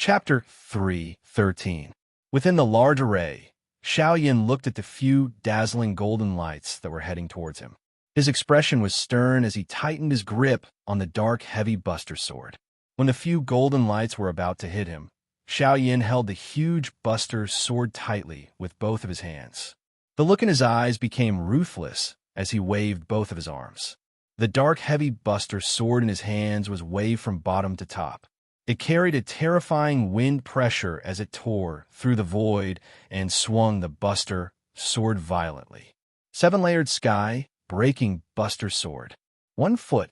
Chapter 3:13. Within the large array, Xiao Yin looked at the few dazzling golden lights that were heading towards him. His expression was stern as he tightened his grip on the dark, heavy buster sword. When the few golden lights were about to hit him, Xiao Yin held the huge buster sword tightly with both of his hands. The look in his eyes became ruthless as he waved both of his arms. The dark, heavy buster sword in his hands was waved from bottom to top. It carried a terrifying wind pressure as it tore through the void and swung the buster sword violently. Seven-layered sky, breaking buster sword. 1 foot.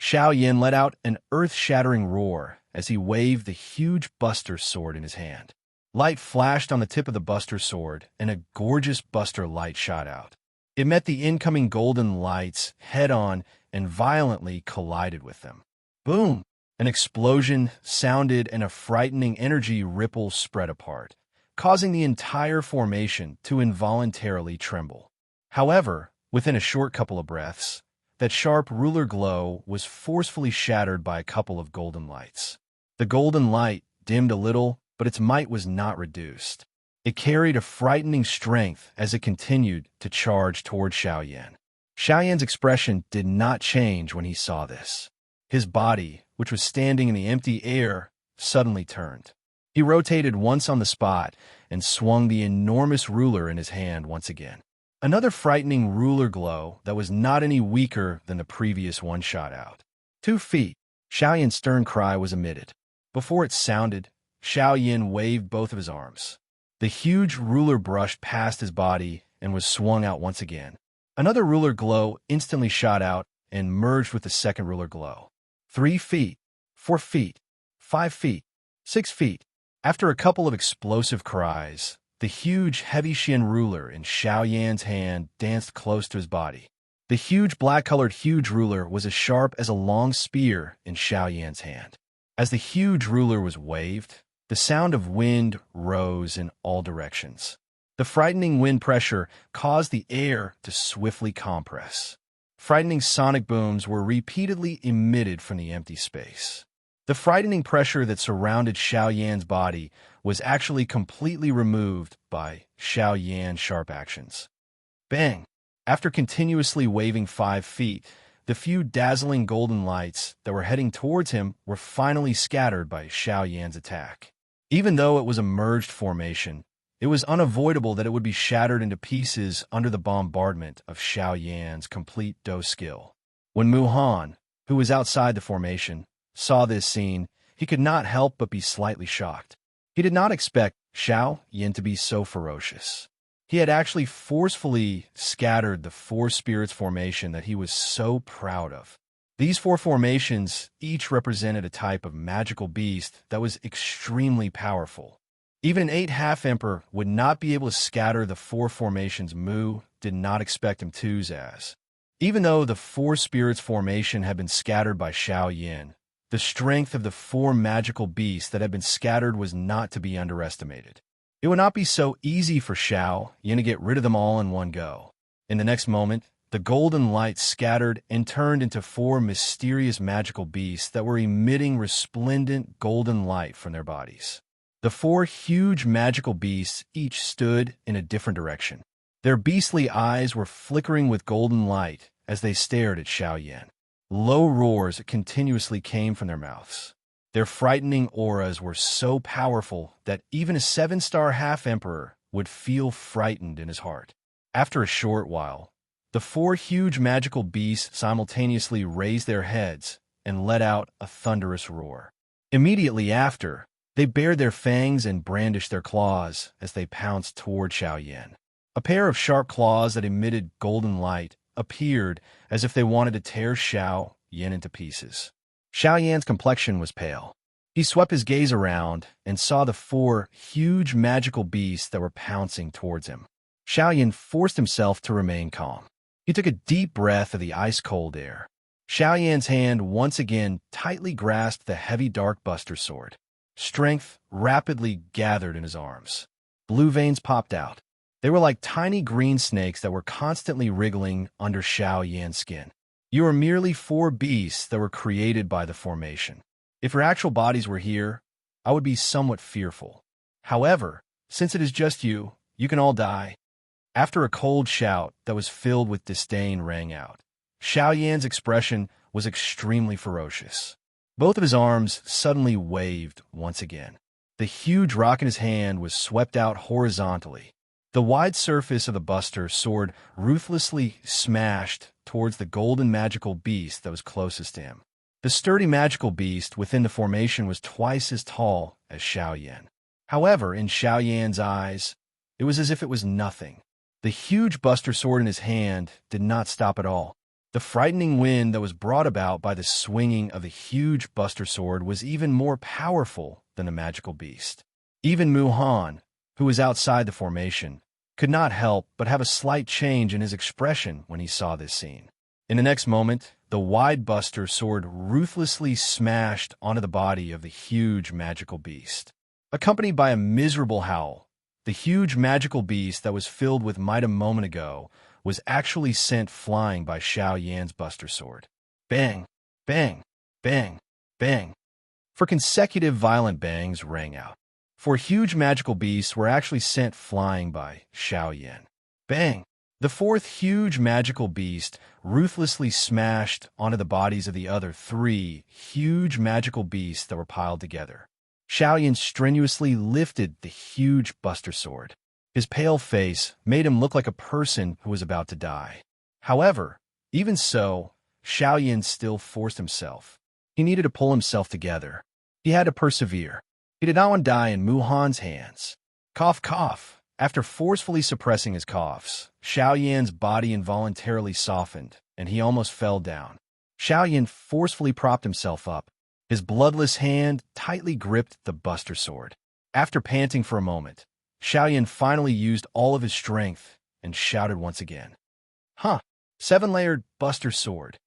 Xiao Yin let out an earth-shattering roar as he waved the huge buster sword in his hand. Light flashed on the tip of the buster sword, and a gorgeous buster light shot out. It met the incoming golden lights head-on and violently collided with them. Boom! An explosion sounded and a frightening energy ripple spread apart, causing the entire formation to involuntarily tremble. However, within a short couple of breaths, that sharp ruler glow was forcefully shattered by a couple of golden lights. The golden light dimmed a little, but its might was not reduced. It carried a frightening strength as it continued to charge toward Xiao Yin. Xiao Yin's expression did not change when he saw this. His body, which was standing in the empty air, suddenly turned. He rotated once on the spot and swung the enormous ruler in his hand once again. Another frightening ruler glow that was not any weaker than the previous one shot out. 2 feet. Xiao Yin's stern cry was emitted. Before it sounded, Xiao Yin waved both of his arms. The huge ruler brushed past his body and was swung out once again. Another ruler glow instantly shot out and merged with the second ruler glow. 3 feet, 4 feet, 5 feet, 6 feet. After a couple of explosive cries, the huge heavy Xian ruler in Xiao Yan's hand danced close to his body. The huge black-colored huge ruler was as sharp as a long spear in Xiao Yan's hand. As the huge ruler was waved, the sound of wind rose in all directions. The frightening wind pressure caused the air to swiftly compress. Frightening sonic booms were repeatedly emitted from the empty space. The frightening pressure that surrounded Xiao Yan's body was actually completely removed by Xiao Yan's sharp actions. Bang! After continuously waving 5 feet, the few dazzling golden lights that were heading towards him were finally scattered by Xiao Yan's attack. Even though it was a merged formation, it was unavoidable that it would be shattered into pieces under the bombardment of Xiao Yan's complete Do skill. When Mu Han, who was outside the formation, saw this scene, he could not help but be slightly shocked. He did not expect Xiao Yin to be so ferocious. He had actually forcefully scattered the 4 spirits formation that he was so proud of. These 4 formations each represented a type of magical beast that was extremely powerful. Even an 8 half-emperor would not be able to scatter the 4 formations Mu did not expect him to's as. Even though the 4 spirits formation had been scattered by Xiao Yin, the strength of the 4 magical beasts that had been scattered was not to be underestimated. It would not be so easy for Xiao Yin to get rid of them all in one go. In the next moment, the golden light scattered and turned into 4 mysterious magical beasts that were emitting resplendent golden light from their bodies. The 4 huge magical beasts each stood in a different direction. Their beastly eyes were flickering with golden light as they stared at Xiao Yin. Low roars continuously came from their mouths. Their frightening auras were so powerful that even a 7-star half-emperor would feel frightened in his heart. After a short while, the 4 huge magical beasts simultaneously raised their heads and let out a thunderous roar. Immediately after, they bared their fangs and brandished their claws as they pounced toward Xiao Yin. A pair of sharp claws that emitted golden light appeared as if they wanted to tear Xiao Yin into pieces. Xiao Yan's complexion was pale. He swept his gaze around and saw the 4 huge magical beasts that were pouncing towards him. Xiao Yin forced himself to remain calm. He took a deep breath of the ice-cold air. Xiao Yan's hand once again tightly grasped the heavy dark buster sword. Strength rapidly gathered in his arms. Blue veins popped out. They were like tiny green snakes that were constantly wriggling under Xiao Yan's skin. You are merely 4 beasts that were created by the formation. If your actual bodies were here, I would be somewhat fearful. However, since it is just you, you can all die." After a cold shout that was filled with disdain rang out, Xiao Yan's expression was extremely ferocious. Both of his arms suddenly waved once again. The huge rock in his hand was swept out horizontally. The wide surface of the buster sword ruthlessly smashed towards the golden magical beast that was closest to him. The sturdy magical beast within the formation was twice as tall as Xiao Yan. However, in Xiao Yan's eyes, it was as if it was nothing. The huge buster sword in his hand did not stop at all. The frightening wind that was brought about by the swinging of the huge buster sword was even more powerful than the magical beast. Even Mu Han, who was outside the formation, could not help but have a slight change in his expression when he saw this scene. In the next moment, the wide buster sword ruthlessly smashed onto the body of the huge magical beast. Accompanied by a miserable howl, the huge magical beast that was filled with might a moment ago was actually sent flying by Xiao Yan's buster sword. Bang, bang, bang, bang. For consecutive violent bangs rang out. For huge magical beasts were actually sent flying by Xiao Yan. Bang! The fourth huge magical beast ruthlessly smashed onto the bodies of the other three huge magical beasts that were piled together. Xiao Yan strenuously lifted the huge buster sword. His pale face made him look like a person who was about to die. However, even so, Xiao Yan still forced himself. He needed to pull himself together. He had to persevere. He did not want to die in Mu Han's hands. Cough, cough. After forcefully suppressing his coughs, Xiao Yan's body involuntarily softened, and he almost fell down. Xiao Yan forcefully propped himself up. His bloodless hand tightly gripped the buster sword. After panting for a moment, Xiao Yan finally used all of his strength and shouted once again. "Huh! 7-layered buster sword."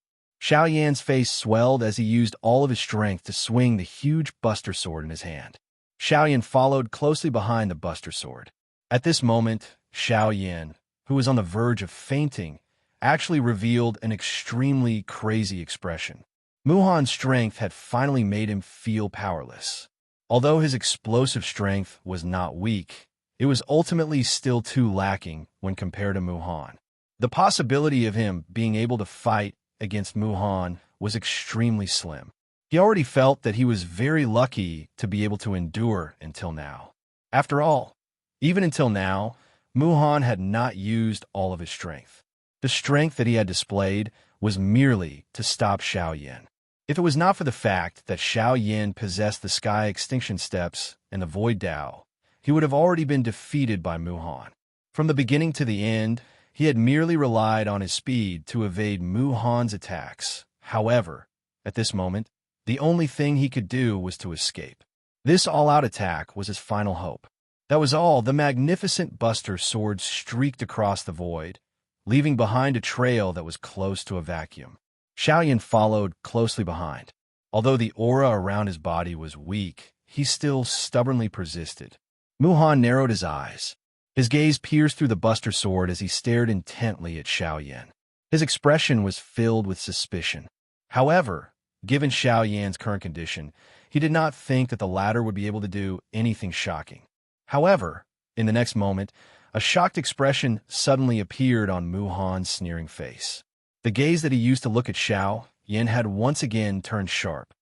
Xiao Yan's face swelled as he used all of his strength to swing the huge buster sword in his hand. Xiao Yan followed closely behind the buster sword. At this moment, Xiao Yan, who was on the verge of fainting, actually revealed an extremely crazy expression. Mu Han's strength had finally made him feel powerless. Although his explosive strength was not weak, it was ultimately still too lacking when compared to Mu Han. The possibility of him being able to fight against Mu Han was extremely slim. He already felt that he was very lucky to be able to endure until now. After all, even until now, Mu Han had not used all of his strength. The strength that he had displayed was merely to stop Xiao Yan. If it was not for the fact that Xiao Yan possessed the Sky Extinction Steps and the Void Dao, he would have already been defeated by Mu Han. From the beginning to the end, he had merely relied on his speed to evade Mu Han's attacks. However, at this moment, the only thing he could do was to escape. This all-out attack was his final hope. That was all. The magnificent buster sword streaked across the void, leaving behind a trail that was close to a vacuum. Xiao Yan followed closely behind. Although the aura around his body was weak, he still stubbornly persisted. Mu Han narrowed his eyes. His gaze pierced through the buster sword as he stared intently at Xiao Yan. His expression was filled with suspicion. However, given Xiao Yan's current condition, he did not think that the latter would be able to do anything shocking. However, in the next moment, a shocked expression suddenly appeared on Mu Han's sneering face. The gaze that he used to look at Xiao Yan had once again turned sharp.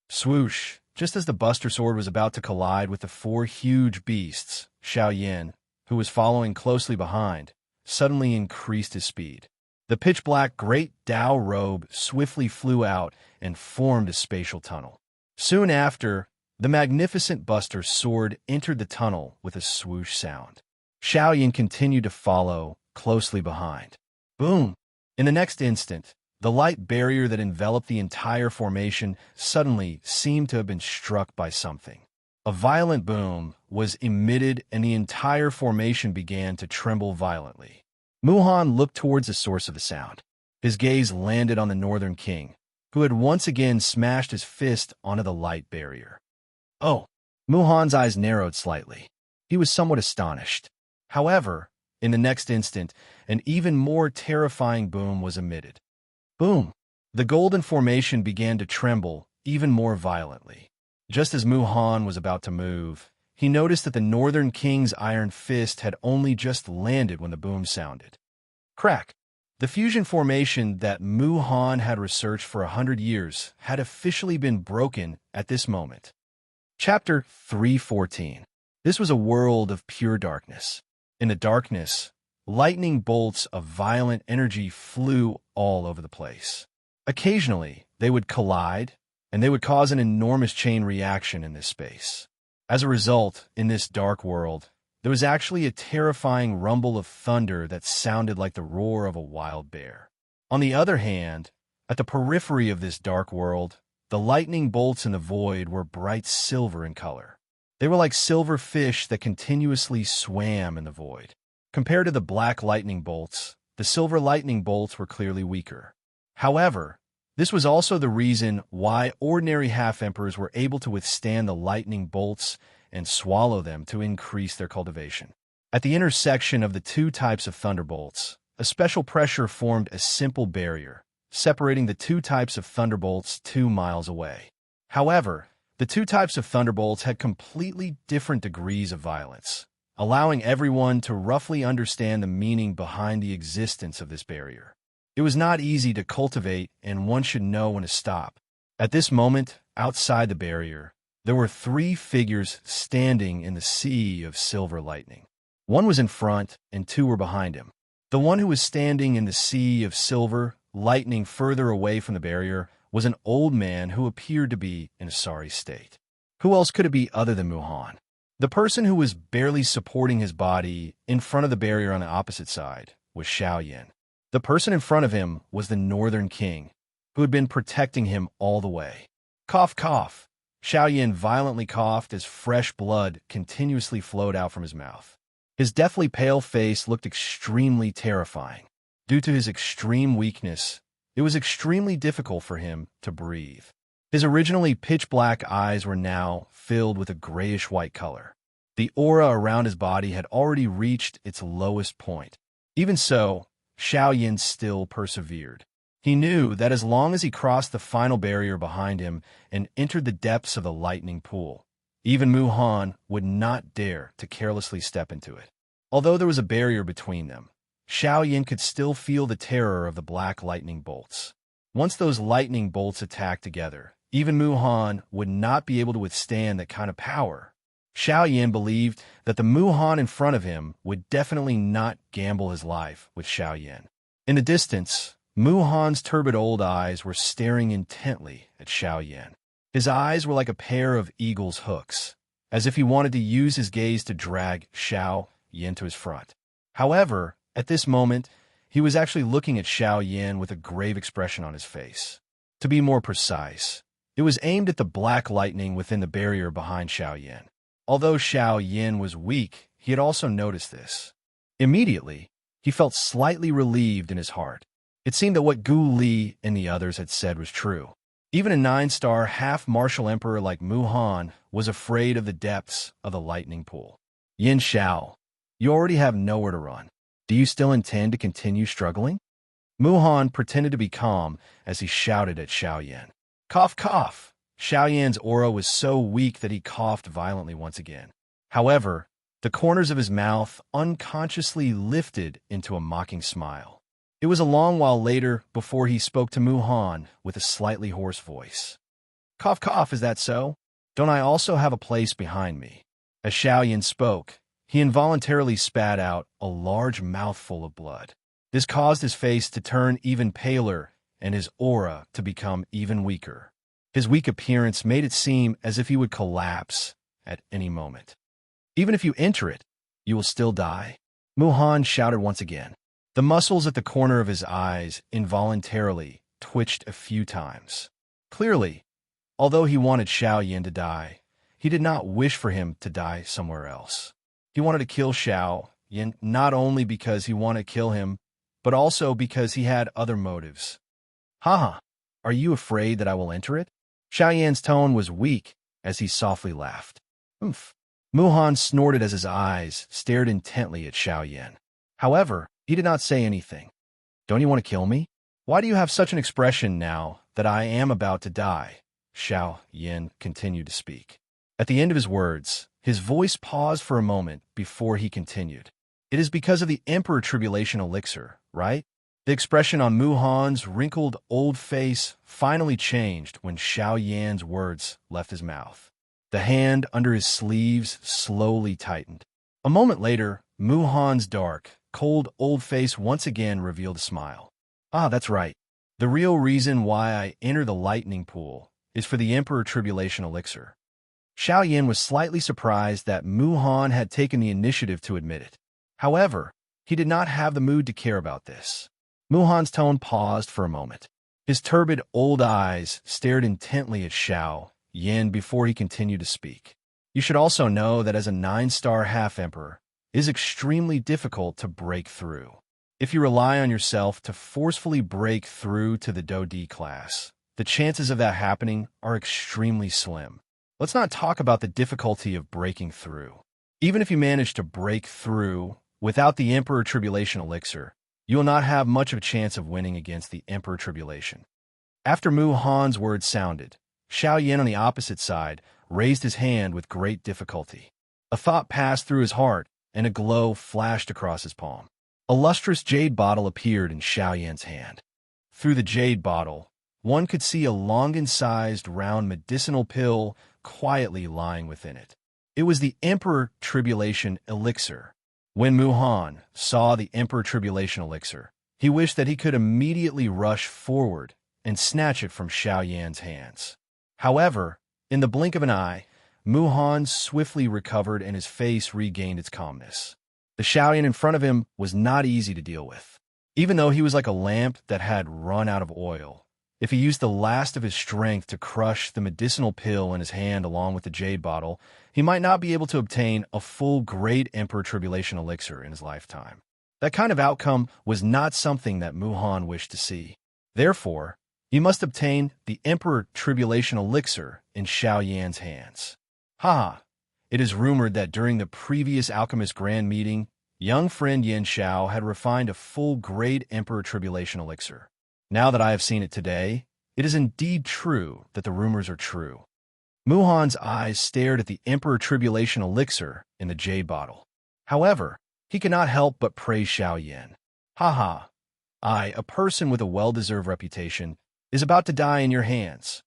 Swoosh! Just as the buster sword was about to collide with the four huge beasts, Xiao Yan, who was following closely behind, suddenly increased his speed. The pitch-black great Dao robe swiftly flew out and formed a spatial tunnel. Soon after, the magnificent buster sword entered the tunnel with a swoosh sound. Xiao Yan continued to follow closely behind. Boom! In the next instant, the light barrier that enveloped the entire formation suddenly seemed to have been struck by something. A violent boom was emitted and the entire formation began to tremble violently. Mu Han looked towards the source of the sound. His gaze landed on the Northern King, who had once again smashed his fist onto the light barrier. Oh! Mu Han's eyes narrowed slightly. He was somewhat astonished. However, in the next instant, an even more terrifying boom was emitted. Boom! The golden formation began to tremble even more violently. Just as Mu Han was about to move, he noticed that the Northern King's iron fist had only just landed when the boom sounded. Crack! The fusion formation that Mu Han had researched for 100 years had officially been broken at this moment. Chapter 314. This was a world of pure darkness. In the darkness, lightning bolts of violent energy flew all over the place. Occasionally, they would collide, and they would cause an enormous chain reaction in this space. As a result, in this dark world, there was actually a terrifying rumble of thunder that sounded like the roar of a wild bear. On the other hand, at the periphery of this dark world, the lightning bolts in the void were bright silver in color. They were like silver fish that continuously swam in the void. Compared to the black lightning bolts, the silver lightning bolts were clearly weaker. However, this was also the reason why ordinary half-emperors were able to withstand the lightning bolts and swallow them to increase their cultivation. At the intersection of the two types of thunderbolts, a special pressure formed a simple barrier, separating the two types of thunderbolts 2 miles away. However, the two types of thunderbolts had completely different degrees of violence, allowing everyone to roughly understand the meaning behind the existence of this barrier. It was not easy to cultivate, and one should know when to stop. At this moment, outside the barrier, there were 3 figures standing in the sea of silver lightning. One was in front, and 2 were behind him. The one who was standing in the sea of silver lightning further away from the barrier was an old man who appeared to be in a sorry state. Who else could it be other than Mu Han? The person who was barely supporting his body in front of the barrier on the opposite side was Xiao Yan. The person in front of him was the Northern King, who had been protecting him all the way. Cough, cough. Xiao Yan violently coughed as fresh blood continuously flowed out from his mouth. His deathly pale face looked extremely terrifying. Due to his extreme weakness, it was extremely difficult for him to breathe. His originally pitch-black eyes were now filled with a grayish-white color. The aura around his body had already reached its lowest point. Even so, Xiao Yan still persevered. He knew that as long as he crossed the final barrier behind him and entered the depths of the lightning pool, even Mu Han would not dare to carelessly step into it. Although there was a barrier between them, Xiao Yan could still feel the terror of the black lightning bolts. Once those lightning bolts attacked together, even Mu Han would not be able to withstand that kind of power. Xiao Yan believed that the Mu Han in front of him would definitely not gamble his life with Xiao Yan. In the distance, Mu Han's turbid old eyes were staring intently at Xiao Yan. His eyes were like a pair of eagle's hooks, as if he wanted to use his gaze to drag Xiao Yan to his front. However, at this moment, he was actually looking at Xiao Yan with a grave expression on his face. To be more precise, it was aimed at the black lightning within the barrier behind Xiao Yan. Although Xiao Yan was weak, he had also noticed this. Immediately, he felt slightly relieved in his heart. It seemed that what Gu Li and the others had said was true. Even a 9-star half-martial emperor like Mu Han was afraid of the depths of the lightning pool. Yin Xiao, you already have nowhere to run. Do you still intend to continue struggling? Mu Han pretended to be calm as he shouted at Xiao Yan. Cough, cough. Xiao Yan's aura was so weak that he coughed violently once again. However, the corners of his mouth unconsciously lifted into a mocking smile. It was a long while later before he spoke to Mu Han with a slightly hoarse voice. Cough, cough, is that so? Don't I also have a place behind me? As Xiao Yan spoke, he involuntarily spat out a large mouthful of blood. This caused his face to turn even paler and his aura to become even weaker. His weak appearance made it seem as if he would collapse at any moment. Even if you enter it, you will still die. Mu Han shouted once again. The muscles at the corner of his eyes involuntarily twitched a few times. Clearly, although he wanted Xiao Yan to die, he did not wish for him to die somewhere else. He wanted to kill Xiao Yan not only because he wanted to kill him, but also because he had other motives. Haha, are you afraid that I will enter it? Xiao Yan's tone was weak as he softly laughed. Oomph. Mu Han snorted as his eyes stared intently at Xiao Yan. However, he did not say anything. Don't you want to kill me? Why do you have such an expression now that I am about to die? Xiao Yin continued to speak. At the end of his words, his voice paused for a moment before he continued. It is because of the Emperor Tribulation Elixir, right? The expression on Mu Han's wrinkled old face finally changed when Xiao Yan's words left his mouth. The hand under his sleeves slowly tightened. A moment later, Mu Han's dark, cold old face once again revealed a smile. Ah, that's right. The real reason why I enter the lightning pool is for the Emperor Tribulation Elixir. Xiao Yan was slightly surprised that Mu Han had taken the initiative to admit it. However, he did not have the mood to care about this. Mu Han's tone paused for a moment. His turbid old eyes stared intently at Xiao Yan before he continued to speak. You should also know that as a 9-star half-emperor, it is extremely difficult to break through. If you rely on yourself to forcefully break through to the Do D class, the chances of that happening are extremely slim. Let's not talk about the difficulty of breaking through. Even if you manage to break through without the Emperor Tribulation Elixir, you will not have much of a chance of winning against the Emperor Tribulation. After Mu Han's words sounded, Xiao Yan on the opposite side raised his hand with great difficulty. A thought passed through his heart, and a glow flashed across his palm. A lustrous jade bottle appeared in Xiao Yan's hand. Through the jade bottle, one could see a longan-sized round medicinal pill quietly lying within it. It was the Emperor Tribulation Elixir. When Mu Han saw the Emperor Tribulation Elixir, he wished that he could immediately rush forward and snatch it from Xiao Yan's hands. However, in the blink of an eye, Mu Han swiftly recovered and his face regained its calmness. The Xiao Yan in front of him was not easy to deal with. Even though he was like a lamp that had run out of oil, if he used the last of his strength to crush the medicinal pill in his hand along with the jade bottle, he might not be able to obtain a full Great Emperor Tribulation Elixir in his lifetime. That kind of outcome was not something that Mu Han wished to see. Therefore, he must obtain the Emperor Tribulation Elixir in Xiao Yan's hands. Ha! It is rumored that during the previous Alchemist Grand Meeting, young friend Yin Xiao had refined a full Great Emperor Tribulation Elixir. Now that I have seen it today, it is indeed true that the rumors are true. Mu Han's eyes stared at the Emperor Tribulation Elixir in the jade bottle. However, he could not help but praise Xiao Yan. Ha! A person with a well-deserved reputation, is about to die in your hands.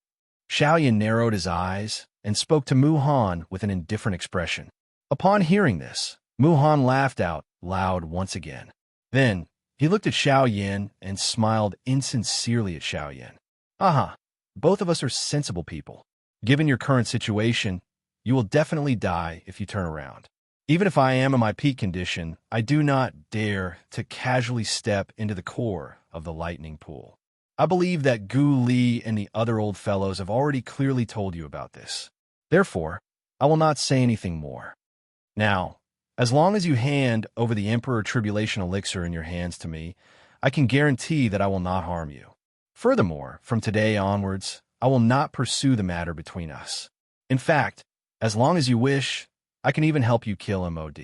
Xiao Yan narrowed his eyes and spoke to Mu Han with an indifferent expression. Upon hearing this, Mu Han laughed out loud once again. Then, he looked at Xiao Yan and smiled insincerely at Xiao Yan. Both of us are sensible people. Given your current situation, you will definitely die if you turn around. Even if I am in my peak condition, I do not dare to casually step into the core of the lightning pool. I believe that Gu Li and the other old fellows have already clearly told you about this. Therefore, I will not say anything more. Now, as long as you hand over the Emperor Tribulation Elixir in your hands to me, I can guarantee that I will not harm you. Furthermore, from today onwards, I will not pursue the matter between us. In fact, as long as you wish, I can even help you kill MOD.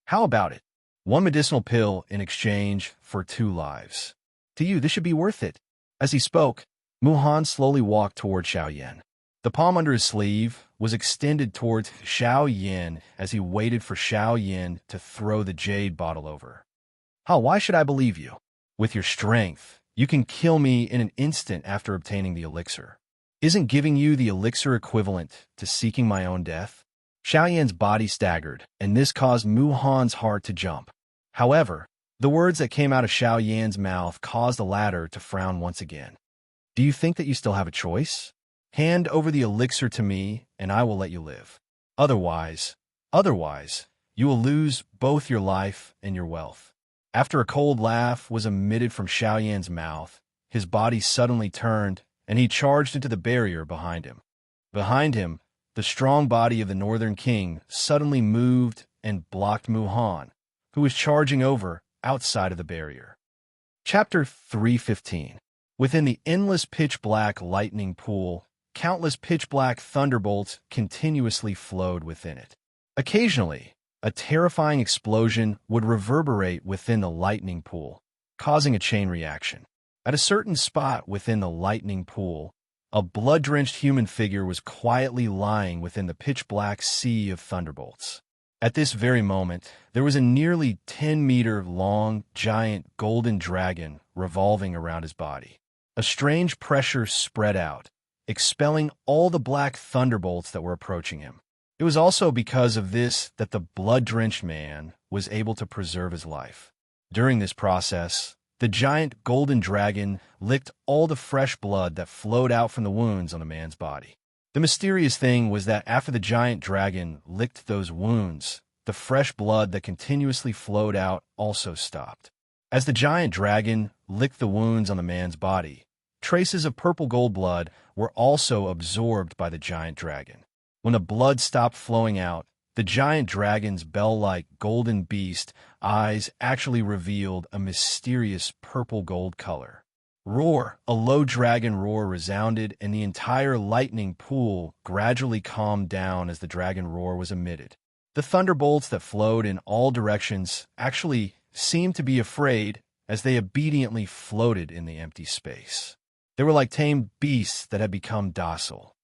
How about it? 1 medicinal pill in exchange for 2 lives. To you, this should be worth it. As he spoke, Mu Han slowly walked toward Xiao Yan. The palm under his sleeve was extended towards Xiao Yan as he waited for Xiao Yan to throw the jade bottle over. Why should I believe you? With your strength, you can kill me in an instant after obtaining the elixir. Isn't giving you the elixir equivalent to seeking my own death? Xiao Yan's body staggered, and this caused Mu Han's heart to jump. However, the words that came out of Xiao Yan's mouth caused the latter to frown once again. Do you think that you still have a choice? Hand over the elixir to me, and I will let you live. Otherwise, you will lose both your life and your wealth. After a cold laugh was emitted from Xiao Yan's mouth, his body suddenly turned, and he charged into the barrier behind him. Behind him, the strong body of the Northern King suddenly moved and blocked Mu Han, who was charging over outside of the barrier. Chapter 315. Within the endless pitch-black lightning pool, countless pitch-black thunderbolts continuously flowed within it. Occasionally, a terrifying explosion would reverberate within the lightning pool, causing a chain reaction. At a certain spot within the lightning pool, a blood-drenched human figure was quietly lying within the pitch-black sea of thunderbolts. At this very moment, there was a nearly 10-meter-long, giant golden dragon revolving around his body. A strange pressure spread out, expelling all the black thunderbolts that were approaching him. It was also because of this that the blood-drenched man was able to preserve his life. During this process, the giant golden dragon licked all the fresh blood that flowed out from the wounds on the man's body. The mysterious thing was that after the giant dragon licked those wounds, the fresh blood that continuously flowed out also stopped. As the giant dragon licked the wounds on the man's body, traces of purple gold blood were also absorbed by the giant dragon. When the blood stopped flowing out, the giant dragon's bell-like golden beast eyes actually revealed a mysterious purple gold color. Roar! A low dragon roar resounded, and the entire lightning pool gradually calmed down as the dragon roar was emitted. The thunderbolts that flowed in all directions actually seemed to be afraid as they obediently floated in the empty space. They were like tame beasts that had become docile.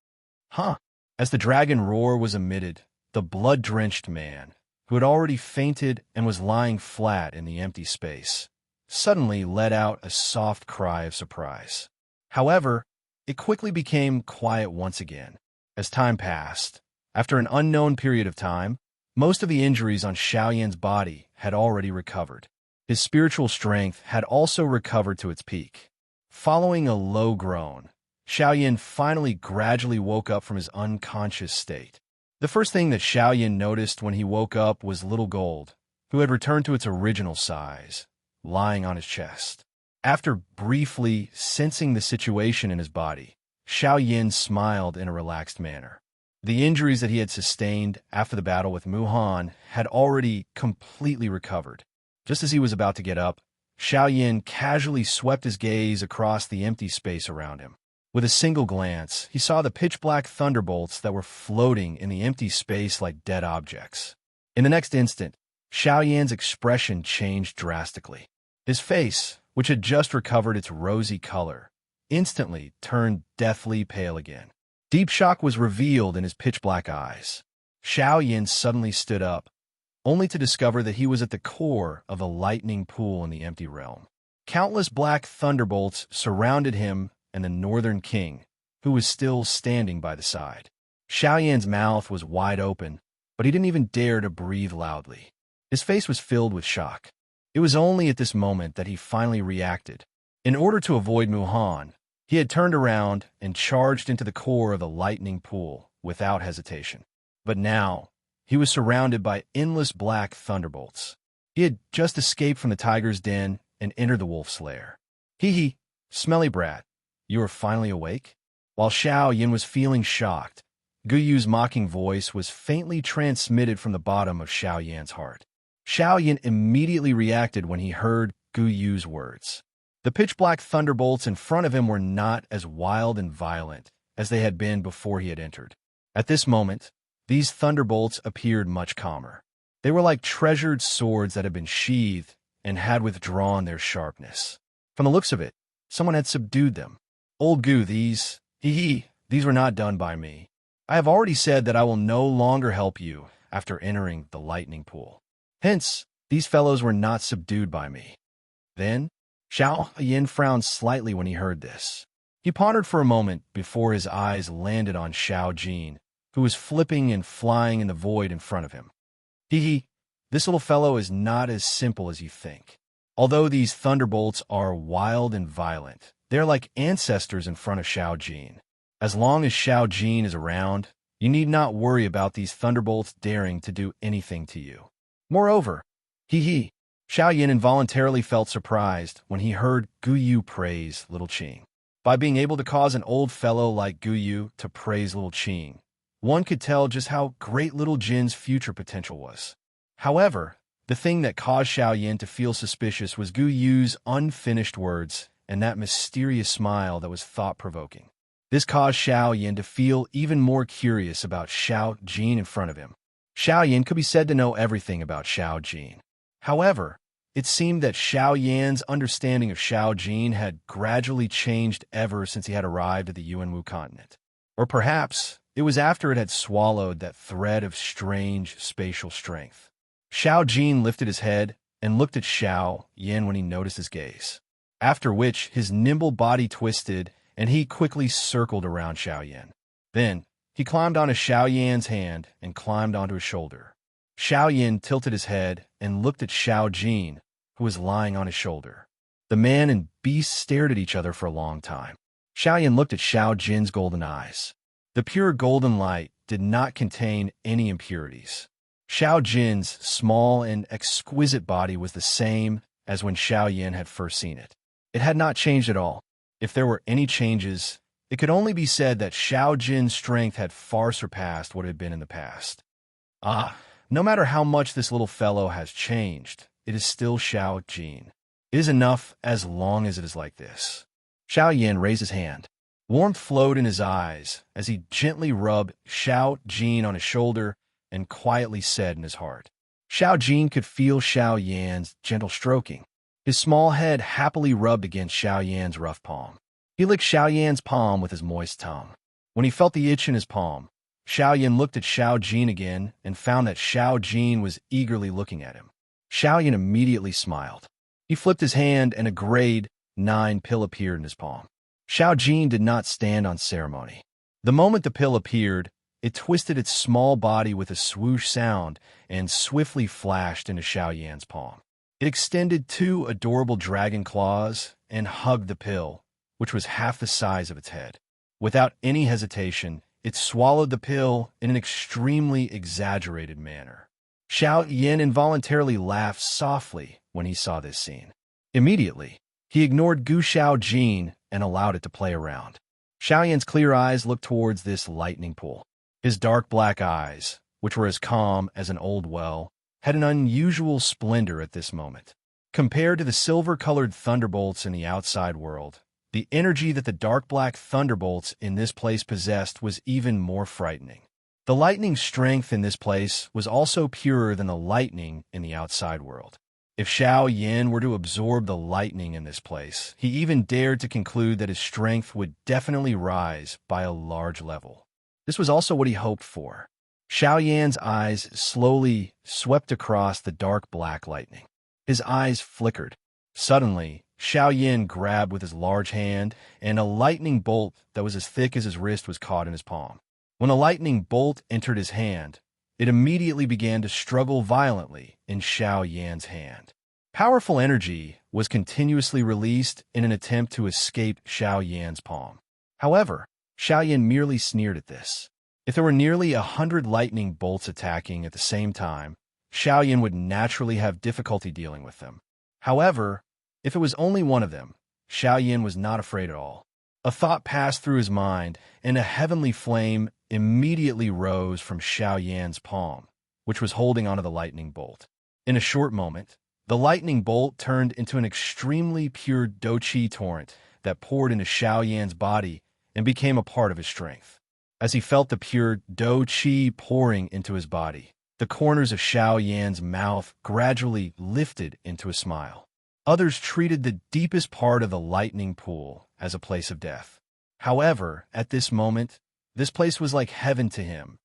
As the dragon roar was emitted, the blood-drenched man, who had already fainted and was lying flat in the empty space, suddenly let out a soft cry of surprise. However, it quickly became quiet once again. As time passed, after an unknown period of time, most of the injuries on Xiaoyan's body had already recovered. His spiritual strength had also recovered to its peak. Following a low groan, Xiaoyan finally gradually woke up from his unconscious state. The first thing that Xiaoyan noticed when he woke up was Little Gold, who had returned to its original size, lying on his chest. After briefly sensing the situation in his body, Xiaoyan smiled in a relaxed manner. The injuries that he had sustained after the battle with Muhan had already completely recovered. Just as he was about to get up, Xiaoyan casually swept his gaze across the empty space around him. With a single glance, he saw the pitch-black thunderbolts that were floating in the empty space like dead objects. In the next instant, Xiaoyan's expression changed drastically. His face, which had just recovered its rosy color, instantly turned deathly pale again. Deep shock was revealed in his pitch-black eyes. Xiaoyan suddenly stood up, only to discover that he was at the core of a lightning pool in the empty realm. Countless black thunderbolts surrounded him and the Northern King, who was still standing by the side. Xiaoyan's mouth was wide open, but he didn't even dare to breathe loudly. His face was filled with shock. It was only at this moment that he finally reacted. In order to avoid Muhan, he had turned around and charged into the core of the lightning pool without hesitation. But now, he was surrounded by endless black thunderbolts. He had just escaped from the tiger's den and entered the wolf's lair. Hee, smelly brat, you are finally awake? While Xiaoyan was feeling shocked, Guyu's mocking voice was faintly transmitted from the bottom of Xiaoyan's heart. Xiaoyan immediately reacted when he heard Guyu's words. The pitch-black thunderbolts in front of him were not as wild and violent as they had been before he had entered. At this moment, these thunderbolts appeared much calmer. They were like treasured swords that had been sheathed and had withdrawn their sharpness. From the looks of it, someone had subdued them. Old Gu, these were not done by me. I have already said that I will no longer help you after entering the lightning pool. Hence, these fellows were not subdued by me. Then, Xiaoyan frowned slightly when he heard this. He pondered for a moment before his eyes landed on Xiao Jin, who was flipping and flying in the void in front of him. This little fellow is not as simple as you think. Although these thunderbolts are wild and violent, they're like ancestors in front of Xiao Jin. As long as Xiao Jin is around, you need not worry about these thunderbolts daring to do anything to you. Moreover, Xiaoyan involuntarily felt surprised when he heard Guyu praise Little Qing. By being able to cause an old fellow like Guyu to praise Little Qing, one could tell just how great Little Jin's future potential was. However, the thing that caused Xiaoyan to feel suspicious was Guyu's unfinished words and that mysterious smile that was thought-provoking. This caused Xiaoyan to feel even more curious about Xiao Jin in front of him. Xiaoyan could be said to know everything about Xiao Jin. However, it seemed that Xiao Yan's understanding of Xiao Jin had gradually changed ever since he had arrived at the Yuanwu continent. Or perhaps it was after it had swallowed that thread of strange spatial strength. Xiao Jin lifted his head and looked at Xiao Yan when he noticed his gaze, after which his nimble body twisted and he quickly circled around Xiao Yan. Then he climbed onto Xiao Yan's hand and climbed onto his shoulder. Xiao Yan tilted his head and looked at Xiao Jin, who was lying on his shoulder. The man and beast stared at each other for a long time. Xiao Yan looked at Xiao Jin's golden eyes. The pure golden light did not contain any impurities. Xiao Jin's small and exquisite body was the same as when Xiao Yan had first seen it. It had not changed at all. If there were any changes, it could only be said that Xiao Jin's strength had far surpassed what it had been in the past. No matter how much this little fellow has changed, it is still Xiao Jin. It is enough as long as it is like this. Xiao Yan raised his hand. Warmth flowed in his eyes as he gently rubbed Xiao Jin on his shoulder and quietly said in his heart. Xiao Jin could feel Xiao Yan's gentle stroking. His small head happily rubbed against Xiao Yan's rough palm. He licked Xiao Yan's palm with his moist tongue. When he felt the itch in his palm, Xiao Yan looked at Xiao Jin again and found that Xiao Jin was eagerly looking at him. Xiao Yan immediately smiled. He flipped his hand and a grade 9 pill appeared in his palm. Xiao Jin did not stand on ceremony. The moment the pill appeared, it twisted its small body with a swoosh sound and swiftly flashed into Xiao Yan's palm. It extended 2 adorable dragon claws and hugged the pill, which was half the size of its head. Without any hesitation, it swallowed the pill in an extremely exaggerated manner. Xiao Yan involuntarily laughed softly when he saw this scene. Immediately, he ignored Gu Xiao Jin and allowed it to play around. Xiao Yan's clear eyes looked towards this lightning pool. His dark black eyes, which were as calm as an old well, had an unusual splendor at this moment. Compared to the silver-colored thunderbolts in the outside world, the energy that the dark black thunderbolts in this place possessed was even more frightening. The lightning strength in this place was also purer than the lightning in the outside world. If Xiao Yan were to absorb the lightning in this place, he even dared to conclude that his strength would definitely rise by a large level. This was also what he hoped for. Xiao Yan's eyes slowly swept across the dark black lightning. His eyes flickered. Suddenly, Xiao Yan grabbed with his large hand, and a lightning bolt that was as thick as his wrist was caught in his palm. When a lightning bolt entered his hand, it immediately began to struggle violently in Xiao Yan's hand. Powerful energy was continuously released in an attempt to escape Xiao Yan's palm. However, Xiao Yan merely sneered at this. If there were nearly 100 lightning bolts attacking at the same time, Xiao Yan would naturally have difficulty dealing with them. However, if it was only one of them, Xiao Yan was not afraid at all. A thought passed through his mind, and a heavenly flame immediately rose from Xiao Yan's palm, which was holding onto the lightning bolt. In a short moment, the lightning bolt turned into an extremely pure Do-Chi torrent that poured into Xiao Yan's body and became a part of his strength. As he felt the pure Do-Chi pouring into his body, the corners of Xiao Yan's mouth gradually lifted into a smile. Others treated the deepest part of the lightning pool as a place of death. However, at this moment, this place was like heaven to him.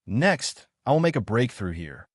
Next, I will make a breakthrough here.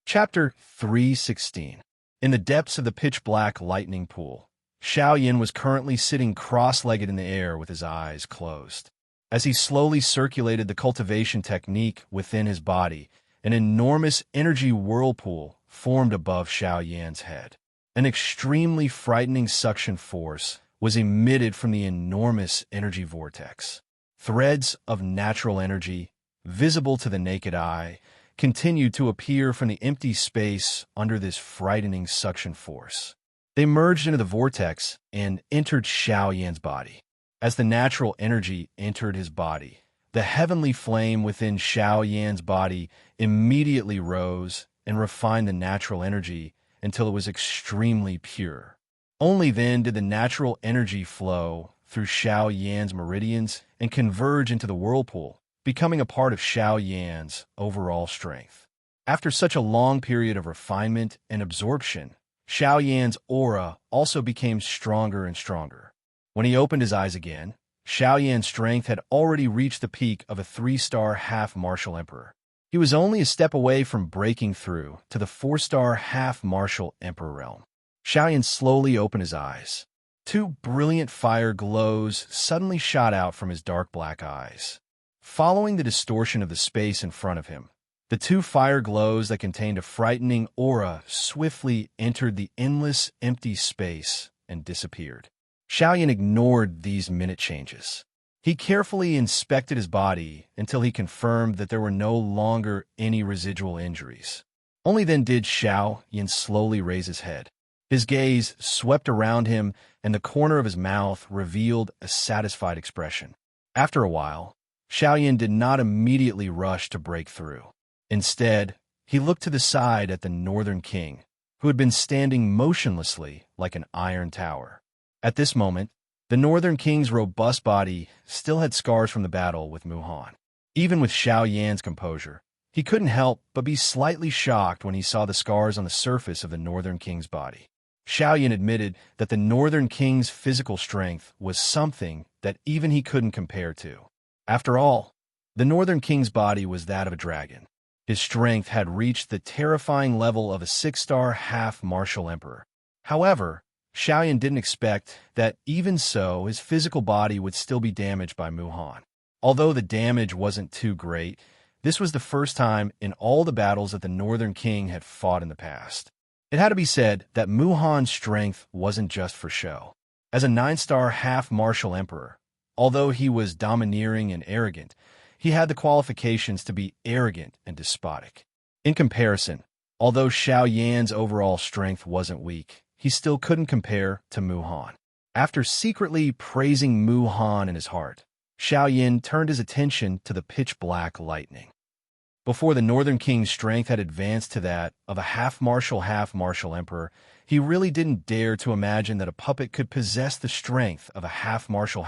Chapter 316. In the depths of the pitch-black lightning pool, Xiao Yan was currently sitting cross-legged in the air with his eyes closed. As he slowly circulated the cultivation technique within his body, an enormous energy whirlpool formed above Xiao Yan's head. An extremely frightening suction force was emitted from the enormous energy vortex. Threads of natural energy, visible to the naked eye, continued to appear from the empty space under this frightening suction force. They merged into the vortex and entered Xiao Yan's body. As the natural energy entered his body, the heavenly flame within Xiao Yan's body immediately rose and refined the natural energy until it was extremely pure. Only then did the natural energy flow through Xiao Yan's meridians and converge into the whirlpool, becoming a part of Xiao Yan's overall strength. After such a long period of refinement and absorption, Xiao Yan's aura also became stronger and stronger. When he opened his eyes again, Xiao Yan's strength had already reached the peak of a 3-star half-martial emperor. He was only a step away from breaking through to the 4-star half-martial emperor realm. Xiao Yan slowly opened his eyes. 2 brilliant fire glows suddenly shot out from his dark black eyes. Following the distortion of the space in front of him, the 2 fire glows that contained a frightening aura swiftly entered the endless, empty space and disappeared. Xiao Yan ignored these minute changes. He carefully inspected his body until he confirmed that there were no longer any residual injuries. Only then did Xiao Yan slowly raise his head. His gaze swept around him, and the corner of his mouth revealed a satisfied expression. After a while, Xiao Yan did not immediately rush to break through. Instead, he looked to the side at the Northern King, who had been standing motionlessly like an iron tower. At this moment, the Northern King's robust body still had scars from the battle with Mu Han. Even with Xiao Yan's composure, he couldn't help but be slightly shocked when he saw the scars on the surface of the Northern King's body. Xiao Yan admitted that the Northern King's physical strength was something that even he couldn't compare to. After all, the Northern King's body was that of a dragon. His strength had reached the terrifying level of a 6-star half-martial emperor. However, Xiao Yan didn't expect that even so his physical body would still be damaged by Mu Han. Although the damage wasn't too great, this was the first time in all the battles that the Northern King had fought in the past. It had to be said that Mu Han's strength wasn't just for show. As a 9-star half-martial emperor, although he was domineering and arrogant, he had the qualifications to be arrogant and despotic. In comparison, although Xiao Yan's overall strength wasn't weak, he still couldn't compare to Mu Han. After secretly praising Mu Han in his heart, Xiao Yan turned his attention to the pitch-black lightning. Before the Northern King's strength had advanced to that of a half-martial emperor, he really didn't dare to imagine that a puppet could possess the strength of a half-martial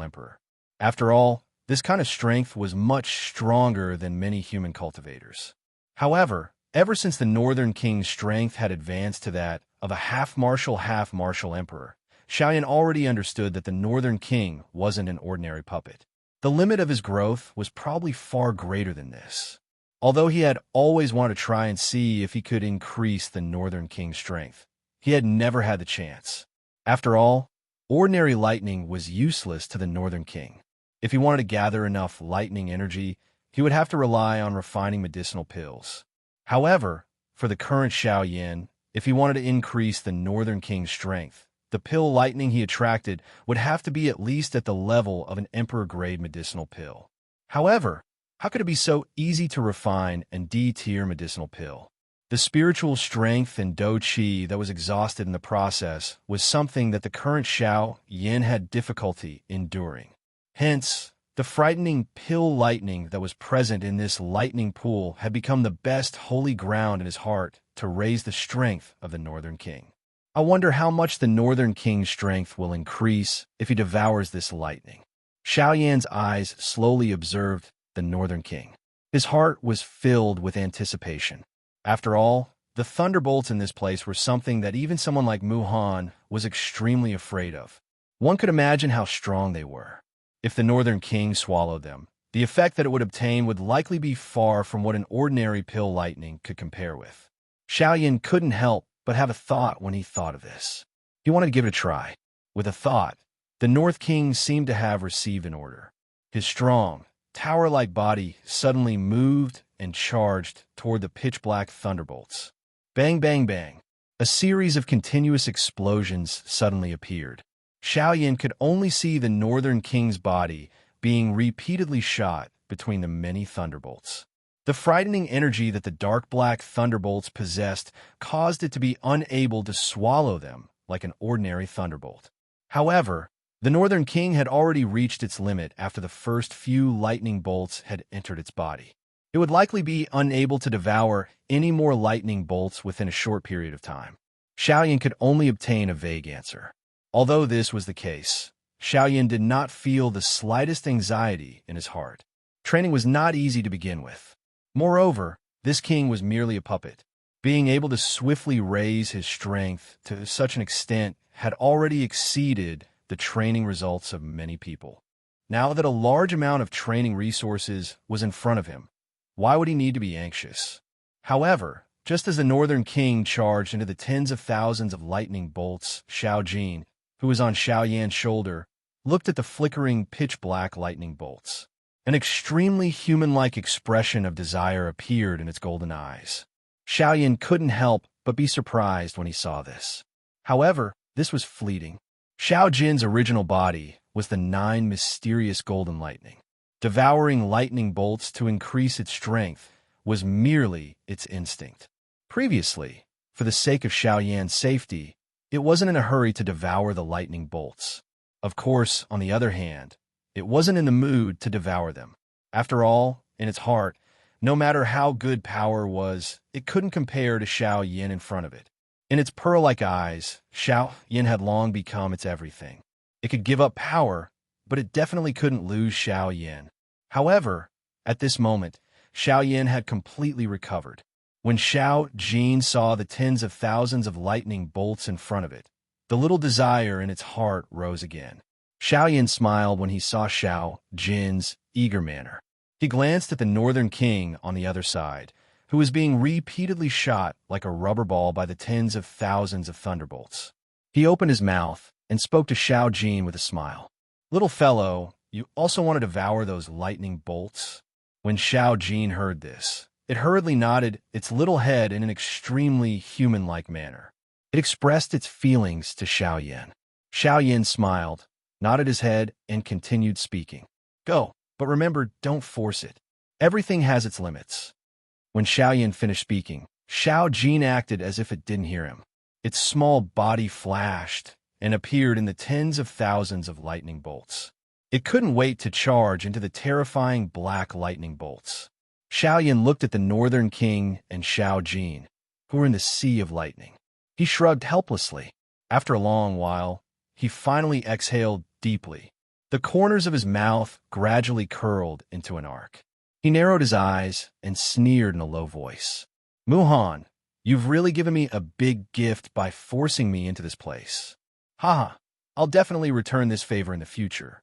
emperor. After all, this kind of strength was much stronger than many human cultivators. However, ever since the Northern King's strength had advanced to that of a half-martial emperor, Xiao Yan already understood that the Northern King wasn't an ordinary puppet. The limit of his growth was probably far greater than this. Although he had always wanted to try and see if he could increase the Northern King's strength, he had never had the chance. After all, ordinary lightning was useless to the Northern King. If he wanted to gather enough lightning energy, he would have to rely on refining medicinal pills. However, for the current Xiao Yan, if he wanted to increase the Northern King's strength, the pill lightning he attracted would have to be at least at the level of an emperor-grade medicinal pill. However, how could it be so easy to refine and D-tier medicinal pill? The spiritual strength and Do Qi that was exhausted in the process was something that the current Xiao Yan had difficulty enduring. Hence, the frightening pill lightning that was present in this lightning pool had become the best holy ground in his heart to raise the strength of the Northern King. I wonder how much the Northern King's strength will increase if he devours this lightning. Xiao Yan's eyes slowly observed the Northern King. His heart was filled with anticipation. After all, the thunderbolts in this place were something that even someone like Mu Han was extremely afraid of. One could imagine how strong they were. If the Northern King swallowed them, the effect that it would obtain would likely be far from what an ordinary pill lightning could compare with. Xiao Yan couldn't help but have a thought when he thought of this. He wanted to give it a try. With a thought, the North King seemed to have received an order. His strong, tower-like body suddenly moved and charged toward the pitch-black thunderbolts. Bang, bang, bang. A series of continuous explosions suddenly appeared. Xiao Yan could only see the Northern King's body being repeatedly shot between the many thunderbolts. The frightening energy that the dark black thunderbolts possessed caused it to be unable to swallow them like an ordinary thunderbolt. However, the Northern King had already reached its limit after the first few lightning bolts had entered its body. It would likely be unable to devour any more lightning bolts within a short period of time. Xiao Yan could only obtain a vague answer. Although this was the case, Xiao Yan did not feel the slightest anxiety in his heart. Training was not easy to begin with. Moreover, this king was merely a puppet. Being able to swiftly raise his strength to such an extent had already exceeded the training results of many people. Now that a large amount of training resources was in front of him, why would he need to be anxious? However, just as the Northern King charged into the tens of thousands of lightning bolts, Xiao Jin, who was on Xiao Yan's shoulder, looked at the flickering pitch-black lightning bolts. An extremely human-like expression of desire appeared in its golden eyes. Xiao Yan couldn't help but be surprised when he saw this. However, this was fleeting. Xiao Jin's original body was the 9 mysterious golden lightning. Devouring lightning bolts to increase its strength was merely its instinct. Previously, for the sake of Xiao Yan's safety, it wasn't in a hurry to devour the lightning bolts. Of course, on the other hand, it wasn't in the mood to devour them. After all, in its heart, no matter how good power was, it couldn't compare to Xiao Yan in front of it. In its pearl-like eyes, Xiao Yan had long become its everything. It could give up power, but it definitely couldn't lose Xiao Yan. However, at this moment, Xiao Yan had completely recovered. When Xiao Jin saw the tens of thousands of lightning bolts in front of it, the little desire in its heart rose again. Xiao Yan smiled when he saw Xiao Jin's eager manner. He glanced at the Northern King on the other side, who was being repeatedly shot like a rubber ball by the tens of thousands of thunderbolts. He opened his mouth and spoke to Xiao Jin with a smile. "Little fellow, you also want to devour those lightning bolts?" When Xiao Jin heard this, it hurriedly nodded its little head in an extremely human-like manner. It expressed its feelings to Xiao Yan. Xiao Yan smiled, nodded his head, and continued speaking. "Go, but remember, don't force it. Everything has its limits." When Xiao Yan finished speaking, Xiao Jin acted as if it didn't hear him. Its small body flashed and appeared in the tens of thousands of lightning bolts. It couldn't wait to charge into the terrifying black lightning bolts. Xiao Yan looked at the Northern King and Xiao Jin, who were in the sea of lightning. He shrugged helplessly. After a long while, he finally exhaled deeply. The corners of his mouth gradually curled into an arc. He narrowed his eyes and sneered in a low voice. "Muhan, you've really given me a big gift by forcing me into this place. Haha, I'll definitely return this favor in the future."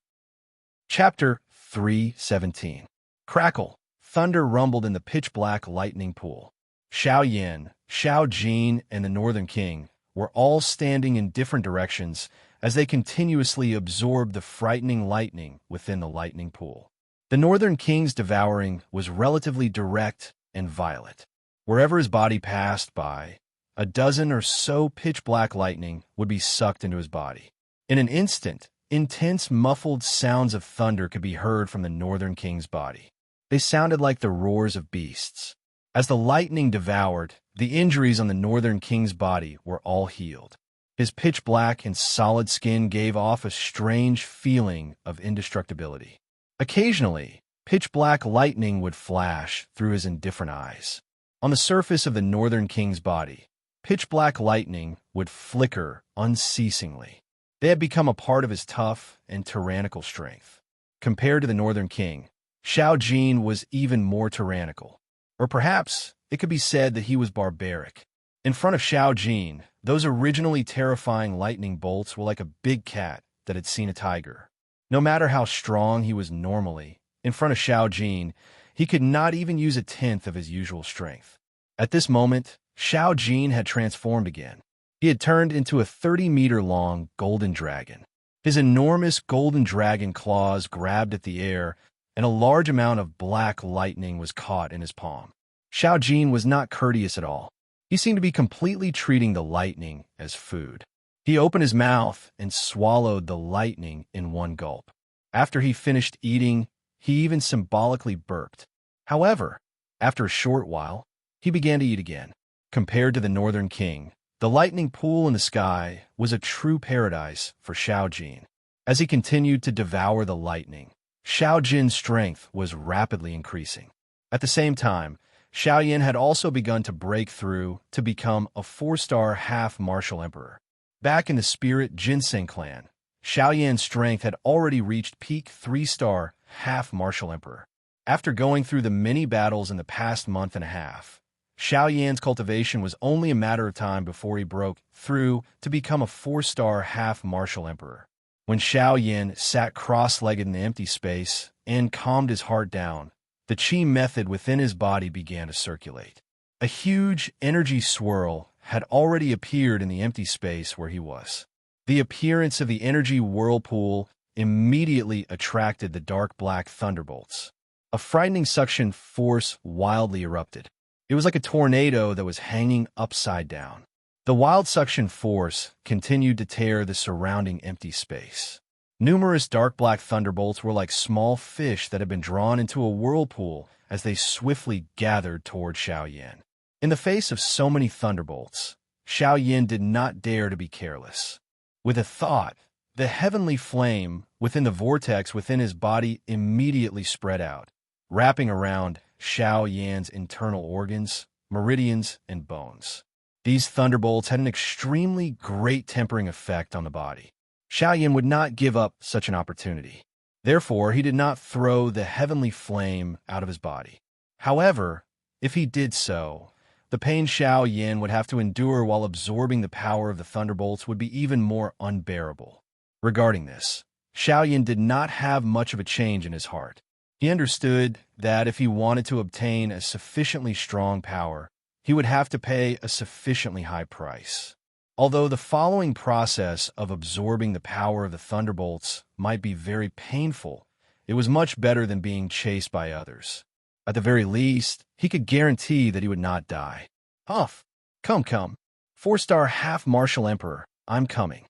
Chapter 3:17. Crackle. Thunder rumbled in the pitch-black lightning pool. Xiao Yan, Xiao Jin, and the Northern King were all standing in different directions as they continuously absorbed the frightening lightning within the lightning pool. The Northern King's devouring was relatively direct and violent. Wherever his body passed by, a dozen or so pitch-black lightning would be sucked into his body. In an instant, intense muffled sounds of thunder could be heard from the Northern King's body. They sounded like the roars of beasts. As the lightning devoured, the injuries on the Northern King's body were all healed. His pitch-black and solid skin gave off a strange feeling of indestructibility. Occasionally, pitch-black lightning would flash through his indifferent eyes. On the surface of the Northern King's body, pitch-black lightning would flicker unceasingly. They had become a part of his tough and tyrannical strength. Compared to the Northern King, Xiao Jin was even more tyrannical. Or perhaps it could be said that he was barbaric. In front of Xiao Jin, those originally terrifying lightning bolts were like a big cat that had seen a tiger. No matter how strong he was normally, in front of Xiao Jin, he could not even use a tenth of his usual strength. At this moment, Xiao Jin had transformed again. He had turned into a 30-meter-long golden dragon. His enormous golden dragon claws grabbed at the air, and a large amount of black lightning was caught in his palm. Xiao Jin was not courteous at all. He seemed to be completely treating the lightning as food. He opened his mouth and swallowed the lightning in one gulp. After he finished eating, he even symbolically burped. However, after a short while, he began to eat again. Compared to the Northern King, the lightning pool in the sky was a true paradise for Xiao Jin. As he continued to devour the lightning, Xiao Jin's strength was rapidly increasing. At the same time, Xiao Yan had also begun to break through to become a 4-star half-martial emperor. Back in the Spirit Ginseng clan, Xiao Yan's strength had already reached peak 3-star half-martial emperor. After going through the many battles in the past month and a half, Xiao Yan's cultivation was only a matter of time before he broke through to become a 4-star half-martial emperor. When Xiao Yan sat cross-legged in the empty space and calmed his heart down, the qi method within his body began to circulate. A huge energy swirl had already appeared in the empty space where he was. The appearance of the energy whirlpool immediately attracted the dark black thunderbolts. A frightening suction force wildly erupted. It was like a tornado that was hanging upside down. The wild suction force continued to tear the surrounding empty space. Numerous dark black thunderbolts were like small fish that had been drawn into a whirlpool as they swiftly gathered toward Xiao Yan. In the face of so many thunderbolts, Xiao Yan did not dare to be careless. With a thought, the heavenly flame within the vortex within his body immediately spread out, wrapping around Xiao Yan's internal organs, meridians, and bones. These thunderbolts had an extremely great tempering effect on the body. Xiao Yan would not give up such an opportunity. Therefore, he did not throw the heavenly flame out of his body. However, if he did so, the pain Xiao Yan would have to endure while absorbing the power of the thunderbolts would be even more unbearable. Regarding this, Xiao Yan did not have much of a change in his heart. He understood that if he wanted to obtain a sufficiently strong power, he would have to pay a sufficiently high price. Although the following process of absorbing the power of the thunderbolts might be very painful, it was much better than being chased by others. At the very least, he could guarantee that he would not die. Huff! Come. 4-star half-martial emperor, I'm coming.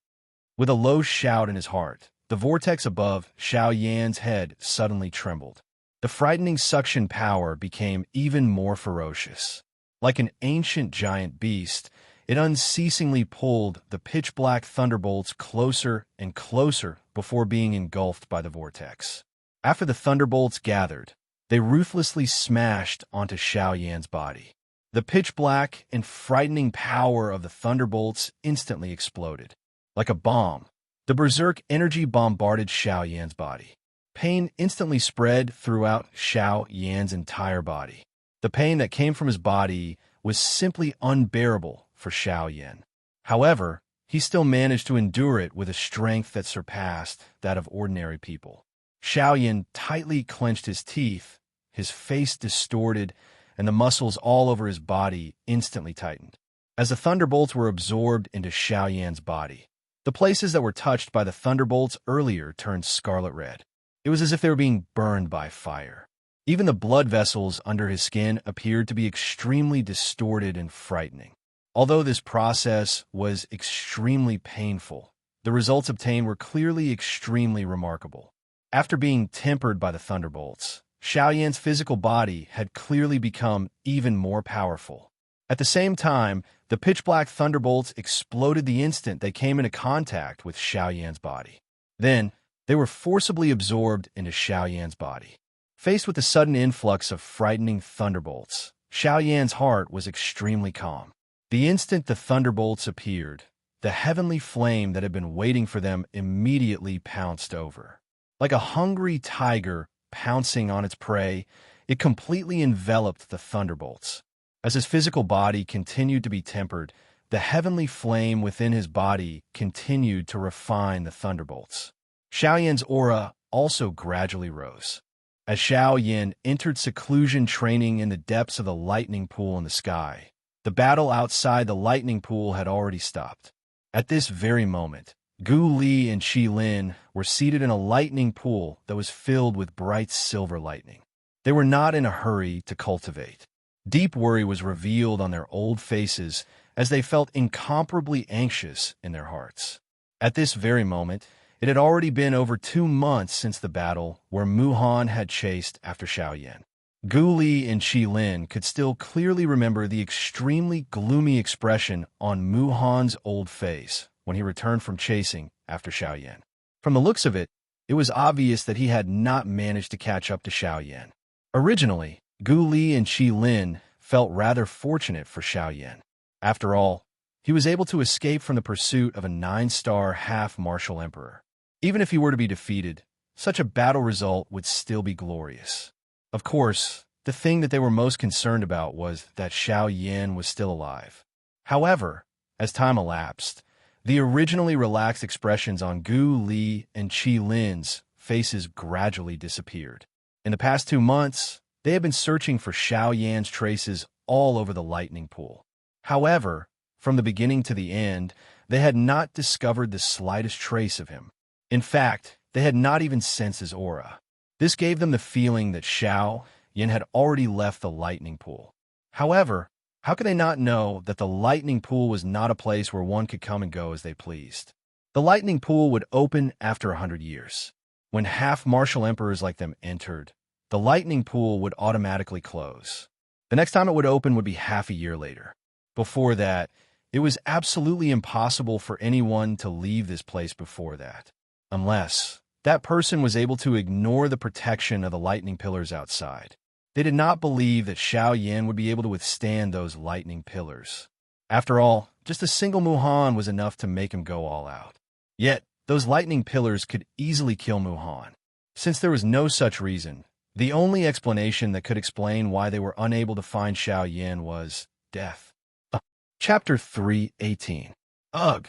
With a low shout in his heart, the vortex above Xiao Yan's head suddenly trembled. The frightening suction power became even more ferocious. Like an ancient giant beast, it unceasingly pulled the pitch-black thunderbolts closer and closer before being engulfed by the vortex. After the thunderbolts gathered, they ruthlessly smashed onto Xiao Yan's body. The pitch-black and frightening power of the thunderbolts instantly exploded. Like a bomb, the berserk energy bombarded Xiao Yan's body. Pain instantly spread throughout Xiao Yan's entire body. The pain that came from his body was simply unbearable for Xiao Yan. However, he still managed to endure it with a strength that surpassed that of ordinary people. Xiao Yan tightly clenched his teeth, his face distorted, and the muscles all over his body instantly tightened. As the thunderbolts were absorbed into Xiao Yan's body, the places that were touched by the thunderbolts earlier turned scarlet red. It was as if they were being burned by fire. Even the blood vessels under his skin appeared to be extremely distorted and frightening. Although this process was extremely painful, the results obtained were clearly extremely remarkable. After being tempered by the thunderbolts, Xiao Yan's physical body had clearly become even more powerful. At the same time, the pitch-black thunderbolts exploded the instant they came into contact with Xiao Yan's body. Then, they were forcibly absorbed into Xiao Yan's body. Faced with the sudden influx of frightening thunderbolts, Xiao Yan's heart was extremely calm. The instant the thunderbolts appeared, the heavenly flame that had been waiting for them immediately pounced over. Like a hungry tiger pouncing on its prey, it completely enveloped the thunderbolts. As his physical body continued to be tempered, the heavenly flame within his body continued to refine the thunderbolts. Xiao Yan's aura also gradually rose. As Xiao Yan entered seclusion training in the depths of the lightning pool in the sky, the battle outside the lightning pool had already stopped. At this very moment, Gu Li and Qi Lin were seated in a lightning pool that was filled with bright silver lightning. They were not in a hurry to cultivate. Deep worry was revealed on their old faces as they felt incomparably anxious in their hearts. At this very moment, it had already been over 2 months since the battle where Mu Han had chased after Xiao Yan. Gu Li and Qi Lin could still clearly remember the extremely gloomy expression on Mu Han's old face when he returned from chasing after Xiao Yan. From the looks of it, it was obvious that he had not managed to catch up to Xiao Yan. Originally, Gu Li and Qi Lin felt rather fortunate for Xiao Yan. After all, he was able to escape from the pursuit of a 9-star half-martial emperor. Even if he were to be defeated, such a battle result would still be glorious. Of course, the thing that they were most concerned about was that Xiao Yin was still alive. However, as time elapsed, the originally relaxed expressions on Gu Li and Qi Lin's faces gradually disappeared. In the past 2 months, they had been searching for Xiao Yan's traces all over the lightning pool. However, from the beginning to the end, they had not discovered the slightest trace of him. In fact, they had not even sensed his aura. This gave them the feeling that Xiao Yan had already left the lightning pool. However, how could they not know that the lightning pool was not a place where one could come and go as they pleased? The lightning pool would open after 100 years. When half-martial emperors like them entered, the lightning pool would automatically close. The next time it would open would be half a year later. Before that, it was absolutely impossible for anyone to leave this place before that, unless that person was able to ignore the protection of the lightning pillars outside. They did not believe that Xiao Yan would be able to withstand those lightning pillars. After all, just a single Muhan was enough to make him go all out. Yet, those lightning pillars could easily kill Muhan. Since there was no such reason, the only explanation that could explain why they were unable to find Xiao Yan was death. Chapter 3:18. Ugh!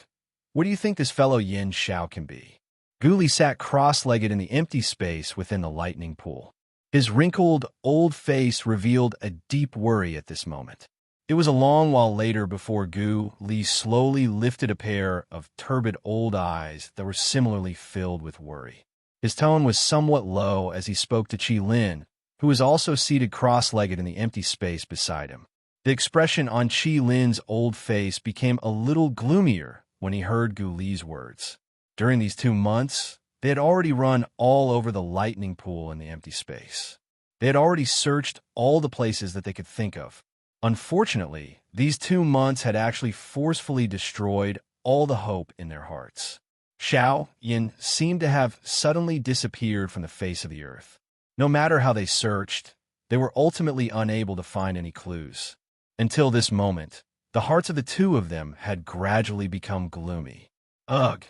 What do you think this fellow Yin Xiao can be? Guli sat cross-legged in the empty space within the lightning pool. His wrinkled, old face revealed a deep worry at this moment. It was a long while later before Gu Li slowly lifted a pair of turbid old eyes that were similarly filled with worry. His tone was somewhat low as he spoke to Qi Lin, who was also seated cross-legged in the empty space beside him. The expression on Qi Lin's old face became a little gloomier when he heard Gu Li's words. During these 2 months, they had already run all over the lightning pool in the empty space. They had already searched all the places that they could think of. Unfortunately, these 2 months had actually forcefully destroyed all the hope in their hearts. Xiao Yan seemed to have suddenly disappeared from the face of the earth. No matter how they searched, they were ultimately unable to find any clues. Until this moment, the hearts of the two of them had gradually become gloomy. Ugh!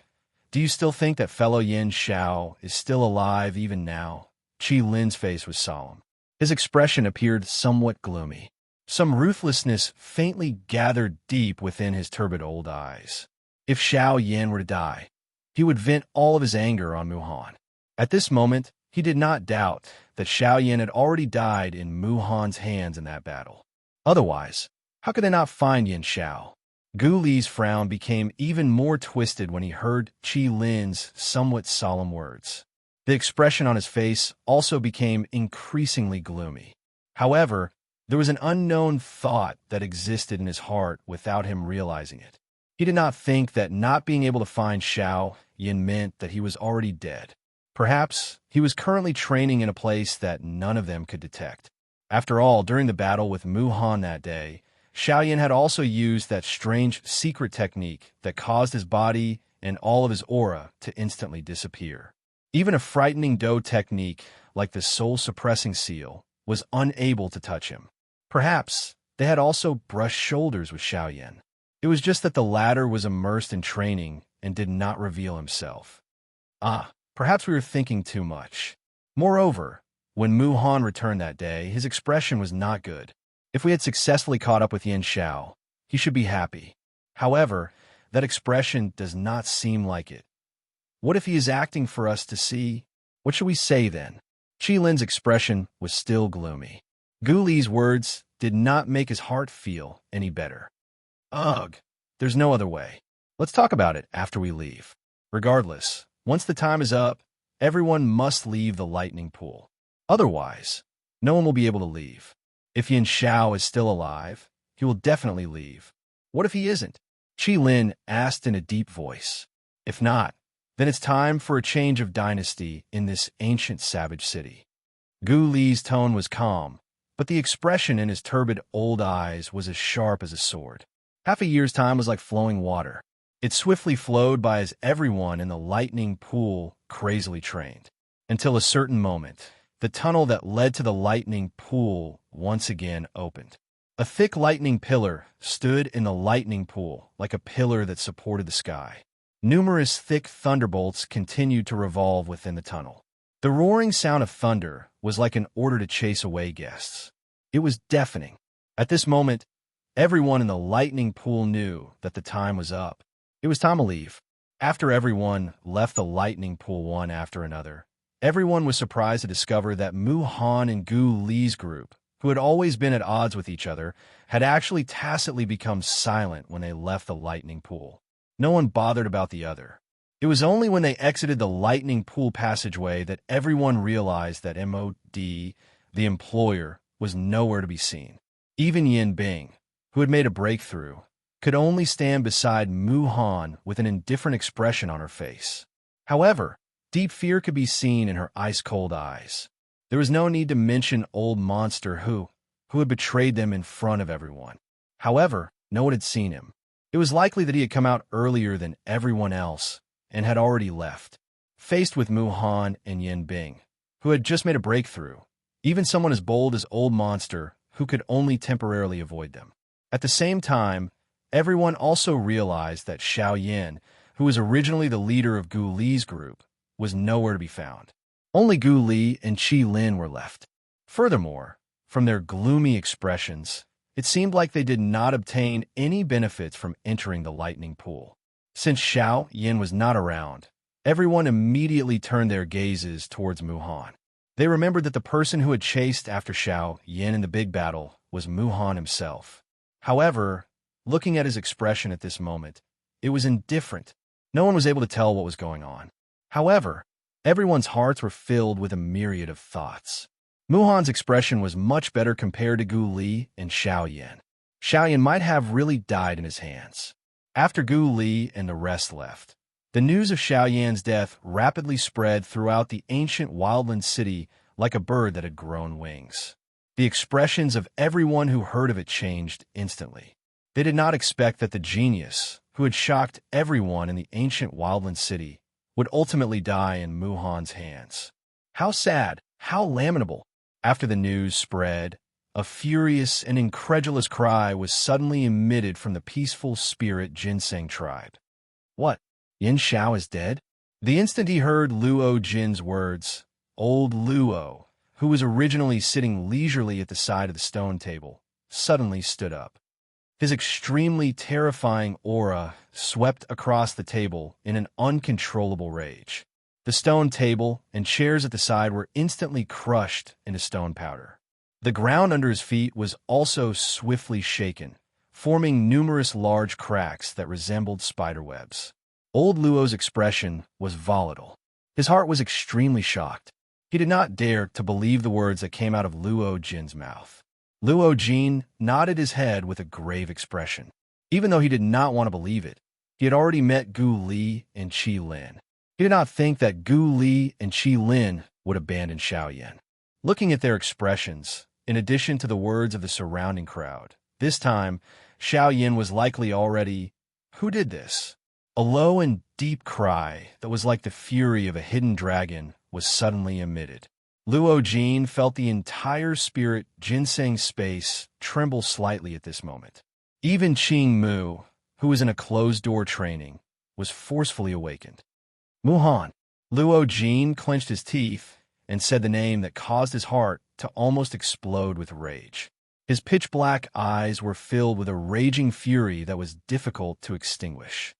Do you still think that fellow Yin Xiao is still alive even now? Qi Lin's face was solemn. His expression appeared somewhat gloomy. Some ruthlessness faintly gathered deep within his turbid old eyes. If Xiao Yan were to die, he would vent all of his anger on Muhan. At this moment, he did not doubt that Xiao Yan had already died in Muhan's hands in that battle. Otherwise, how could they not find Yin Xiao? Gu Li's frown became even more twisted when he heard Qi Lin's somewhat solemn words. The expression on his face also became increasingly gloomy. However, there was an unknown thought that existed in his heart without him realizing it. He did not think that not being able to find Xiao Yan meant that he was already dead. Perhaps he was currently training in a place that none of them could detect. After all, during the battle with Muhan that day, Xiao Yan had also used that strange secret technique that caused his body and all of his aura to instantly disappear. Even a frightening Do technique like the soul-suppressing seal was unable to touch him. Perhaps they had also brushed shoulders with Xiao Yan. It was just that the latter was immersed in training and did not reveal himself. Perhaps we were thinking too much. Moreover, when Muhan returned that day, his expression was not good. If we had successfully caught up with Yin Xiao, he should be happy. However, that expression does not seem like it. What if he is acting for us to see? What should we say then? Qi Lin's expression was still gloomy. Gu Li's words did not make his heart feel any better. Ugh, there's no other way. Let's talk about it after we leave. Regardless, once the time is up, everyone must leave the lightning pool. Otherwise, no one will be able to leave. If Yin Xiao is still alive, he will definitely leave. What if he isn't? Qi Lin asked in a deep voice. If not, then it's time for a change of dynasty in this ancient savage city. Gu Li's tone was calm, but the expression in his turbid old eyes was as sharp as a sword. Half a year's time was like flowing water. It swiftly flowed by as everyone in the lightning pool crazily trained. Until a certain moment, the tunnel that led to the lightning pool once again opened. A thick lightning pillar stood in the lightning pool like a pillar that supported the sky. Numerous thick thunderbolts continued to revolve within the tunnel. The roaring sound of thunder was like an order to chase away guests. It was deafening. At this moment, everyone in the lightning pool knew that the time was up. It was time to leave. After everyone left the lightning pool one after another, everyone was surprised to discover that Mu Han and Gu Li's group, who had always been at odds with each other, had actually tacitly become silent when they left the lightning pool. No one bothered about the other. It was only when they exited the lightning pool passageway that everyone realized that MOD, the employer, was nowhere to be seen. Even Yin Bing, who had made a breakthrough, could only stand beside Mu Han with an indifferent expression on her face. However, deep fear could be seen in her ice-cold eyes. There was no need to mention old monster who had betrayed them in front of everyone. However, no one had seen him. It was likely that he had come out earlier than everyone else and had already left. Faced with Mu Han and Yin Bing, who had just made a breakthrough, even someone as bold as old monster who could only temporarily avoid them. At the same time, everyone also realized that Xiao Yin, who was originally the leader of Gu Li's group, was nowhere to be found. Only Gu Li and Qi Lin were left. Furthermore, from their gloomy expressions, it seemed like they did not obtain any benefits from entering the lightning pool. Since Xiao Yin was not around, everyone immediately turned their gazes towards Mu Han. They remembered that the person who had chased after Xiao Yin in the big battle was Mu Han himself. However, looking at his expression at this moment, it was indifferent. No one was able to tell what was going on. However, everyone's hearts were filled with a myriad of thoughts. Mu Han's expression was much better compared to Gu Li and Xiao Yin. Xiao Yin might have really died in his hands. After Gu Li and the rest left, the news of Xiao Yan's death rapidly spread throughout the ancient wildland city like a bird that had grown wings. The expressions of everyone who heard of it changed instantly. They did not expect that the genius, who had shocked everyone in the ancient wildland city, would ultimately die in Mu Han's hands. How sad, how lamentable. After the news spread, a furious and incredulous cry was suddenly emitted from the peaceful spirit ginseng tribe. What? Yin Xiao is dead? The instant he heard Luo Jin's words, old Luo, who was originally sitting leisurely at the side of the stone table, suddenly stood up. His extremely terrifying aura swept across the table in an uncontrollable rage. The stone table and chairs at the side were instantly crushed into stone powder. The ground under his feet was also swiftly shaken, forming numerous large cracks that resembled spiderwebs. Old Luo's expression was volatile. His heart was extremely shocked. He did not dare to believe the words that came out of Luo Jin's mouth. Luo Jin nodded his head with a grave expression. Even though he did not want to believe it, he had already met Gu Li and Qi Lin. He did not think that Gu Li and Qi Lin would abandon Xiao Yan. Looking at their expressions, in addition to the words of the surrounding crowd, this time, Xiao Yan was likely already, who did this? A low and deep cry that was like the fury of a hidden dragon was suddenly emitted. Luo Jin felt the entire spirit ginseng space tremble slightly at this moment. Even Qing Mu, who was in a closed-door training, was forcefully awakened. Mu Han. Luo Jin clenched his teeth and said the name that caused his heart to almost explode with rage. His pitch-black eyes were filled with a raging fury that was difficult to extinguish.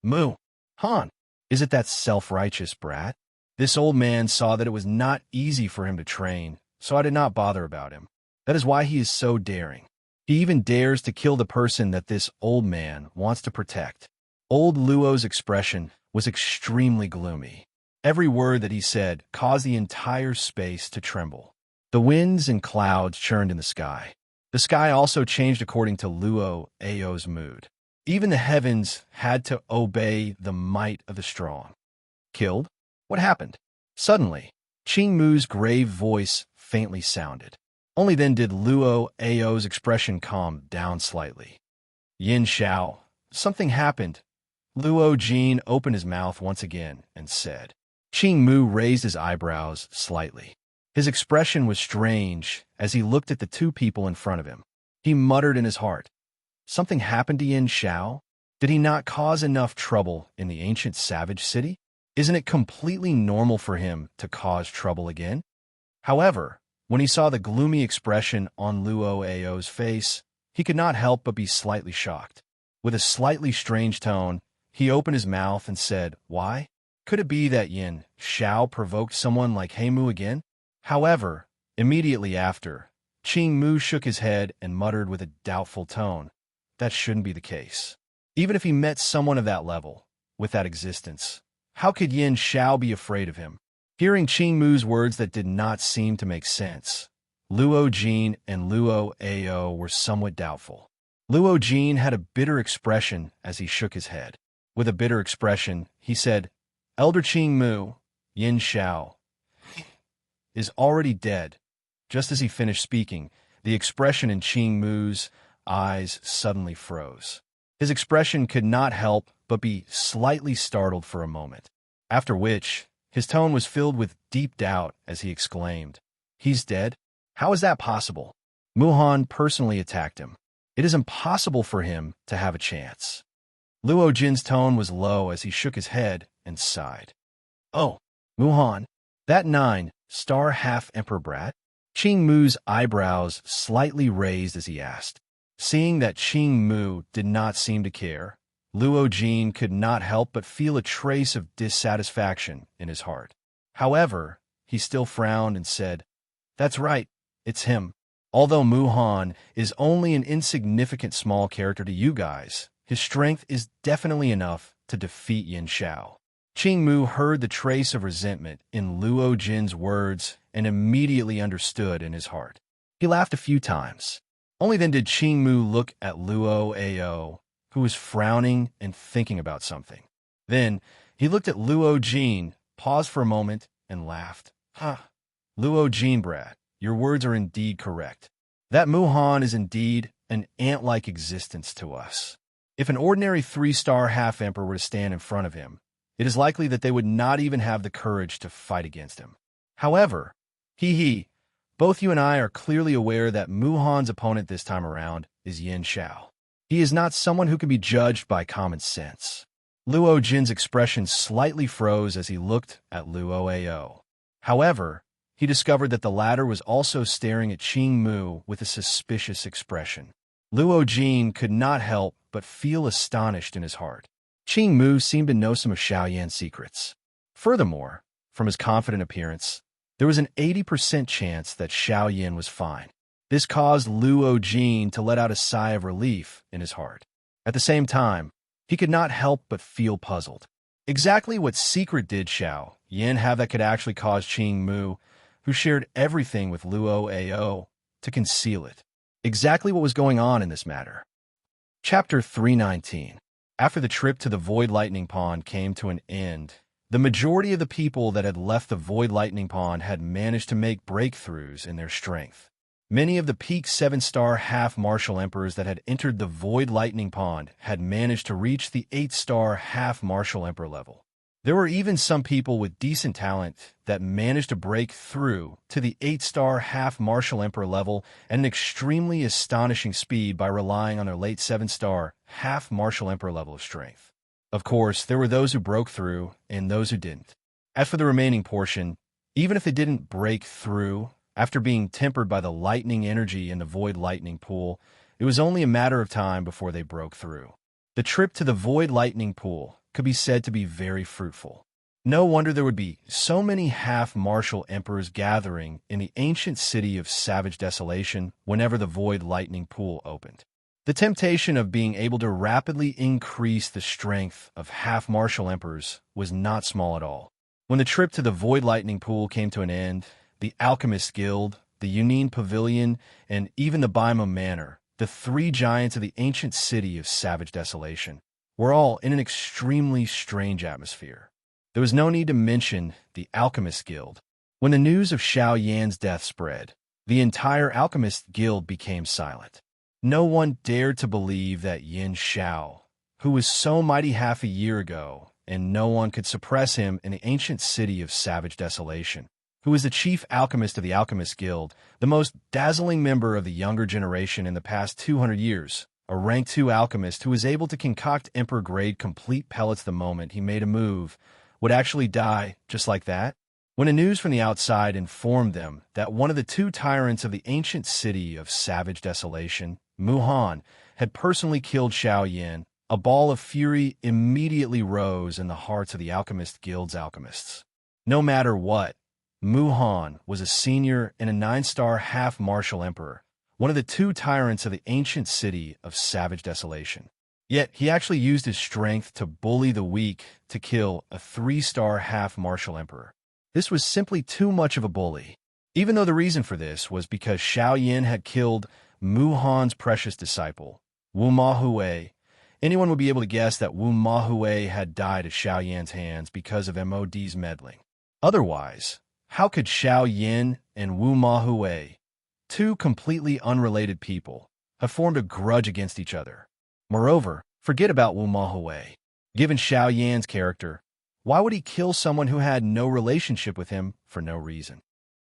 Mu Han, is it that self-righteous brat? This old man saw that it was not easy for him to train, so I did not bother about him. That is why he is so daring. He even dares to kill the person that this old man wants to protect. Old Luo's expression was extremely gloomy. Every word that he said caused the entire space to tremble. The winds and clouds churned in the sky. The sky also changed according to Luo Ao's mood. Even the heavens had to obey the might of the strong. Killed? What happened? Suddenly, Qing Mu's grave voice faintly sounded. Only then did Luo Ao's expression calm down slightly. Yin Xiao, something happened. Luo Jin opened his mouth once again and said. Qing Mu raised his eyebrows slightly. His expression was strange as he looked at the two people in front of him. He muttered in his heart. Something happened to Yin Xiao? Did he not cause enough trouble in the ancient savage city? Isn't it completely normal for him to cause trouble again? However, when he saw the gloomy expression on Luo Ao's face, he could not help but be slightly shocked. With a slightly strange tone, he opened his mouth and said, "Why? Could it be that Yin Xiao provoked someone like Heimu again?" However, immediately after, Qing Mu shook his head and muttered with a doubtful tone, "That shouldn't be the case. Even if he met someone of that level, with that existence, how could Yin Xiao be afraid of him?" Hearing Qing Mu's words that did not seem to make sense, Luo Jin and Luo Ao were somewhat doubtful. Luo Jin had a bitter expression as he shook his head. With a bitter expression, he said, "Elder Qing Mu, Yin Xiao, is already dead." Just as he finished speaking, the expression in Qing Mu's eyes suddenly froze. His expression could not help but be slightly startled for a moment, after which his tone was filled with deep doubt as he exclaimed, "He's dead? How is that possible? Muhan personally attacked him. It is impossible for him to have a chance." Luo Jin's tone was low as he shook his head and sighed. "Oh, Muhan, that 9-star half-emperor brat?" Qing Mu's eyebrows slightly raised as he asked. Seeing that Qing Mu did not seem to care, Luo Jin could not help but feel a trace of dissatisfaction in his heart. However, he still frowned and said, "That's right, it's him. Although Muhan is only an insignificant small character to you guys, his strength is definitely enough to defeat Yin Xiao." Qing Mu heard the trace of resentment in Luo Jin's words and immediately understood in his heart. He laughed a few times. Only then did Qing Mu look at Luo Ao, who was frowning and thinking about something. Then he looked at Luo Jin, paused for a moment, and laughed. "Ha, Luo Jin brat, your words are indeed correct. That Muhan is indeed an ant-like existence to us. If an ordinary 3-star half-emperor were to stand in front of him, it is likely that they would not even have the courage to fight against him. However, both you and I are clearly aware that Muhan's opponent this time around is Yin Xiao. He is not someone who can be judged by common sense." Luo Jin's expression slightly froze as he looked at Luo Ao. However, he discovered that the latter was also staring at Qing Mu with a suspicious expression. Luo Jin could not help but feel astonished in his heart. Qing Mu seemed to know some of Xiao Yan's secrets. Furthermore, from his confident appearance, there was an 80% chance that Xiao Yan was fine. This caused Luo Jin to let out a sigh of relief in his heart. At the same time, he could not help but feel puzzled. Exactly what secret did Xiao Yan have that could actually cause Qing Mu, who shared everything with Luo Ao, to conceal it? Exactly what was going on in this matter? Chapter 319. After the trip to the Void Lightning Pond came to an end, the majority of the people that had left the Void Lightning Pond had managed to make breakthroughs in their strength. Many of the peak 7-star half-martial emperors that had entered the Void Lightning Pond had managed to reach the 8-star half-martial emperor level. There were even some people with decent talent that managed to break through to the 8-star half-martial emperor level at an extremely astonishing speed by relying on their late 7-star half-martial emperor level of strength. Of course, there were those who broke through and those who didn't. As for the remaining portion, even if they didn't break through, after being tempered by the lightning energy in the Void Lightning Pool, it was only a matter of time before they broke through. The trip to the Void Lightning Pool could be said to be very fruitful. No wonder there would be so many half-martial emperors gathering in the ancient city of Savage Desolation whenever the Void Lightning Pool opened. The temptation of being able to rapidly increase the strength of half-martial emperors was not small at all. When the trip to the Void Lightning Pool came to an end, the Alchemist Guild, the Yunin Pavilion, and even the Baima Manor, the 3 giants of the ancient city of Savage Desolation, were all in an extremely strange atmosphere. There was no need to mention the Alchemist Guild. When the news of Xiao Yan's death spread, the entire Alchemist Guild became silent. No one dared to believe that Yin Xiao, who was so mighty half a year ago, and no one could suppress him in the ancient city of Savage Desolation, who was the chief alchemist of the Alchemist Guild, the most dazzling member of the younger generation in the past 200 years, a rank 2 alchemist who was able to concoct emperor-grade complete pellets the moment he made a move, would actually die just like that? When the news from the outside informed them that one of the two tyrants of the ancient city of savage desolation, Muhan, had personally killed Xiao Yin, a ball of fury immediately rose in the hearts of the Alchemist Guild's alchemists. No matter what, Muhan was a senior and a 9-star half-martial emperor, one of the two tyrants of the ancient city of savage desolation. Yet he actually used his strength to bully the weak to kill a 3-star half-martial emperor. This was simply too much of a bully. Even though the reason for this was because Xiao Yin had killed Muhan's precious disciple, Wu Mahui, anyone would be able to guess that Wu Mahui had died at Xiao Yan's hands because of MOD's meddling. Otherwise, how could Xiao Yin and Wu Mahui, two completely unrelated people, have formed a grudge against each other? Moreover, forget about Wu Mahui. Given Xiao Yan's character, why would he kill someone who had no relationship with him for no reason?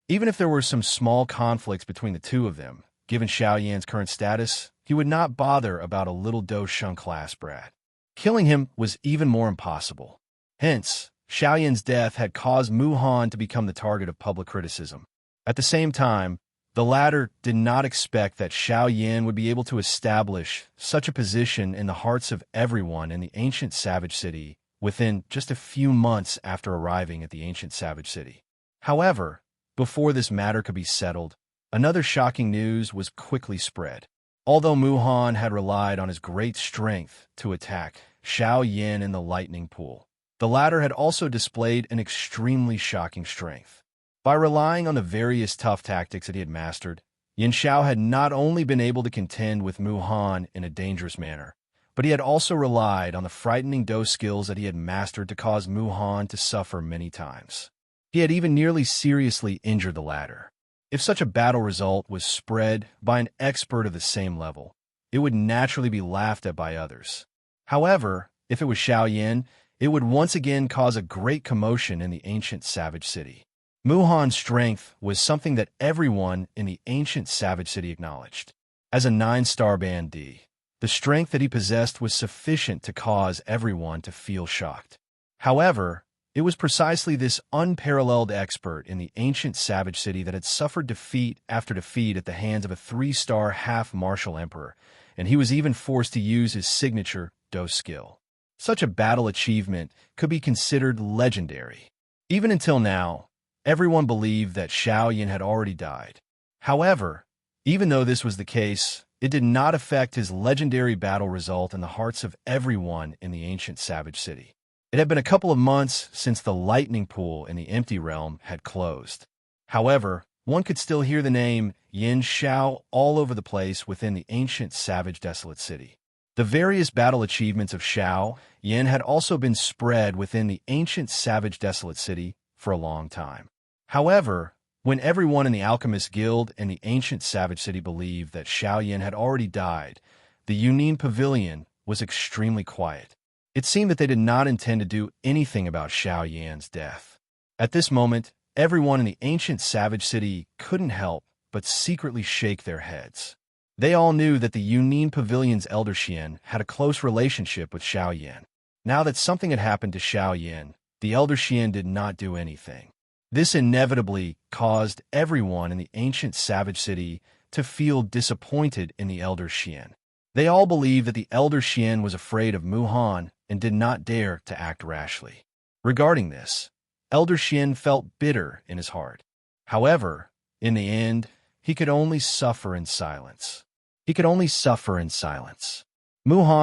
Even if there were some small conflicts between the two of them, given Xiao Yan's current status, he would not bother about a little Do Shun class brat. Killing him was even more impossible. Hence, Xiao Yan's death had caused Muhan to become the target of public criticism. At the same time, the latter did not expect that Xiao Yan would be able to establish such a position in the hearts of everyone in the ancient savage city within just a few months after arriving at the ancient savage city. However, before this matter could be settled, another shocking news was quickly spread. Although Muhan had relied on his great strength to attack Xiao Yan in the lightning pool, the latter had also displayed an extremely shocking strength. By relying on the various tough tactics that he had mastered, Yin Xiao had not only been able to contend with Muhan in a dangerous manner, but he had also relied on the frightening Do skills that he had mastered to cause Muhan to suffer many times. He had even nearly seriously injured the latter. If such a battle result was spread by an expert of the same level, it would naturally be laughed at by others. However, if it was Xiao Yan, it would once again cause a great commotion in the ancient savage city. Muhan's strength was something that everyone in the ancient savage city acknowledged. As a 9-star band D, the strength that he possessed was sufficient to cause everyone to feel shocked. However, it was precisely this unparalleled expert in the ancient savage city that had suffered defeat after defeat at the hands of a 3-star half-martial emperor, and he was even forced to use his signature Do skill. Such a battle achievement could be considered legendary. Even until now, everyone believed that Xiao Yan had already died. However, even though this was the case, it did not affect his legendary battle result in the hearts of everyone in the ancient savage city. It had been a couple of months since the lightning pool in the empty realm had closed. However, one could still hear the name Yin Xiao all over the place within the ancient savage desolate city. The various battle achievements of Xiao Yin had also been spread within the ancient savage desolate city for a long time. However, when everyone in the Alchemist Guild and the ancient savage city believed that Xiao Yan had already died, the Union Pavilion was extremely quiet. It seemed that they did not intend to do anything about Xiao Yan's death. At this moment, everyone in the ancient savage city couldn't help but secretly shake their heads. They all knew that the Union Pavilion's Elder Xian had a close relationship with Xiao Yan. Now that something had happened to Xiao Yan, the Elder Xian did not do anything. This inevitably caused everyone in the ancient savage city to feel disappointed in the Elder Xian. They all believed that the Elder Xian was afraid of Muhan and did not dare to act rashly. Regarding this, Elder Xian felt bitter in his heart. However, in the end, he could only suffer in silence. Muhan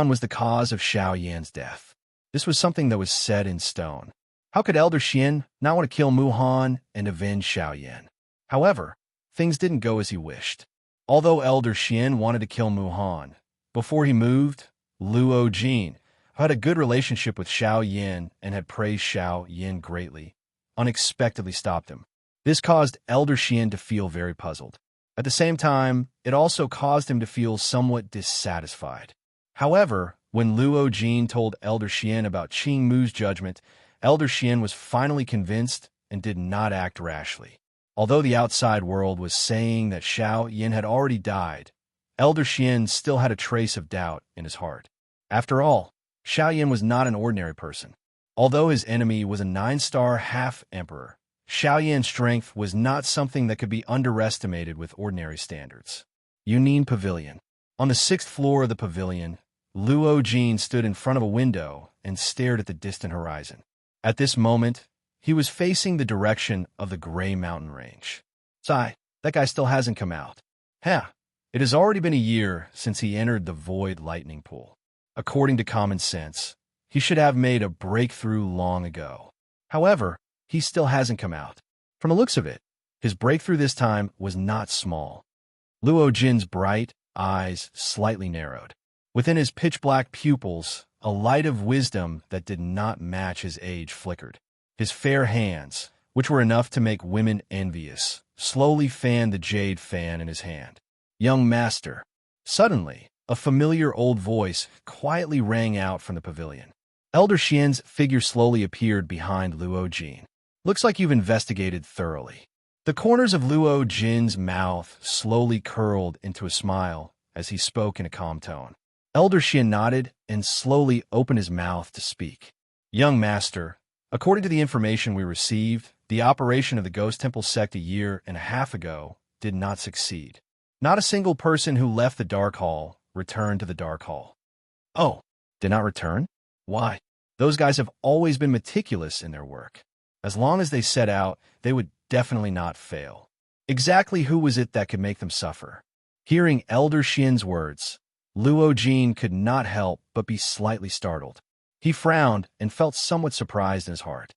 was the cause of Xiao Yan's death. This was something that was set in stone. How could Elder Xian not want to kill Muhan and avenge Xiao Yan? However, things didn't go as he wished. Although Elder Xian wanted to kill Muhan, before he moved, Luo Jin, who had a good relationship with Xiao Yan and had praised Xiao Yan greatly, unexpectedly stopped him. This caused Elder Xian to feel very puzzled. At the same time, it also caused him to feel somewhat dissatisfied. However, when Luo Jin told Elder Xian about Qing Mu's judgment, Elder Xian was finally convinced and did not act rashly. Although the outside world was saying that Xiao Yan had already died, Elder Xian still had a trace of doubt in his heart. After all, Xiao Yan was not an ordinary person. Although his enemy was a 9-star half-emperor, Xiao Yan's strength was not something that could be underestimated with ordinary standards. Yunnin Pavilion. On the 6th floor of the pavilion, Luo Jin stood in front of a window and stared at the distant horizon. At this moment, he was facing the direction of the gray mountain range. Sigh, that guy still hasn't come out. Heh, it has already been a year since he entered the void lightning pool. According to common sense, he should have made a breakthrough long ago. However, he still hasn't come out. From the looks of it, his breakthrough this time was not small. Luo Jin's bright eyes slightly narrowed. Within his pitch-black pupils, a light of wisdom that did not match his age flickered. His fair hands, which were enough to make women envious, slowly fanned the jade fan in his hand. Young master. Suddenly, a familiar old voice quietly rang out from the pavilion. Elder Xian's figure slowly appeared behind Luo Jin. Looks like you've investigated thoroughly. The corners of Luo Jin's mouth slowly curled into a smile as he spoke in a calm tone. Elder Xian nodded and slowly opened his mouth to speak. Young master, according to the information we received, the operation of the Ghost Temple sect a year and a half ago did not succeed. Not a single person who left the Dark Hall returned to the Dark Hall. Oh, did not return? Why? Those guys have always been meticulous in their work. As long as they set out, they would definitely not fail. Exactly who was it that could make them suffer? Hearing Elder Xian's words, Luo Jin could not help but be slightly startled. He frowned and felt somewhat surprised in his heart.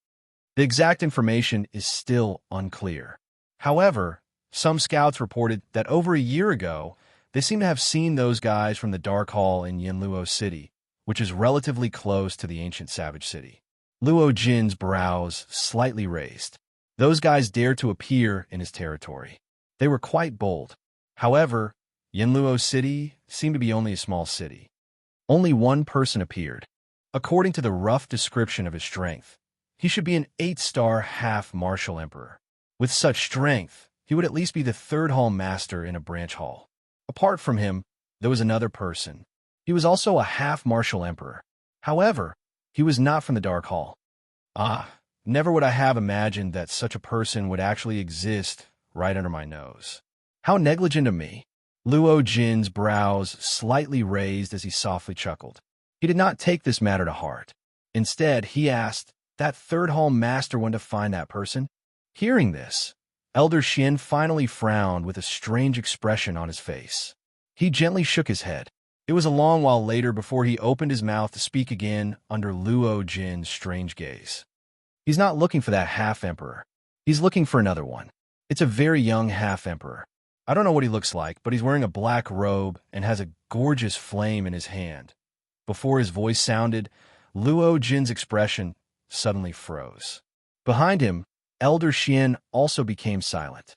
The exact information is still unclear. However, some scouts reported that over a year ago, they seem to have seen those guys from the Dark Hall in Yanluo City, which is relatively close to the ancient Savage City. Luo Jin's brows slightly raised. Those guys dared to appear in his territory. They were quite bold. However, Yanluo City seemed to be only a small city. Only one person appeared. According to the rough description of his strength, he should be an 8-star half-martial emperor. With such strength, he would at least be the 3rd hall master in a branch hall. Apart from him, there was another person. He was also a half-martial emperor. However, he was not from the Dark Hall. Never would I have imagined that such a person would actually exist right under my nose. How negligent of me. Luo Jin's brows slightly raised as he softly chuckled. He did not take this matter to heart. Instead, he asked, that 3rd hall master went to find that person? Hearing this, Elder Xian finally frowned with a strange expression on his face. He gently shook his head. It was a long while later before he opened his mouth to speak again under Luo Jin's strange gaze. He's not looking for that half-emperor. He's looking for another one. It's a very young half-emperor. I don't know what he looks like, but he's wearing a black robe and has a gorgeous flame in his hand. Before his voice sounded, Luo Jin's expression suddenly froze. Behind him, Elder Xian also became silent.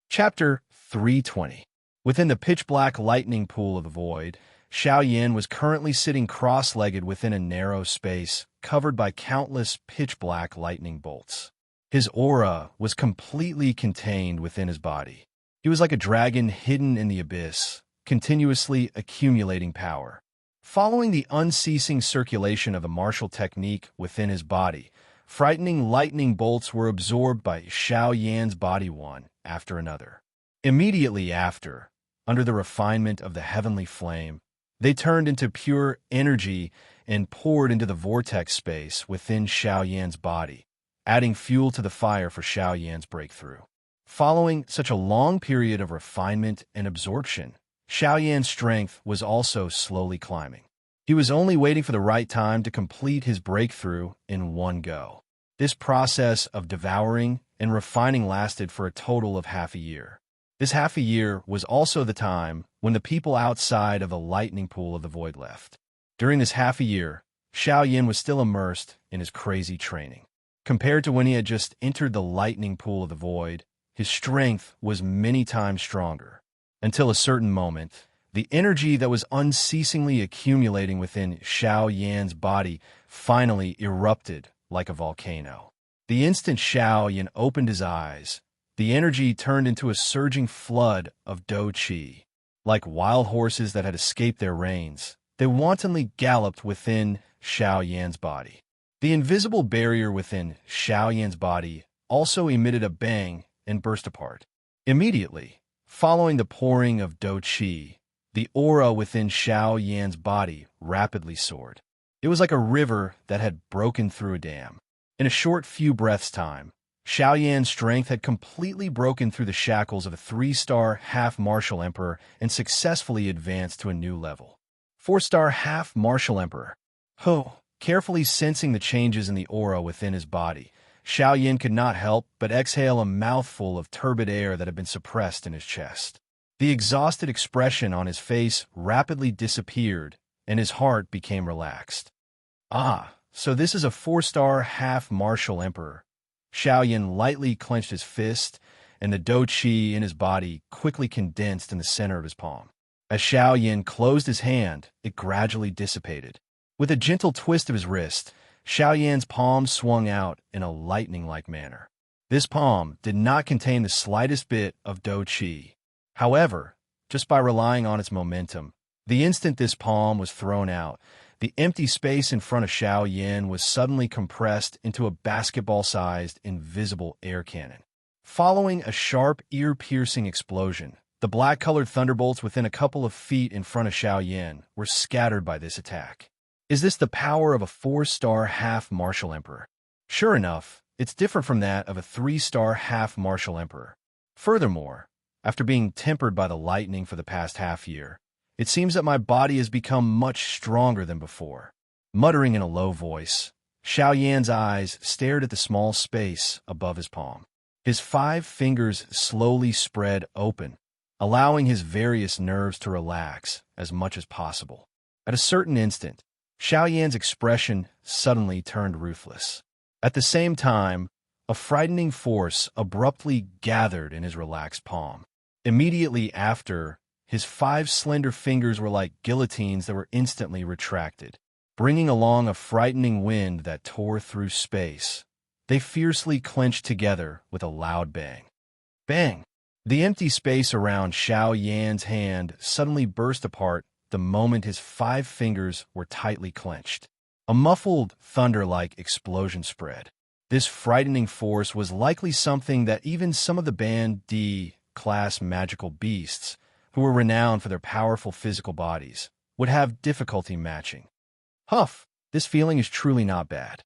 Chapter 320. Within the pitch-black lightning pool of the void, Xiao Yan was currently sitting cross-legged within a narrow space covered by countless pitch-black lightning bolts. His aura was completely contained within his body. He was like a dragon hidden in the abyss, continuously accumulating power. Following the unceasing circulation of the martial technique within his body, frightening lightning bolts were absorbed by Xiao Yan's body one after another. Immediately after, under the refinement of the heavenly flame, they turned into pure energy and poured into the vortex space within Xiao Yan's body, adding fuel to the fire for Xiao Yan's breakthrough. Following such a long period of refinement and absorption, Xiao Yan's strength was also slowly climbing. He was only waiting for the right time to complete his breakthrough in one go. This process of devouring and refining lasted for a total of half a year. This half a year was also the time when the people outside of the lightning pool of the void left. During this half a year, Xiao Yan was still immersed in his crazy training. Compared to when he had just entered the lightning pool of the void, his strength was many times stronger. Until a certain moment, the energy that was unceasingly accumulating within Xiao Yan's body finally erupted like a volcano. The instant Xiao Yan opened his eyes, the energy turned into a surging flood of dou qi. Like wild horses that had escaped their reins, they wantonly galloped within Xiao Yan's body. The invisible barrier within Xiao Yan's body also emitted a bang and burst apart. Immediately, following the pouring of Do Qi, the aura within Xiao Yan's body rapidly soared. It was like a river that had broken through a dam. In a short few breaths' time, Xiao Yan's strength had completely broken through the shackles of a 3-star half-martial emperor and successfully advanced to a new level. 4-star half-martial emperor. Carefully sensing the changes in the aura within his body, Xiao Yan could not help but exhale a mouthful of turbid air that had been suppressed in his chest. The exhausted expression on his face rapidly disappeared, and his heart became relaxed. So this is a 4-star half-martial emperor. Xiao Yan lightly clenched his fist, and the Do Qi in his body quickly condensed in the center of his palm. As Xiao Yan closed his hand, it gradually dissipated. With a gentle twist of his wrist, Xiao Yan's palm swung out in a lightning-like manner. This palm did not contain the slightest bit of Do Qi. However, just by relying on its momentum, the instant this palm was thrown out, the empty space in front of Xiao Yan was suddenly compressed into a basketball-sized, invisible air cannon. Following a sharp, ear-piercing explosion, the black-colored thunderbolts within a couple of feet in front of Xiao Yan were scattered by this attack. Is this the power of a 4-star half-martial emperor? Sure enough, it's different from that of a 3-star half-martial emperor. Furthermore, after being tempered by the lightning for the past half-year, it seems that my body has become much stronger than before. Muttering in a low voice, Xiao Yan's eyes stared at the small space above his palm. His 5 fingers slowly spread open, allowing his various nerves to relax as much as possible. At a certain instant, Xiao Yan's expression suddenly turned ruthless. At the same time, a frightening force abruptly gathered in his relaxed palm. Immediately after, his 5 slender fingers were like guillotines that were instantly retracted, bringing along a frightening wind that tore through space. They fiercely clenched together with a loud bang. Bang! The empty space around Xiao Yan's hand suddenly burst apart the moment his 5 fingers were tightly clenched. A muffled, thunder-like explosion spread. This frightening force was likely something that even some of the Band D-class magical beasts, who were renowned for their powerful physical bodies, would have difficulty matching. Huff, this feeling is truly not bad.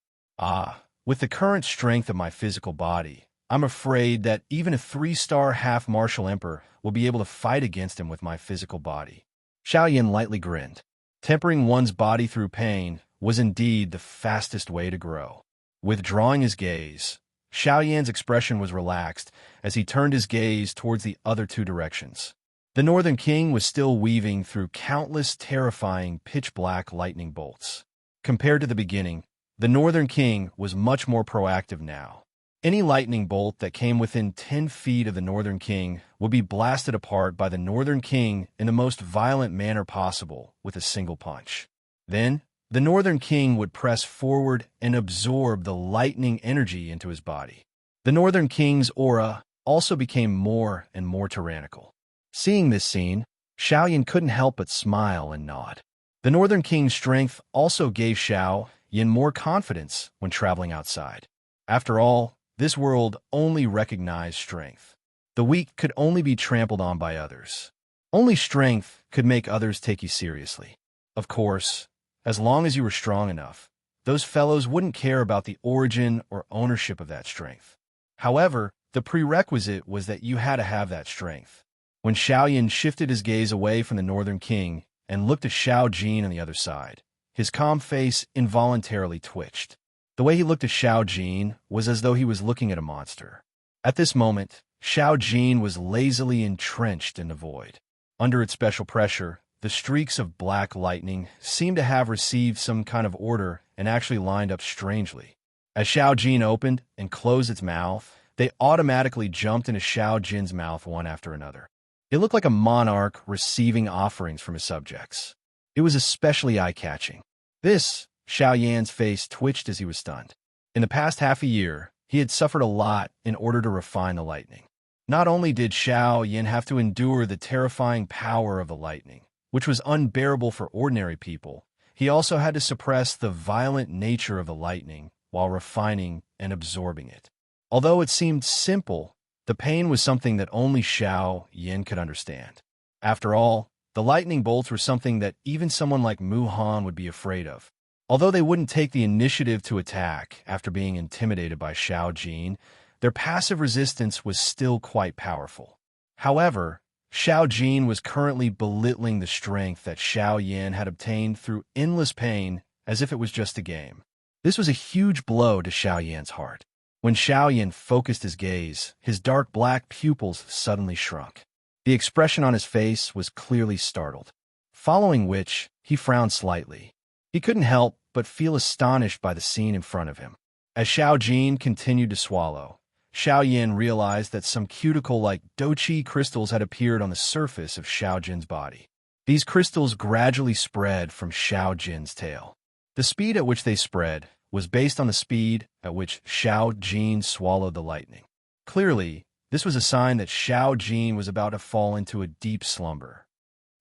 With the current strength of my physical body, I'm afraid that even a 3-star half-martial emperor will be able to fight against him with my physical body. Xiao Yan lightly grinned. Tempering one's body through pain was indeed the fastest way to grow. Withdrawing his gaze, Xiao Yan's expression was relaxed as he turned his gaze towards the other 2 directions. The Northern King was still weaving through countless terrifying pitch-black lightning bolts. Compared to the beginning, the Northern King was much more proactive now. Any lightning bolt that came within 10 feet of the Northern King would be blasted apart by the Northern King in the most violent manner possible with a single punch. Then, the Northern King would press forward and absorb the lightning energy into his body. The Northern King's aura also became more and more tyrannical. Seeing this scene, Xiao Yan couldn't help but smile and nod. The Northern King's strength also gave Xiao Yan more confidence when traveling outside. After all, this world only recognized strength. The weak could only be trampled on by others. Only strength could make others take you seriously. Of course, as long as you were strong enough, those fellows wouldn't care about the origin or ownership of that strength. However, the prerequisite was that you had to have that strength. When Xiao Yan shifted his gaze away from the Northern King and looked at Xiao Jin on the other side, his calm face involuntarily twitched. The way he looked at Xiao Jin was as though he was looking at a monster. At this moment, Xiao Jin was lazily entrenched in the void. Under its special pressure, the streaks of black lightning seemed to have received some kind of order and actually lined up strangely. As Xiao Jin opened and closed its mouth, they automatically jumped into Xiao Jin's mouth one after another. It looked like a monarch receiving offerings from his subjects. It was especially eye-catching. Xiao Yan's face twitched as he was stunned. In the past half a year, he had suffered a lot in order to refine the lightning. Not only did Xiao Yan have to endure the terrifying power of the lightning, which was unbearable for ordinary people, He also had to suppress the violent nature of the lightning while refining and absorbing it. Although it seemed simple, the pain was something that only Xiao Yin could understand. After all, the lightning bolts were something that even someone like Mu Han would be afraid of. Although they wouldn't take the initiative to attack after being intimidated by Xiao Jin, their passive resistance was still quite powerful. However, Xiao Jin was currently belittling the strength that Xiao Yin had obtained through endless pain as if it was just a game. This was a huge blow to Xiao Yan's heart. When Xiao Yin focused his gaze, his dark black pupils suddenly shrunk. The expression on his face was clearly startled, following which he frowned slightly. He couldn't help but feel astonished by the scene in front of him. As Xiao Jin continued to swallow, Xiao Yin realized that some cuticle-like doqi crystals had appeared on the surface of Xiao Jin's body. These crystals gradually spread from Xiao Jin's tail. The speed at which they spread was based on the speed at which Xiao Jin swallowed the lightning. Clearly, this was a sign that Xiao Jin was about to fall into a deep slumber.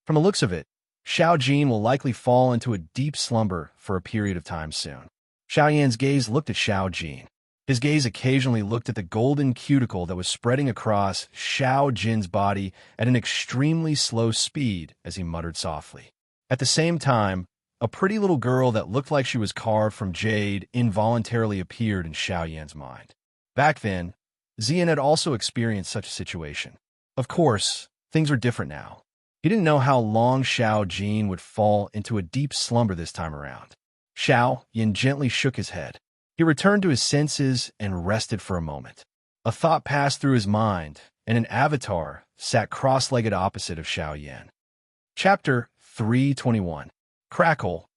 From the looks of it, Xiao Jin will likely fall into a deep slumber for a period of time soon. Xiao Yan's gaze looked at Xiao Jin. His gaze occasionally looked at the golden cuticle that was spreading across Xiao Jin's body at an extremely slow speed as he muttered softly. At the same time, a pretty little girl that looked like she was carved from jade involuntarily appeared in Xiao Yan's mind. Back then, Xian had also experienced such a situation. Of course, things were different now. He didn't know how long Xiao Jin would fall into a deep slumber this time around. Xiao Yin gently shook his head. He returned to his senses and rested for a moment. A thought passed through his mind, and an avatar sat cross-legged opposite of Xiao Yan. Chapter 321. Crackle.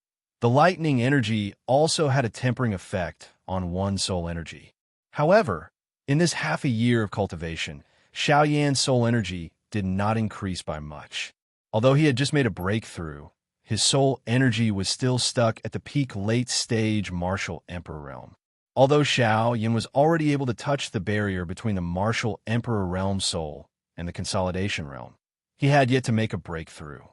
The lightning energy also had a tempering effect on one soul energy. However, in this half a year of cultivation, Xiao Yan's soul energy did not increase by much. Although he had just made a breakthrough, his soul energy was still stuck at the peak late-stage martial emperor realm. Although Xiao Yan was already able to touch the barrier between the martial emperor realm soul and the consolidation realm, he had yet to make a breakthrough.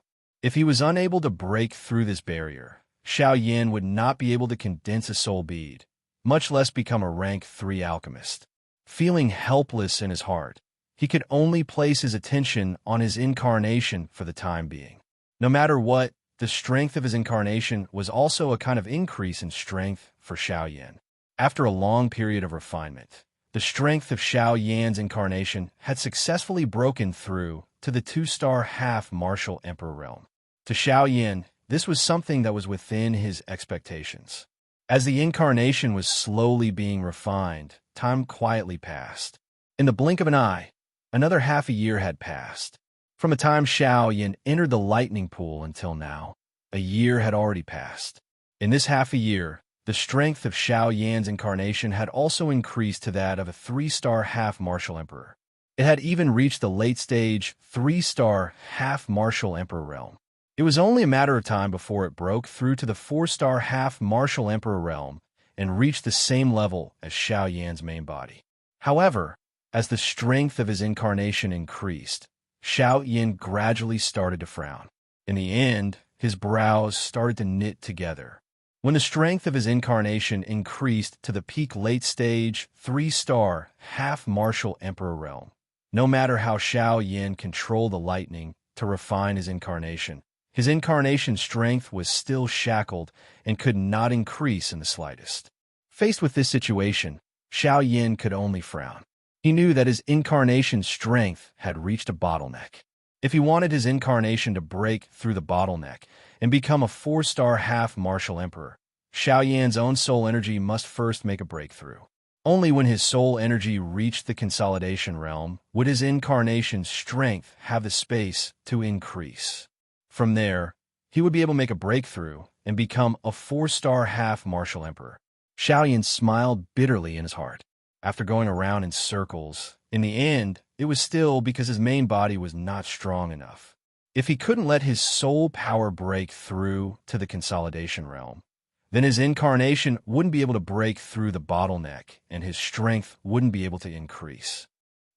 If he was unable to break through this barrier, Xiao Yan would not be able to condense a soul bead, much less become a rank 3 alchemist. Feeling helpless in his heart, he could only place his attention on his incarnation for the time being. No matter what, the strength of his incarnation was also a kind of increase in strength for Xiao Yan. After a long period of refinement, the strength of Xiao Yan's incarnation had successfully broken through to the 2-star half martial emperor realm. To Xiao Yan, this was something that was within his expectations. As the incarnation was slowly being refined, time quietly passed. In the blink of an eye, another half a year had passed. From the time Xiao Yan entered the lightning pool until now, a year had already passed. In this half a year, the strength of Xiao Yan's incarnation had also increased to that of a 3-star half martial emperor. It had even reached the late-stage 3-star half martial emperor realm. It was only a matter of time before it broke through to the 4-star half martial emperor realm and reached the same level as Xiao Yan's main body. However, as the strength of his incarnation increased, Xiao Yan gradually started to frown. In the end, his brows started to knit together. When the strength of his incarnation increased to the peak late-stage 3-star half martial emperor realm, no matter how Xiao Yan controlled the lightning to refine his incarnation strength was still shackled and could not increase in the slightest. Faced with this situation, Xiao Yan could only frown. He knew that his incarnation strength had reached a bottleneck. If he wanted his incarnation to break through the bottleneck and become a 4-star half martial emperor, Xiao Yan's own soul energy must first make a breakthrough. Only when his soul energy reached the consolidation realm would his incarnation strength have the space to increase. From there, he would be able to make a breakthrough and become a 4-star half martial emperor. Xiao Yan smiled bitterly in his heart. After going around in circles, in the end, it was still because his main body was not strong enough. If he couldn't let his soul power break through to the consolidation realm, then his incarnation wouldn't be able to break through the bottleneck and his strength wouldn't be able to increase.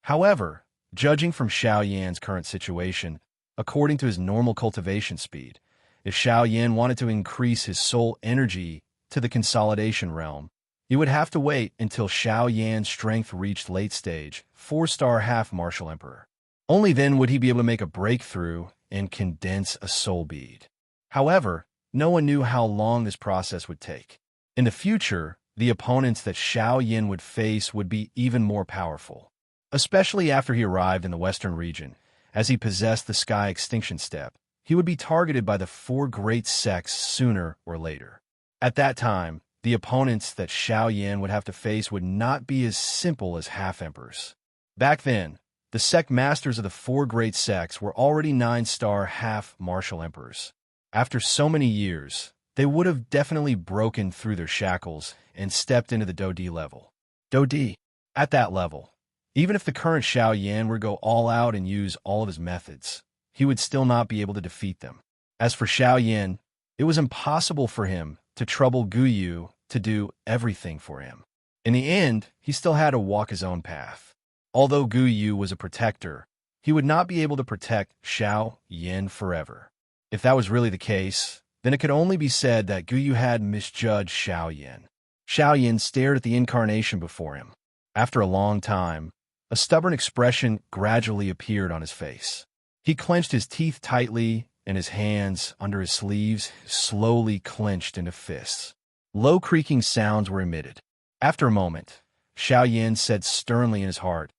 However, judging from Xiao Yan's current situation, according to his normal cultivation speed, If Xiao Yin wanted to increase his soul energy to the consolidation realm, he would have to wait until Xiao Yan's strength reached late stage, 4-star half martial emperor. Only then would he be able to make a breakthrough and condense a soul bead. However, no one knew how long this process would take. In the future, the opponents that Xiao Yin would face would be even more powerful, especially after he arrived in the western region. As he possessed the Sky Extinction Step, he would be targeted by the 4 great sects sooner or later. At that time, the opponents that Xiao Yin would have to face would not be as simple as half-emperors. Back then, the sect masters of the 4 great sects were already 9-star half-martial emperors. After so many years, they would have definitely broken through their shackles and stepped into the Dodi level. Dodi. At that level, even if the current Xiao Yan were to go all out and use all of his methods, he would still not be able to defeat them. As for Xiao Yin, it was impossible for him to trouble Gu Yu to do everything for him. In the end, he still had to walk his own path. Although Gu Yu was a protector, he would not be able to protect Xiao Yin forever. If that was really the case, then it could only be said that Gu Yu had misjudged Xiao Yin. Xiao Yin stared at the incarnation before him. After a long time, a stubborn expression gradually appeared on his face. He clenched his teeth tightly, and his hands, under his sleeves, slowly clenched into fists. Low creaking sounds were emitted. After a moment, Xiao Yin said sternly in his heart,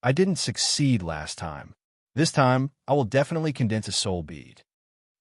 "I didn't succeed last time. This time, I will definitely condense a soul bead."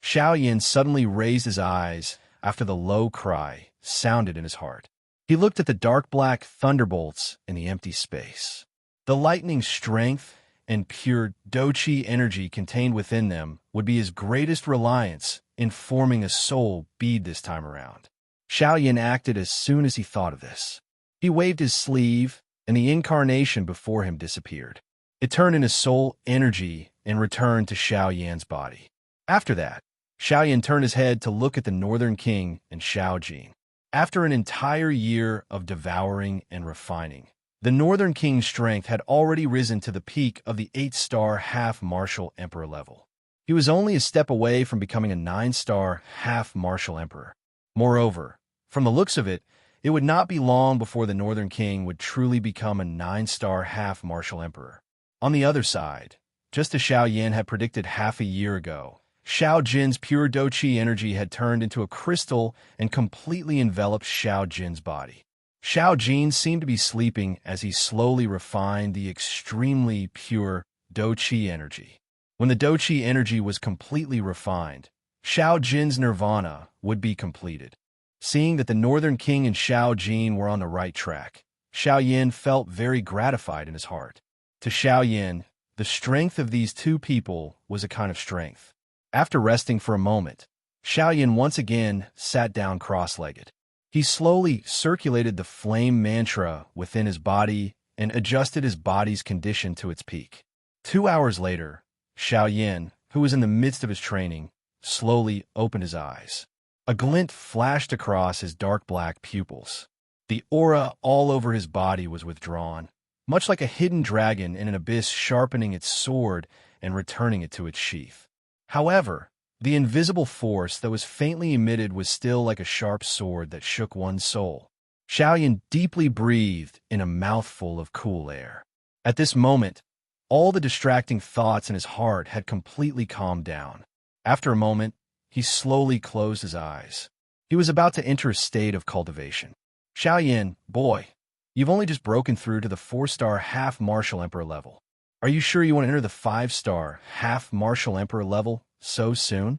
Xiao Yin suddenly raised his eyes after the low cry sounded in his heart. He looked at the dark black thunderbolts in the empty space. The lightning strength and pure Doqi energy contained within them would be his greatest reliance in forming a soul bead this time around. Xiao Yin acted as soon as he thought of this. He waved his sleeve, and the incarnation before him disappeared. It turned into soul energy and returned to Xiao Yan's body. After that, Xiao Yin turned his head to look at the Northern King and Xiao Jin. After an entire year of devouring and refining, the Northern King's strength had already risen to the peak of the 8-star half-martial emperor level. He was only a step away from becoming a 9-star half-martial emperor. Moreover, from the looks of it, it would not be long before the Northern King would truly become a 9-star half-martial emperor. On the other side, just as Xiao Yin had predicted half a year ago, Xiao Jin's pure Doqi energy had turned into a crystal and completely enveloped Xiao Jin's body. Xiao Jin seemed to be sleeping as he slowly refined the extremely pure Doqi energy. When the Doqi energy was completely refined, Xiao Jin's nirvana would be completed. Seeing that the Northern King and Xiao Jin were on the right track, Xiao Yin felt very gratified in his heart. To Xiao Yin, the strength of these two people was a kind of strength. After resting for a moment, Xiao Yin once again sat down cross-legged. He slowly circulated the flame mantra within his body and adjusted his body's condition to its peak. 2 hours later, Xiao Yin, who was in the midst of his training, slowly opened his eyes. A glint flashed across his dark black pupils. The aura all over his body was withdrawn, much like a hidden dragon in an abyss sharpening its sword and returning it to its sheath. However, the invisible force that was faintly emitted was still like a sharp sword that shook one's soul. Xiao Yin deeply breathed in a mouthful of cool air. At this moment, all the distracting thoughts in his heart had completely calmed down. After a moment, he slowly closed his eyes. He was about to enter a state of cultivation. Xiao Yin, boy, you've only just broken through to the 4-star half-martial emperor level. Are you sure you want to enter the 5-star half-martial emperor level so soon?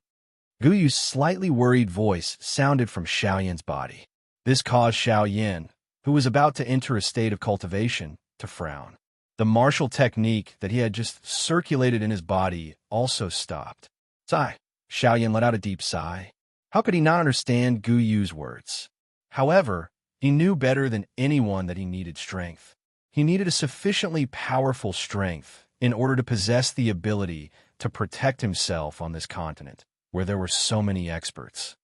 Gu Yu's slightly worried voice sounded from Xiao Yin's body. This caused Xiao Yin, who was about to enter a state of cultivation, to frown. The martial technique that he had just circulated in his body also stopped. Sigh. Xiao Yin let out a deep sigh. How could he not understand Gu Yu's words? However, he knew better than anyone that he needed strength. He needed a sufficiently powerful strength in order to possess the ability to protect himself on this continent, where there were so many experts.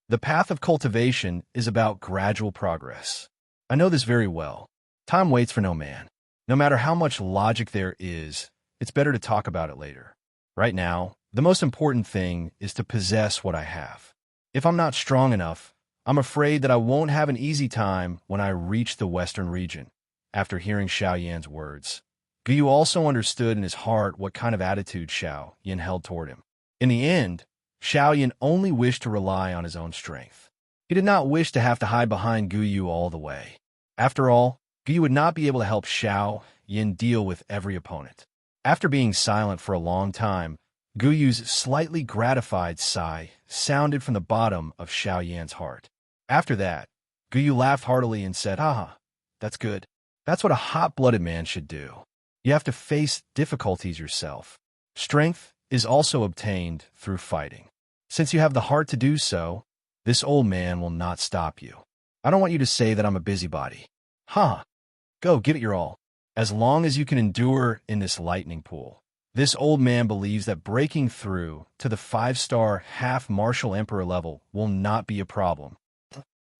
The path of cultivation is about gradual progress. I know this very well. Time waits for no man. No matter how much logic there is, it's better to talk about it later. Right now, The most important thing is to possess what I have. If I'm not strong enough, I'm afraid that I won't have an easy time when I reach the western region. After hearing Xiao Yan's words, Guyu also understood in his heart what kind of attitude Xiao Yan held toward him. In the end, Xiao Yan only wished to rely on his own strength. He did not wish to have to hide behind Guyu all the way. After all, Guyu would not be able to help Xiao Yan deal with every opponent. After being silent for a long time, Guyu's slightly gratified sigh sounded from the bottom of Xiao Yan's heart. After that, Guyu laughed heartily and said, "Haha, that's good. That's what a hot-blooded man should do. You have to face difficulties yourself. Strength is also obtained through fighting. Since you have the heart to do so, this old man will not stop you. I don't want you to say that I'm a busybody. Go, give it your all. As long as you can endure in this lightning pool." This old man believes that breaking through to the 5-star half-martial emperor level will not be a problem.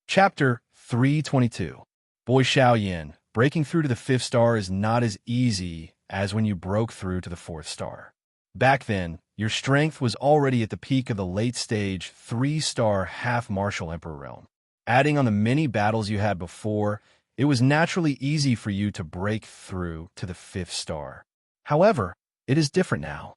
Chapter 322. Boy Xiao Yan, breaking through to the 5th star is not as easy as when you broke through to the 4th star. Back then, your strength was already at the peak of the late-stage 3-star half-martial emperor realm. Adding on the many battles you had before, it was naturally easy for you to break through to the 5th star. However, it is different now.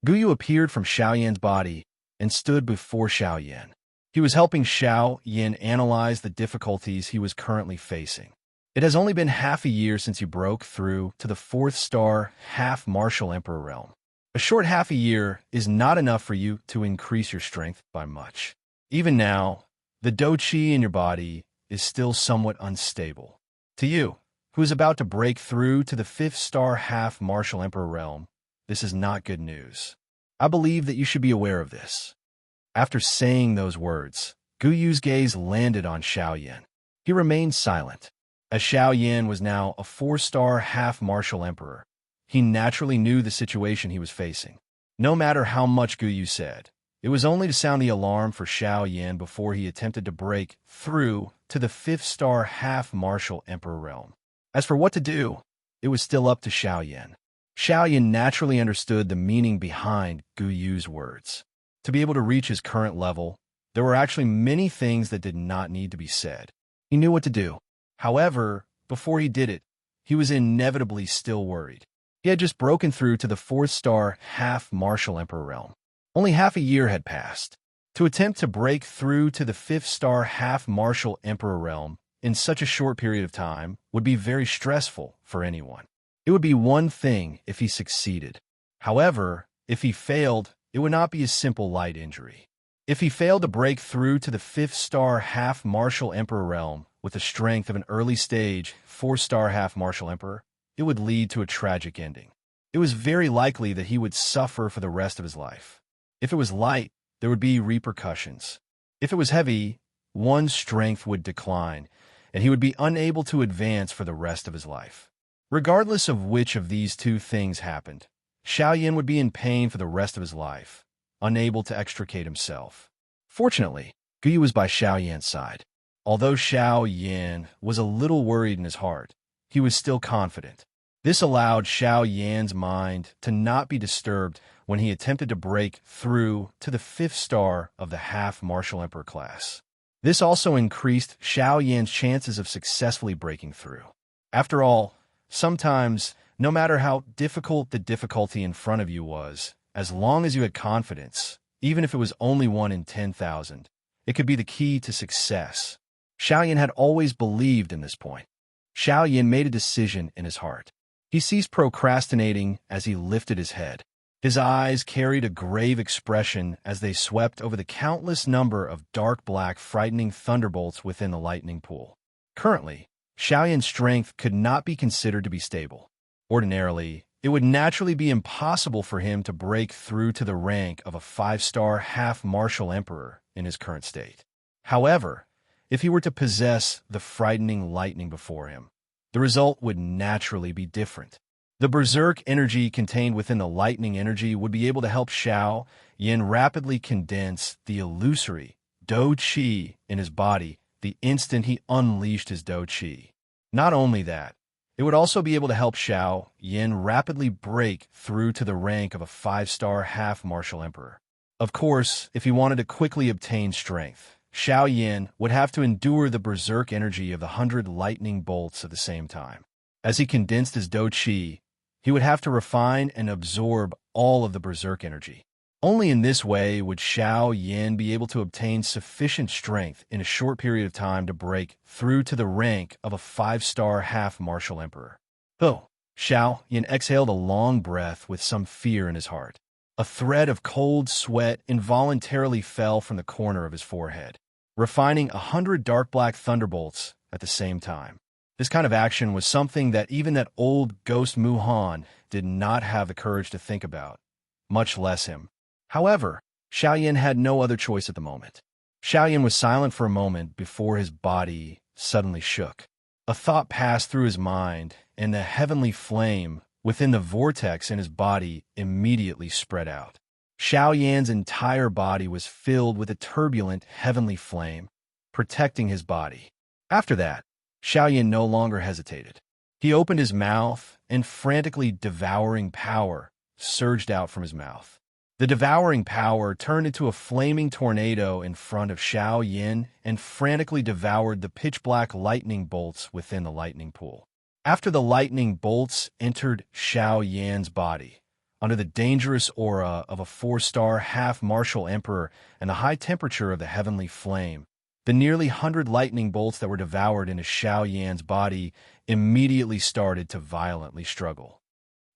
Guyu appeared from Xiao Yan's body and stood before Xiao Yan. He was helping Xiao Yan analyze the difficulties he was currently facing. It has only been half a year since you broke through to the 4th star half-martial emperor realm. A short half a year is not enough for you to increase your strength by much. Even now, the dou qi in your body is still somewhat unstable. To you, who is about to break through to the 5th star half-martial emperor realm, this is not good news. I believe that you should be aware of this. After saying those words, Guyu's gaze landed on Xiao Yan. He remained silent. As Xiao Yan was now a 4-star half-martial emperor, he naturally knew the situation he was facing. No matter how much Guyu said, it was only to sound the alarm for Xiao Yan before he attempted to break through to the 5th star half-martial emperor realm. As for what to do, it was still up to Xiao Yan. Xiao Yan naturally understood the meaning behind Guyu's words. To be able to reach his current level, there were actually many things that did not need to be said. He knew what to do. However, before he did it, he was inevitably still worried. He had just broken through to the 4th star half-martial emperor realm. Only half a year had passed. To attempt to break through to the 5th star half-martial emperor realm in such a short period of time would be very stressful for anyone. It would be one thing if he succeeded. However, if he failed, it would not be a simple light injury. If he failed to break through to the 5th star half-martial emperor realm with the strength of an early-stage 4-star half-martial emperor, it would lead to a tragic ending. It was very likely that he would suffer for the rest of his life. If it was light, there would be repercussions. If it was heavy, one's strength would decline, and he would be unable to advance for the rest of his life. Regardless of which of these two things happened, Xiao Yan would be in pain for the rest of his life, unable to extricate himself. Fortunately, Guyu was by Xiao Yan's side. Although Xiao Yan was a little worried in his heart, he was still confident. This allowed Xiao Yan's mind to not be disturbed when he attempted to break through to the 5th star of the half-martial emperor class. This also increased Xiao Yan's chances of successfully breaking through. After all, sometimes, no matter how difficult the difficulty in front of you was, as long as you had confidence, even if it was only 1 in 10,000, it could be the key to success. Xiao Yan had always believed in this point. Xiao Yan made a decision in his heart. He ceased procrastinating as he lifted his head. His eyes carried a grave expression as they swept over the countless number of dark black frightening thunderbolts within the lightning pool. Currently, Xiao Yan's strength could not be considered to be stable. Ordinarily, it would naturally be impossible for him to break through to the rank of a 5-star half-martial emperor in his current state. However, if he were to possess the frightening lightning before him, the result would naturally be different. The berserk energy contained within the lightning energy would be able to help Xiao Yan rapidly condense the illusory dou qi in his body the instant he unleashed his dou qi. Not only that, It would also be able to help Xiao Yin rapidly break through to the rank of a 5-star half-martial emperor. Of course, if he wanted to quickly obtain strength, Xiao Yin would have to endure the berserk energy of the 100 lightning bolts at the same time. As he condensed his Do Qi, he would have to refine and absorb all of the berserk energy. Only in this way would Xiao Yin be able to obtain sufficient strength in a short period of time to break through to the rank of a 5-star half-martial emperor. Oh, Xiao Yin exhaled a long breath with some fear in his heart. A thread of cold sweat involuntarily fell from the corner of his forehead, refining 100 dark black thunderbolts at the same time. This kind of action was something that even that old ghost Muhan did not have the courage to think about, much less him. However, Xiao Yin had no other choice at the moment. Xiao Yin was silent for a moment before his body suddenly shook. A thought passed through his mind, and the heavenly flame within the vortex in his body immediately spread out. Xiao Yan's entire body was filled with a turbulent heavenly flame, protecting his body. After that, Xiao Yan no longer hesitated. He opened his mouth, and frantically devouring power surged out from his mouth. The devouring power turned into a flaming tornado in front of Xiao Yin and frantically devoured the pitch-black lightning bolts within the lightning pool. After the lightning bolts entered Xiao Yan's body, under the dangerous aura of a 4-star half-martial emperor and the high temperature of the heavenly flame, the nearly 100 lightning bolts that were devoured into Xiao Yan's body immediately started to violently struggle.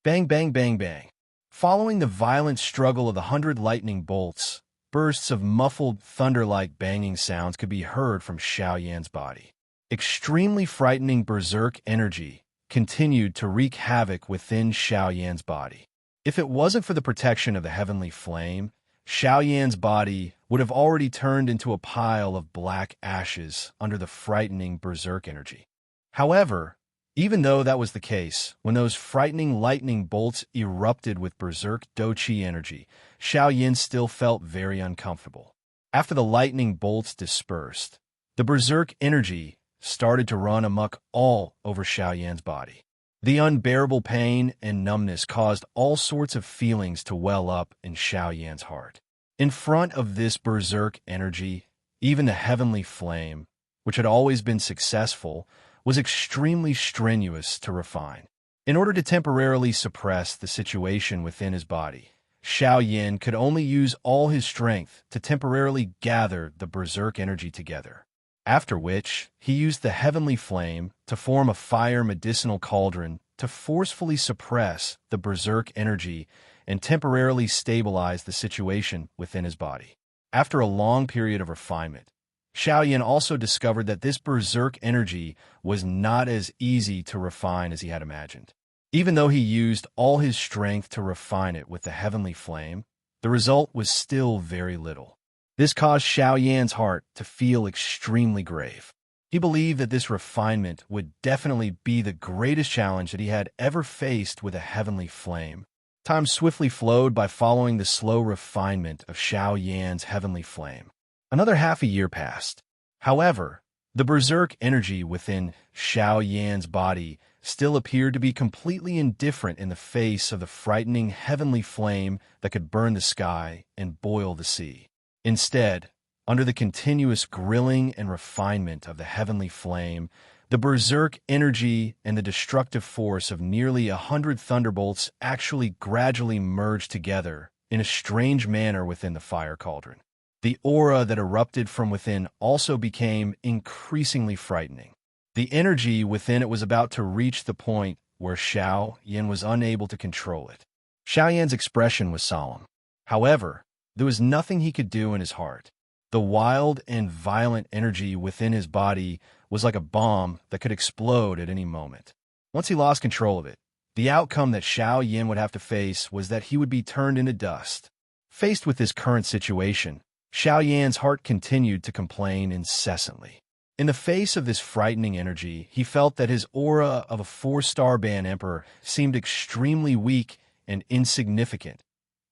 Bang, bang, bang, bang. Following the violent struggle of the 100 lightning bolts, bursts of muffled thunder-like banging sounds could be heard from Xiao Yan's body. Extremely frightening berserk energy continued to wreak havoc within Xiao Yan's body. If it wasn't for the protection of the heavenly flame, Xiao Yan's body would have already turned into a pile of black ashes under the frightening berserk energy. However, even though that was the case, when those frightening lightning bolts erupted with berserk Do Qi energy, Xiao Yin still felt very uncomfortable. After the lightning bolts dispersed, the berserk energy started to run amok all over Xiao Yan's body. The unbearable pain and numbness caused all sorts of feelings to well up in Xiao Yan's heart. In front of this berserk energy, even the heavenly flame, which had always been successful, was extremely strenuous to refine. In order to temporarily suppress the situation within his body, Xiao Yin could only use all his strength to temporarily gather the berserk energy together. After which, he used the heavenly flame to form a fire medicinal cauldron to forcefully suppress the berserk energy and temporarily stabilize the situation within his body. After a long period of refinement, Xiao Yin also discovered that this berserk energy was not as easy to refine as he had imagined. Even though he used all his strength to refine it with the heavenly flame, the result was still very little. This caused Xiao Yan's heart to feel extremely grave. He believed that this refinement would definitely be the greatest challenge that he had ever faced with a heavenly flame. Time swiftly flowed by following the slow refinement of Xiao Yan's heavenly flame. Another half a year passed. However, the berserk energy within Xiao Yan's body still appeared to be completely indifferent in the face of the frightening heavenly flame that could burn the sky and boil the sea. Instead, under the continuous grilling and refinement of the heavenly flame, the berserk energy and the destructive force of nearly 100 thunderbolts actually gradually merged together in a strange manner within the fire cauldron. The aura that erupted from within also became increasingly frightening. The energy within it was about to reach the point where Xiao Yin was unable to control it. Xiao Yan's expression was solemn. However, there was nothing he could do in his heart. The wild and violent energy within his body was like a bomb that could explode at any moment. Once he lost control of it, the outcome that Xiao Yin would have to face was that he would be turned into dust. Faced with this current situation, Xiao Yan's heart continued to complain incessantly. In the face of this frightening energy, he felt that his aura of a 4-star band emperor seemed extremely weak and insignificant.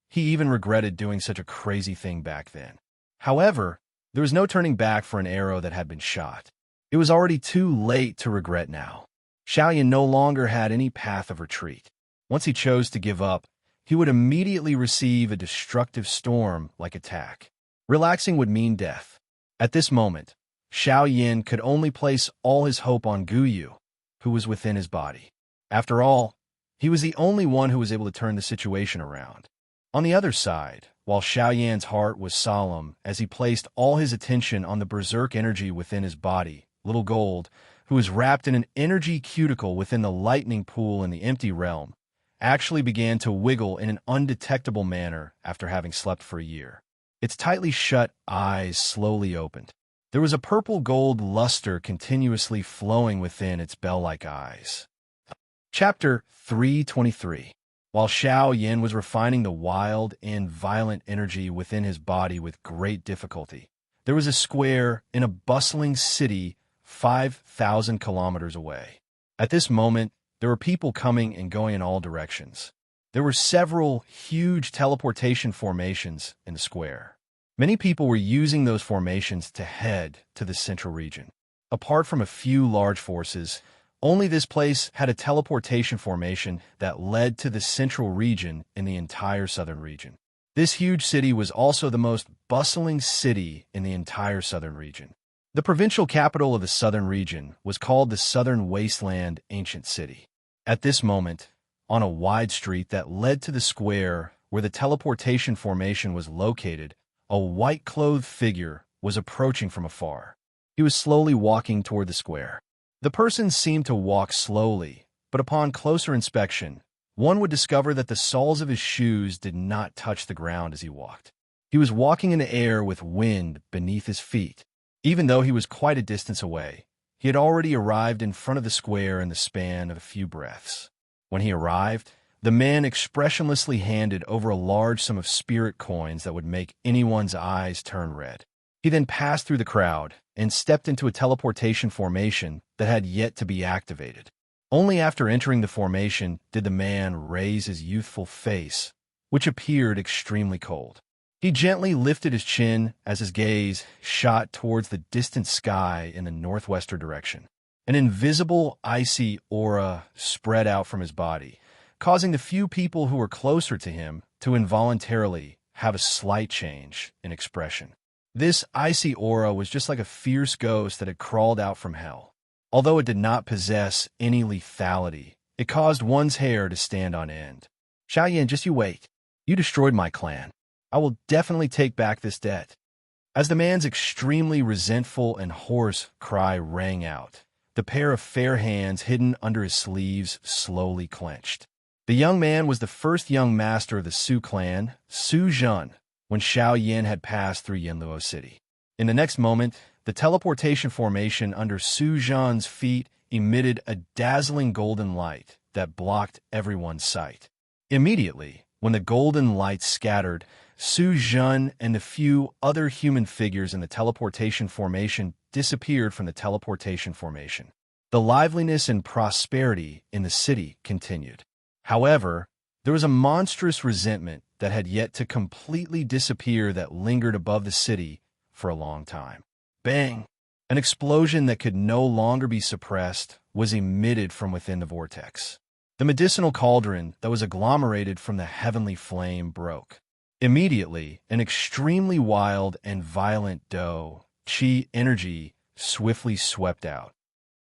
He even regretted doing such a crazy thing back then. However, there was no turning back for an arrow that had been shot. It was already too late to regret now. Xiaoyan no longer had any path of retreat. Once he chose to give up, he would immediately receive a destructive storm-like attack. Relaxing would mean death. At this moment, Xiaoyan could only place all his hope on Guyu, who was within his body. After all, he was the only one who was able to turn the situation around. On the other side, while Xiaoyan's heart was solemn as he placed all his attention on the berserk energy within his body, Little Gold, who was wrapped in an energy cuticle within the lightning pool in the empty realm, actually began to wiggle in an undetectable manner after having slept for a year. Its tightly shut eyes slowly opened. There was a purple-gold luster continuously flowing within its bell-like eyes. Chapter 323. While Xiaoyan was refining the wild and violent energy within his body with great difficulty, there was a square in a bustling city 5,000 kilometers away. At this moment, there were people coming and going in all directions. There were several huge teleportation formations in the square. Many people were using those formations to head to the central region. Apart from a few large forces, only this place had a teleportation formation that led to the central region in the entire southern region. This huge city was also the most bustling city in the entire southern region. The provincial capital of the southern region was called the Southern Wasteland Ancient City. At this moment, on a wide street that led to the square where the teleportation formation was located, a white-clothed figure was approaching from afar. He was slowly walking toward the square. The person seemed to walk slowly, but upon closer inspection, one would discover that the soles of his shoes did not touch the ground as he walked. He was walking in the air with wind beneath his feet. Even though he was quite a distance away, he had already arrived in front of the square in the span of a few breaths. When he arrived, the man expressionlessly handed over a large sum of spirit coins that would make anyone's eyes turn red. He then passed through the crowd and stepped into a teleportation formation that had yet to be activated. Only after entering the formation did the man raise his youthful face, which appeared extremely cold. He gently lifted his chin as his gaze shot towards the distant sky in the northwestern direction. An invisible, icy aura spread out from his body, causing the few people who were closer to him to involuntarily have a slight change in expression. This icy aura was just like a fierce ghost that had crawled out from hell. Although it did not possess any lethality, it caused one's hair to stand on end. Xiaoyan, just you wait. You destroyed my clan. I will definitely take back this debt. As the man's extremely resentful and hoarse cry rang out, the pair of fair hands hidden under his sleeves slowly clenched. The young man was the first young master of the Su clan, Su Zhen, when Xiaoyan had passed through Yanluo City. In the next moment, the teleportation formation under Su Zhen's feet emitted a dazzling golden light that blocked everyone's sight. Immediately, when the golden light scattered, Su Zhen and the few other human figures in the teleportation formation disappeared from the teleportation formation. The liveliness and prosperity in the city continued. However, there was a monstrous resentment that had yet to completely disappear that lingered above the city for a long time. Bang! An explosion that could no longer be suppressed was emitted from within the vortex. The medicinal cauldron that was agglomerated from the heavenly flame broke. Immediately, an extremely wild and violent Dou Qi energy swiftly swept out.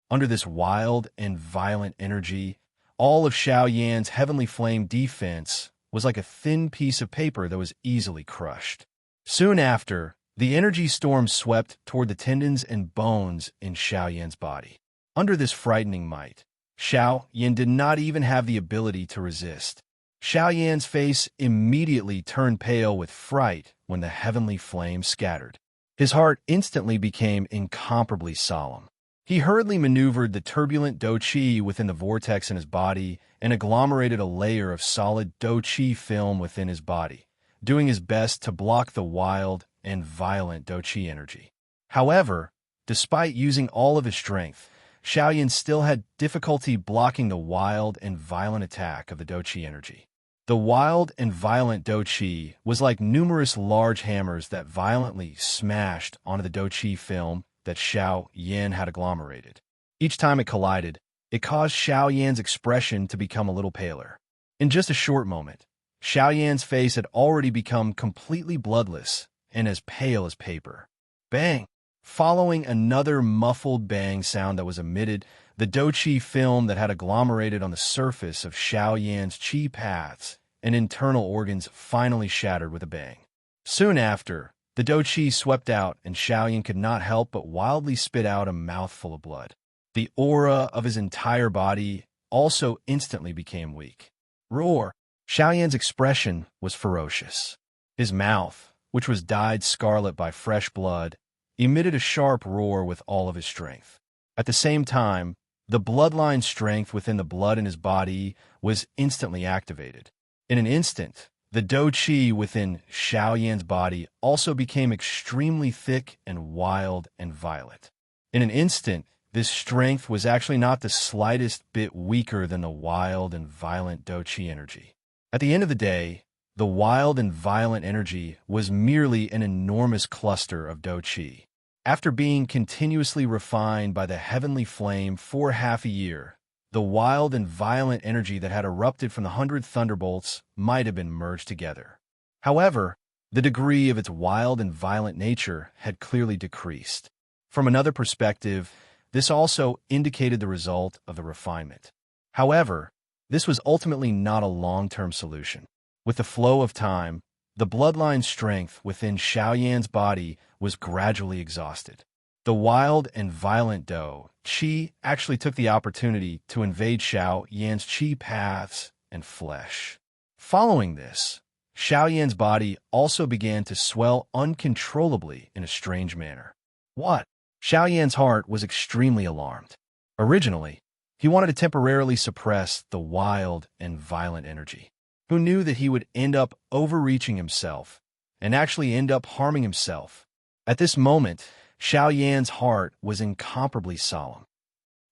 Under this wild and violent energy, all of Xiaoyan's heavenly flame defense was like a thin piece of paper that was easily crushed. Soon after, the energy storm swept toward the tendons and bones in Xiaoyan's body. Under this frightening might, Xiaoyan did not even have the ability to resist. Xiaoyan's face immediately turned pale with fright when the heavenly flame scattered. His heart instantly became incomparably solemn. He hurriedly maneuvered the turbulent Dou Qi within the vortex in his body and agglomerated a layer of solid Dou Qi film within his body, doing his best to block the wild and violent Dou Qi energy. However, despite using all of his strength, Xiaoyan still had difficulty blocking the wild and violent attack of the Dou Qi energy. The wild and violent Dou Qi was like numerous large hammers that violently smashed onto the Dou Qi film that Xiaoyan had agglomerated. Each time it collided, it caused Xiao Yan's expression to become a little paler. In just a short moment, Xiao Yan's face had already become completely bloodless and as pale as paper. Bang! Following another muffled bang sound that was emitted, the douqi film that had agglomerated on the surface of Xiao Yan's qi paths and internal organs finally shattered with a bang. Soon after, the douqi swept out and Xiao Yan could not help but wildly spit out a mouthful of blood. The aura of his entire body also instantly became weak. Roar! Xiao Yan's expression was ferocious. His mouth, which was dyed scarlet by fresh blood, emitted a sharp roar with all of his strength. At the same time, the bloodline strength within the blood in his body was instantly activated. In an instant, the douqi within Xiao Yan's body also became extremely thick and wild and violent. In an instant, this strength was actually not the slightest bit weaker than the wild and violent douqi energy. At the end of the day, the wild and violent energy was merely an enormous cluster of douqi. After being continuously refined by the heavenly flame for half a year, the wild and violent energy that had erupted from the 100 thunderbolts might have been merged together. However, the degree of its wild and violent nature had clearly decreased. From another perspective, this also indicated the result of the refinement. However, this was ultimately not a long-term solution. With the flow of time, the bloodline strength within Xiao Yan's body was gradually exhausted. The wild and violent qi actually took the opportunity to invade Xiao Yan's qi paths and flesh. Following this, Xiao Yan's body also began to swell uncontrollably in a strange manner. What? Xiao Yan's heart was extremely alarmed. Originally, he wanted to temporarily suppress the wild and violent energy. Who knew that he would end up overreaching himself and actually end up harming himself? At this moment, Xiao Yan's heart was incomparably solemn.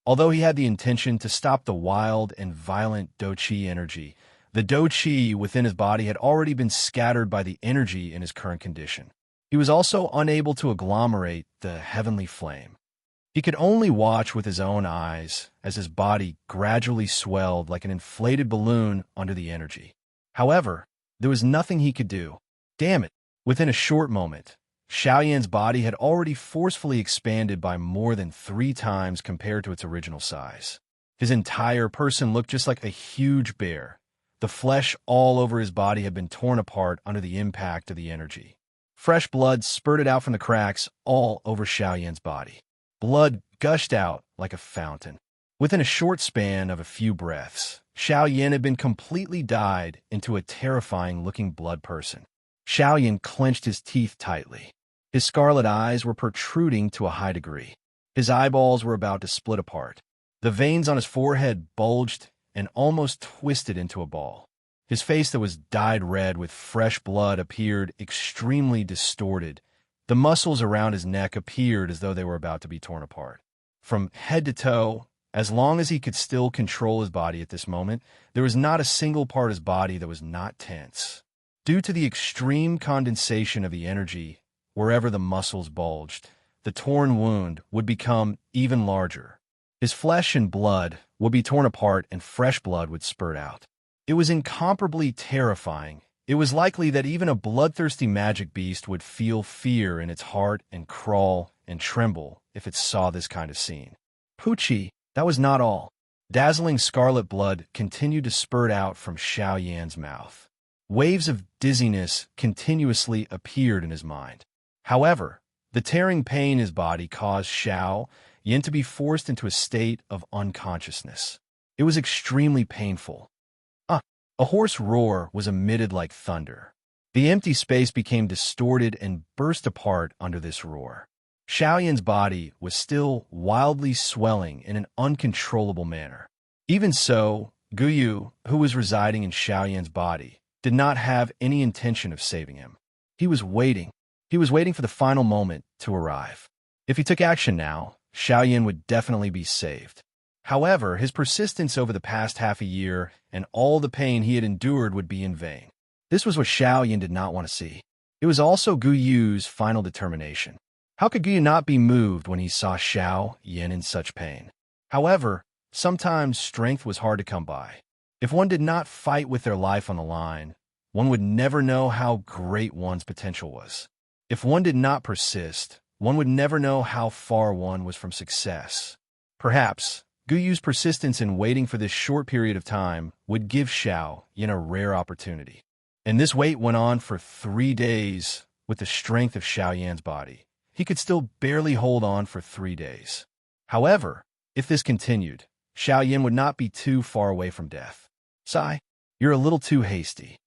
Although he had the intention to stop the wild and violent douqi energy, the douqi within his body had already been scattered by the energy in his current condition. He was also unable to agglomerate the heavenly flame. He could only watch with his own eyes as his body gradually swelled like an inflated balloon under the energy. However, there was nothing he could do. Damn it! Within a short moment, Xiao Yan's body had already forcefully expanded by more than 3 times compared to its original size. His entire person looked just like a huge bear. The flesh all over his body had been torn apart under the impact of the energy. Fresh blood spurted out from the cracks all over Xiao Yan's body. Blood gushed out like a fountain. Within a short span of a few breaths, Xiao Yan had been completely dyed into a terrifying-looking blood person. Xiao Yan clenched his teeth tightly. His scarlet eyes were protruding to a high degree. His eyeballs were about to split apart. The veins on his forehead bulged and almost twisted into a ball. His face that was dyed red with fresh blood appeared extremely distorted. The muscles around his neck appeared as though they were about to be torn apart. From head to toe, as long as he could still control his body at this moment, there was not a single part of his body that was not tense. Due to the extreme condensation of the energy, wherever the muscles bulged, the torn wound would become even larger. His flesh and blood would be torn apart and fresh blood would spurt out. It was incomparably terrifying. It was likely that even a bloodthirsty magic beast would feel fear in its heart and crawl and tremble if it saw this kind of scene. Poochie, that was not all. Dazzling scarlet blood continued to spurt out from Xiao Yan's mouth. Waves of dizziness continuously appeared in his mind. However, the tearing pain in his body caused Xiao Yan to be forced into a state of unconsciousness. It was extremely painful. A hoarse roar was emitted like thunder. The empty space became distorted and burst apart under this roar. Xiao Yan's body was still wildly swelling in an uncontrollable manner. Even so, Guyu, who was residing in Xiao Yan's body, did not have any intention of saving him. He was waiting. He was waiting for the final moment to arrive. If he took action now, Xiao Yan would definitely be saved. However, his persistence over the past half a year and all the pain he had endured would be in vain. This was what Xiao Yan did not want to see. It was also Guyu's final determination. How could Guyu not be moved when he saw Xiao Yan in such pain? However, Sometimes strength was hard to come by. If one did not fight with their life on the line, one would never know how great one's potential was. If one did not persist, one would never know how far one was from success. Perhaps Guyu's persistence in waiting for this short period of time would give Xiao Yin a rare opportunity. And this wait went on for 3 days with the strength of Xiao Yan's body. He could still barely hold on for 3 days. However, if this continued, Xiao Yin would not be too far away from death. Sai, you're a little too hasty.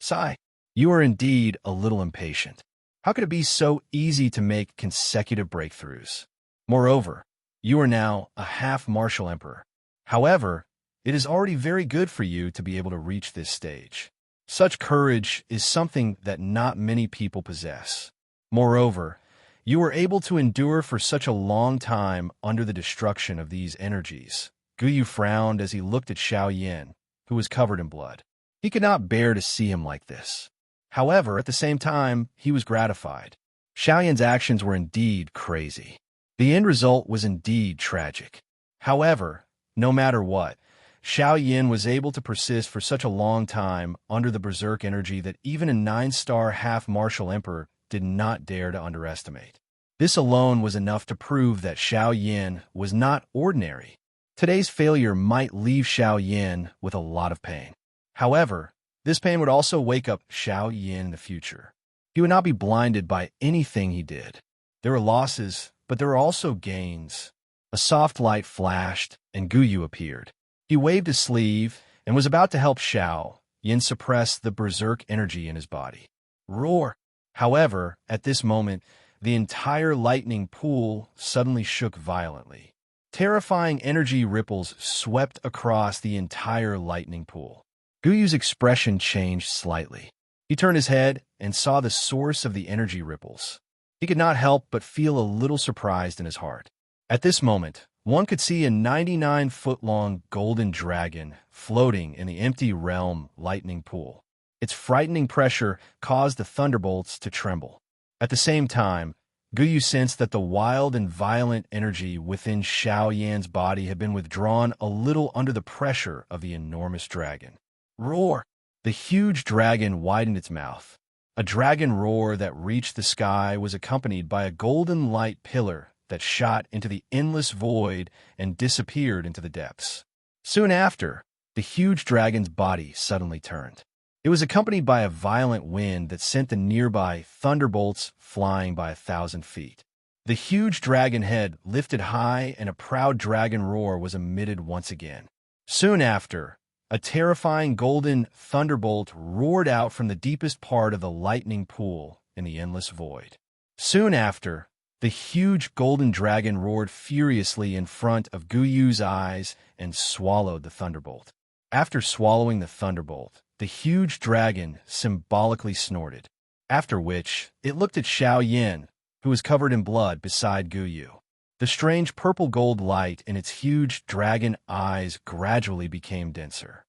Sai, you are indeed a little impatient. How could it be so easy to make consecutive breakthroughs? Moreover, you are now a half-martial emperor. However, it is already very good for you to be able to reach this stage. Such courage is something that not many people possess. Moreover, you were able to endure for such a long time under the destruction of these energies. Guyu frowned as he looked at Xiao Yin, who was covered in blood. He could not bear to see him like this. However, at the same time, he was gratified. Xiao Yin's actions were indeed crazy. The end result was indeed tragic. However, no matter what, Xiao Yin was able to persist for such a long time under the berserk energy that even a 9-star half-martial emperor did not dare to underestimate. This alone was enough to prove that Xiao Yin was not ordinary. Today's failure might leave Xiao Yin with a lot of pain. However, this pain would also wake up Xiao Yin in the future. He would not be blinded by anything he did. There were losses, but there were also gains. A soft light flashed, and Guyu appeared. He waved his sleeve and was about to help Xiao Yin suppress the berserk energy in his body. Roar! However, at this moment, the entire lightning pool suddenly shook violently. Terrifying energy ripples swept across the entire lightning pool. Guyu's expression changed slightly. He turned his head and saw the source of the energy ripples. He could not help but feel a little surprised in his heart. At this moment, one could see a 99-foot-long golden dragon floating in the empty realm lightning pool. Its frightening pressure caused the thunderbolts to tremble. At the same time, Guyu sensed that the wild and violent energy within Xiao Yan's body had been withdrawn a little under the pressure of the enormous dragon. Roar! The huge dragon widened its mouth. A dragon roar that reached the sky was accompanied by a golden light pillar that shot into the endless void and disappeared into the depths. Soon after, the huge dragon's body suddenly turned. It was accompanied by a violent wind that sent the nearby thunderbolts flying by 1,000 feet. The huge dragon head lifted high and a proud dragon roar was emitted once again. Soon after, a terrifying golden thunderbolt roared out from the deepest part of the lightning pool in the endless void. Soon after, the huge golden dragon roared furiously in front of Guyu's eyes and swallowed the thunderbolt. After swallowing the thunderbolt, the huge dragon symbolically snorted, after which it looked at Xiao Yin, who was covered in blood beside Guyu. The strange purple-gold light in its huge dragon eyes gradually became denser.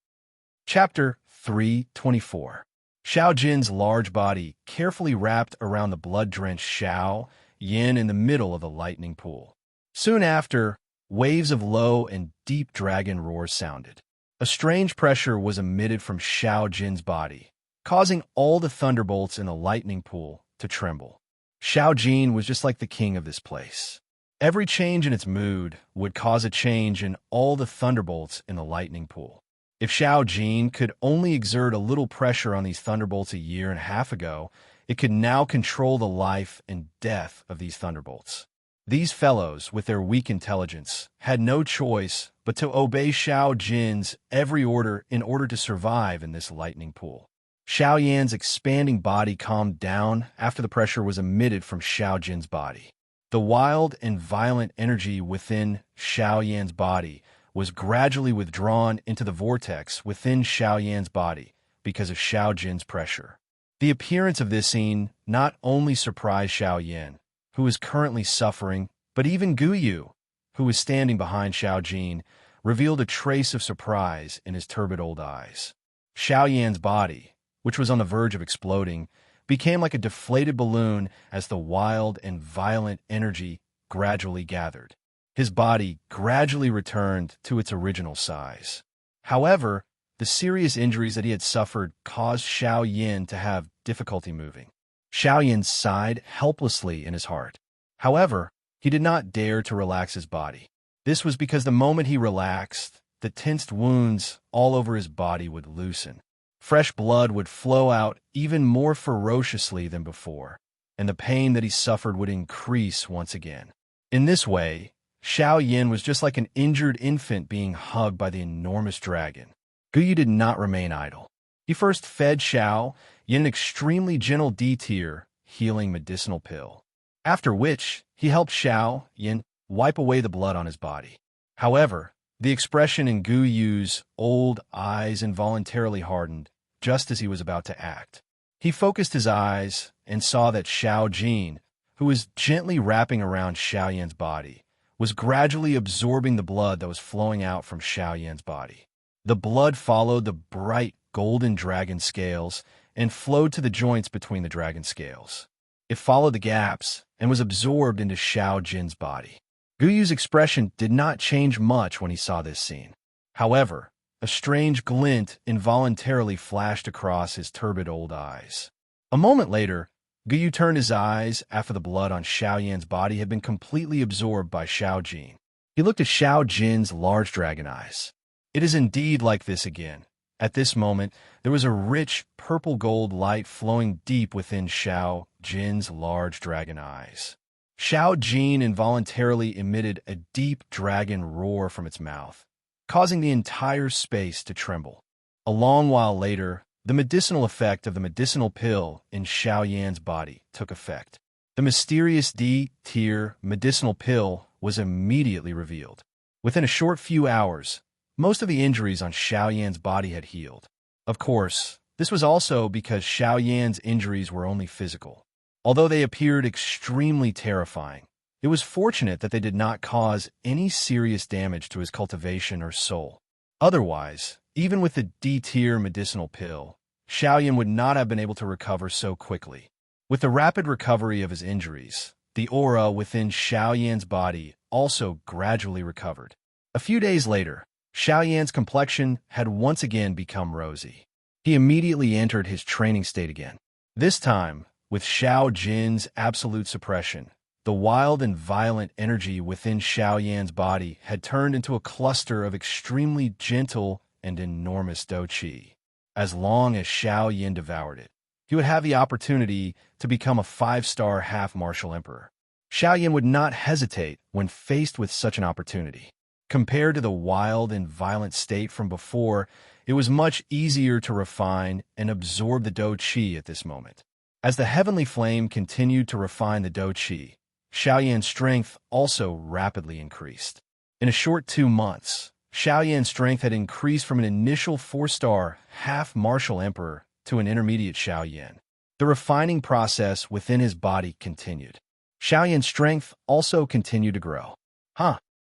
Chapter 324. Xiao Jin's large body carefully wrapped around the blood-drenched Xiao Yin in the middle of the lightning pool. Soon after, waves of low and deep dragon roars sounded. A strange pressure was emitted from Xiao Jin's body, causing all the thunderbolts in the lightning pool to tremble. Xiao Jin was just like the king of this place. Every change in its mood would cause a change in all the thunderbolts in the lightning pool. If Xiao Jin could only exert a little pressure on these thunderbolts a year and a half ago, it could now control the life and death of these thunderbolts. These fellows, with their weak intelligence, had no choice but to obey Xiao Jin's every order in order to survive in this lightning pool. Xiao Yan's expanding body calmed down after the pressure was emitted from Xiao Jin's body. The wild and violent energy within Xiao Yan's body was gradually withdrawn into the vortex within Xiao Yan's body because of Xiao Jin's pressure. The appearance of this scene not only surprised Xiao Yan, who was currently suffering, but even Guyu, who was standing behind Xiao Jin, revealed a trace of surprise in his turbid old eyes. Xiao Yan's body, which was on the verge of exploding, became like a deflated balloon as the wild and violent energy gradually gathered. His body gradually returned to its original size. However, the serious injuries that he had suffered caused Xiao Yin to have difficulty moving. Xiao Yin sighed helplessly in his heart. However, he did not dare to relax his body. This was because the moment he relaxed, the tensed wounds all over his body would loosen. Fresh blood would flow out even more ferociously than before, and the pain that he suffered would increase once again. In this way, Xiao Yin was just like an injured infant being hugged by the enormous dragon. Guyu did not remain idle. He first fed Xiao Yin an extremely gentle D-tier, healing medicinal pill, after which he helped Xiao Yin wipe away the blood on his body. However, the expression in Guyu's old eyes involuntarily hardened just as he was about to act. He focused his eyes and saw that Xiao Jin, who was gently wrapping around Xiao Yin's body, was gradually absorbing the blood that was flowing out from Xiao Yin's body. The blood followed the bright golden dragon scales and flowed to the joints between the dragon scales. It followed the gaps and was absorbed into Xiao Jin's body. Guyu's expression did not change much when he saw this scene. However, a strange glint involuntarily flashed across his turbid old eyes. A moment later, Guyu turned his eyes after the blood on Xiao Yan's body had been completely absorbed by Xiao Jin. He looked at Xiao Jin's large dragon eyes. It is indeed like this again. At this moment, there was a rich purple-gold light flowing deep within Xiao Jin's large dragon eyes. Xiao Jin involuntarily emitted a deep dragon roar from its mouth, causing the entire space to tremble. A long while later, the medicinal effect of the medicinal pill in Xiao Yan's body took effect. The mysterious D-tier medicinal pill was immediately revealed. Within a short few hours, most of the injuries on Xiao Yan's body had healed. Of course, this was also because Xiao Yan's injuries were only physical. Although they appeared extremely terrifying, it was fortunate that they did not cause any serious damage to his cultivation or soul. Otherwise, even with the D-tier medicinal pill, Xiao Yan would not have been able to recover so quickly. With the rapid recovery of his injuries, the aura within Xiao Yan's body also gradually recovered. A few days later, Xiao Yan's complexion had once again become rosy. He immediately entered his training state again. This time, with Xiao Jin's absolute suppression, the wild and violent energy within Xiao Yan's body had turned into a cluster of extremely gentle and enormous dou qi. As long as Xiao Yan devoured it, he would have the opportunity to become a 5-star half-martial emperor. Xiao Yan would not hesitate when faced with such an opportunity. Compared to the wild and violent state from before, it was much easier to refine and absorb the dou qi at this moment. As the heavenly flame continued to refine the dou qi, Xiao Yan's strength also rapidly increased. In a short 2 months, Xiao Yan's strength had increased from an initial 4-star half-martial emperor to an intermediate Xiao Yan. The refining process within his body continued. Xiao Yan's strength also continued to grow.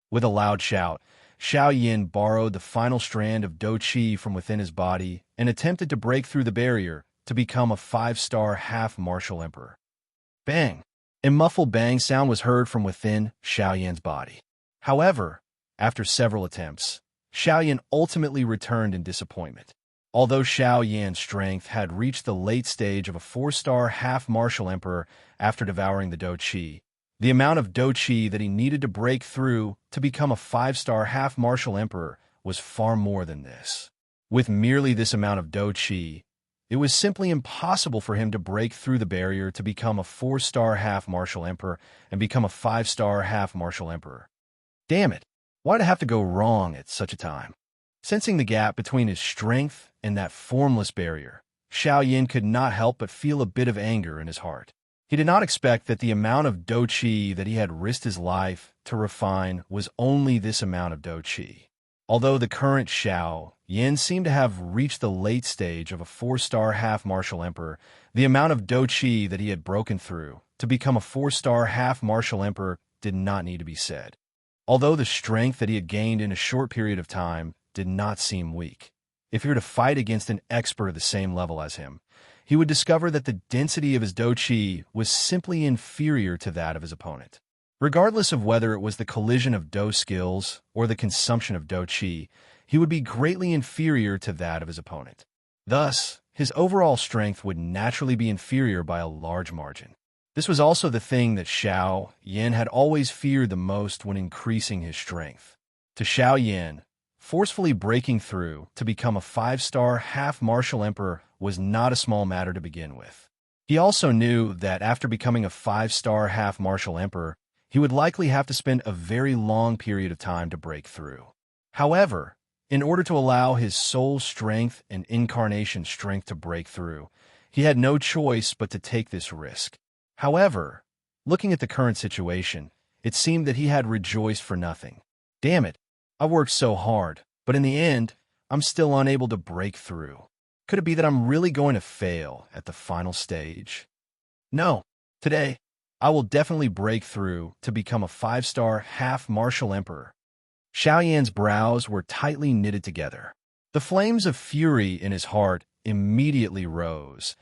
With a loud shout, Xiao Yan borrowed the final strand of dou qi from within his body and attempted to break through the barrier to become a 5-star half-martial emperor. Bang! A muffled bang sound was heard from within Xiao Yan's body. However, after several attempts, Xiao Yan ultimately returned in disappointment. Although Xiao Yan's strength had reached the late stage of a 4-star half-martial emperor after devouring the dou qi, the amount of dou qi that he needed to break through to become a 5-star half-martial emperor was far more than this. With merely this amount of dou qi, it was simply impossible for him to break through the barrier to become a 4-star half-martial emperor and become a 5-star half-martial emperor. Damn it, why'd it have to go wrong at such a time? Sensing the gap between his strength and that formless barrier, Xiao Yan could not help but feel a bit of anger in his heart. He did not expect that the amount of dou qi that he had risked his life to refine was only this amount of dou qi. Although the current Xiao Yan seemed to have reached the late stage of a 4-star half-martial emperor, the amount of dou qi that he had broken through to become a 4-star half-martial emperor did not need to be said. Although the strength that he had gained in a short period of time did not seem weak, if he were to fight against an expert of the same level as him, he would discover that the density of his dou qi was simply inferior to that of his opponent. Regardless of whether it was the collision of Do skills or the consumption of Do Chi, he would be greatly inferior to that of his opponent. Thus, his overall strength would naturally be inferior by a large margin. This was also the thing that Xiao Yan had always feared the most when increasing his strength. To Xiao Yan, forcefully breaking through to become a 5-star half-martial emperor was not a small matter to begin with. He also knew that after becoming a 5-star half-martial emperor, he would likely have to spend a very long period of time to break through. However, in order to allow his soul strength and incarnation strength to break through, he had no choice but to take this risk. However, looking at the current situation, it seemed that he had rejoiced for nothing. Damn it, I worked so hard, but in the end, I'm still unable to break through. Could it be that I'm really going to fail at the final stage? No, today, I will definitely break through to become a 5-star half-martial emperor. Xiao Yan's brows were tightly knitted together. The flames of fury in his heart immediately rose,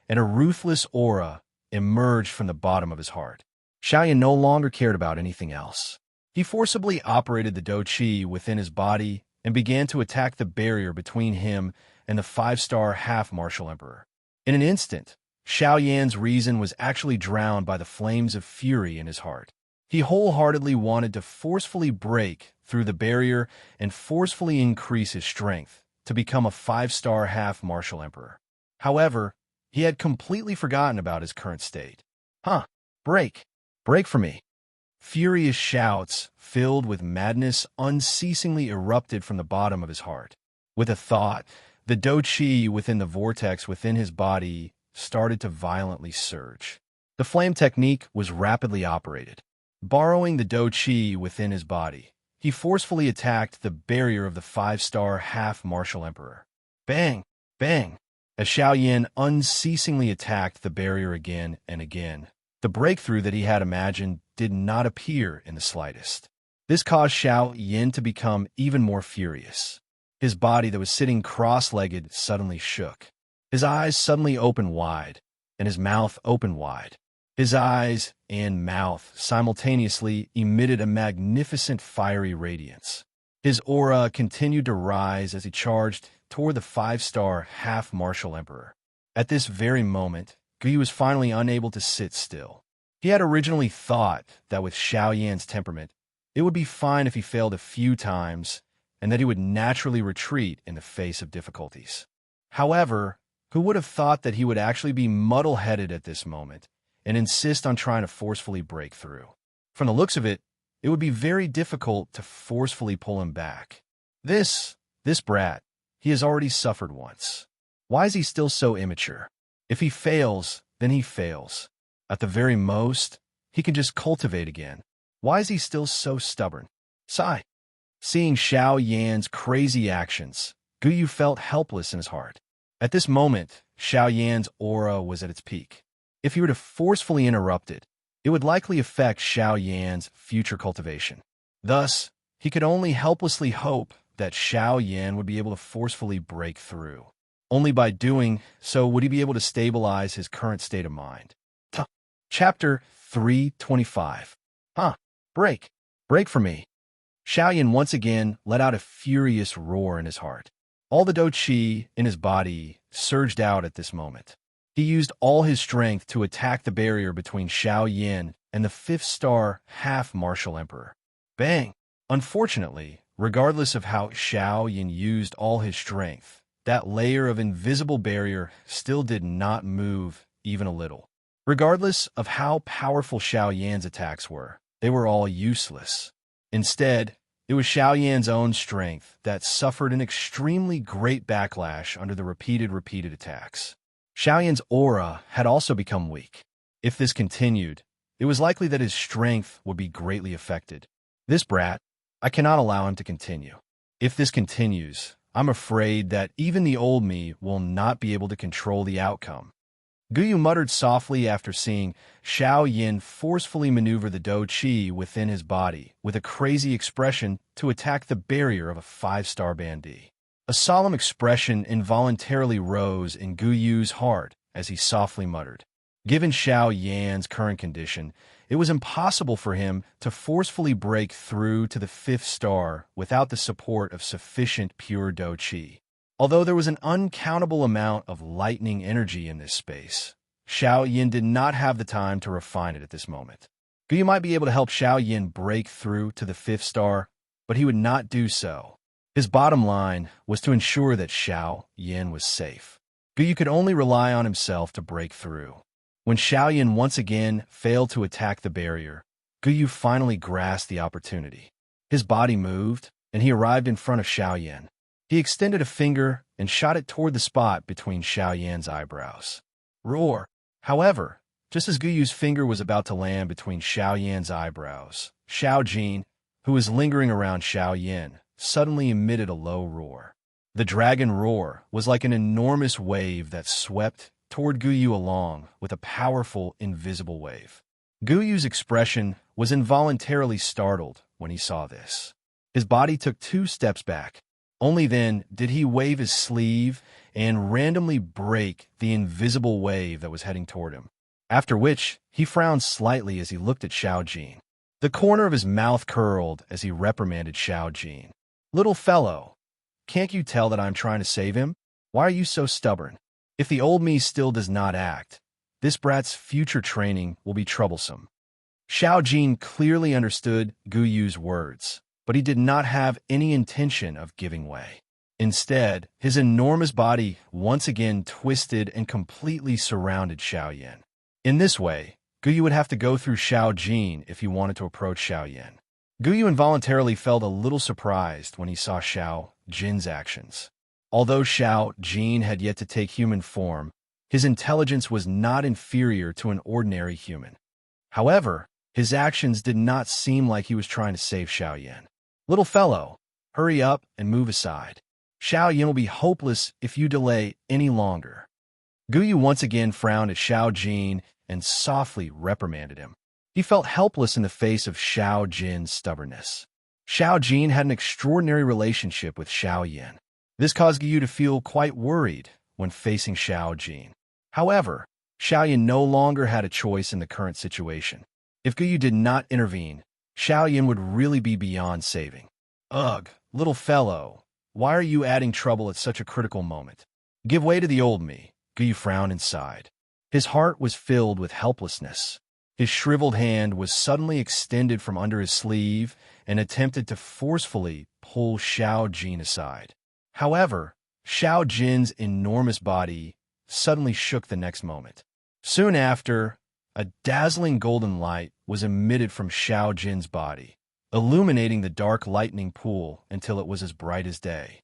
and a ruthless aura emerged from the bottom of his heart. Xiao Yan no longer cared about anything else. He forcibly operated the Do Chi within his body and began to attack the barrier between him and the 5-star half-martial emperor. In an instant, Xiao Yan's reason was actually drowned by the flames of fury in his heart. He wholeheartedly wanted to forcefully break through the barrier and forcefully increase his strength to become a 5-star half-martial emperor. However, he had completely forgotten about his current state. Break! Break for me! Furious shouts, filled with madness, unceasingly erupted from the bottom of his heart. With a thought, the Do Chi within the vortex within his body started to violently surge. The flame technique was rapidly operated. Borrowing the Do Chi within his body, he forcefully attacked the barrier of the 5-star half-martial emperor. Bang! Bang! As Xiao Yan unceasingly attacked the barrier again and again, the breakthrough that he had imagined did not appear in the slightest. This caused Xiao Yan to become even more furious. His body that was sitting cross-legged suddenly shook. His eyes suddenly opened wide, and his mouth opened wide. His eyes and mouth simultaneously emitted a magnificent fiery radiance. His aura continued to rise as he charged toward the 5-star half-martial emperor. At this very moment, Guyu was finally unable to sit still. He had originally thought that with Xiao Yan's temperament, it would be fine if he failed a few times and that he would naturally retreat in the face of difficulties. However, who would have thought that he would actually be muddle-headed at this moment and insist on trying to forcefully break through? From the looks of it, it would be very difficult to forcefully pull him back. This brat, he has already suffered once. Why is he still so immature? If he fails, then he fails. At the very most, he can just cultivate again. Why is he still so stubborn? Sigh. Seeing Xiao Yan's crazy actions, Guyu felt helpless in his heart. At this moment, Xiao Yan's aura was at its peak. If he were to forcefully interrupt it, it would likely affect Xiao Yan's future cultivation. Thus, he could only helplessly hope that Xiao Yan would be able to forcefully break through. Only by doing so would he be able to stabilize his current state of mind. Chapter 325. Break! Break for me! Xiao Yan once again let out a furious roar in his heart. All the Do Chi in his body surged out at this moment. He used all his strength to attack the barrier between Xiao Yan and the 5-star half-martial emperor. Bang! Unfortunately, regardless of how Xiao Yan used all his strength, that layer of invisible barrier still did not move even a little. Regardless of how powerful Xiao Yan's attacks were, they were all useless. Instead, it was Xiao Yan's own strength that suffered an extremely great backlash under the repeated attacks. Xiao Yan's aura had also become weak. If this continued, it was likely that his strength would be greatly affected. This brat, I cannot allow him to continue. If this continues, I'm afraid that even the old me will not be able to control the outcome. Guyu muttered softly after seeing Xiao Yan forcefully maneuver the Do Chi within his body with a crazy expression to attack the barrier of a 5-star bandit. A solemn expression involuntarily rose in Guyu's heart as he softly muttered, Given Xiao Yan's current condition, it was impossible for him to forcefully break through to the fifth star without the support of sufficient pure Do Qi. Although there was an uncountable amount of lightning energy in this space, Xiao Yan did not have the time to refine it at this moment. Guyu might be able to help Xiao Yan break through to the fifth star, but he would not do so. His bottom line was to ensure that Xiao Yan was safe. Guyu could only rely on himself to break through. When Xiao Yan once again failed to attack the barrier, Guyu finally grasped the opportunity. His body moved, and he arrived in front of Xiao Yan. He extended a finger and shot it toward the spot between Xiao Yan's eyebrows. Roar! However, just as Guyu's finger was about to land between Xiao Yan's eyebrows, Xiao Jin, who was lingering around Xiao Yan, suddenly emitted a low roar. The dragon roar was like an enormous wave that swept toward Guyu along with a powerful, invisible wave. Guyu's expression was involuntarily startled when he saw this. His body took 2 steps back. Only then did he wave his sleeve and randomly break the invisible wave that was heading toward him, after which he frowned slightly as he looked at Xiao Jin. The corner of his mouth curled as he reprimanded Xiao Jin. "Little fellow, can't you tell that I'm trying to save him? Why are you so stubborn? If the old me still does not act, this brat's future training will be troublesome." Xiao Jin clearly understood Guyu's words, but he did not have any intention of giving way. Instead, his enormous body once again twisted and completely surrounded Xiao Yan. In this way, Guyu would have to go through Xiao Jin if he wanted to approach Xiao Yan. Guyu involuntarily felt a little surprised when he saw Xiao Jin's actions. Although Xiao Jin had yet to take human form, his intelligence was not inferior to an ordinary human. However, his actions did not seem like he was trying to save Xiao Yan. "Little fellow, hurry up and move aside. Xiao Yan will be hopeless if you delay any longer." Guyu once again frowned at Xiao Jin and softly reprimanded him. He felt helpless in the face of Xiao Jin's stubbornness. Xiao Jin had an extraordinary relationship with Xiao Yan. This caused Guyu to feel quite worried when facing Xiao Jin. However, Xiao Yan no longer had a choice in the current situation. If Guyu did not intervene, Xiao Yan would really be beyond saving. "Ugh, little fellow, why are you adding trouble at such a critical moment? Give way to the old me." Guyu frowned and sighed. His heart was filled with helplessness. His shriveled hand was suddenly extended from under his sleeve and attempted to forcefully pull Xiao Jin aside. However, Xiao Jin's enormous body suddenly shook the next moment. Soon after, a dazzling golden light was emitted from Xiao Jin's body, illuminating the dark lightning pool until it was as bright as day.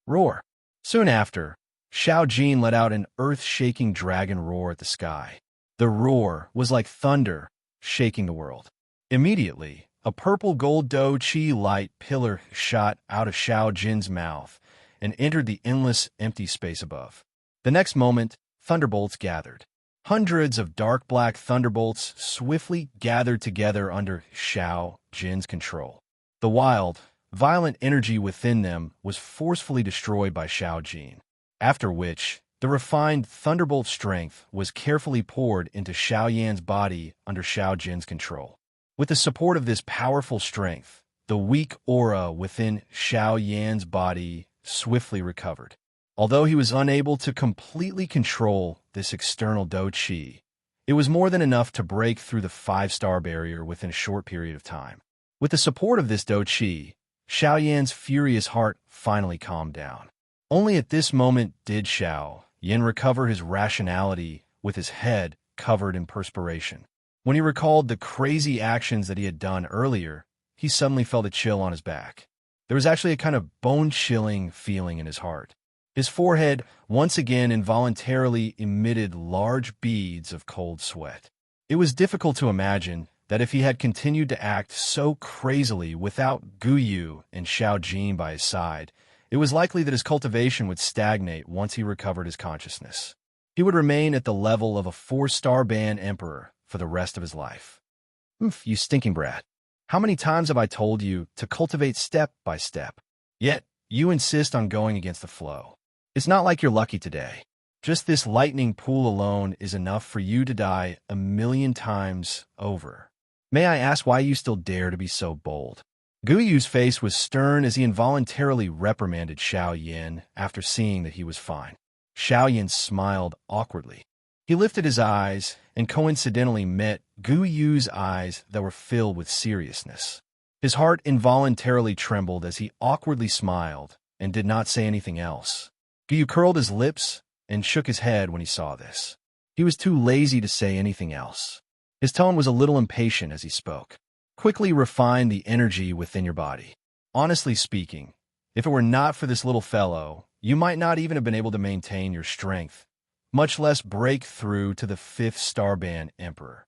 Roar! Soon after, Xiao Jin let out an earth-shaking dragon roar at the sky. The roar was like thunder, shaking the world. Immediately, a purple gold Do Qi light pillar shot out of Xiao Jin's mouth and entered the endless empty space above. The next moment, thunderbolts gathered. Hundreds of dark black thunderbolts swiftly gathered together under Xiao Jin's control. The wild, violent energy within them was forcefully destroyed by Xiao Jin, after which the refined thunderbolt strength was carefully poured into Xiao Yan's body under Xiao Jin's control. With the support of this powerful strength, the weak aura within Xiao Yan's body swiftly recovered. Although he was unable to completely control this external Do Qi, it was more than enough to break through the 5-star barrier within a short period of time. With the support of this Do Qi, Xiao Yan's furious heart finally calmed down. Only at this moment did Xiao Yan recover his rationality with his head covered in perspiration. When he recalled the crazy actions that he had done earlier, he suddenly felt a chill on his back. There was actually a kind of bone-chilling feeling in his heart. His forehead once again involuntarily emitted large beads of cold sweat. It was difficult to imagine that if he had continued to act so crazily without Guyu and Xiao Jin by his side, it was likely that his cultivation would stagnate once he recovered his consciousness. He would remain at the level of a 4-star band emperor for the rest of his life. "You stinking brat. How many times have I told you to cultivate step by step? Yet, you insist on going against the flow. It's not like you're lucky today. Just this lightning pool alone is enough for you to die 1,000,000 times over. May I ask why you still dare to be so bold?" Gu Yu's face was stern as he involuntarily reprimanded Xiao Yan after seeing that he was fine. Xiao Yan smiled awkwardly. He lifted his eyes and coincidentally met Gu Yu's eyes that were filled with seriousness. His heart involuntarily trembled as he awkwardly smiled and did not say anything else. Gu Yu curled his lips and shook his head when he saw this. He was too lazy to say anything else. His tone was a little impatient as he spoke. "Quickly refine the energy within your body. Honestly speaking, if it were not for this little fellow, you might not even have been able to maintain your strength, much less break through to the 5th Starband Emperor."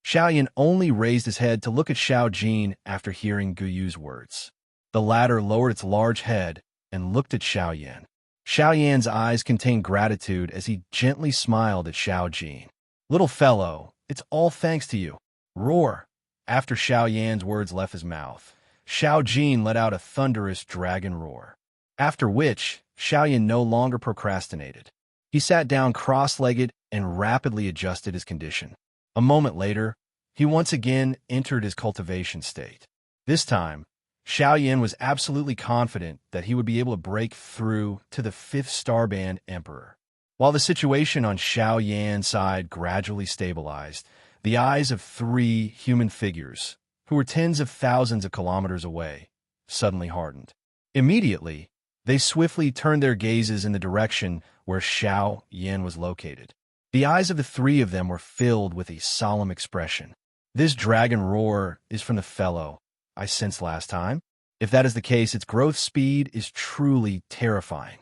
Xiao Yan only raised his head to look at Xiao Jin after hearing Gu Yu's words. The latter lowered its large head and looked at Xiao Yan. Xiao Yan's eyes contained gratitude as he gently smiled at Xiao Jin. "Little fellow, it's all thanks to you. Roar." After Xiao Yan's words left his mouth, Xiao Jin let out a thunderous dragon roar. After which, Xiao Yan no longer procrastinated. He sat down cross-legged and rapidly adjusted his condition. A moment later, he once again entered his cultivation state. This time, Xiao Yan was absolutely confident that he would be able to break through to the 5th Starband Emperor. While the situation on Xiao Yan's side gradually stabilized, the eyes of 3 human figures, who were tens of thousands of kilometers away, suddenly hardened. Immediately, they swiftly turned their gazes in the direction where Xiao Yan was located. The eyes of the 3 of them were filled with a solemn expression. "This dragon roar is from the fellow I sensed last time. If that is the case, its growth speed is truly terrifying."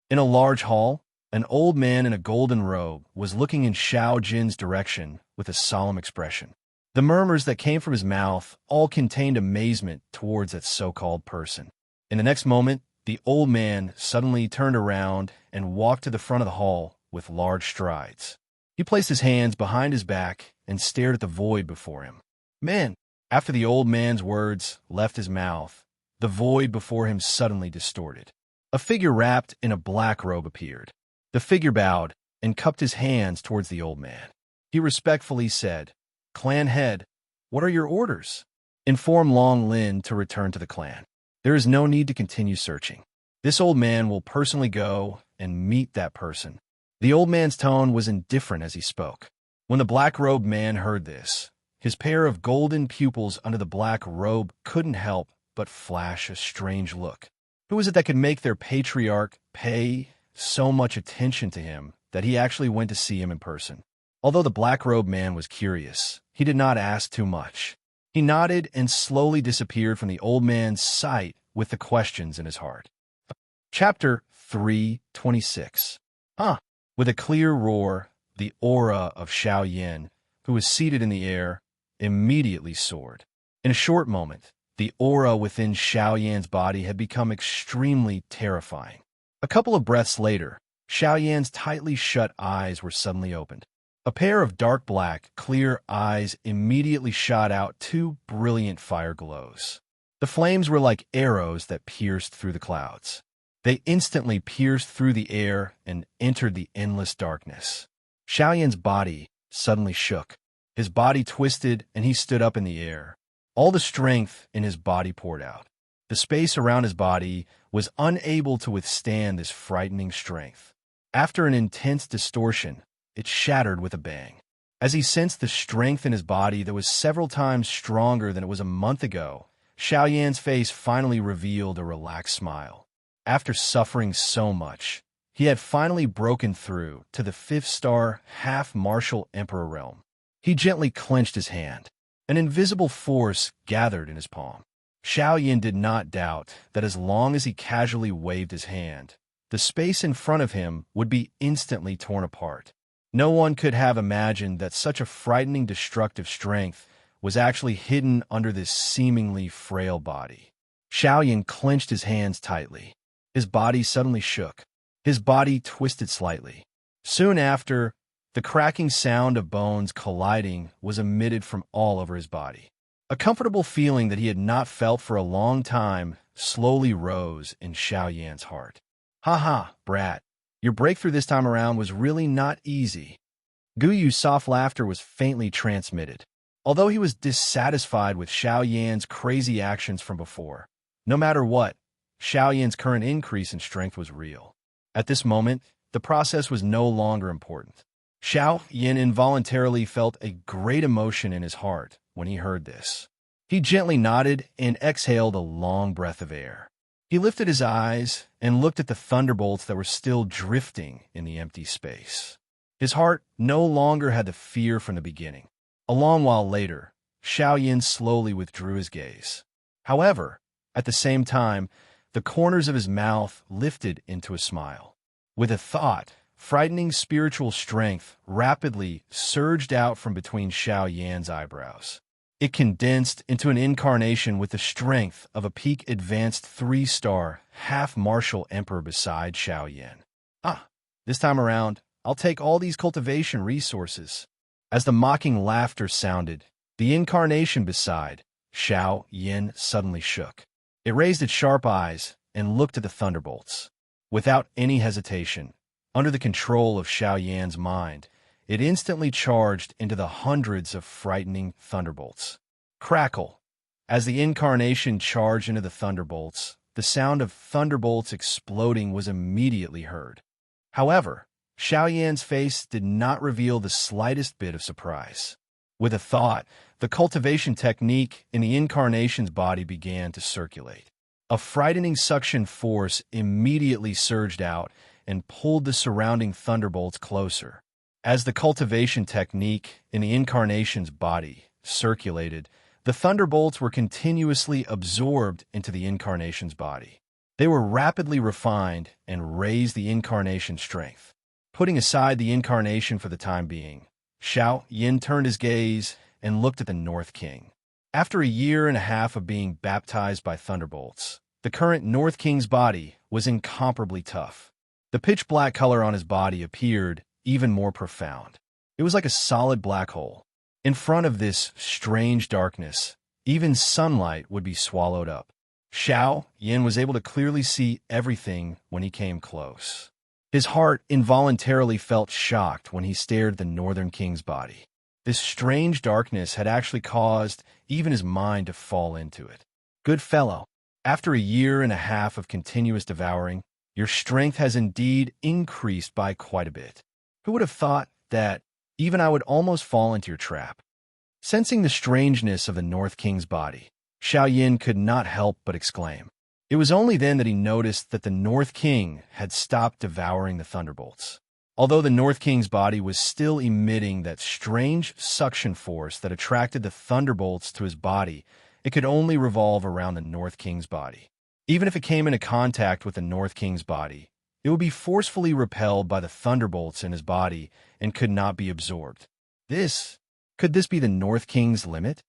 In a large hall, an old man in a golden robe was looking in Xiao Jin's direction with a solemn expression. The murmurs that came from his mouth all contained amazement towards that so-called person. In the next moment, the old man suddenly turned around and walked to the front of the hall with large strides. He placed his hands behind his back and stared at the void before him. "Man!" After the old man's words left his mouth, the void before him suddenly distorted. A figure wrapped in a black robe appeared. The figure bowed and cupped his hands towards the old man. He respectfully said, "Clan head, what are your orders?" "Inform Long Lin to return to the clan. There is no need to continue searching. This old man will personally go and meet that person." The old man's tone was indifferent as he spoke. When the black-robed man heard this, his pair of golden pupils under the black robe couldn't help but flash a strange look. Who was it that could make their patriarch pay so much attention to him that he actually went to see him in person? Although the black-robed man was curious, he did not ask too much. He nodded and slowly disappeared from the old man's sight with the questions in his heart. Chapter 326. With a clear roar, the aura of Xiao Yan, who was seated in the air, immediately soared. In a short moment, the aura within Xiao Yan's body had become extremely terrifying. A couple of breaths later, Xiao Yan's tightly shut eyes were suddenly opened. A pair of dark black, clear eyes immediately shot out 2 brilliant fire glows. The flames were like arrows that pierced through the clouds. They instantly pierced through the air and entered the endless darkness. Xiao Yan's body suddenly shook. His body twisted and he stood up in the air. All the strength in his body poured out. The space around his body was unable to withstand this frightening strength. After an intense distortion, it shattered with a bang. As he sensed the strength in his body that was several times stronger than it was a month ago, Xiao Yan's face finally revealed a relaxed smile. After suffering so much, he had finally broken through to the 5th star half-martial emperor realm. He gently clenched his hand. An invisible force gathered in his palm. Xiao Yan did not doubt that as long as he casually waved his hand, the space in front of him would be instantly torn apart. No one could have imagined that such a frightening destructive strength was actually hidden under this seemingly frail body. Xiao Yan clenched his hands tightly. His body suddenly shook. His body twisted slightly. Soon after, the cracking sound of bones colliding was emitted from all over his body. A comfortable feeling that he had not felt for a long time slowly rose in Xiao Yan's heart. "Ha ha, brat. Your breakthrough this time around was really not easy. Guyu's soft laughter was faintly transmitted. Although he was dissatisfied with Xiao Yan's crazy actions from before, no matter what, Xiao Yan's current increase in strength was real. At this moment, the process was no longer important. Xiao Yan involuntarily felt a great emotion in his heart when he heard this. He gently nodded and exhaled a long breath of air. He lifted his eyes and looked at the thunderbolts that were still drifting in the empty space. His heart no longer had the fear from the beginning. A long while later, Xiao Yan slowly withdrew his gaze. However, at the same time, the corners of his mouth lifted into a smile. With a thought, frightening spiritual strength rapidly surged out from between Xiao Yan's eyebrows. It condensed into an incarnation with the strength of a peak advanced 3-star half-martial emperor beside Xiao Yan. This time around, I'll take all these cultivation resources. As the mocking laughter sounded, the incarnation beside Xiao Yan suddenly shook. It raised its sharp eyes and looked at the thunderbolts. Without any hesitation, under the control of Xiao Yan's mind, it instantly charged into the hundreds of frightening thunderbolts. Crackle! As the incarnation charged into the thunderbolts, the sound of thunderbolts exploding was immediately heard. However, Xiao Yan's face did not reveal the slightest bit of surprise. With a thought, the cultivation technique in the incarnation's body began to circulate. A frightening suction force immediately surged out and pulled the surrounding thunderbolts closer. As the cultivation technique in the incarnation's body circulated, the thunderbolts were continuously absorbed into the incarnation's body. They were rapidly refined and raised the incarnation's strength. Putting aside the incarnation for the time being, Xiao Yan turned his gaze and looked at the North King. After a year and a half of being baptized by thunderbolts, the current North King's body was incomparably tough. The pitch-black color on his body appeared even more profound. It was like a solid black hole. In front of this strange darkness, even sunlight would be swallowed up. Xiao Yan was able to clearly see everything when he came close. His heart involuntarily felt shocked when he stared at the Northern King's body. This strange darkness had actually caused even his mind to fall into it. Good fellow, after a year and a half of continuous devouring, your strength has indeed increased by quite a bit. Who would have thought that even I would almost fall into your trap? Sensing the strangeness of the North King's body, Xiao Yan could not help but exclaim. It was only then that he noticed that the North King had stopped devouring the thunderbolts. Although the North King's body was still emitting that strange suction force that attracted the thunderbolts to his body, it could only revolve around the North King's body. Even if it came into contact with the North King's body, it would be forcefully repelled by the thunderbolts in his body and could not be absorbed. Could this be the North King's limit?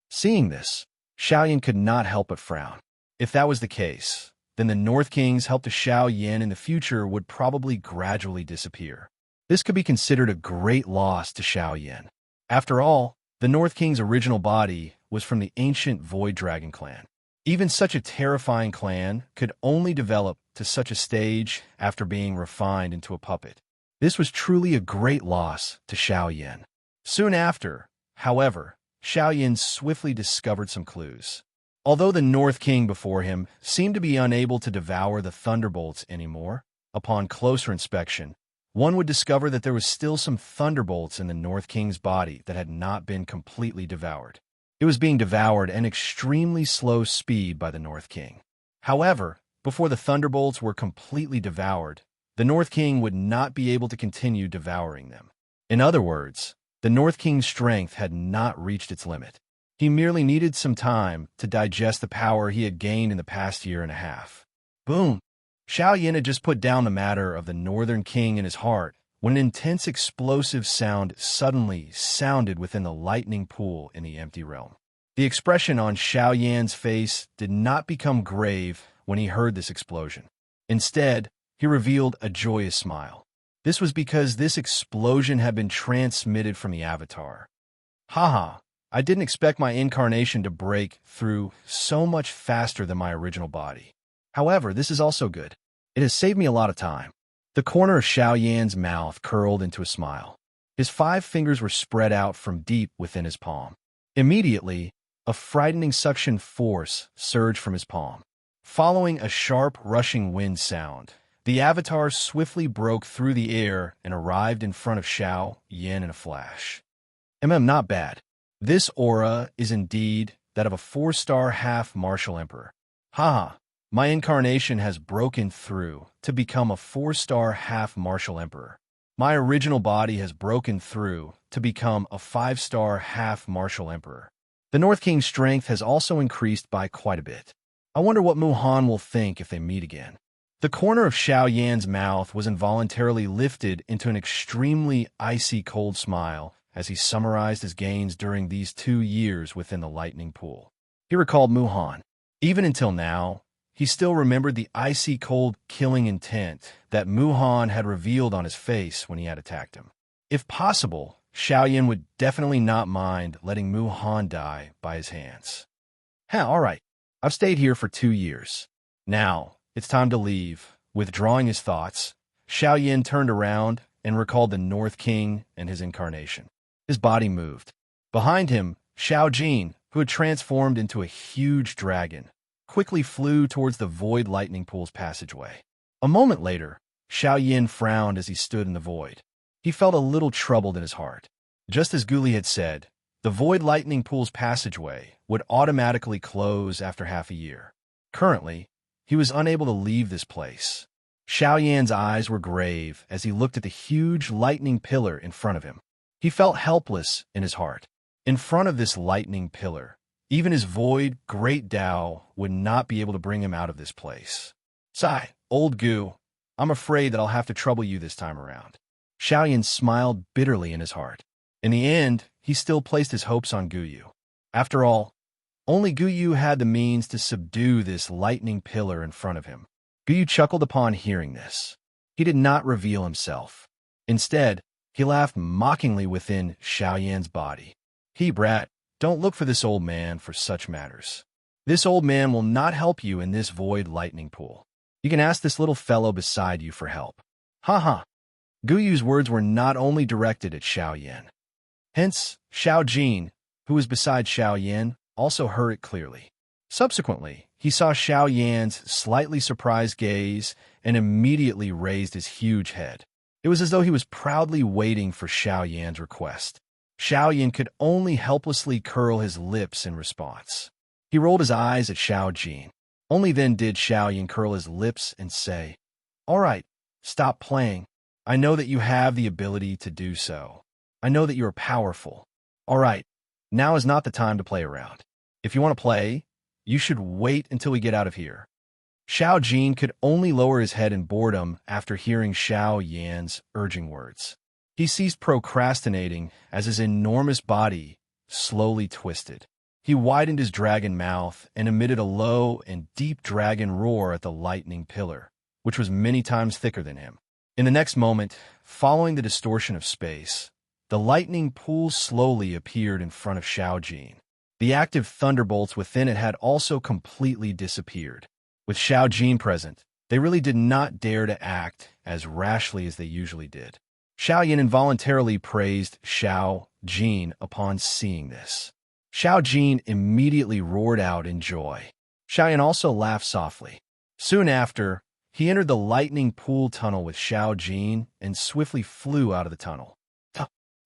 Seeing this, Xiao Yan could not help but frown. If that was the case, then the North King's help to Xiao Yan in the future would probably gradually disappear. This could be considered a great loss to Xiao Yan. After all, the North King's original body was from the ancient Void Dragon clan. Even such a terrifying clan could only develop to such a stage after being refined into a puppet. This was truly a great loss to Xiao Yan. Soon after, however, Xiao Yan swiftly discovered some clues. Although the North King before him seemed to be unable to devour the thunderbolts anymore, upon closer inspection, one would discover that there was still some thunderbolts in the North King's body that had not been completely devoured. It was being devoured at an extremely slow speed by the North King. However, before the thunderbolts were completely devoured, the North King would not be able to continue devouring them. In other words, the North King's strength had not reached its limit. He merely needed some time to digest the power he had gained in the past year and a half. Boom! Xiao Yan had just put down the matter of the Northern King in his heart when an intense explosive sound suddenly sounded within the lightning pool in the empty realm. The expression on Xiao Yan's face did not become grave when he heard this explosion. Instead, he revealed a joyous smile. This was because this explosion had been transmitted from the Avatar. Haha, I didn't expect my incarnation to break through so much faster than my original body. However, this is also good. It has saved me a lot of time. The corner of Xiao Yan's mouth curled into a smile. His 5 fingers were spread out from deep within his palm. Immediately, a frightening suction force surged from his palm. Following a sharp, rushing wind sound, the avatar swiftly broke through the air and arrived in front of Xiao Yan in a flash. Not bad. This aura is indeed that of a 4-star half-martial emperor. Haha, my incarnation has broken through to become a 4-star half-martial emperor. My original body has broken through to become a 5-star half-martial emperor. The North King's strength has also increased by quite a bit. I wonder what Muhan will think if they meet again. The corner of Xiao Yan's mouth was involuntarily lifted into an extremely icy cold smile as he summarized his gains during these 2 years within the lightning pool. He recalled Muhan. Even until now, he still remembered the icy cold killing intent that Muhan had revealed on his face when he had attacked him. If possible, Xiao Yan would definitely not mind letting Muhan die by his hands. All right. I've stayed here for 2 years. Now, it's time to leave. Withdrawing his thoughts, Xiao Yan turned around and recalled the North King and his incarnation. His body moved. Behind him, Xiao Jin, who had transformed into a huge dragon, quickly flew towards the void lightning pool's passageway. A moment later, Xiao Yan frowned as he stood in the void. He felt a little troubled in his heart. Just as Guli had said, the void lightning pool's passageway would automatically close after half a year. Currently, he was unable to leave this place. Xiao Yan's eyes were grave as he looked at the huge lightning pillar in front of him. He felt helpless in his heart. In front of this lightning pillar, even his void great Tao would not be able to bring him out of this place. Sigh, old Gu, I'm afraid that I'll have to trouble you this time around. Xiao Yan smiled bitterly in his heart. In the end, he still placed his hopes on Guyu. After all, only Guyu had the means to subdue this lightning pillar in front of him. Guyu chuckled upon hearing this. He did not reveal himself. Instead, he laughed mockingly within Xiao Yan's body. He, brat, don't look for this old man for such matters. This old man will not help you in this void lightning pool. You can ask this little fellow beside you for help. Ha. Guyu's words were not only directed at Xiao Yan. Hence, Xiao Jin, who was beside Xiao Yan, also heard it clearly. Subsequently, he saw Xiao Yan's slightly surprised gaze and immediately raised his huge head. It was as though he was proudly waiting for Xiao Yan's request. Xiao Yan could only helplessly curl his lips in response. He rolled his eyes at Xiao Jin. Only then did Xiao Yan curl his lips and say, "All right, stop playing. I know that you have the ability to do so. I know that you are powerful. All right, now is not the time to play around. If you want to play, you should wait until we get out of here." Xiao Jin could only lower his head in boredom after hearing Xiao Yan's urging words. He ceased procrastinating as his enormous body slowly twisted. He widened his dragon mouth and emitted a low and deep dragon roar at the lightning pillar, which was many times thicker than him. In the next moment, following the distortion of space, the lightning pool slowly appeared in front of Xiao Jin. The active thunderbolts within it had also completely disappeared. With Xiao Jin present, they really did not dare to act as rashly as they usually did. Xiao Yan involuntarily praised Xiao Jin upon seeing this. Xiao Jin immediately roared out in joy. Xiao Yan also laughed softly. Soon after, he entered the lightning pool tunnel with Xiao Jin and swiftly flew out of the tunnel.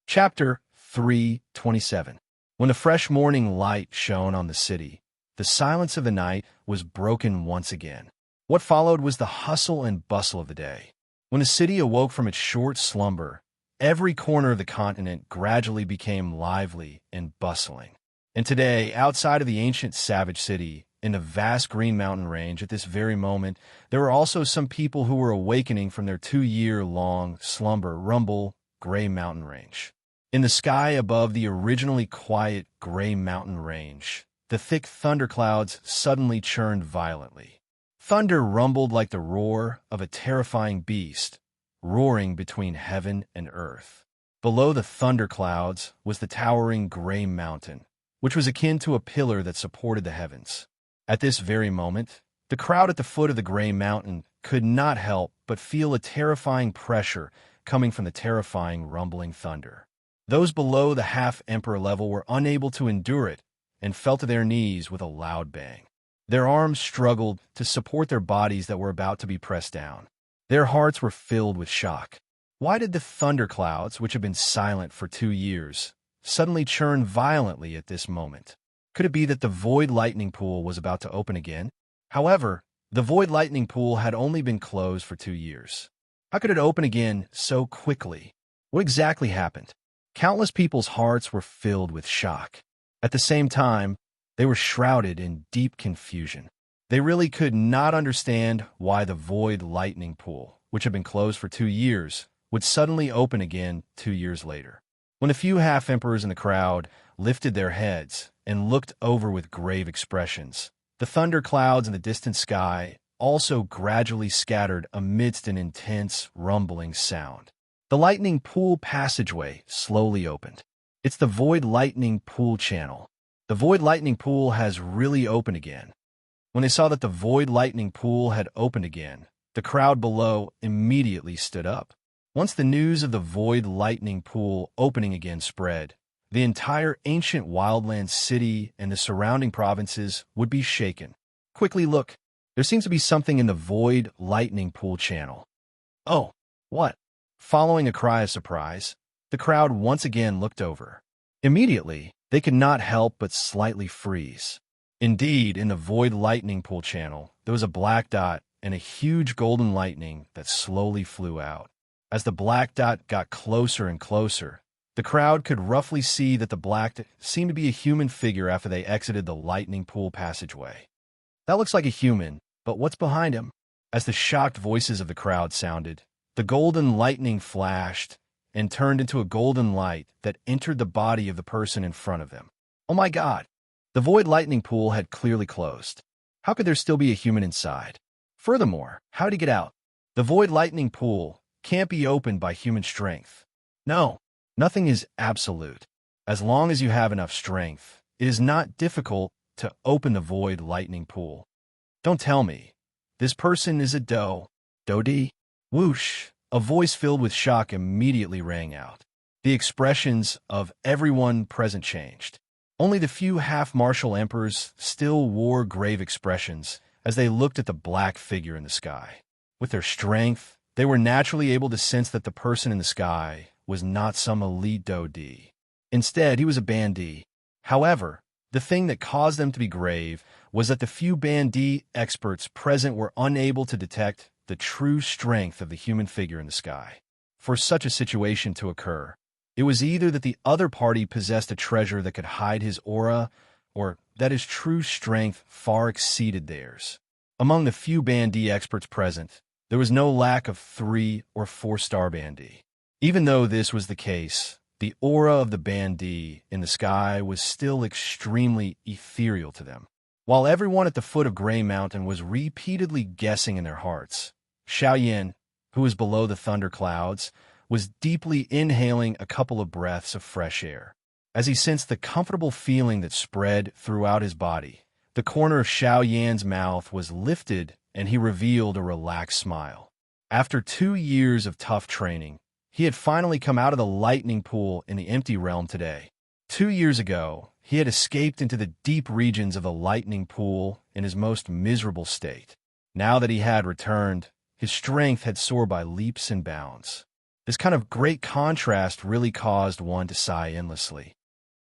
Chapter 327. When the fresh morning light shone on the city, the silence of the night was broken once again. What followed was the hustle and bustle of the day. When the city awoke from its short slumber, every corner of the continent gradually became lively and bustling. And today, outside of the ancient savage city, in the vast green mountain range at this very moment, there were also some people who were awakening from their 2-year-long slumber rumble gray mountain range. In the sky above the originally quiet gray mountain range, the thick thunderclouds suddenly churned violently. Thunder rumbled like the roar of a terrifying beast, roaring between heaven and earth. Below the thunderclouds was the towering gray mountain, which was akin to a pillar that supported the heavens. At this very moment, the crowd at the foot of the gray mountain could not help but feel a terrifying pressure coming from the terrifying rumbling thunder. Those below the half-emperor level were unable to endure it and fell to their knees with a loud bang. Their arms struggled to support their bodies that were about to be pressed down. Their hearts were filled with shock. Why did the thunderclouds, which had been silent for 2 years, suddenly churn violently at this moment? Could it be that the void lightning pool was about to open again? However, the void lightning pool had only been closed for 2 years. How could it open again so quickly? What exactly happened? Countless people's hearts were filled with shock. At the same time, they were shrouded in deep confusion. They really could not understand why the void lightning pool, which had been closed for 2 years, would suddenly open again 2 years later. When a few half-emperors in the crowd lifted their heads and looked over with grave expressions, the thunderclouds in the distant sky also gradually scattered amidst an intense, rumbling sound. The lightning pool passageway slowly opened. It's the void lightning pool channel. The void lightning pool has really opened again. When they saw that the void lightning pool had opened again, the crowd below immediately stood up. Once the news of the void lightning pool opening again spread, the entire ancient wildland city and the surrounding provinces would be shaken. Quickly look, there seems to be something in the void lightning pool channel. Oh, what? Following a cry of surprise, the crowd once again looked over. Immediately, they could not help but slightly freeze. Indeed, in the void lightning pool channel, there was a black dot and a huge golden lightning that slowly flew out. As the black dot got closer and closer, the crowd could roughly see that the black dot seemed to be a human figure after they exited the lightning pool passageway. That looks like a human, but what's behind him? As the shocked voices of the crowd sounded, the golden lightning flashed and turned into a golden light that entered the body of the person in front of them. Oh my God! The void lightning pool had clearly closed. How could there still be a human inside? Furthermore, how did he get out? The void lightning pool can't be opened by human strength. No, nothing is absolute. As long as you have enough strength, it is not difficult to open the void lightning pool. Don't tell me. This person is a Dodi? Whoosh! A voice filled with shock immediately rang out. The expressions of everyone present changed. Only the few half-martial emperors still wore grave expressions as they looked at the black figure in the sky. With their strength, they were naturally able to sense that the person in the sky was not some elite Dodi. Instead, he was a bandit. However, the thing that caused them to be grave was that the few bandit experts present were unable to detect the true strength of the human figure in the sky. For such a situation to occur, it was either that the other party possessed a treasure that could hide his aura, or that his true strength far exceeded theirs. Among the few bandit experts present, there was no lack of 3- or 4-star bandit. Even though this was the case, the aura of the bandit in the sky was still extremely ethereal to them. While everyone at the foot of Gray Mountain was repeatedly guessing in their hearts, Xiaoyan, who was below the thunderclouds, was deeply inhaling a couple of breaths of fresh air. As he sensed the comfortable feeling that spread throughout his body, the corner of Xiaoyan's mouth was lifted and he revealed a relaxed smile. After 2 years of tough training, he had finally come out of the lightning pool in the empty realm today. 2 years ago, he had escaped into the deep regions of the lightning pool in his most miserable state. Now that he had returned, his strength had soared by leaps and bounds. This kind of great contrast really caused one to sigh endlessly.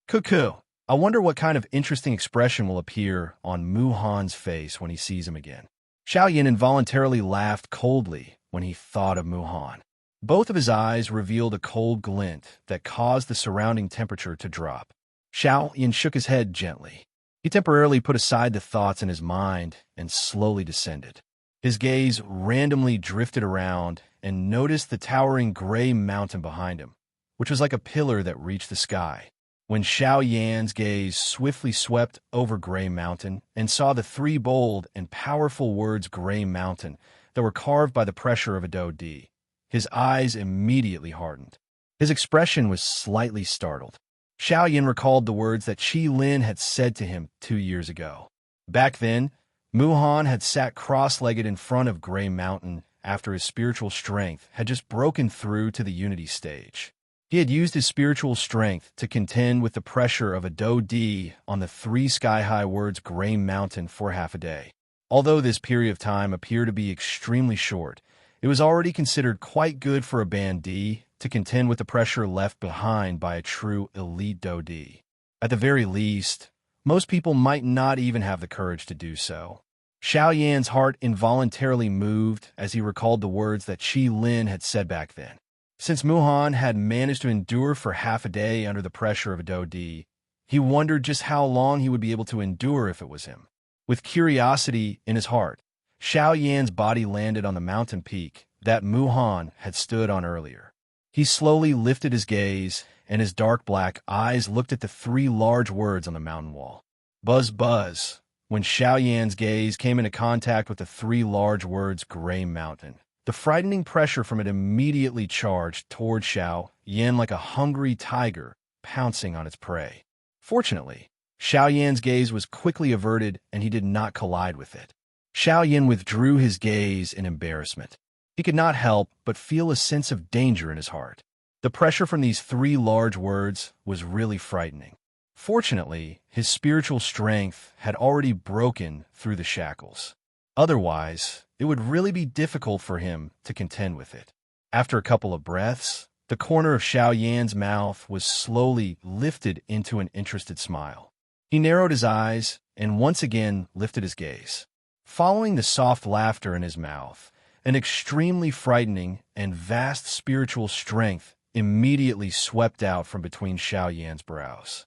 Cuckoo! I wonder what kind of interesting expression will appear on Muhan's face when he sees him again. Xiaoyan involuntarily laughed coldly when he thought of Muhan. Both of his eyes revealed a cold glint that caused the surrounding temperature to drop. Xiaoyan shook his head gently. He temporarily put aside the thoughts in his mind and slowly descended. His gaze randomly drifted around and noticed the towering gray mountain behind him, which was like a pillar that reached the sky. When Xiaoyan's gaze swiftly swept over Gray Mountain and saw the 3 bold and powerful words Gray Mountain that were carved by the pressure of a Dodi, his eyes immediately hardened. His expression was slightly startled. Xiaoyan recalled the words that Qi Lin had said to him 2 years ago. Back then, Muhan had sat cross-legged in front of Gray Mountain after his spiritual strength had just broken through to the Unity stage. He had used his spiritual strength to contend with the pressure of a Do-D on the 3 sky-high words Gray Mountain for half a day. Although this period of time appeared to be extremely short, it was already considered quite good for a Band D to contend with the pressure left behind by a true elite Do-D. At the very least, most people might not even have the courage to do so. Xiao Yan's heart involuntarily moved as he recalled the words that Qi Lin had said back then. Since Muhan had managed to endure for half a day under the pressure of a Do-D, he wondered just how long he would be able to endure if it was him. With curiosity in his heart, Xiao Yan's body landed on the mountain peak that Muhan had stood on earlier. He slowly lifted his gaze, and his dark black eyes looked at the 3 large words on the mountain wall. Buzz, buzz. When Xiao Yan's gaze came into contact with the 3 large words Gray Mountain, the frightening pressure from it immediately charged toward Xiao Yan like a hungry tiger pouncing on its prey. Fortunately, Xiao Yan's gaze was quickly averted and he did not collide with it. Xiao Yan withdrew his gaze in embarrassment. He could not help but feel a sense of danger in his heart. The pressure from these 3 large words was really frightening. Fortunately, his spiritual strength had already broken through the shackles. Otherwise, it would really be difficult for him to contend with it. After a couple of breaths, the corner of Xiao Yan's mouth was slowly lifted into an interested smile. He narrowed his eyes and once again lifted his gaze. Following the soft laughter in his mouth, an extremely frightening and vast spiritual strength immediately swept out from between Xiao Yan's brows.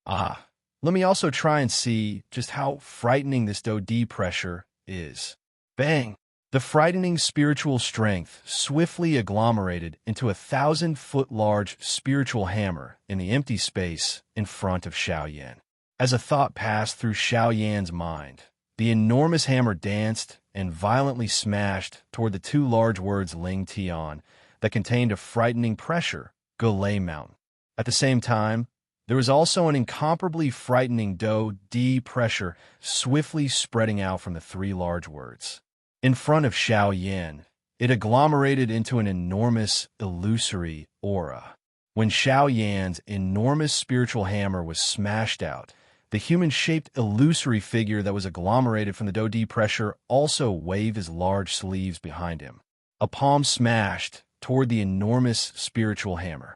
Ah, let me also try and see just how frightening this Do-D pressure is. Bang! The frightening spiritual strength swiftly agglomerated into a 1,000-foot-large spiritual hammer in the empty space in front of Xiao Yan. As a thought passed through Xiao Yan's mind, the enormous hammer danced and violently smashed toward the 2 large words Ling Tian that contained a frightening pressure, Gray Mountain. At the same time, there was also an incomparably frightening Do-D pressure swiftly spreading out from the 3 large words. In front of Xiao Yan, it agglomerated into an enormous, illusory aura. When Xiao Yan's enormous spiritual hammer was smashed out, the human-shaped illusory figure that was agglomerated from the Do-D pressure also waved his large sleeves behind him. A palm smashed toward the enormous spiritual hammer.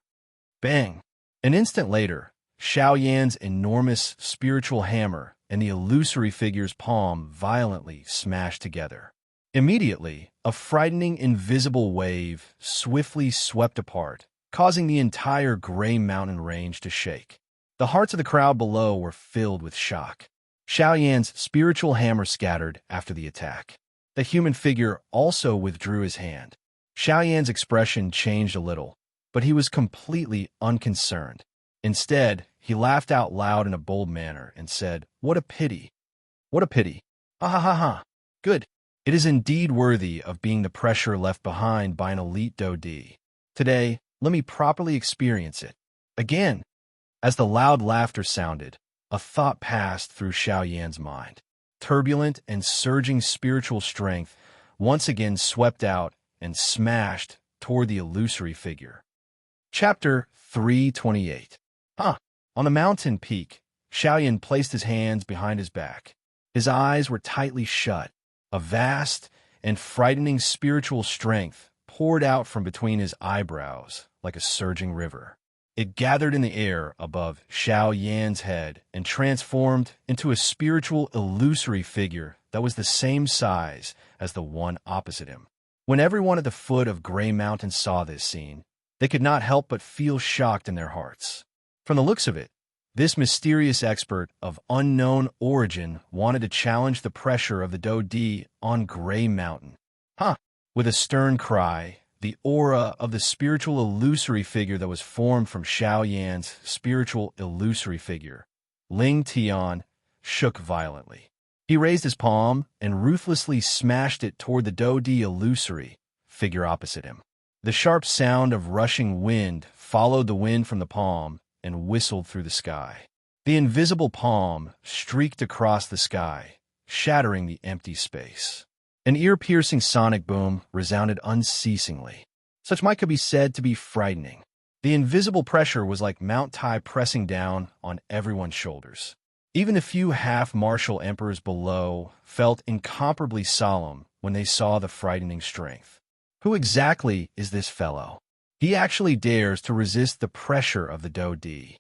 Bang! An instant later, Xiao Yan's enormous spiritual hammer and the illusory figure's palm violently smashed together. Immediately, a frightening invisible wave swiftly swept apart, causing the entire Gray Mountain range to shake. The hearts of the crowd below were filled with shock. Xiao Yan's spiritual hammer scattered after the attack. The human figure also withdrew his hand. Xiao Yan's expression changed a little, but he was completely unconcerned. Instead, he laughed out loud in a bold manner and said, "What a pity! What a pity! Ha ha ha ha! Good! It is indeed worthy of being the pressure left behind by an elite Do-D. Today, let me properly experience it." Again, as the loud laughter sounded, a thought passed through Xiao Yan's mind. Turbulent and surging spiritual strength once again swept out and smashed toward the illusory figure. Chapter 328. On the mountain peak, Xiao Yan placed his hands behind his back. His eyes were tightly shut. A vast and frightening spiritual strength poured out from between his eyebrows like a surging river. It gathered in the air above Xiao Yan's head and transformed into a spiritual illusory figure that was the same size as the one opposite him. When everyone at the foot of Gray Mountain saw this scene, they could not help but feel shocked in their hearts. From the looks of it, this mysterious expert of unknown origin wanted to challenge the pressure of the Do-D on Gray Mountain. With a stern cry, the aura of the spiritual illusory figure that was formed from Xiao Yan's spiritual illusory figure, Ling Tian, shook violently. He raised his palm and ruthlessly smashed it toward the Do-D illusory figure opposite him. The sharp sound of rushing wind followed the wind from the palm and whistled through the sky. The invisible palm streaked across the sky, shattering the empty space. An ear-piercing sonic boom resounded unceasingly. Such might could be said to be frightening. The invisible pressure was like Mount Tai pressing down on everyone's shoulders. Even a few half-martial emperors below felt incomparably solemn when they saw the frightening strength. Who exactly is this fellow? He actually dares to resist the pressure of the Do Di.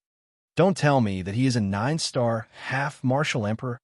Don't tell me that he is a 9-star half-martial emperor.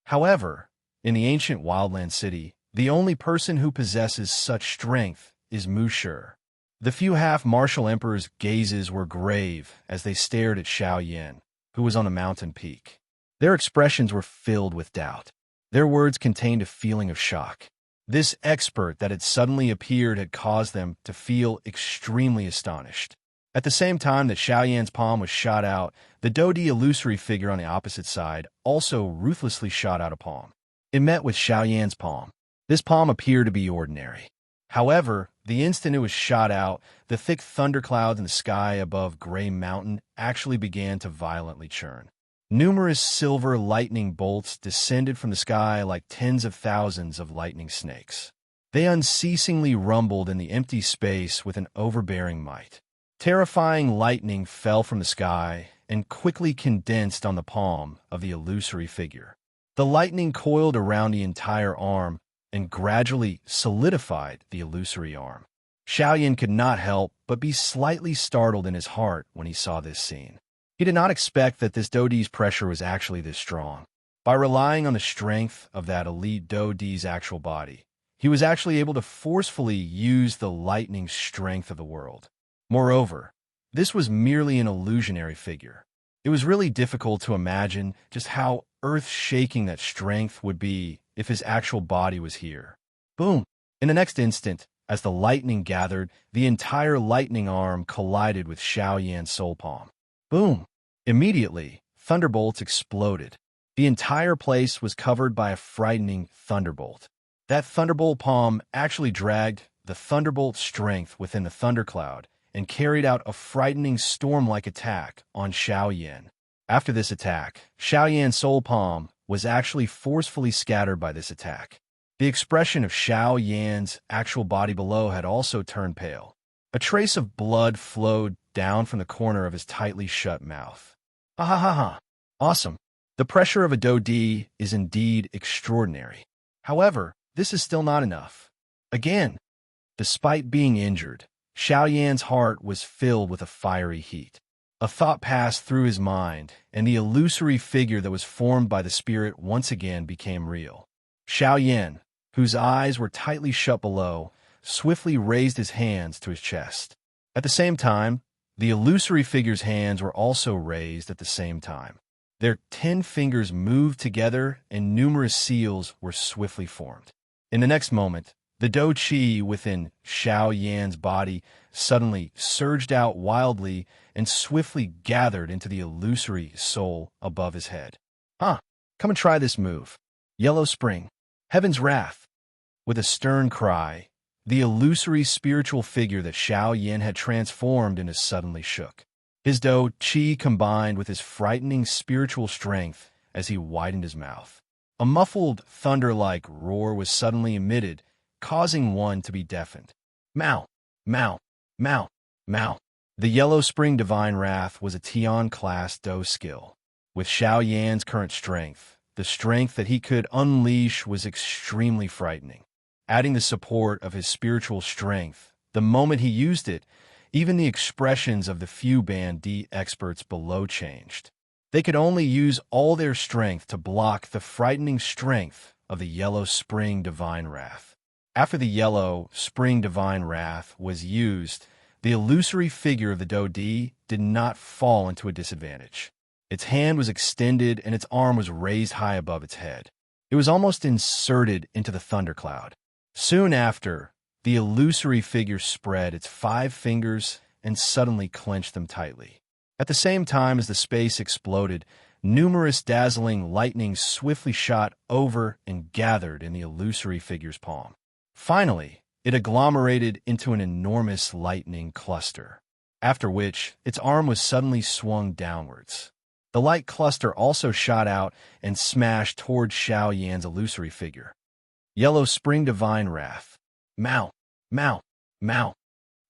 However, in the ancient wildland city, the only person who possesses such strength is Musher. The few half-martial emperors' gazes were grave as they stared at Xiao Yan, who was on a mountain peak. Their expressions were filled with doubt. Their words contained a feeling of shock. This expert that had suddenly appeared had caused them to feel extremely astonished. At the same time that Xiao Yan's palm was shot out, the Do Di illusory figure on the opposite side also ruthlessly shot out a palm. It met with Xiao Yan's palm. This palm appeared to be ordinary. However, the instant it was shot out, the thick thunderclouds in the sky above Gray Mountain actually began to violently churn. Numerous silver lightning bolts descended from the sky like tens of thousands of lightning snakes. They unceasingly rumbled in the empty space with an overbearing might. Terrifying lightning fell from the sky and quickly condensed on the palm of the illusory figure. The lightning coiled around the entire arm and gradually solidified the illusory arm. Xiao Yan could not help but be slightly startled in his heart when he saw this scene. He did not expect that this Do Di's pressure was actually this strong. By relying on the strength of that elite Do Di's actual body, he was actually able to forcefully use the lightning strength of the world. Moreover, this was merely an illusionary figure. It was really difficult to imagine just how earth-shaking that strength would be if his actual body was here. Boom! In the next instant, as the lightning gathered, the entire lightning arm collided with Xiao Yan's soul palm. Boom! Immediately, thunderbolts exploded. The entire place was covered by a frightening thunderbolt. That thunderbolt palm actually dragged the thunderbolt strength within the thundercloud and carried out a frightening storm-like attack on Xiao Yan. After this attack, Xiao Yan's soul palm was actually forcefully scattered by this attack. The expression of Xiao Yan's actual body below had also turned pale. A trace of blood flowed down from the corner of his tightly shut mouth. Ha ha ha ha! Awesome! The pressure of a Do Di is indeed extraordinary. However, this is still not enough. Again, despite being injured, Xiao Yan's heart was filled with a fiery heat. A thought passed through his mind, and the illusory figure that was formed by the spirit once again became real. Xiao Yan, whose eyes were tightly shut below, swiftly raised his hands to his chest. At the same time, the illusory figure's hands were also raised at the same time. Their 10 fingers moved together, and numerous seals were swiftly formed. In the next moment, the Do Chi within Xiao Yan's body suddenly surged out wildly and swiftly gathered into the illusory soul above his head. Come and try this move. Yellow Spring, Heaven's Wrath. With a stern cry, the illusory spiritual figure that Xiao Yan had transformed into suddenly shook. His Do Chi combined with his frightening spiritual strength as he widened his mouth. A muffled, thunder-like roar was suddenly emitted, causing one to be deafened. Mao! Mao! Mao! Mao! The Yellow Spring Divine Wrath was a Tian-class Do skill. With Xiao Yan's current strength, the strength that he could unleash was extremely frightening. Adding the support of his spiritual strength, the moment he used it, even the expressions of the few Band D experts below changed. They could only use all their strength to block the frightening strength of the Yellow Spring Divine Wrath. After the Yellow Spring Divine Wrath was used, the illusory figure of the Do Di did not fall into a disadvantage. Its hand was extended and its arm was raised high above its head. It was almost inserted into the thundercloud. Soon after, the illusory figure spread its 5 fingers and suddenly clenched them tightly. At the same time as the space exploded, numerous dazzling lightnings swiftly shot over and gathered in the illusory figure's palm. Finally, it agglomerated into an enormous lightning cluster, after which its arm was suddenly swung downwards. The light cluster also shot out and smashed towards Xiao Yan's illusory figure. Yellow Spring Divine Wrath. Mount, mount, mount.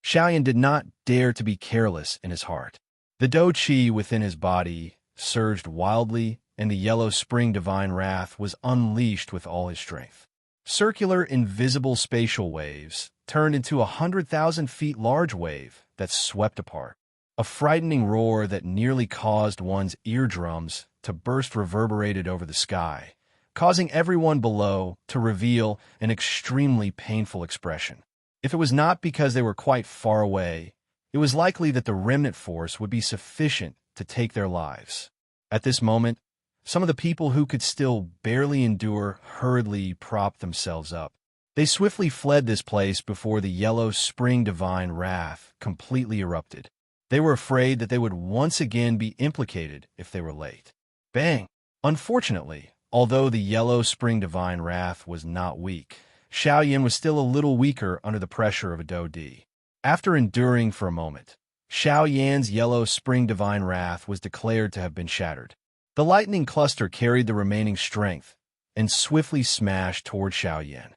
Xiao Yan did not dare to be careless in his heart. The Do Qi within his body surged wildly, and the Yellow Spring Divine Wrath was unleashed with all his strength. Circular, invisible spatial waves turned into 100,000 feet large wave that swept apart. A frightening roar that nearly caused one's eardrums to burst reverberated over the sky, causing everyone below to reveal an extremely painful expression. If it was not because they were quite far away, it was likely that the remnant force would be sufficient to take their lives. At this moment, some of the people who could still barely endure hurriedly propped themselves up. They swiftly fled this place before the Yellow Spring Divine Wrath completely erupted. They were afraid that they would once again be implicated if they were late. Bang! Unfortunately, although the Yellow Spring Divine Wrath was not weak, Xiao Yan was still a little weaker under the pressure of a Do Di. After enduring for a moment, Xiao Yan's Yellow Spring Divine Wrath was declared to have been shattered. The lightning cluster carried the remaining strength and swiftly smashed toward Xiao Yan.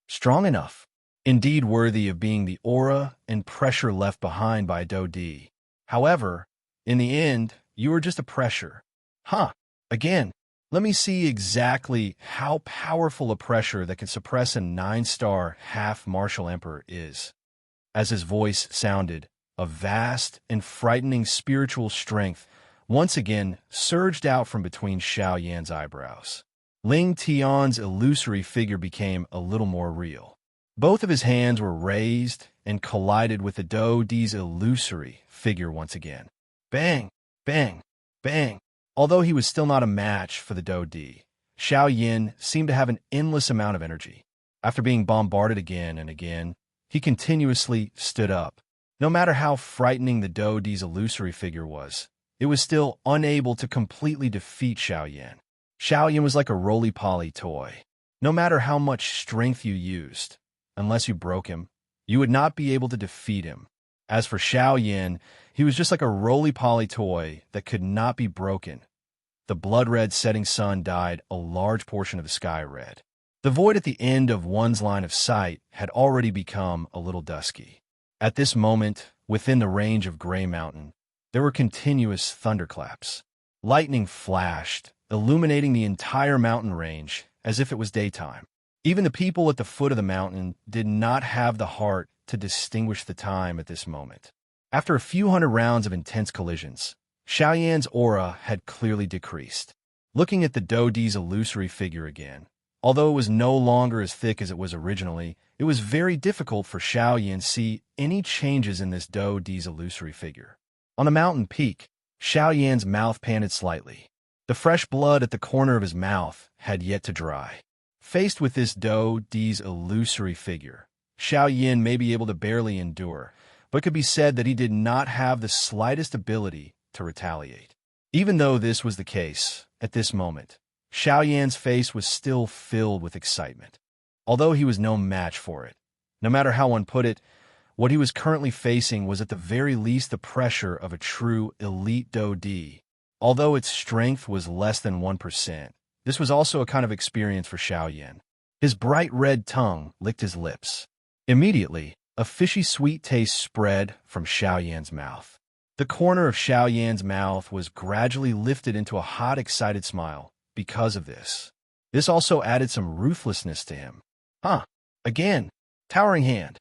Strong enough. Indeed worthy of being the aura and pressure left behind by Do Di. However, in the end, you were just a pressure. Again, let me see exactly how powerful a pressure that can suppress a 9-star half-martial emperor is. As his voice sounded, a vast and frightening spiritual strength once again surged out from between Xiao Yan's eyebrows. Ling Tian's illusory figure became a little more real. Both of his hands were raised and collided with the Do Di's illusory figure once again. Bang, bang, bang. Although he was still not a match for the Do Di, Xiao Yan seemed to have an endless amount of energy. After being bombarded again and again, he continuously stood up. No matter how frightening the Do Di's illusory figure was, it was still unable to completely defeat Xiao Yan. Xiao Yan was like a roly-poly toy. No matter how much strength you used, unless you broke him, you would not be able to defeat him. As for Xiao Yan, he was just like a roly-poly toy that could not be broken. The blood-red setting sun dyed a large portion of the sky red. The void at the end of one's line of sight had already become a little dusky. At this moment, within the range of Gray Mountain, there were continuous thunderclaps. Lightning flashed, illuminating the entire mountain range as if it was daytime. Even the people at the foot of the mountain did not have the heart to distinguish the time at this moment. After a few hundred rounds of intense collisions, Xiao Yan's aura had clearly decreased. Looking at the Do Di's illusory figure again, although it was no longer as thick as it was originally, it was very difficult for Xiao Yan to see any changes in this Do Di's illusory figure. On the mountain peak, Xiao Yan's mouth panted slightly. The fresh blood at the corner of his mouth had yet to dry. Faced with this Do Di's illusory figure, Xiao Yan may be able to barely endure, but it could be said that he did not have the slightest ability to retaliate. Even though this was the case, at this moment, Xiao Yan's face was still filled with excitement. Although he was no match for it, no matter how one put it, what he was currently facing was at the very least the pressure of a true elite Do Di. Although its strength was less than 1%, this was also a kind of experience for Xiao Yan. His bright red tongue licked his lips. Immediately, a fishy sweet taste spread from Xiao Yan's mouth. The corner of Xiao Yan's mouth was gradually lifted into a hot, excited smile because of this. This also added some ruthlessness to him. Again, towering hand.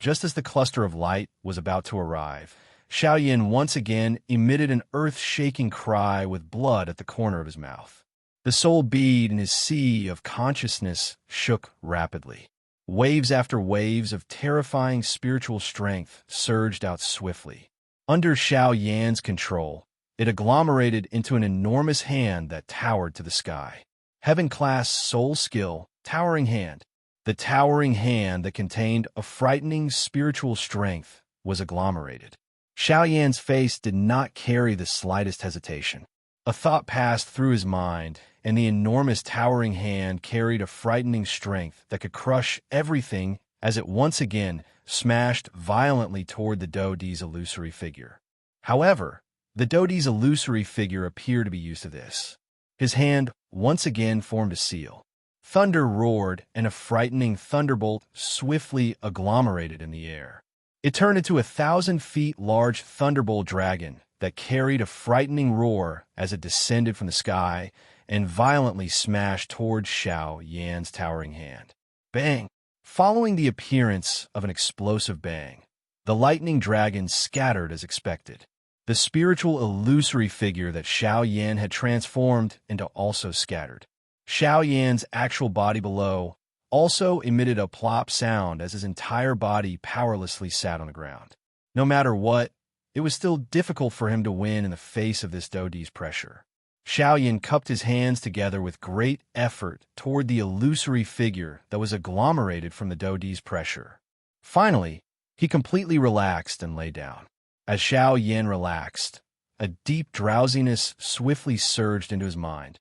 Just as the cluster of light was about to arrive, Xiao Yan once again emitted an earth-shaking cry with blood at the corner of his mouth. The soul bead in his sea of consciousness shook rapidly. Waves after waves of terrifying spiritual strength surged out swiftly. Under Xiao Yan's control, it agglomerated into an enormous hand that towered to the sky. Heaven-class soul skill, towering hand. The towering hand that contained a frightening spiritual strength was agglomerated. Xiao Yan's face did not carry the slightest hesitation. A thought passed through his mind, and the enormous towering hand carried a frightening strength that could crush everything as it once again smashed violently toward the Do Di's illusory figure. However, The Dodi's illusory figure appeared to be used to this. His hand once again formed a seal. Thunder roared, and a frightening thunderbolt swiftly agglomerated in the air. It turned into a 1,000 feet large thunderbolt dragon that carried a frightening roar as it descended from the sky and violently smashed towards Xiao Yan's towering hand. Bang! Following the appearance of an explosive bang, the lightning dragon scattered as expected. The spiritual illusory figure that Xiao Yan had transformed into also scattered. Xiao Yan's actual body below also emitted a plop sound as his entire body powerlessly sat on the ground. No matter what, it was still difficult for him to win in the face of this Dodi's pressure. Xiao Yan cupped his hands together with great effort toward the illusory figure that was agglomerated from the Dodi's pressure. Finally, he completely relaxed and lay down. As Xiao Yan relaxed, a deep drowsiness swiftly surged into his mind.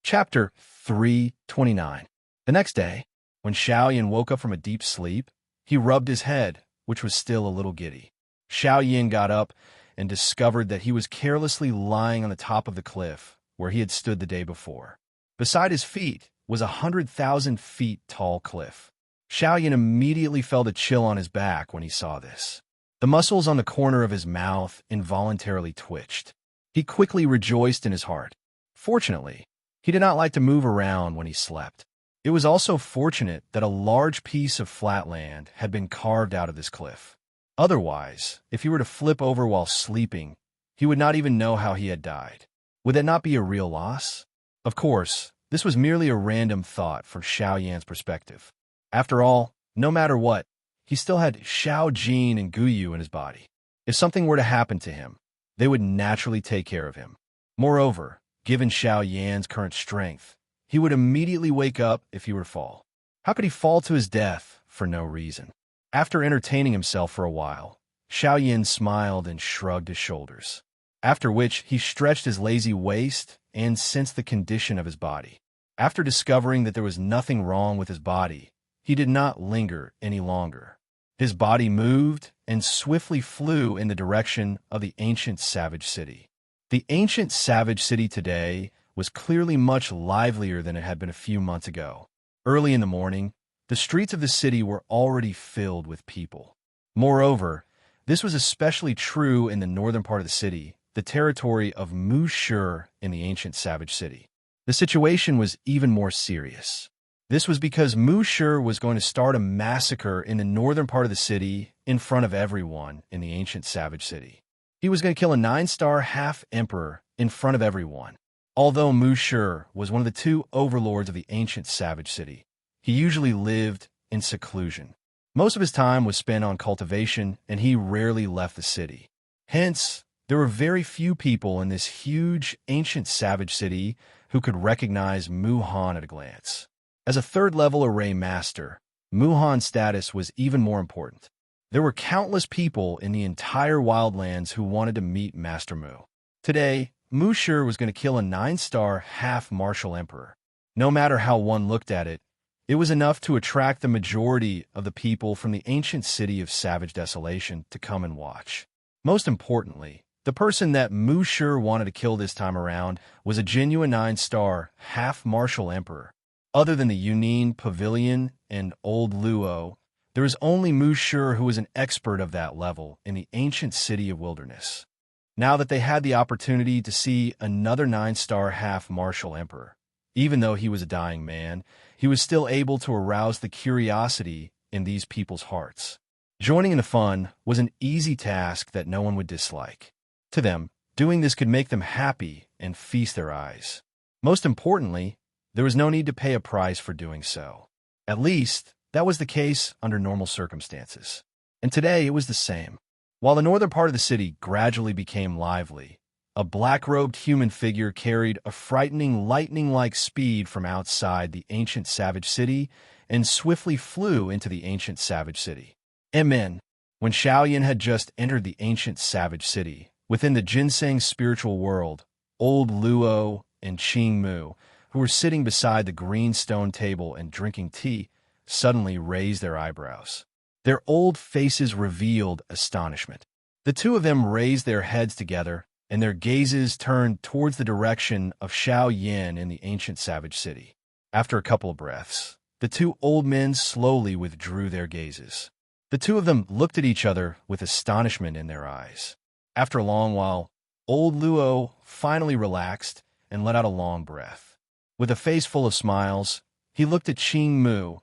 Chapter 329. The next day, when Xiao Yan woke up from a deep sleep, he rubbed his head, which was still a little giddy. Xiao Yan got up and discovered that he was carelessly lying on the top of the cliff where he had stood the day before. Beside his feet was 100,000 feet tall cliff. Xiao Yan immediately felt a chill on his back when he saw this. The muscles on the corner of his mouth involuntarily twitched. He quickly rejoiced in his heart. Fortunately, he did not like to move around when he slept. It was also fortunate that a large piece of flat land had been carved out of this cliff. Otherwise, if he were to flip over while sleeping, he would not even know how he had died. Would that not be a real loss? Of course, this was merely a random thought from Xiao Yan's perspective. After all, no matter what, he still had Xiao Jin and Guyu in his body. If something were to happen to him, they would naturally take care of him. Moreover, given Xiao Yan's current strength, he would immediately wake up if he were to fall. How could he fall to his death for no reason? After entertaining himself for a while, Xiao Yan smiled and shrugged his shoulders, after which he stretched his lazy waist and sensed the condition of his body. After discovering that there was nothing wrong with his body, he did not linger any longer. His body moved and swiftly flew in the direction of the ancient savage city. The ancient savage city today was clearly much livelier than it had been a few months ago. Early in the morning, the streets of the city were already filled with people. Moreover, this was especially true in the northern part of the city, the territory of Immerse in the ancient savage city. The situation was even more serious. This was because Immerse was going to start a massacre in the northern part of the city in front of everyone in the ancient savage city. He was going to kill a 9-star half-emperor in front of everyone. Although Immerse was one of the 2 overlords of the ancient savage city, he usually lived in seclusion. Most of his time was spent on cultivation, and he rarely left the city. Hence, there were very few people in this huge ancient savage city who could recognize Muhan at a glance. As a 3rd-level array master, Muhan's status was even more important. There were countless people in the entire wildlands who wanted to meet Master Mu. Today, Immerse was going to kill a 9-star half-martial emperor. No matter how one looked at it, it was enough to attract the majority of the people from the ancient city of Savage Desolation to come and watch. Most importantly, the person that Immerse wanted to kill this time around was a genuine 9-star half-martial emperor. Other than the Yunin Pavilion and Old Luo, there is only Immerse who was an expert of that level in the ancient city of Wilderness. Now that they had the opportunity to see another 9-star half-martial emperor, even though he was a dying man, he was still able to arouse the curiosity in these people's hearts. Joining in the fun was an easy task that no one would dislike. To them, doing this could make them happy and feast their eyes. Most importantly, there was no need to pay a price for doing so. At least, that was the case under normal circumstances. And today it was the same. While the northern part of the city gradually became lively, a black-robed human figure carried a frightening lightning-like speed from outside the ancient savage city and swiftly flew into the ancient savage city. Amen. When Xiao Yan had just entered the ancient savage city, within the ginseng spiritual world, Old Luo and Qing Mu, who were sitting beside the green stone table and drinking tea, suddenly raised their eyebrows. Their old faces revealed astonishment. The 2 of them raised their heads together, and their gazes turned towards the direction of Xiao Yin in the ancient savage city. After a couple of breaths, the two old men slowly withdrew their gazes. The two of them looked at each other with astonishment in their eyes. After a long while, old Luo finally relaxed and let out a long breath. With a face full of smiles, he looked at Qing Mu,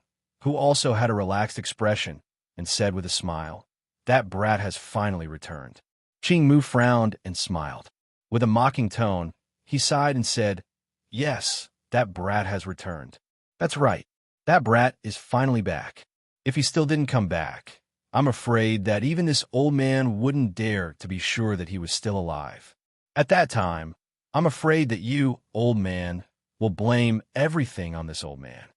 who also had a relaxed expression, and said with a smile, "That brat has finally returned." Qing Mu frowned and smiled. With a mocking tone, he sighed and said, "Yes, that brat has returned. That's right, that brat is finally back. If he still didn't come back, I'm afraid that even this old man wouldn't dare to be sure that he was still alive. At that time, I'm afraid that you, old man, will blame everything on this old man.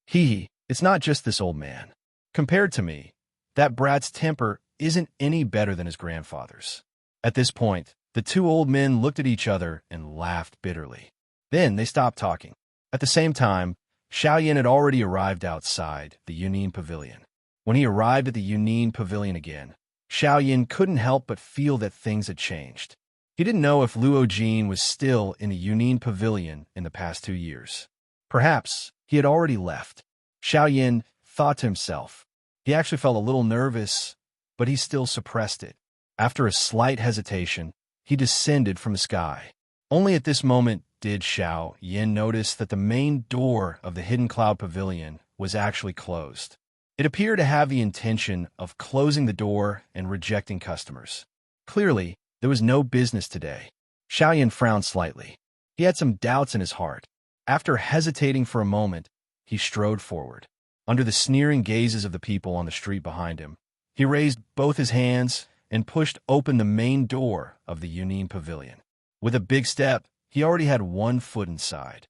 It's not just this old man. Compared to me, that brat's temper isn't any better than his grandfather's." At this point, the two old men looked at each other and laughed bitterly. Then they stopped talking. At the same time, Xiao Yin had already arrived outside the Yunin Pavilion. When he arrived at the Yunin Pavilion again, Xiao Yin couldn't help but feel that things had changed. He didn't know if Luo Jin was still in the Yunin Pavilion in the past 2 years. Perhaps he had already left. Xiao Yin thought to himself. He actually felt a little nervous, but he still suppressed it. After a slight hesitation, he descended from the sky. Only at this moment did Xiao Yin notice that the main door of the Hidden Cloud Pavilion was actually closed. It appeared to have the intention of closing the door and rejecting customers. Clearly, there was no business today. Xiao Yin frowned slightly. He had some doubts in his heart. After hesitating for a moment, he strode forward. Under the sneering gazes of the people on the street behind him, he raised both his hands and pushed open the main door of the Yunin Pavilion. With a big step, he already had 1 foot inside.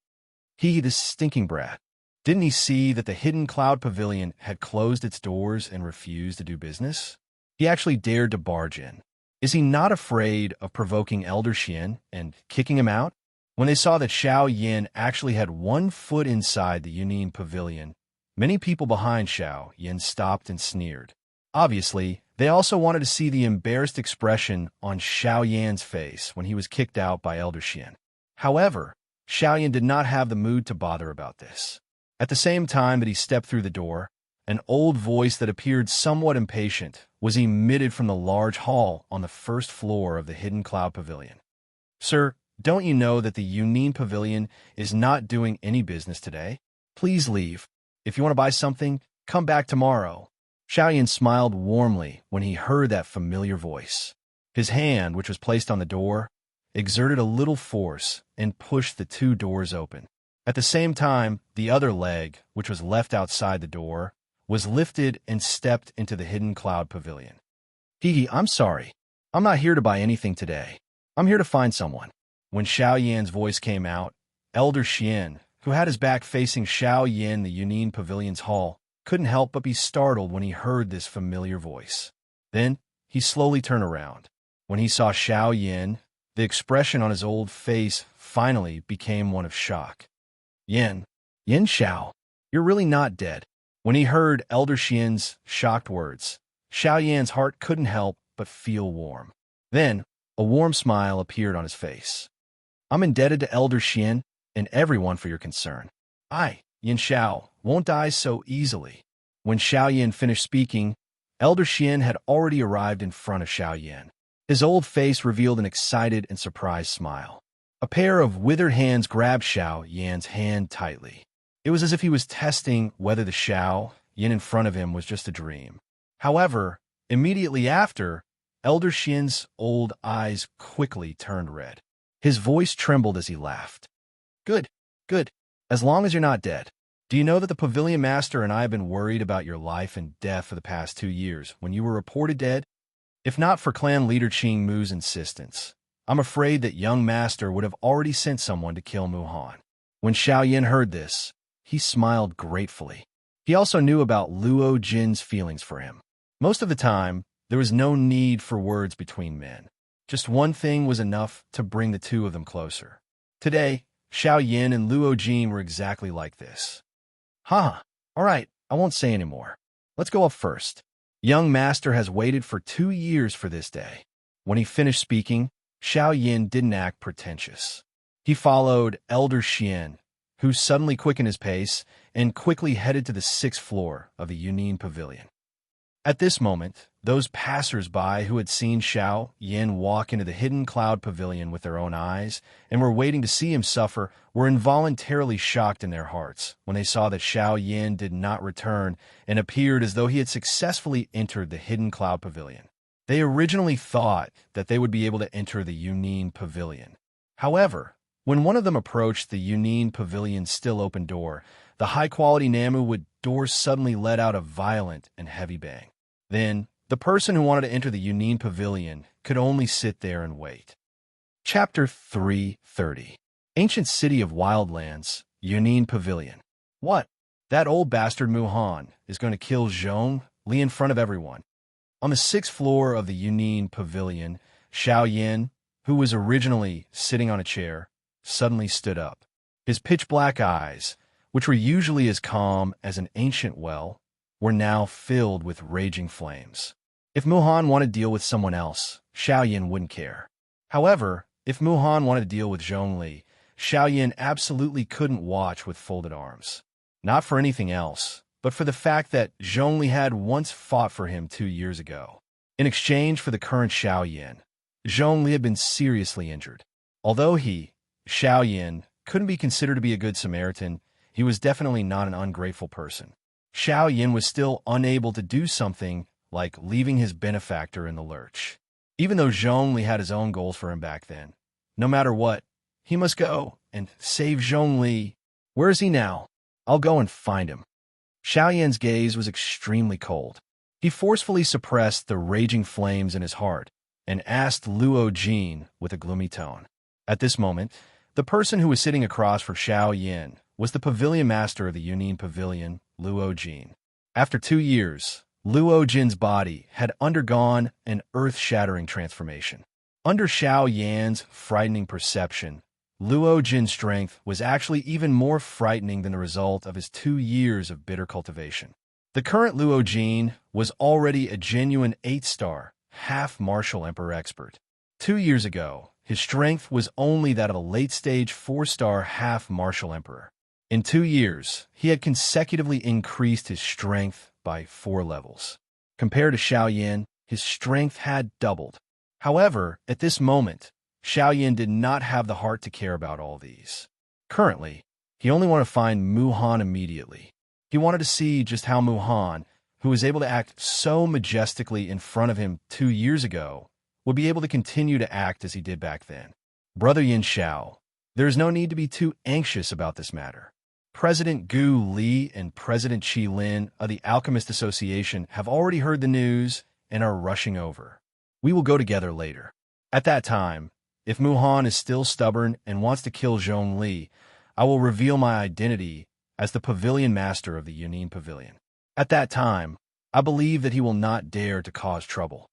This stinking brat. Didn't he see that the Hidden Cloud Pavilion had closed its doors and refused to do business? He actually dared to barge in. Is he not afraid of provoking Elder Xian and kicking him out? When they saw that Xiao Yin actually had 1 foot inside the Yunin Pavilion, many people behind Xiao Yin stopped and sneered. Obviously, they also wanted to see the embarrassed expression on Xiao Yan's face when he was kicked out by Elder Xian. However, Xiao Yin did not have the mood to bother about this. At the same time that he stepped through the door, an old voice that appeared somewhat impatient was emitted from the large hall on the first floor of the Hidden Cloud Pavilion. "Sir, don't you know that the Yunin Pavilion is not doing any business today? Please leave. If you want to buy something, come back tomorrow." Xiao Yin smiled warmly when he heard that familiar voice. His hand, which was placed on the door, exerted a little force and pushed the 2 doors open. At the same time, the other leg, which was left outside the door, was lifted and stepped into the Hidden Cloud Pavilion. I'm sorry. I'm not here to buy anything today. I'm here to find someone." When Xiao Yan's voice came out, Elder Xian, who had his back facing Xiao Yin in the Yunin Pavilion's hall, couldn't help but be startled when he heard this familiar voice. Then, he slowly turned around. When he saw Xiao Yin, the expression on his old face finally became one of shock. Yin Xiao, you're really not dead." When he heard Elder Xian's shocked words, Xiao Yan's heart couldn't help but feel warm. Then, a warm smile appeared on his face. "I'm indebted to Elder Xian and everyone for your concern. Yin Xiao, won't die so easily." When Xiao Yin finished speaking, Elder Xian had already arrived in front of Xiao Yin. His old face revealed an excited and surprised smile. A pair of withered hands grabbed Xiao Yan's hand tightly. It was as if he was testing whether the Xiao Yin in front of him was just a dream. However, immediately after, Elder Xian's old eyes quickly turned red. His voice trembled as he laughed. Good. As long as you're not dead. Do you know that the Pavilion Master and I have been worried about your life and death for the past 2 years when you were reported dead? If not for clan leader Qing Mu's insistence, I'm afraid that young master would have already sent someone to kill Mu Han." When Xiao Yin heard this, he smiled gratefully. He also knew about Luo Jin's feelings for him. Most of the time, there was no need for words between men. Just one thing was enough to bring the 2 of them closer. Today, Xiao Yin and Luo Jin were exactly like this. All right, I won't say any more. Let's go up first. Young master has waited for 2 years for this day." When he finished speaking, Xiao Yin didn't act pretentious. He followed Elder Xian, who suddenly quickened his pace and quickly headed to the 6th floor of the Yunin Pavilion. At this moment, those passers-by who had seen Xiao Yin walk into the hidden cloud pavilion with their own eyes and were waiting to see him suffer were involuntarily shocked in their hearts when they saw that Xiao Yin did not return and appeared as though he had successfully entered the hidden cloud pavilion. They originally thought that they would be able to enter the Yunin Pavilion. However, when one of them approached the Yunin Pavilion's still open door, the high-quality Namu door suddenly let out a violent and heavy bang. Then, the person who wanted to enter the Yunin Pavilion could only sit there and wait. Chapter 330. Ancient City of Wildlands, Yunin Pavilion. What? That old bastard Muhan is going to kill Zhong Li in front of everyone. On the 6th floor of the Yunin Pavilion, Xiao Yin, who was originally sitting on a chair, suddenly stood up. His pitch-black eyes, which were usually as calm as an ancient well, were now filled with raging flames. If Muhan wanted to deal with someone else, Xiao Yin wouldn't care. However, if Muhan wanted to deal with Zhong Li, Xiao Yin absolutely couldn't watch with folded arms. Not for anything else, but for the fact that Zhong Li had once fought for him 2 years ago. In exchange for the current Xiao Yin, Zhong Li had been seriously injured. Although he, Xiao Yin, couldn't be considered to be a good Samaritan, he was definitely not an ungrateful person. Xiao Yin was still unable to do something like leaving his benefactor in the lurch. Even though Zhong Li had his own goals for him back then, no matter what, he must go and save Zhong Li. Where is he now? I'll go and find him. Xiao Yin's gaze was extremely cold. He forcefully suppressed the raging flames in his heart and asked Luo Jin with a gloomy tone. At this moment, the person who was sitting across from Xiao Yin was the pavilion master of the Yunin Pavilion, Luo Jin. After 2 years, Luo Jin's body had undergone an earth-shattering transformation. Under Xiao Yan's frightening perception, Luo Jin's strength was actually even more frightening than the result of his 2 years of bitter cultivation. The current Luo Jin was already a genuine 8-star, half-martial emperor expert. 2 years ago, his strength was only that of a late-stage 4-star half-martial emperor. In 2 years, he had consecutively increased his strength by 4 levels. Compared to Xiao Yin, his strength had doubled. However, at this moment, Xiao Yin did not have the heart to care about all these. Currently, he only wanted to find Muhan immediately. He wanted to see just how Muhan, who was able to act so majestically in front of him 2 years ago, would be able to continue to act as he did back then. Brother Yin Xiao, there is no need to be too anxious about this matter. President Gu Li and President Qi Lin of the Alchemist Association have already heard the news and are rushing over. We will go together later. At that time, if Muhan is still stubborn and wants to kill Zhong Li, I will reveal my identity as the pavilion master of the Yunin Pavilion. At that time, I believe that he will not dare to cause trouble.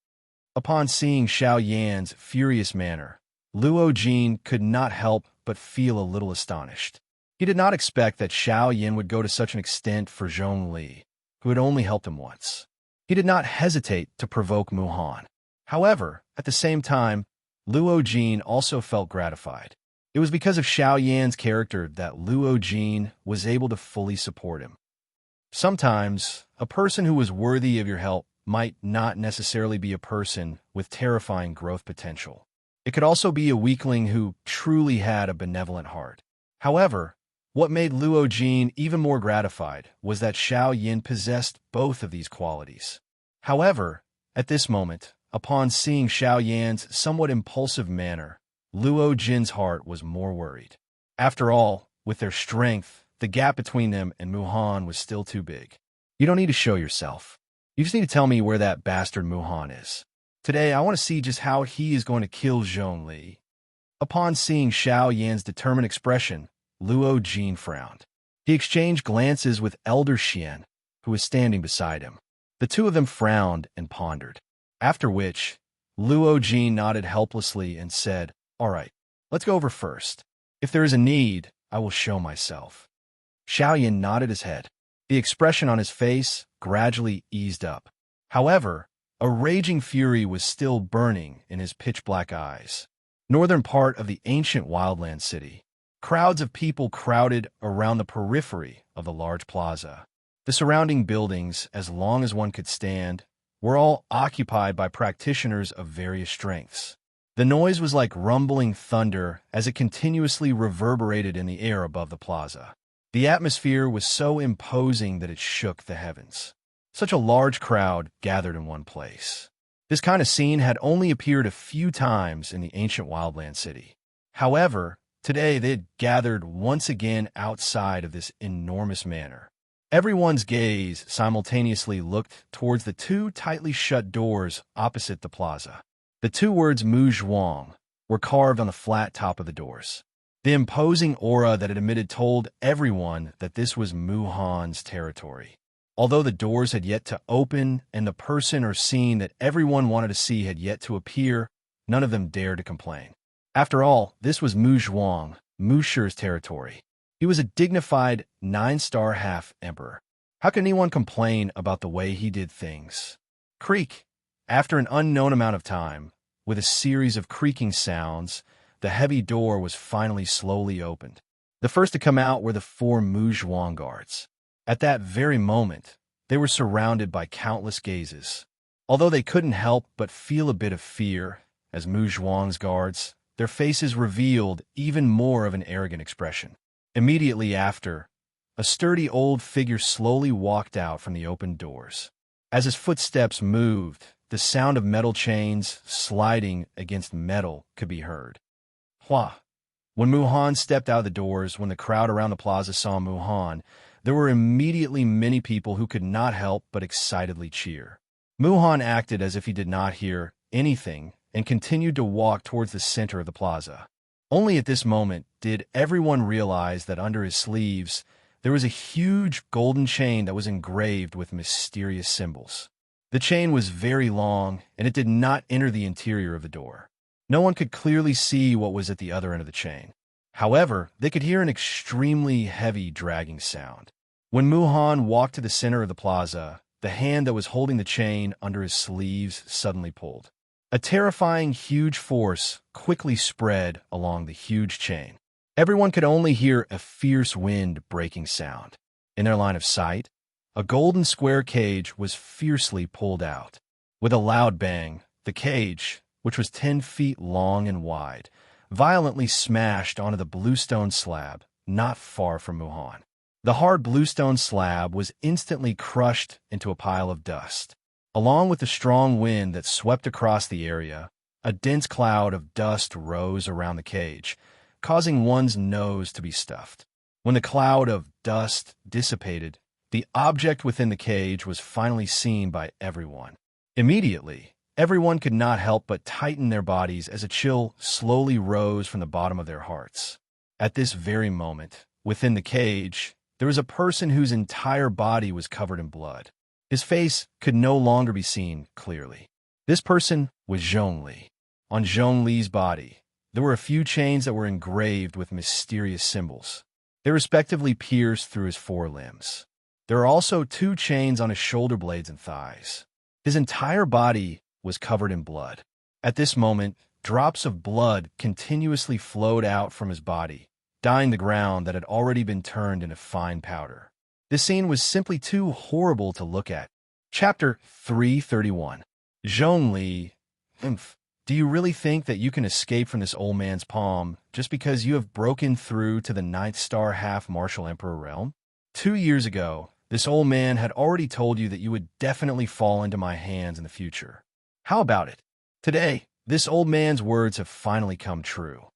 Upon seeing Xiao Yan's furious manner, Luo Jin could not help but feel a little astonished. He did not expect that Xiao Yin would go to such an extent for Zhong Li, who had only helped him once. He did not hesitate to provoke Muhan. However, at the same time, Luo Jin also felt gratified. It was because of Xiao Yan's character that Luo Jin was able to fully support him. Sometimes, a person who was worthy of your help might not necessarily be a person with terrifying growth potential. It could also be a weakling who truly had a benevolent heart. However, what made Luo Jin even more gratified was that Xiao Yin possessed both of these qualities. However, at this moment, upon seeing Xiao Yan's somewhat impulsive manner, Luo Jin's heart was more worried. After all, with their strength, the gap between them and Muhan was still too big. You don't need to show yourself. You just need to tell me where that bastard Muhan is. Today, I want to see just how he is going to kill Zhong Li. Upon seeing Xiao Yan's determined expression, Luo Jin frowned. He exchanged glances with Elder Xian, who was standing beside him. The two of them frowned and pondered. After which, Luo Jin nodded helplessly and said, "All right, let's go over first. If there is a need, I will show myself." Xiao Yin nodded his head. The expression on his face gradually eased up. However, a raging fury was still burning in his pitch-black eyes. northern part of the ancient wildland city. Crowds of people crowded around the periphery of the large plaza. The surrounding buildings, as long as one could stand, were all occupied by practitioners of various strengths. The noise was like rumbling thunder as it continuously reverberated in the air above the plaza. The atmosphere was so imposing that it shook the heavens. Such a large crowd gathered in one place. This kind of scene had only appeared a few times in the ancient wildland city. However, today they had gathered once again outside of this enormous manor. Everyone's gaze simultaneously looked towards the two tightly shut doors opposite the plaza. The two words Mu Zhuang were carved on the flat top of the doors. The imposing aura that it emitted told everyone that this was Mu Han's territory. Although the doors had yet to open and the person or scene that everyone wanted to see had yet to appear, none of them dared to complain. After all, this was Mu Zhuang, Mu Shi's territory. He was a dignified 9-star half-emperor. How could anyone complain about the way he did things? Creak. After an unknown amount of time, with a series of creaking sounds, the heavy door was finally slowly opened. The first to come out were the 4 Mu Zhuang guards. At that very moment, they were surrounded by countless gazes. Although they couldn't help but feel a bit of fear, as Mu Zhuang's guards, their faces revealed even more of an arrogant expression. Immediately after, a sturdy old figure slowly walked out from the open doors. As his footsteps moved, the sound of metal chains sliding against metal could be heard. Hua! When Mu Han stepped out of the doors, when the crowd around the plaza saw Mu Han, there were immediately many people who could not help but excitedly cheer. Mu Han acted as if he did not hear anything and continued to walk towards the center of the plaza. Only at this moment did everyone realize that under his sleeves there was a huge golden chain that was engraved with mysterious symbols. The chain was very long, and it did not enter the interior of the door. No one could clearly see what was at the other end of the chain. However, they could hear an extremely heavy dragging sound. When Mu Han walked to the center of the plaza, the hand that was holding the chain under his sleeves suddenly pulled. A terrifying huge force quickly spread along the huge chain. Everyone could only hear a fierce wind-breaking sound. In their line of sight, a golden square cage was fiercely pulled out. With a loud bang, the cage, which was 10 feet long and wide, violently smashed onto the bluestone slab not far from Mu Han. The hard bluestone slab was instantly crushed into a pile of dust. Along with the strong wind that swept across the area, a dense cloud of dust rose around the cage, causing one's nose to be stuffed. When the cloud of dust dissipated, the object within the cage was finally seen by everyone. Immediately, everyone could not help but tighten their bodies as a chill slowly rose from the bottom of their hearts. At this very moment, within the cage, there was a person whose entire body was covered in blood. His face could no longer be seen clearly. This person was Zhongli. On Zhongli's body, there were a few chains that were engraved with mysterious symbols. They respectively pierced through his forelimbs. There are also 2 chains on his shoulder blades and thighs. His entire body was covered in blood. At this moment, drops of blood continuously flowed out from his body, dyeing the ground that had already been turned into fine powder. This scene was simply too horrible to look at. Chapter 331. Zhongli, do you really think that you can escape from this old man's palm just because you have broken through to the 9th-star half-martial emperor realm? 2 years ago, this old man had already told you that you would definitely fall into my hands in the future. How about it? Today, this old man's words have finally come true.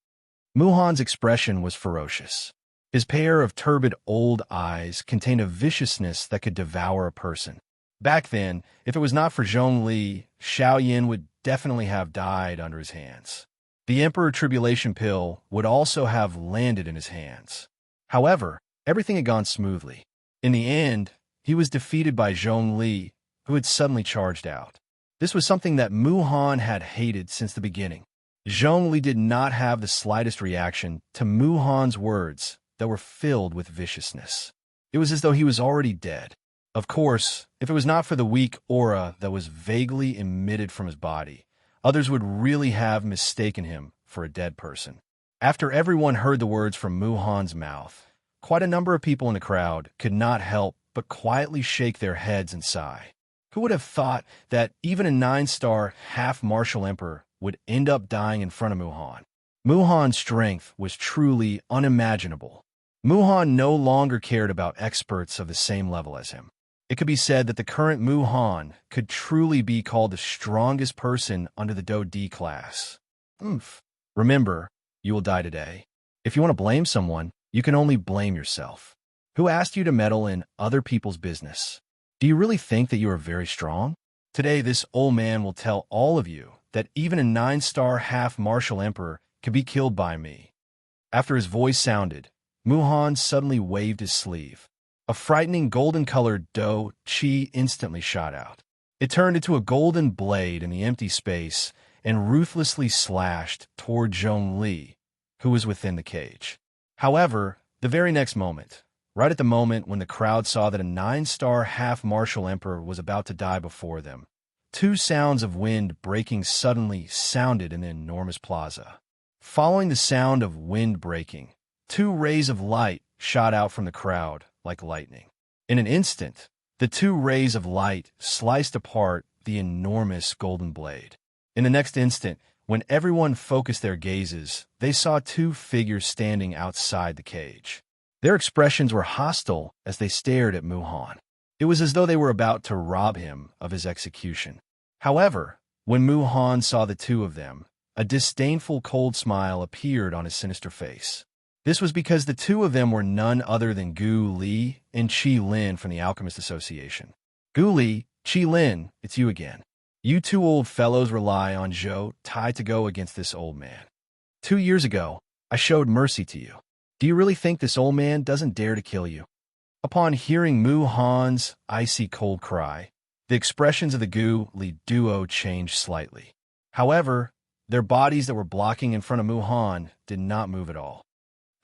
Mu Han's expression was ferocious. His pair of turbid old eyes contained a viciousness that could devour a person. Back then, if it was not for Zhongli, Xiaoyan would definitely have died under his hands. The Emperor Tribulation Pill would also have landed in his hands. However, everything had gone smoothly. In the end, he was defeated by Zhongli, who had suddenly charged out. This was something that Mu Han had hated since the beginning. Zhongli did not have the slightest reaction to Mu Han's words that were filled with viciousness. It was as though he was already dead. Of course, if it was not for the weak aura that was vaguely emitted from his body, others would really have mistaken him for a dead person. After everyone heard the words from Muhan's mouth, quite a number of people in the crowd could not help but quietly shake their heads and sigh. Who would have thought that even a 9-star half-martial emperor would end up dying in front of Muhan? Muhan's strength was truly unimaginable. Muhan no longer cared about experts of the same level as him. It could be said that the current Muhan could truly be called the strongest person under the Do D class. Remember, you will die today. If you want to blame someone, you can only blame yourself. Who asked you to meddle in other people's business? Do you really think that you are very strong? Today, this old man will tell all of you that even a 9-star half-martial emperor could be killed by me. After his voice sounded, Muhan suddenly waved his sleeve. A frightening golden-colored Do Chi instantly shot out. It turned into a golden blade in the empty space and ruthlessly slashed toward Zhong Li, who was within the cage. However, the very next moment, right at the moment when the crowd saw that a 9-star half-martial emperor was about to die before them, 2 sounds of wind breaking suddenly sounded in the enormous plaza. Following the sound of wind breaking, 2 rays of light shot out from the crowd like lightning. In an instant, the 2 rays of light sliced apart the enormous golden blade. In the next instant, when everyone focused their gazes, they saw 2 figures standing outside the cage. Their expressions were hostile as they stared at Muhan. It was as though they were about to rob him of his execution. However, when Muhan saw the 2 of them, a disdainful cold smile appeared on his sinister face. This was because the 2 of them were none other than Gu Li and Qi Lin from the Alchemist Association. Gu Li, Qi Lin, it's you again. You 2 old fellows rely on Zhou Tai to go against this old man. 2 years ago, I showed mercy to you. Do you really think this old man doesn't dare to kill you? Upon hearing Muhan's icy cold cry, the expressions of the Gu Li duo changed slightly. However, their bodies that were blocking in front of Muhan did not move at all.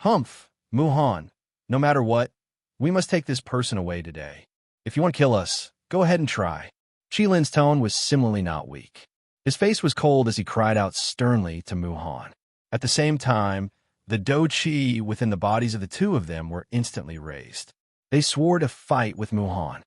Humph, Muhan, no matter what, we must take this person away today. If you want to kill us, go ahead and try. Qi Lin's tone was similarly not weak. His face was cold as he cried out sternly to Muhan. At the same time, the Do Chi within the bodies of the 2 of them were instantly raised. They swore to fight with Muhan.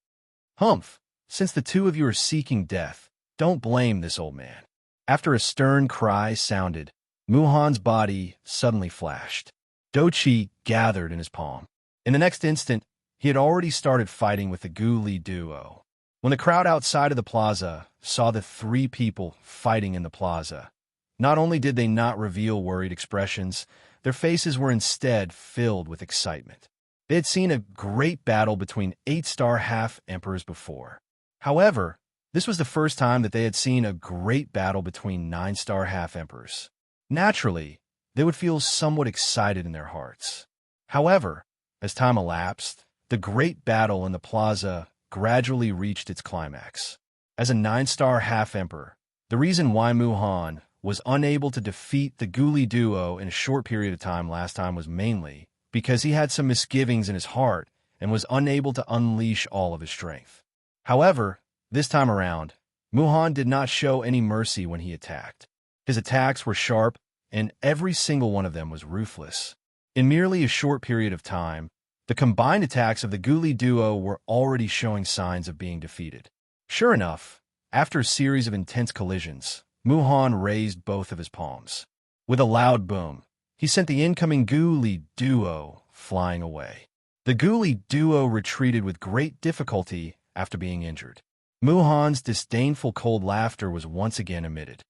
Humph, since the 2 of you are seeking death, don't blame this old man. After a stern cry sounded, Muhan's body suddenly flashed. Do Chi gathered in his palm. In the next instant, he had already started fighting with the Gu Li duo. When the crowd outside of the plaza saw the 3 people fighting in the plaza, not only did they not reveal worried expressions, their faces were instead filled with excitement. They had seen a great battle between 8-star half-emperors before. However, this was the first time that they had seen a great battle between 9-star half-emperors. Naturally, they would feel somewhat excited in their hearts. However, as time elapsed, the great battle in the plaza gradually reached its climax. As a 9-star half-emperor, the reason why Muhan was unable to defeat the Gu Li duo in a short period of time last time was mainly because he had some misgivings in his heart and was unable to unleash all of his strength. However, this time around, Muhan did not show any mercy when he attacked. His attacks were sharp, and every single one of them was ruthless. In merely a short period of time, the combined attacks of the Gu Li duo were already showing signs of being defeated. Sure enough, after a series of intense collisions, Muhan raised both of his palms. With a loud boom, he sent the incoming Gu Li duo flying away. The Gu Li duo retreated with great difficulty after being injured. Muhan's disdainful cold laughter was once again emitted.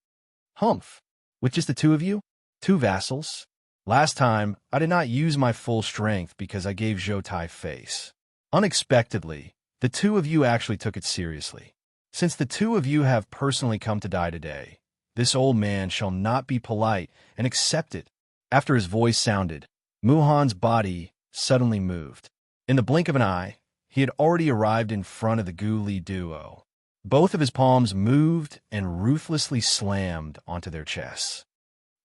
Humph, with just the 2 of you? 2 vassals? Last time, I did not use my full strength because I gave Zhou Tai face. Unexpectedly, the 2 of you actually took it seriously. Since the 2 of you have personally come to die today, this old man shall not be polite and accept it. After his voice sounded, Muhan's body suddenly moved. In the blink of an eye, he had already arrived in front of the Gu Li duo. Both of his palms moved and ruthlessly slammed onto their chests.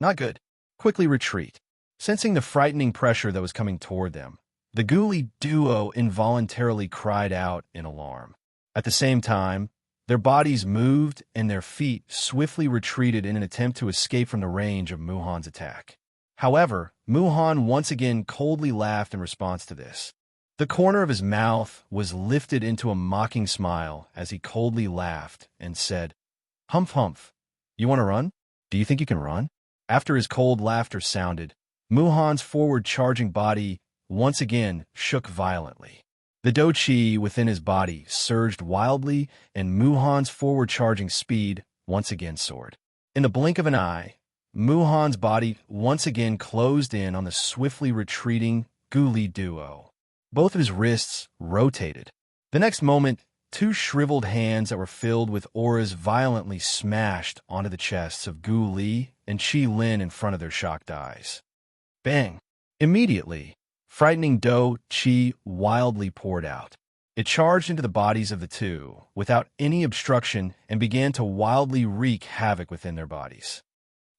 Not good. Quickly retreat. Sensing the frightening pressure that was coming toward them, the Gu Li duo involuntarily cried out in alarm. At the same time, Their bodies moved, and their feet swiftly retreated in an attempt to escape from the range of Muhan's attack. However, Muhan once again coldly laughed in response to this. The corner of his mouth was lifted into a mocking smile as he coldly laughed and said, "Humph, humph. You want to run? Do you think you can run?" After his cold laughter sounded, Muhan's forward-charging body once again shook violently. The Do Chi within his body surged wildly, and Muhan's forward-charging speed once again soared. In the blink of an eye, Muhan's body once again closed in on the swiftly retreating Guli duo. Both of his wrists rotated. The next moment, two shriveled hands that were filled with auras violently smashed onto the chests of Gu Li and Qi Lin in front of their shocked eyes. Bang! Immediately, frightening Do Chi wildly poured out. It charged into the bodies of the two without any obstruction and began to wildly wreak havoc within their bodies.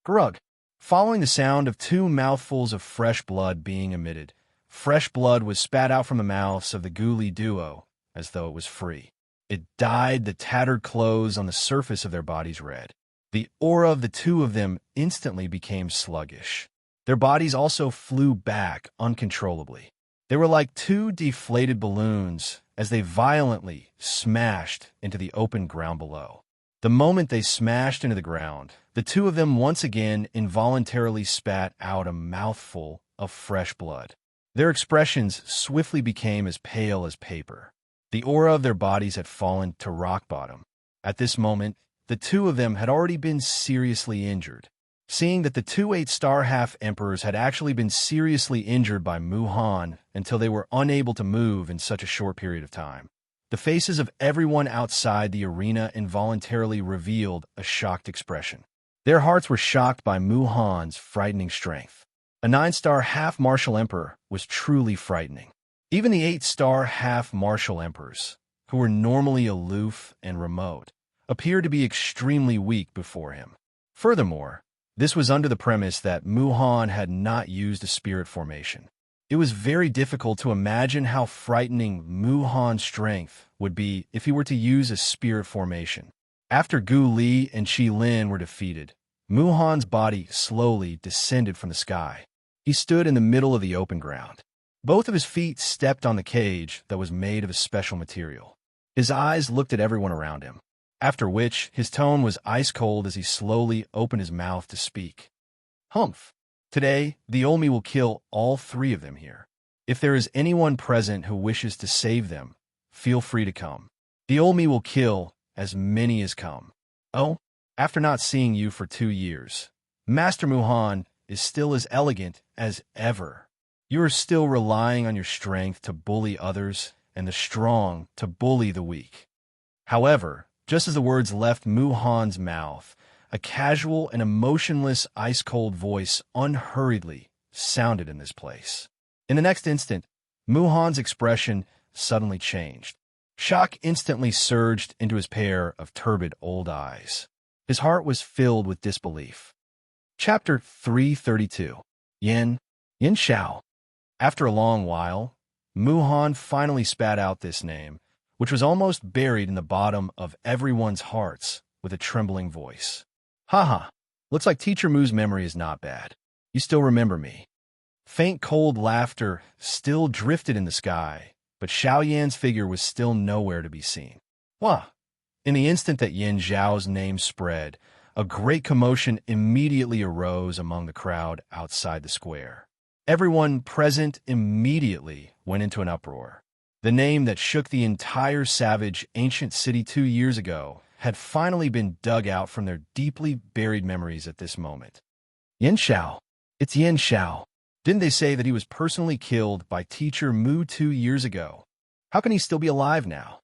Grug! Following the sound of two mouthfuls of fresh blood being emitted, fresh blood was spat out from the mouths of the Guli duo as though it was free. It dyed the tattered clothes on the surface of their bodies red. The aura of the two of them instantly became sluggish. Their bodies also flew back uncontrollably. They were like two deflated balloons as they violently smashed into the open ground below. The moment they smashed into the ground, the two of them once again involuntarily spat out a mouthful of fresh blood. Their expressions swiftly became as pale as paper. The aura of their bodies had fallen to rock bottom. At this moment, the two of them had already been seriously injured. Seeing that the two 8-star half-emperors had actually been seriously injured by Muhan until they were unable to move in such a short period of time, the faces of everyone outside the arena involuntarily revealed a shocked expression. Their hearts were shocked by Muhan's frightening strength. A 9-star half-martial emperor was truly frightening. Even the 8-star half-martial emperors, who were normally aloof and remote, appeared to be extremely weak before him. Furthermore, this was under the premise that Muhan had not used a spirit formation. It was very difficult to imagine how frightening Muhan's strength would be if he were to use a spirit formation. After Gu Li and Qi Lin were defeated, Muhan's body slowly descended from the sky. He stood in the middle of the open ground. Both of his feet stepped on the cage that was made of a special material. His eyes looked at everyone around him, after which his tone was ice cold as he slowly opened his mouth to speak. "Humph! Today, the Olmi will kill all three of them here. If there is anyone present who wishes to save them, feel free to come. The Olmi will kill as many as come. Oh, after not seeing you for 2 years, Master Muhan is still as elegant as ever. You are still relying on your strength to bully others and the strong to bully the weak." However, just as the words left Muhan's mouth, a casual and emotionless ice-cold voice unhurriedly sounded in this place. In the next instant, Muhan's expression suddenly changed. Shock instantly surged into his pair of turbid old eyes. His heart was filled with disbelief. Chapter 332. Yin Xiao. After a long while, Muhan finally spat out this name, which was almost buried in the bottom of everyone's hearts, with a trembling voice. "Haha, looks like Teacher Mu's memory is not bad. You still remember me." Faint cold laughter still drifted in the sky, but Xiao Yan's figure was still nowhere to be seen. Wah! In the instant that Yin Zhao's name spread, a great commotion immediately arose among the crowd outside the square. Everyone present immediately went into an uproar. The name that shook the entire savage ancient city 2 years ago had finally been dug out from their deeply buried memories at this moment. Yin Xiao. It's Yin Xiao. Didn't they say that he was personally killed by Teacher Mu 2 years ago? How can he still be alive now?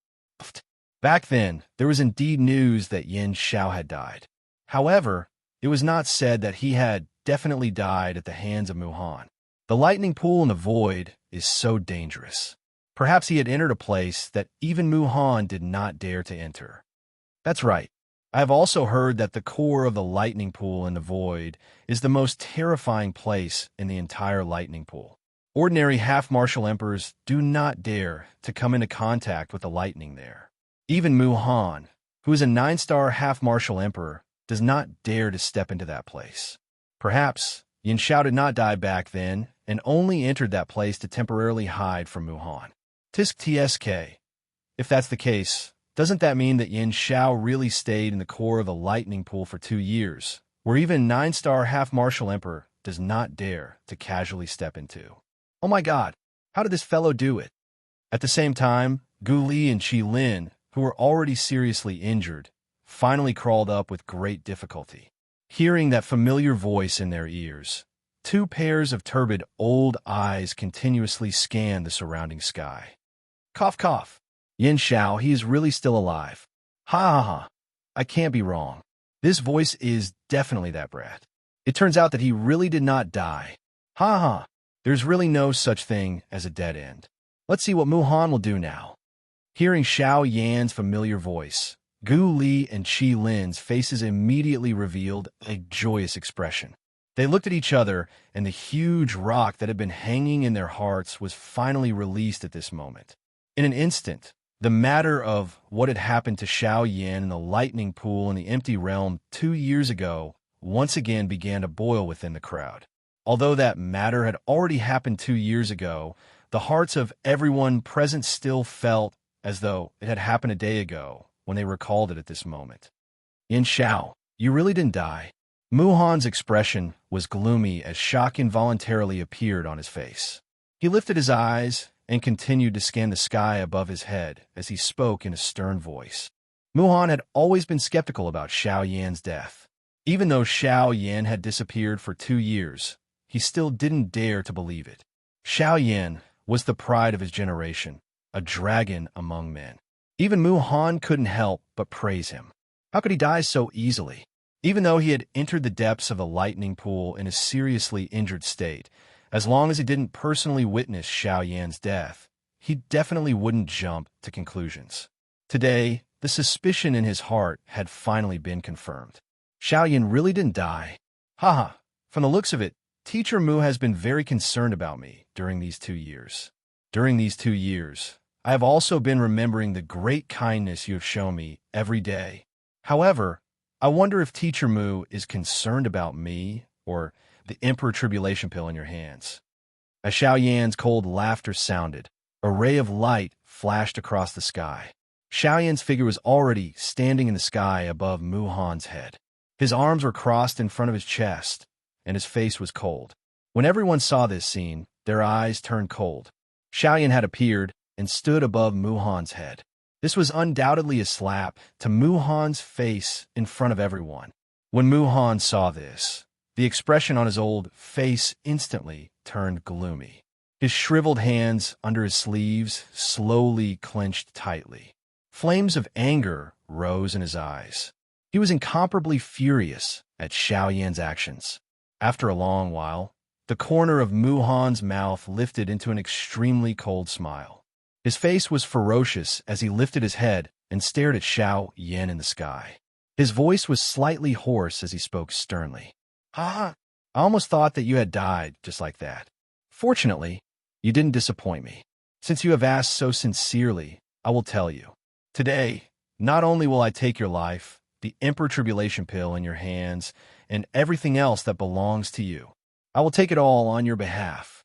Back then, there was indeed news that Yin Xiao had died. However, it was not said that he had definitely died at the hands of Muhan. The lightning pool in the void is so dangerous. Perhaps he had entered a place that even Muhan did not dare to enter. That's right. I have also heard that the core of the lightning pool in the void is the most terrifying place in the entire lightning pool. Ordinary half-martial emperors do not dare to come into contact with the lightning there. Even Muhan, who is a 9-star half-martial emperor, does not dare to step into that place. Perhaps Yin Xiao did not die back then and only entered that place to temporarily hide from Muhan. Tisk tsk. If that's the case, doesn't that mean that Yin Xiao really stayed in the core of the lightning pool for 2 years, where even 9-star half-martial emperor does not dare to casually step into? Oh my god, how did this fellow do it? At the same time, Gu Li and Qi Lin, who were already seriously injured, finally crawled up with great difficulty. Hearing that familiar voice in their ears, 2 pairs of turbid old eyes continuously scanned the surrounding sky. Cough, cough. Yin Xiao, he is really still alive. Ha ha ha. I can't be wrong. This voice is definitely that brat. It turns out that he really did not die. Ha ha. There's really no such thing as a dead end. Let's see what Muhan will do now. Hearing Xiao Yan's familiar voice, Gu Li and Qi Lin's faces immediately revealed a joyous expression. They looked at each other, and the huge rock that had been hanging in their hearts was finally released at this moment. In an instant, the matter of what had happened to Xiao Yan in the lightning pool in the empty realm 2 years ago once again began to boil within the crowd. Although that matter had already happened 2 years ago, the hearts of everyone present still felt as though it had happened a day ago when they recalled it at this moment. Yin Xiao, you really didn't die. Muhan's expression was gloomy as shock involuntarily appeared on his face. He lifted his eyes and continued to scan the sky above his head as he spoke in a stern voice. Muhan had always been skeptical about Xiao Yan's death. Even though Xiao Yan had disappeared for 2 years, he still didn't dare to believe it. Xiao Yan was the pride of his generation, a dragon among men. Even Muhan couldn't help but praise him. How could he die so easily? Even though he had entered the depths of the lightning pool in a seriously injured state, as long as he didn't personally witness Xiao Yan's death, he definitely wouldn't jump to conclusions. Today, the suspicion in his heart had finally been confirmed. Xiao Yan really didn't die. Haha, from the looks of it, Teacher Mu has been very concerned about me during these 2 years. During these 2 years, I have also been remembering the great kindness you have shown me every day. However, I wonder if Teacher Mu is concerned about me or the Emperor Tribulation Pill in your hands. As Xiao Yan's cold laughter sounded, a ray of light flashed across the sky. Xiao Yan's figure was already standing in the sky above Muhan's head. His arms were crossed in front of his chest, and his face was cold. When everyone saw this scene, their eyes turned cold. Xiao Yan had appeared and stood above Muhan's head. This was undoubtedly a slap to Muhan's face in front of everyone. When Muhan saw this, the expression on his old face instantly turned gloomy. His shriveled hands under his sleeves slowly clenched tightly. Flames of anger rose in his eyes. He was incomparably furious at Xiao Yan's actions. After a long while, the corner of Muhan's mouth lifted into an extremely cold smile. His face was ferocious as he lifted his head and stared at Xiao Yan in the sky. His voice was slightly hoarse as he spoke sternly. I almost thought that you had died just like that. Fortunately, you didn't disappoint me. Since you have asked so sincerely, I will tell you. Today, not only will I take your life, the Emperor Tribulation Pill in your hands, and everything else that belongs to you. I will take it all on your behalf.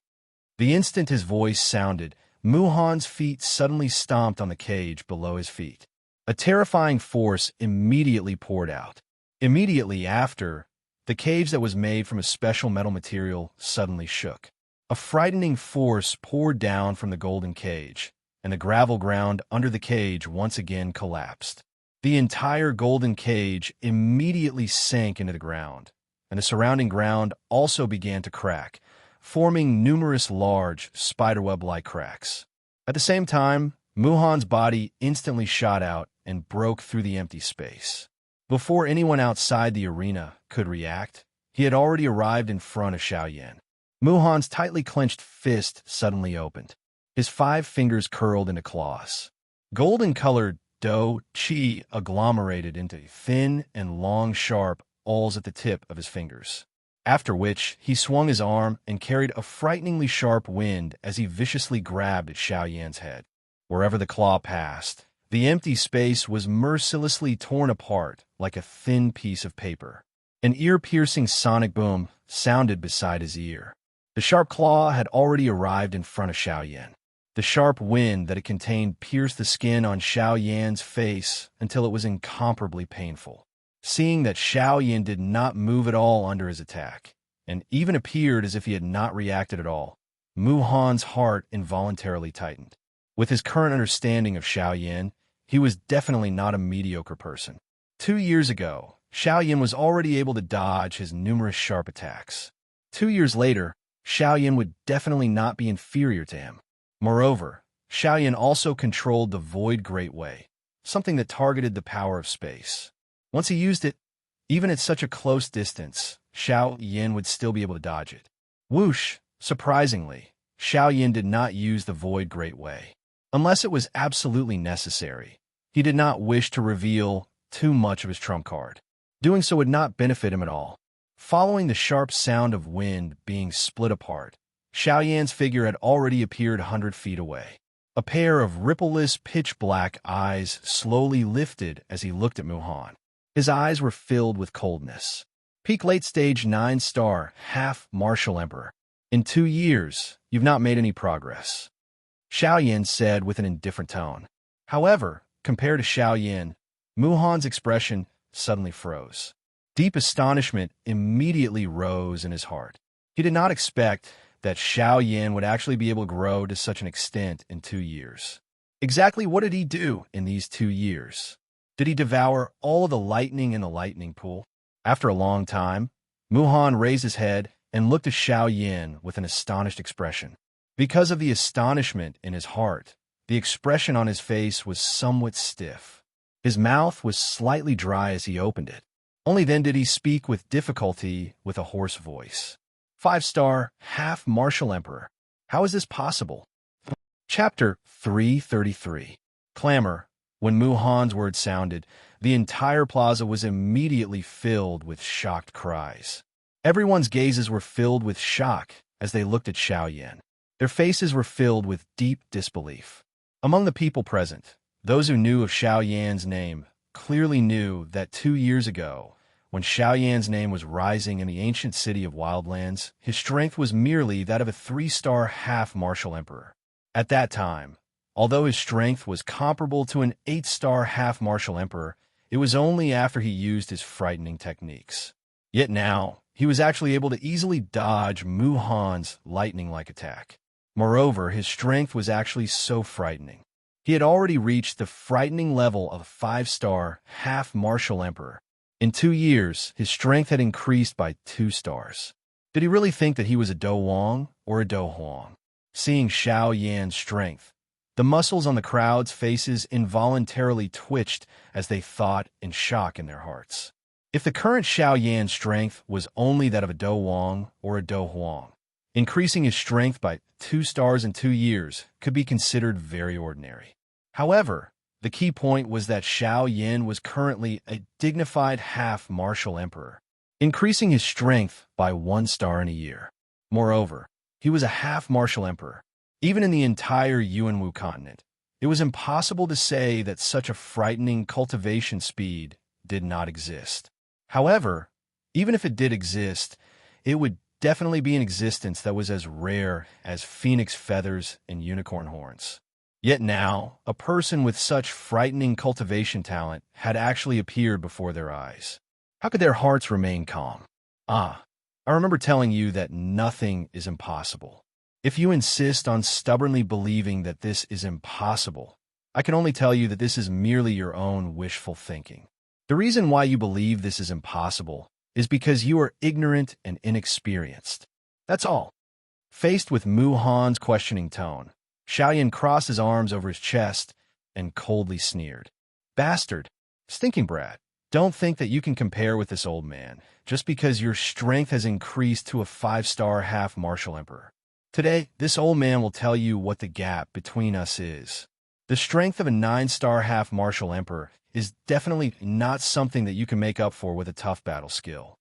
The instant his voice sounded, Muhan's feet suddenly stomped on the cage below his feet. A terrifying force immediately poured out. Immediately after, the cage that was made from a special metal material suddenly shook. A frightening force poured down from the golden cage, and the gravel ground under the cage once again collapsed. The entire golden cage immediately sank into the ground, and the surrounding ground also began to crack, forming numerous large spiderweb-like cracks. At the same time, Muhan's body instantly shot out and broke through the empty space. Before anyone outside the arena could react, he had already arrived in front of Xiao Yan. Muhan's tightly clenched fist suddenly opened. His 5 fingers curled into claws. Golden-colored dough qi agglomerated into thin and long sharp awls at the tip of his fingers. After which, he swung his arm and carried a frighteningly sharp wind as he viciously grabbed at Xiao Yan's head. Wherever the claw passed, The empty space was mercilessly torn apart like a thin piece of paper. An ear-piercing sonic boom sounded beside his ear. The sharp claw had already arrived in front of Xiaoyan. The sharp wind that it contained pierced the skin on Xiaoyan's face until it was incomparably painful. Seeing that Xiaoyan did not move at all under his attack, and even appeared as if he had not reacted at all, Mu Han's heart involuntarily tightened. With his current understanding of Xiaoyan, he was definitely not a mediocre person. 2 years ago, Xiaoyan was already able to dodge his numerous sharp attacks. 2 years later, Xiaoyan would definitely not be inferior to him. Moreover, Xiaoyan also controlled the Void Great Way, something that targeted the power of space. Once he used it, even at such a close distance, Xiaoyan would still be able to dodge it. Whoosh! Surprisingly, Xiaoyan did not use the Void Great Way, unless it was absolutely necessary. He did not wish to reveal too much of his trump card. Doing so would not benefit him at all. Following the sharp sound of wind being split apart, Xiaoyan's figure had already appeared 100 feet away. A pair of rippleless, pitch-black eyes slowly lifted as he looked at Mu Han. His eyes were filled with coldness. Peak late-stage 9-star, half-martial emperor. In 2 years, you've not made any progress, Xiaoyan said with an indifferent tone. However, compared to Xiaoyan, Mu Han's expression suddenly froze. Deep astonishment immediately rose in his heart. He did not expect that Xiaoyan would actually be able to grow to such an extent in 2 years. Exactly what did he do in these 2 years? Did he devour all of the lightning in the lightning pool? After a long time, Mu Han raised his head and looked at Xiaoyan with an astonished expression. Because of the astonishment in his heart, the expression on his face was somewhat stiff. His mouth was slightly dry as he opened it. Only then did he speak with difficulty with a hoarse voice. 5-star, half-martial emperor. How is this possible? Chapter 333. Clamor. When Mu Han's words sounded, the entire plaza was immediately filled with shocked cries. Everyone's gazes were filled with shock as they looked at Xiaoyan. Their faces were filled with deep disbelief. Among the people present, those who knew of Xiaoyan's name clearly knew that 2 years ago, when Xiaoyan's name was rising in the ancient city of Wildlands, his strength was merely that of a 3-star half-martial emperor. At that time, although his strength was comparable to an 8-star half-martial emperor, it was only after he used his frightening techniques. Yet now, he was actually able to easily dodge Mu Han's lightning-like attack. Moreover, his strength was actually so frightening. He had already reached the frightening level of a 5-star half-martial emperor. In 2 years, his strength had increased by 2 stars. Did he really think that he was a Do Wang or a Do Huang? Seeing Xiaoyan's strength, the muscles on the crowd's faces involuntarily twitched as they thought in shock in their hearts. If the current Xiaoyan's strength was only that of a Do Wang or a Do Huang, increasing his strength by 2 stars in 2 years could be considered very ordinary. However, the key point was that Xiaoyan was currently a dignified half-martial emperor, increasing his strength by 1 star in a year. Moreover, he was a half-martial emperor. Even in the entire Yuanwu continent, it was impossible to say that such a frightening cultivation speed did not exist. However, even if it did exist, it would definitely be an existence that was as rare as phoenix feathers and unicorn horns. Yet now, a person with such frightening cultivation talent had actually appeared before their eyes. How could their hearts remain calm? I remember telling you that nothing is impossible. If you insist on stubbornly believing that this is impossible, I can only tell you that this is merely your own wishful thinking. The reason why you believe this is impossible is because you are ignorant and inexperienced. That's all. Faced with Mu Han's questioning tone, Xiaoyan crossed his arms over his chest and coldly sneered. Bastard! Stinking brat! Don't think that you can compare with this old man, just because your strength has increased to a 5-star half-martial emperor. Today, this old man will tell you what the gap between us is. The strength of a 9-star half-martial emperor is definitely not something that you can make up for with a tough battle skill.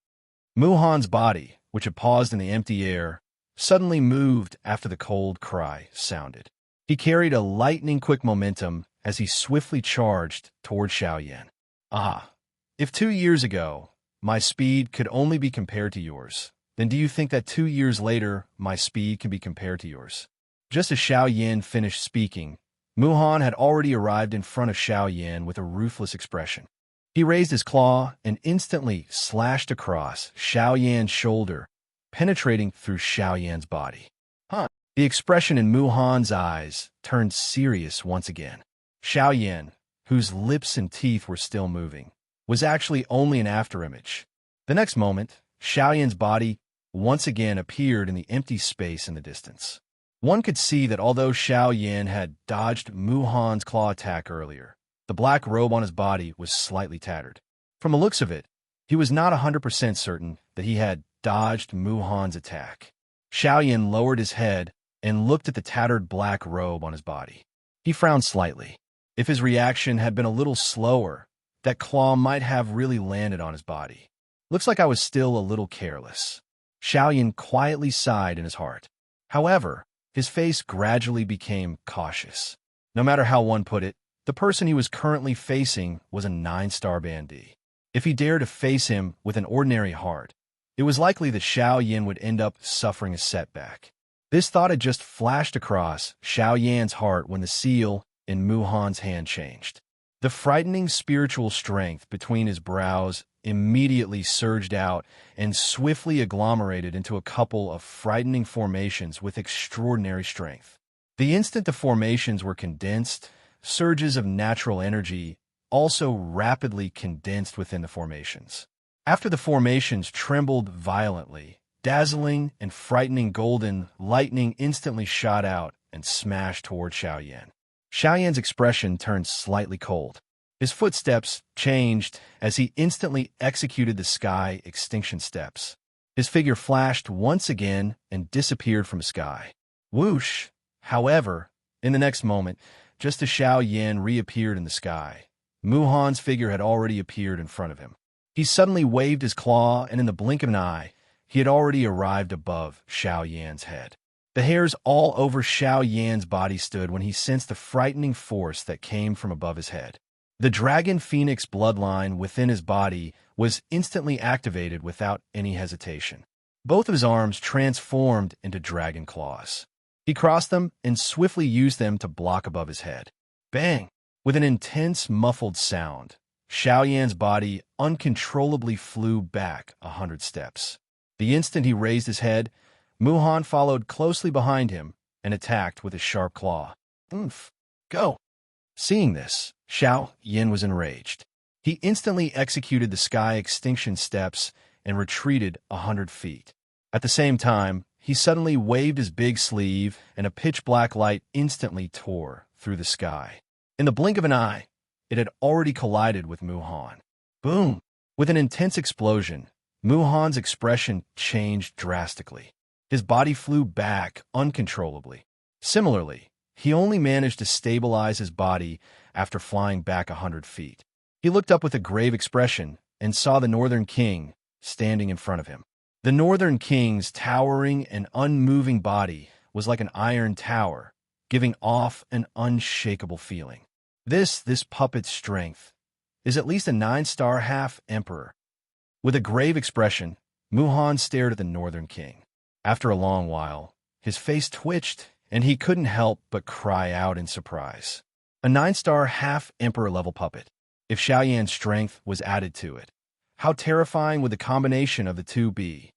Mu Han's body, which had paused in the empty air, suddenly moved after the cold cry sounded. He carried a lightning-quick momentum as he swiftly charged toward Xiaoyan. Ah, if 2 years ago my speed could only be compared to yours, then do you think that 2 years later my speed can be compared to yours? Just as Xiaoyan finished speaking, Muhan had already arrived in front of Xiaoyan with a ruthless expression. He raised his claw and instantly slashed across Xiaoyan's shoulder, penetrating through Xiaoyan's body. The expression in Muhan's eyes turned serious once again. Xiaoyan, whose lips and teeth were still moving, was actually only an afterimage. The next moment, Xiaoyan's body once again appeared in the empty space in the distance. One could see that although Xiaoyan had dodged Muhan's claw attack earlier, the black robe on his body was slightly tattered. From the looks of it, he was not 100% certain that he had dodged Muhan's attack. Xiaoyan lowered his head and looked at the tattered black robe on his body. He frowned slightly. If his reaction had been a little slower, that claw might have really landed on his body. Looks like I was still a little careless. Xiaoyan quietly sighed in his heart. However, his face gradually became cautious. No matter how one put it, the person he was currently facing was a 9-star bandit. If he dared to face him with an ordinary heart, it was likely that Xiaoyan would end up suffering a setback. This thought had just flashed across Xiaoyan's heart when the seal in Muhan's hand changed. The frightening spiritual strength between his brows immediately surged out and swiftly agglomerated into a couple of frightening formations with extraordinary strength. The instant the formations were condensed, surges of natural energy also rapidly condensed within the formations. After the formations trembled violently, dazzling and frightening golden lightning instantly shot out and smashed toward Xiaoyan. Xiaoyan's expression turned slightly cold. His footsteps changed as he instantly executed the sky extinction steps. His figure flashed once again and disappeared from the sky. Whoosh! However, in the next moment, just as Xiaoyan reappeared in the sky, Muhan's figure had already appeared in front of him. He suddenly waved his claw, and in the blink of an eye, he had already arrived above Xiaoyan's head. The hairs all over Xiaoyan's body stood when he sensed the frightening force that came from above his head. The dragon phoenix bloodline within his body was instantly activated without any hesitation. Both of his arms transformed into dragon claws. He crossed them and swiftly used them to block above his head. Bang! With an intense, muffled sound, Xiaoyan's body uncontrollably flew back 100 steps. The instant he raised his head, Muhan followed closely behind him and attacked with his sharp claw. Oomph! Go! Seeing this, Xiaoyan was enraged. He instantly executed the sky extinction steps and retreated 100 feet. At the same time, he suddenly waved his big sleeve, and a pitch-black light instantly tore through the sky. In the blink of an eye, it had already collided with Muhan. Boom! With an intense explosion, Muhan's expression changed drastically. His body flew back uncontrollably. Similarly, he only managed to stabilize his body after flying back 100 feet. He looked up with a grave expression and saw the Northern King standing in front of him. The Northern King's towering and unmoving body was like an iron tower, giving off an unshakable feeling. This puppet's strength is at least a 9-star half-emperor. With a grave expression, Muhan stared at the Northern King. After a long while, his face twitched, and he couldn't help but cry out in surprise. A 9-star half-emperor level puppet. If Xiaoyan's strength was added to it, how terrifying would the combination of the two be?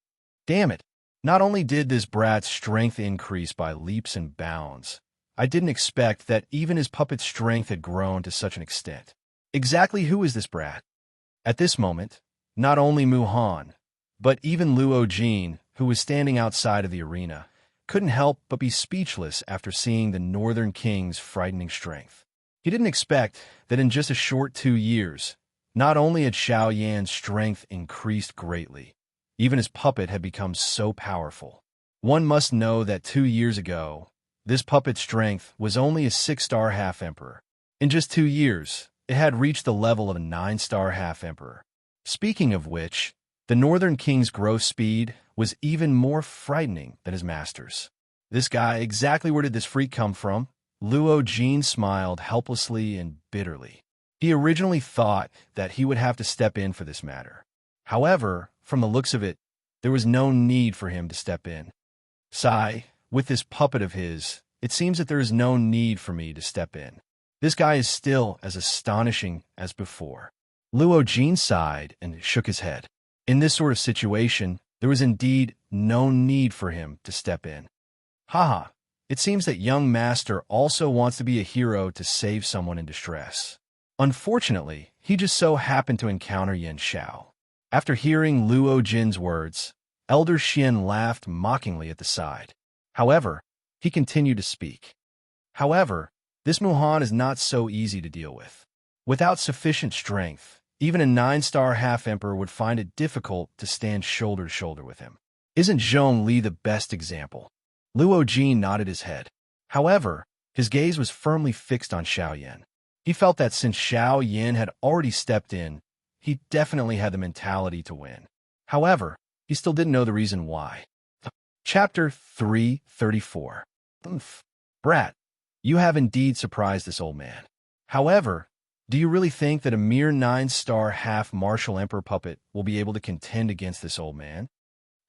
Damn it! Not only did this brat's strength increase by leaps and bounds, I didn't expect that even his puppet's strength had grown to such an extent. Exactly who is this brat? At this moment, not only Muhan, but even Luo Jin, who was standing outside of the arena, couldn't help but be speechless after seeing the Northern King's frightening strength. He didn't expect that in just a short 2 years, not only had Xiaoyan's strength increased greatly, even his puppet had become so powerful. One must know that 2 years ago, this puppet's strength was only a 6-star half-emperor. In just 2 years, it had reached the level of a 9-star half-emperor. Speaking of which, the Northern King's growth speed was even more frightening than his master's. This guy, exactly where did this freak come from? Luo Jin smiled helplessly and bitterly. He originally thought that he would have to step in for this matter. However, from the looks of it, there was no need for him to step in. Sigh, with this puppet of his, it seems that there is no need for me to step in. This guy is still as astonishing as before. Luo Jin sighed and shook his head. In this sort of situation, there was indeed no need for him to step in. Haha, it seems that young master also wants to be a hero to save someone in distress. Unfortunately, he just so happened to encounter Yin Xiao. After hearing Luo Jin's words, Elder Xian laughed mockingly at the side. However, he continued to speak. However, this Muhan is not so easy to deal with. Without sufficient strength, even a 9-star half-emperor would find it difficult to stand shoulder to shoulder with him. Isn't Zhong Li the best example? Luo Jin nodded his head. However, his gaze was firmly fixed on Xiao Yan. He felt that since Xiao Yan had already stepped in, he definitely had the mentality to win. However, he still didn't know the reason why. Chapter 334. Brat, you have indeed surprised this old man. However, do you really think that a mere 9-star half-martial emperor puppet will be able to contend against this old man?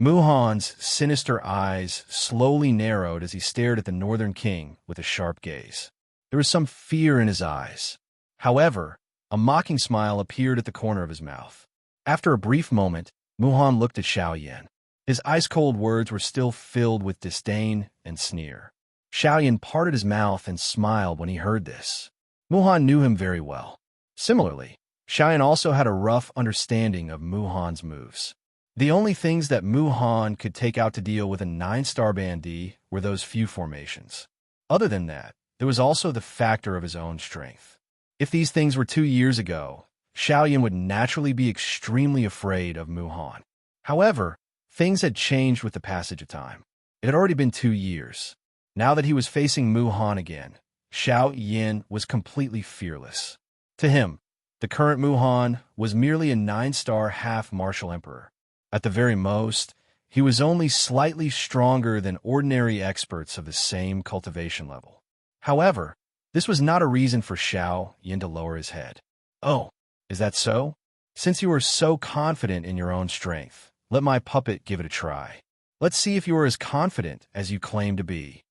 Muhan's sinister eyes slowly narrowed as he stared at the Northern King with a sharp gaze. There was some fear in his eyes. However, a mocking smile appeared at the corner of his mouth. After a brief moment, Muhan looked at Xiao Yan. His ice-cold words were still filled with disdain and sneer. Xiao Yan parted his mouth and smiled when he heard this. Muhan knew him very well. Similarly, Xiao Yan also had a rough understanding of Muhan's moves. The only things that Muhan could take out to deal with a 9-star bandit were those few formations. Other than that, there was also the factor of his own strength. If these things were 2 years ago, Xiao Yan would naturally be extremely afraid of Muhan. However, things had changed with the passage of time. It had already been 2 years. Now that he was facing Muhan again, Xiao Yan was completely fearless. To him, the current Muhan was merely a 9-star half-martial emperor. At the very most, he was only slightly stronger than ordinary experts of the same cultivation level. However, this was not a reason for Xiao Yan to lower his head. Oh, is that so? Since you are so confident in your own strength, let my puppet give it a try. Let's see if you are as confident as you claim to be.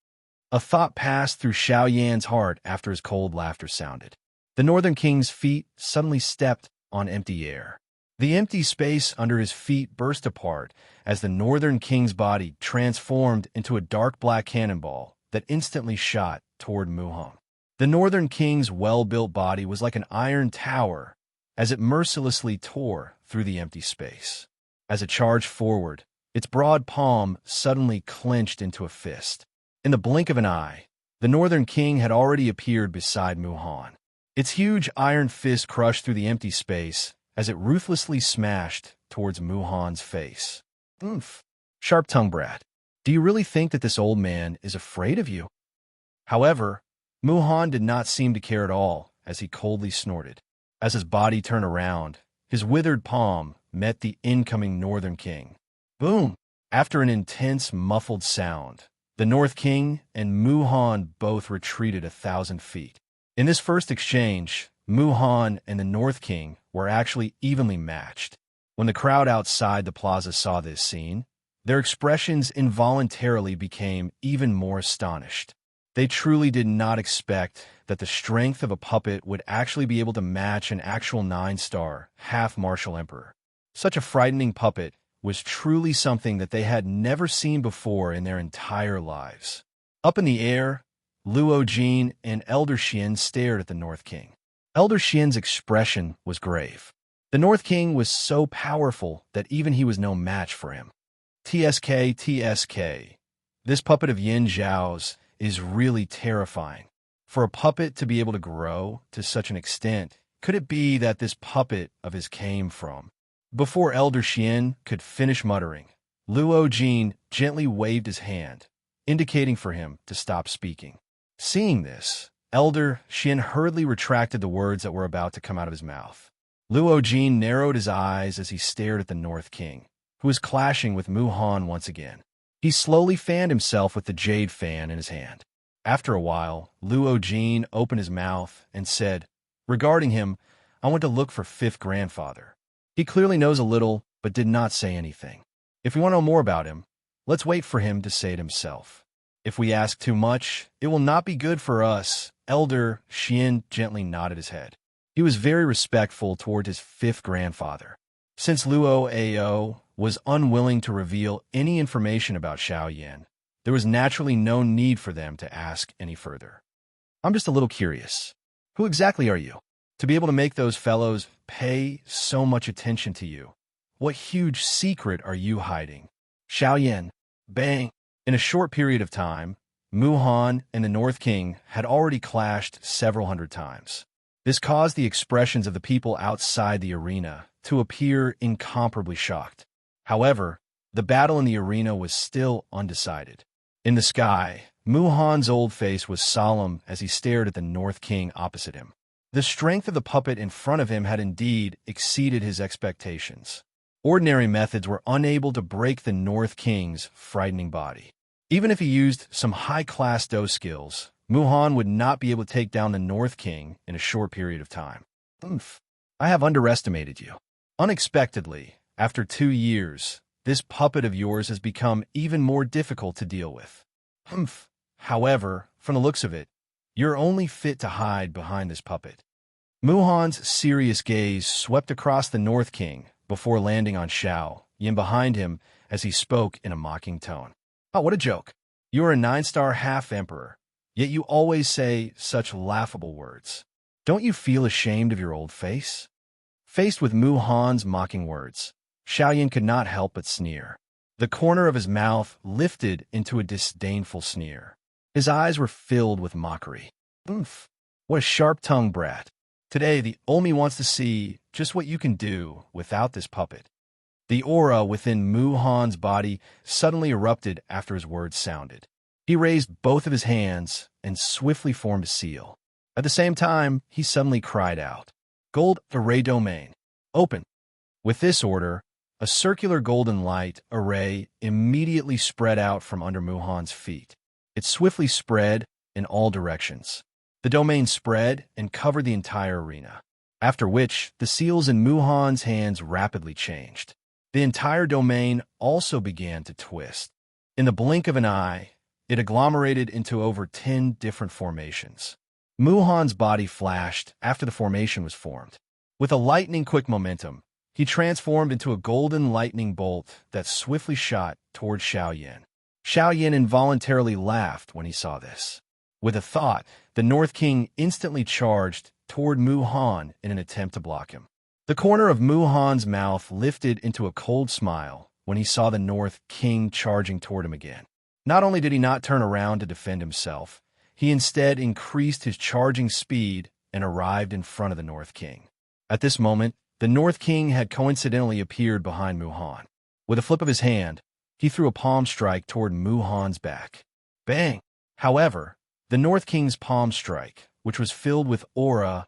A thought passed through Xiao Yan's heart after his cold laughter sounded. The Northern King's feet suddenly stepped on empty air. The empty space under his feet burst apart as the Northern King's body transformed into a dark black cannonball that instantly shot toward Muhan. The Northern King's well-built body was like an iron tower as it mercilessly tore through the empty space. As it charged forward, its broad palm suddenly clenched into a fist. In the blink of an eye, the Northern King had already appeared beside Muhan. Its huge iron fist crushed through the empty space as it ruthlessly smashed towards Muhan's face. Sharp-tongued brat, do you really think that this old man is afraid of you? However, Muhan did not seem to care at all as he coldly snorted. As his body turned around, his withered palm met the incoming Northern King. Boom! After an intense, muffled sound, the North King and Muhan both retreated 1,000 feet. In this first exchange, Muhan and the North King were actually evenly matched. When the crowd outside the plaza saw this scene, their expressions involuntarily became even more astonished. They truly did not expect that the strength of a puppet would actually be able to match an actual 9-star, half-martial emperor. Such a frightening puppet was truly something that they had never seen before in their entire lives. Up in the air, Luo Jin and Elder Xian stared at the North King. Elder Xian's expression was grave. The North King was so powerful that even he was no match for him. TSK. This puppet of Yin Zhao's is really terrifying. For a puppet to be able to grow to such an extent, could it be that this puppet of his came from? Before Elder Xian could finish muttering, Luo Jin gently waved his hand, indicating for him to stop speaking. Seeing this, Elder Xian hurriedly retracted the words that were about to come out of his mouth. Luo Jin narrowed his eyes as he stared at the North King, who was clashing with Muhan once again. He slowly fanned himself with the jade fan in his hand. After a while, Luo Jin opened his mouth and said, "Regarding him, I went to look for fifth grandfather. He clearly knows a little, but did not say anything. If we want to know more about him, let's wait for him to say it himself. If we ask too much, it will not be good for us." Elder Xian gently nodded his head. He was very respectful toward his fifth grandfather. Since Luo Ao was unwilling to reveal any information about Xiaoyan, there was naturally no need for them to ask any further. "I'm just a little curious. Who exactly are you? To be able to make those fellows pay so much attention to you. What huge secret are you hiding?" Xiaoyan, bang! In a short period of time, Mu Han and the North King had already clashed several hundred times. This caused the expressions of the people outside the arena to appear incomparably shocked. However, the battle in the arena was still undecided. In the sky, Mu Han's old face was solemn as he stared at the North King opposite him. The strength of the puppet in front of him had indeed exceeded his expectations. Ordinary methods were unable to break the North King's frightening body. Even if he used some high-class Do skills, Mu Han would not be able to take down the North King in a short period of time. "Oomph, I have underestimated you. Unexpectedly, after 2 years, this puppet of yours has become even more difficult to deal with. Humph. However, from the looks of it, you're only fit to hide behind this puppet." Mu Han's serious gaze swept across the North King before landing on Xiao Yin behind him as he spoke in a mocking tone. "Oh, what a joke. You are a 9-star half-emperor, yet you always say such laughable words. Don't you feel ashamed of your old face?" Faced with Mu Han's mocking words, Xiaoyan could not help but sneer. The corner of his mouth lifted into a disdainful sneer. His eyes were filled with mockery. "Oomph, what a sharp-tongued brat. Today, the Olmi wants to see just what you can do without this puppet." The aura within Mu Han's body suddenly erupted after his words sounded. He raised both of his hands and swiftly formed a seal. At the same time, he suddenly cried out, "Gold Array Domain, open." With this order, a circular golden light array immediately spread out from under Mu Han's feet. It swiftly spread in all directions. The domain spread and covered the entire arena, after which the seals in Mu Han's hands rapidly changed. The entire domain also began to twist. In the blink of an eye, it agglomerated into over 10 different formations. Mu Han's body flashed after the formation was formed. With a lightning-quick momentum, he transformed into a golden lightning bolt that swiftly shot toward Xiaoyan. Xiaoyan involuntarily laughed when he saw this. With a thought, the North King instantly charged toward Mu Han in an attempt to block him. The corner of Mu Han's mouth lifted into a cold smile when he saw the North King charging toward him again. Not only did he not turn around to defend himself, he instead increased his charging speed and arrived in front of the North King. At this moment, the North King had coincidentally appeared behind Mu Han. With a flip of his hand, he threw a palm strike toward Mu Han's back. Bang! However, the North King's palm strike, which was filled with aura,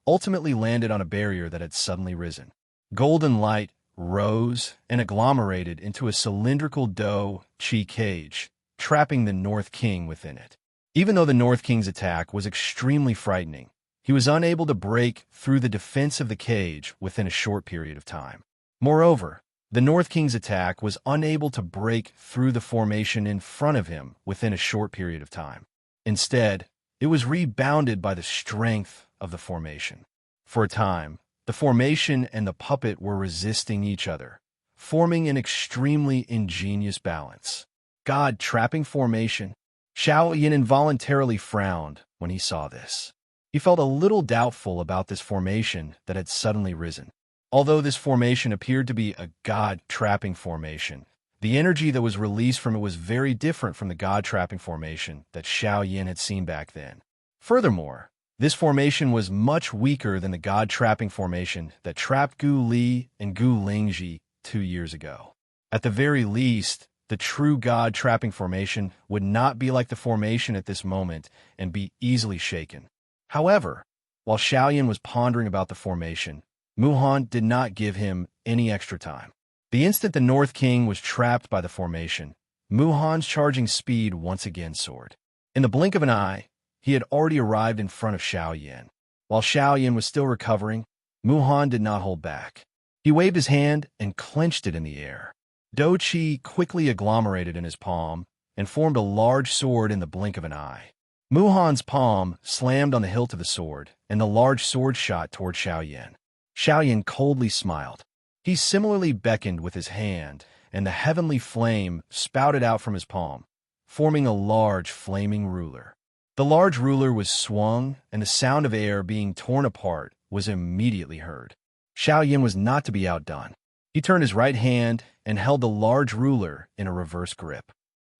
ultimately landed on a barrier that had suddenly risen. Golden light rose and agglomerated into a cylindrical Do-Chi cage, trapping the North King within it. Even though the North King's attack was extremely frightening, he was unable to break through the defense of the cage within a short period of time. Moreover, the North King's attack was unable to break through the formation in front of him within a short period of time. Instead, it was rebounded by the strength of the formation. For a time, the formation and the puppet were resisting each other, forming an extremely ingenious balance. God-trapping formation. Xiao Yin involuntarily frowned when he saw this. He felt a little doubtful about this formation that had suddenly risen. Although this formation appeared to be a God-trapping formation, the energy that was released from it was very different from the God-trapping formation that Xiao Yin had seen back then. Furthermore, this formation was much weaker than the God-trapping formation that trapped Gu Li and Gu Lingji 2 years ago. At the very least, the true God-trapping formation would not be like the formation at this moment and be easily shaken. However, while Xiaoyan was pondering about the formation, Mu Han did not give him any extra time. The instant the North King was trapped by the formation, Mu Han's charging speed once again soared. In the blink of an eye, he had already arrived in front of Xiao Yan. While Xiao Yan was still recovering, Mu Han did not hold back. He waved his hand and clenched it in the air. Do Qi quickly agglomerated in his palm and formed a large sword in the blink of an eye. Mu Han's palm slammed on the hilt of the sword, and the large sword shot toward Xiao Yan. Xiao Yan coldly smiled. He similarly beckoned with his hand, and the heavenly flame spouted out from his palm, forming a large flaming ruler. The large ruler was swung, and the sound of air being torn apart was immediately heard. Xiao Yan was not to be outdone. He turned his right hand and held the large ruler in a reverse grip.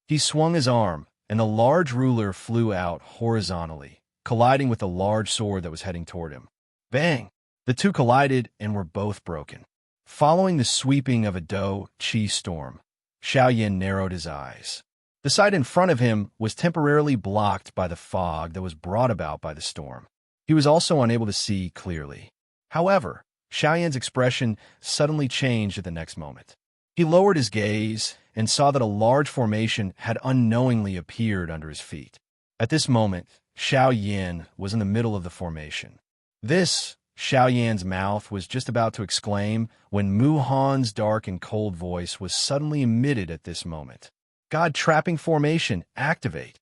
He swung his arm, and the large ruler flew out horizontally, colliding with the large sword that was heading toward him. Bang! The two collided and were both broken. Following the sweeping of a Do Qi storm, Xiao Yan narrowed his eyes. The sight in front of him was temporarily blocked by the fog that was brought about by the storm. He was also unable to see clearly. However, Xiao Yan's expression suddenly changed at the next moment. He lowered his gaze and saw that a large formation had unknowingly appeared under his feet. At this moment, Xiao Yan was in the middle of the formation. This, Xiao Yan's mouth was just about to exclaim when Mu Han's dark and cold voice was suddenly emitted at this moment. God Trapping Formation, activate.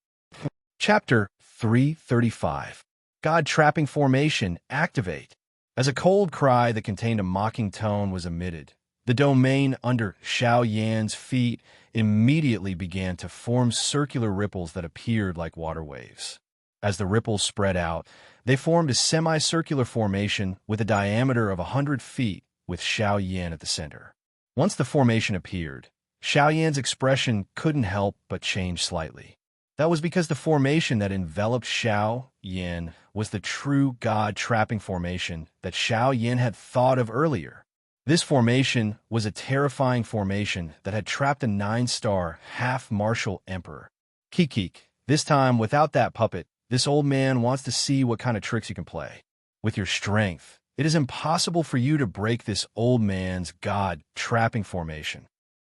Chapter 335. God Trapping Formation, activate. As a cold cry that contained a mocking tone was emitted, the domain under Xiao Yan's feet immediately began to form circular ripples that appeared like water waves. As the ripples spread out, they formed a semicircular formation with a diameter of 100 feet with Xiao Yan at the center. Once the formation appeared, Xiao Yan's expression couldn't help but change slightly. That was because the formation that enveloped Xiao Yan was the true God-trapping formation that Xiao Yan had thought of earlier. This formation was a terrifying formation that had trapped a 9-star half-martial emperor. Kikik, this time without that puppet, this old man wants to see what kind of tricks you can play. With your strength, it is impossible for you to break this old man's God-trapping formation.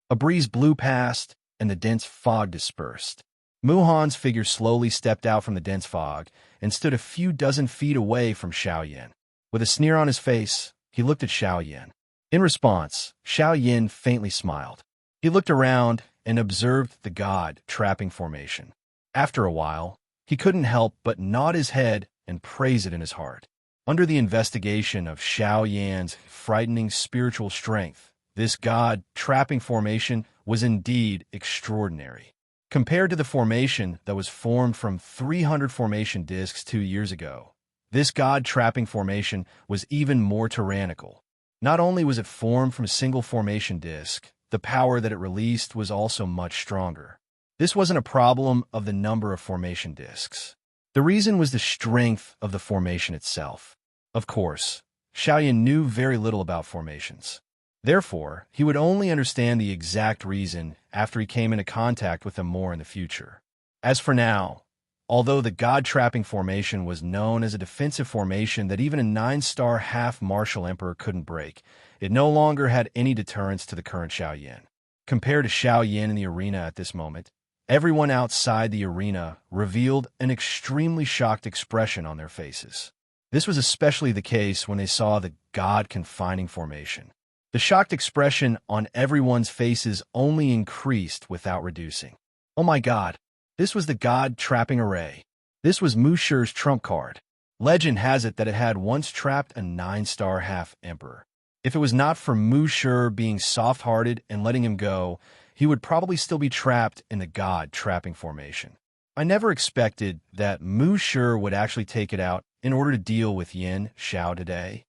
A breeze blew past, and the dense fog dispersed. Mu Han's figure slowly stepped out from the dense fog and stood a few dozen feet away from Xiao Yan. With a sneer on his face, he looked at Xiao Yan. In response, Xiao Yan faintly smiled. He looked around and observed the God-trapping formation. After a while, he couldn't help but nod his head and praise it in his heart. Under the investigation of Xiao Yan's frightening spiritual strength, this God-trapping formation was indeed extraordinary. Compared to the formation that was formed from 300 formation discs 2 years ago, this God-trapping formation was even more tyrannical. Not only was it formed from a single formation disc, the power that it released was also much stronger. This wasn't a problem of the number of formation discs. The reason was the strength of the formation itself. Of course, Xiao Yan knew very little about formations. Therefore, he would only understand the exact reason after he came into contact with them more in the future. As for now, although the God-trapping formation was known as a defensive formation that even a 9-star half-martial emperor couldn't break, it no longer had any deterrence to the current Xiao Yan. Compared to Xiao Yan in the arena at this moment, everyone outside the arena revealed an extremely shocked expression on their faces. This was especially the case when they saw the God-confining formation. The shocked expression on everyone's faces only increased without reducing. Oh my God, this was the God-trapping array. This was Mu Shi's trump card. Legend has it that it had once trapped a 9-star half-emperor. If it was not for Mu Shi being soft-hearted and letting him go, he would probably still be trapped in the God-trapping formation. I never expected that Mu Shi would actually take it out in order to deal with Yin Xiao today.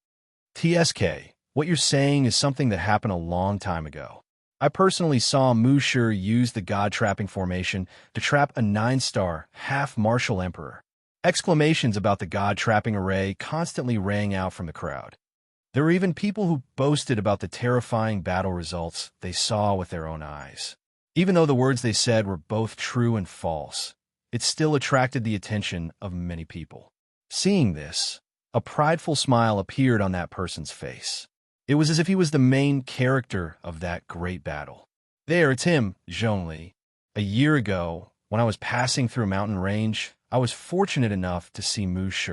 TSK. What you're saying is something that happened a long time ago. I personally saw Mu Shi use the God-trapping formation to trap a 9-star half-martial emperor. Exclamations about the God-trapping array constantly rang out from the crowd. There were even people who boasted about the terrifying battle results they saw with their own eyes. Even though the words they said were both true and false, it still attracted the attention of many people. Seeing this, a prideful smile appeared on that person's face. It was as if he was the main character of that great battle. There, it's him, Zhongli. A year ago, when I was passing through a mountain range, I was fortunate enough to see Mu Shi.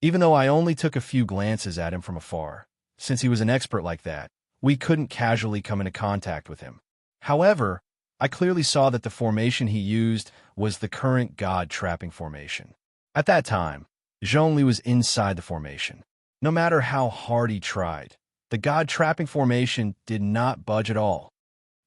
Even though I only took a few glances at him from afar, since he was an expert like that, we couldn't casually come into contact with him. However, I clearly saw that the formation he used was the current god-trapping formation. At that time, Zhongli was inside the formation. No matter how hard he tried, the god-trapping formation did not budge at all.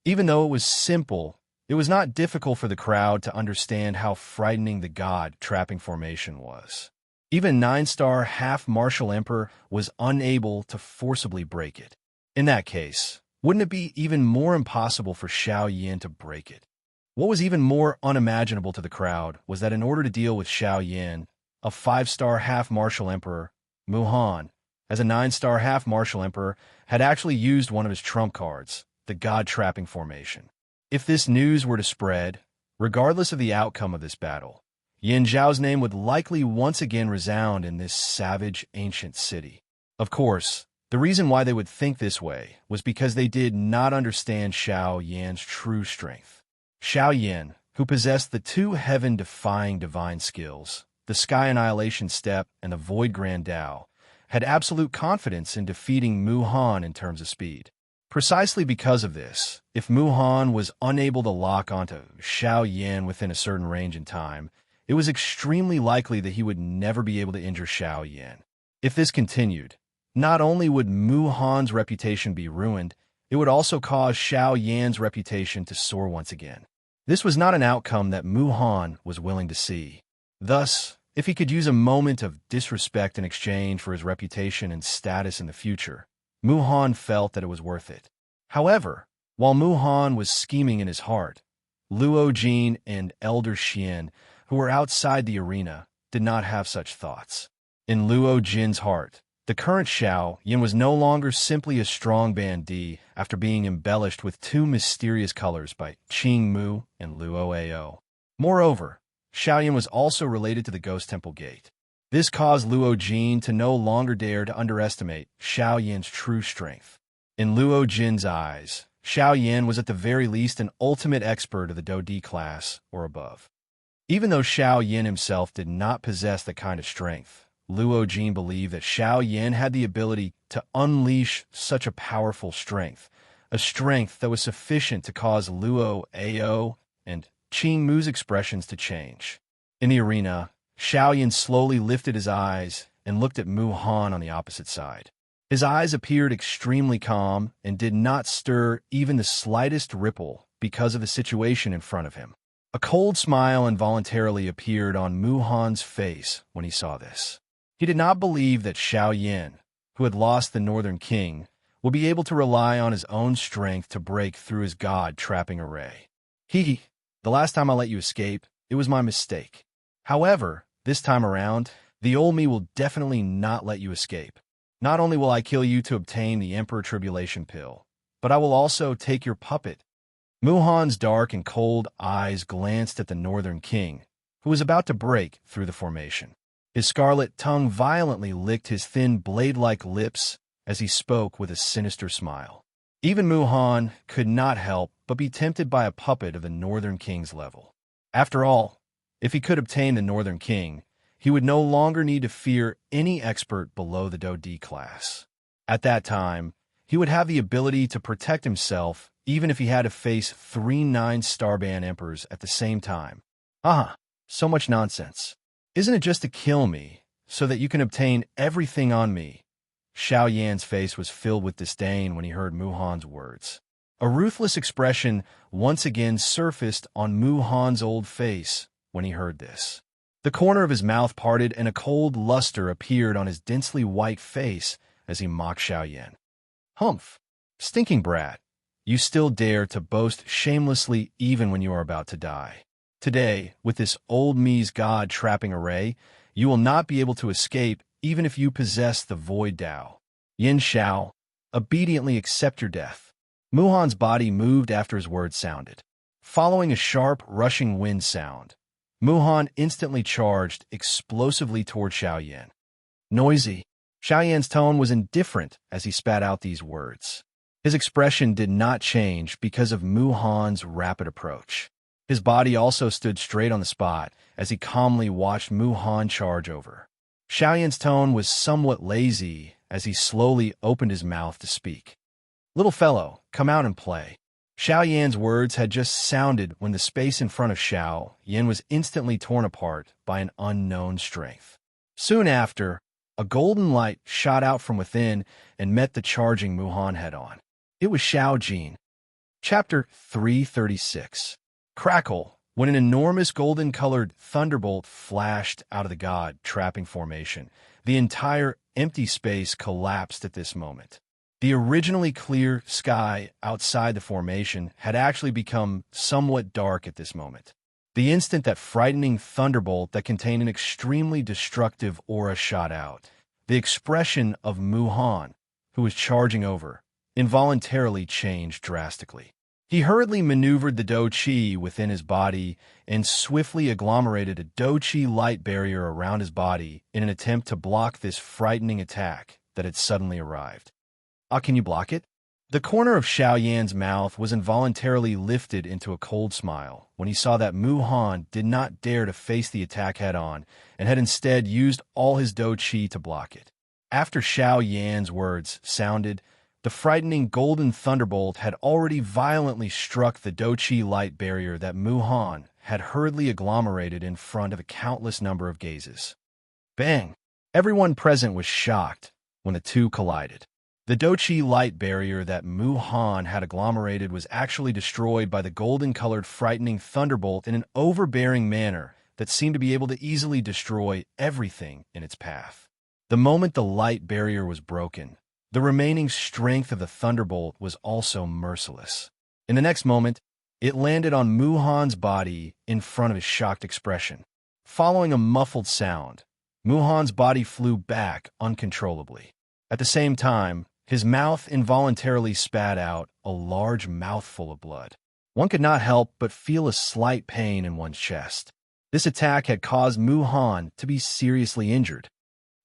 Even though it was simple, it was not difficult for the crowd to understand how frightening the god-trapping formation was. Even 9-star half-martial emperor was unable to forcibly break it. In that case, wouldn't it be even more impossible for Xiao Yan to break it? What was even more unimaginable to the crowd was that in order to deal with Xiao Yan, a 5-star half-martial emperor, Mu Han, as a 9-star half-martial emperor, had actually used one of his trump cards, the god-trapping formation. If this news were to spread, regardless of the outcome of this battle, Yin Zhao's name would likely once again resound in this savage ancient city. Of course, the reason why they would think this way was because they did not understand Xiao Yan's true strength. Xiao Yan, who possessed the two heaven-defying divine skills, the Sky Annihilation Step and the Void Grand Tao, had absolute confidence in defeating Mu Han in terms of speed. Precisely because of this, if Mu Han was unable to lock onto Xiao Yan within a certain range and time, it was extremely likely that he would never be able to injure Xiao Yan. If this continued, not only would Mu Han's reputation be ruined, it would also cause Xiao Yan's reputation to soar once again. This was not an outcome that Mu Han was willing to see. Thus, if he could use a moment of disrespect in exchange for his reputation and status in the future, Mu Han felt that it was worth it. However, while Mu Han was scheming in his heart, Luo Jin and Elder Xian, who were outside the arena, did not have such thoughts. In Luo Jin's heart, the current Xiao Yan was no longer simply a strong bandit after being embellished with two mysterious colors by Qing Mu and Luo Ao. Moreover, Xiao Yan was also related to the Ghost Temple Gate. This caused Luo Jin to no longer dare to underestimate Xiao Yan's true strength. In Luo Jin's eyes, Xiao Yan was at the very least an ultimate expert of the Do D class or above. Even though Xiao Yan himself did not possess that kind of strength, Luo Jin believed that Xiao Yan had the ability to unleash such a powerful strength, a strength that was sufficient to cause Luo Ao and Qing Mu's expressions to change. In the arena, Xiao Yan slowly lifted his eyes and looked at Mu Han on the opposite side. His eyes appeared extremely calm and did not stir even the slightest ripple because of the situation in front of him. A cold smile involuntarily appeared on Mu Han's face when he saw this. He did not believe that Xiao Yan, who had lost the Northern King, would be able to rely on his own strength to break through his god-trapping array. The last time I let you escape, it was my mistake. However, this time around, the old me will definitely not let you escape. Not only will I kill you to obtain the Emperor Tribulation Pill, but I will also take your puppet. Mu Han's dark and cold eyes glanced at the Northern King, who was about to break through the formation. His scarlet tongue violently licked his thin blade-like lips as he spoke with a sinister smile. Even Mu Han could not help but be tempted by a puppet of the Northern King's level. After all, if he could obtain the Northern King, he would no longer need to fear any expert below the Do D class. At that time, he would have the ability to protect himself even if he had to face 3 9-star band emperors at the same time. So much nonsense. Isn't it just to kill me, so that you can obtain everything on me? Xiao Yan's face was filled with disdain when he heard Mu Han's words. A ruthless expression once again surfaced on Mu Han's old face when he heard this. The corner of his mouth parted and a cold luster appeared on his densely white face as he mocked Xiao Yan. Humph! Stinking brat! You still dare to boast shamelessly even when you are about to die. Today, with this old me's god-trapping array, you will not be able to escape even if you possess the Void Tao. Yin Xiao, obediently accept your death. Mu Han's body moved after his words sounded. Following a sharp, rushing wind sound, Mu Han instantly charged explosively toward Xiao Yan. Noisy. Xiao Yan's tone was indifferent as he spat out these words. His expression did not change because of Mu Han's rapid approach. His body also stood straight on the spot as he calmly watched Mu Han charge over. Xiaoyan's tone was somewhat lazy as he slowly opened his mouth to speak. "Little fellow, come out and play." Xiao Yan's words had just sounded when the space in front of Xiao Yan was instantly torn apart by an unknown strength. Soon after, a golden light shot out from within and met the charging Mu Han head-on. It was Xiao Jin. Chapter 336. Crackle. When an enormous golden-colored thunderbolt flashed out of the god-trapping formation, the entire empty space collapsed at this moment. The originally clear sky outside the formation had actually become somewhat dark at this moment. The instant that frightening thunderbolt that contained an extremely destructive aura shot out, the expression of Mu Han, who was charging over, involuntarily changed drastically. He hurriedly maneuvered the Do Chi within his body and swiftly agglomerated a Do Chi light barrier around his body in an attempt to block this frightening attack that had suddenly arrived. Can you block it? The corner of Xiao Yan's mouth was involuntarily lifted into a cold smile when he saw that Mu Han did not dare to face the attack head-on and had instead used all his Do Chi to block it. After Xiao Yan's words sounded, the frightening golden thunderbolt had already violently struck the Do Chi light barrier that Mu Han had hurriedly agglomerated in front of a countless number of gazes. Bang! Everyone present was shocked when the two collided. The Do Chi light barrier that Mu Han had agglomerated was actually destroyed by the golden-colored frightening thunderbolt in an overbearing manner that seemed to be able to easily destroy everything in its path. The moment the light barrier was broken, the remaining strength of the thunderbolt was also merciless. In the next moment, it landed on Mu Han's body in front of his shocked expression. Following a muffled sound, Mu Han's body flew back uncontrollably. At the same time, his mouth involuntarily spat out a large mouthful of blood. One could not help but feel a slight pain in one's chest. This attack had caused Mu Han to be seriously injured.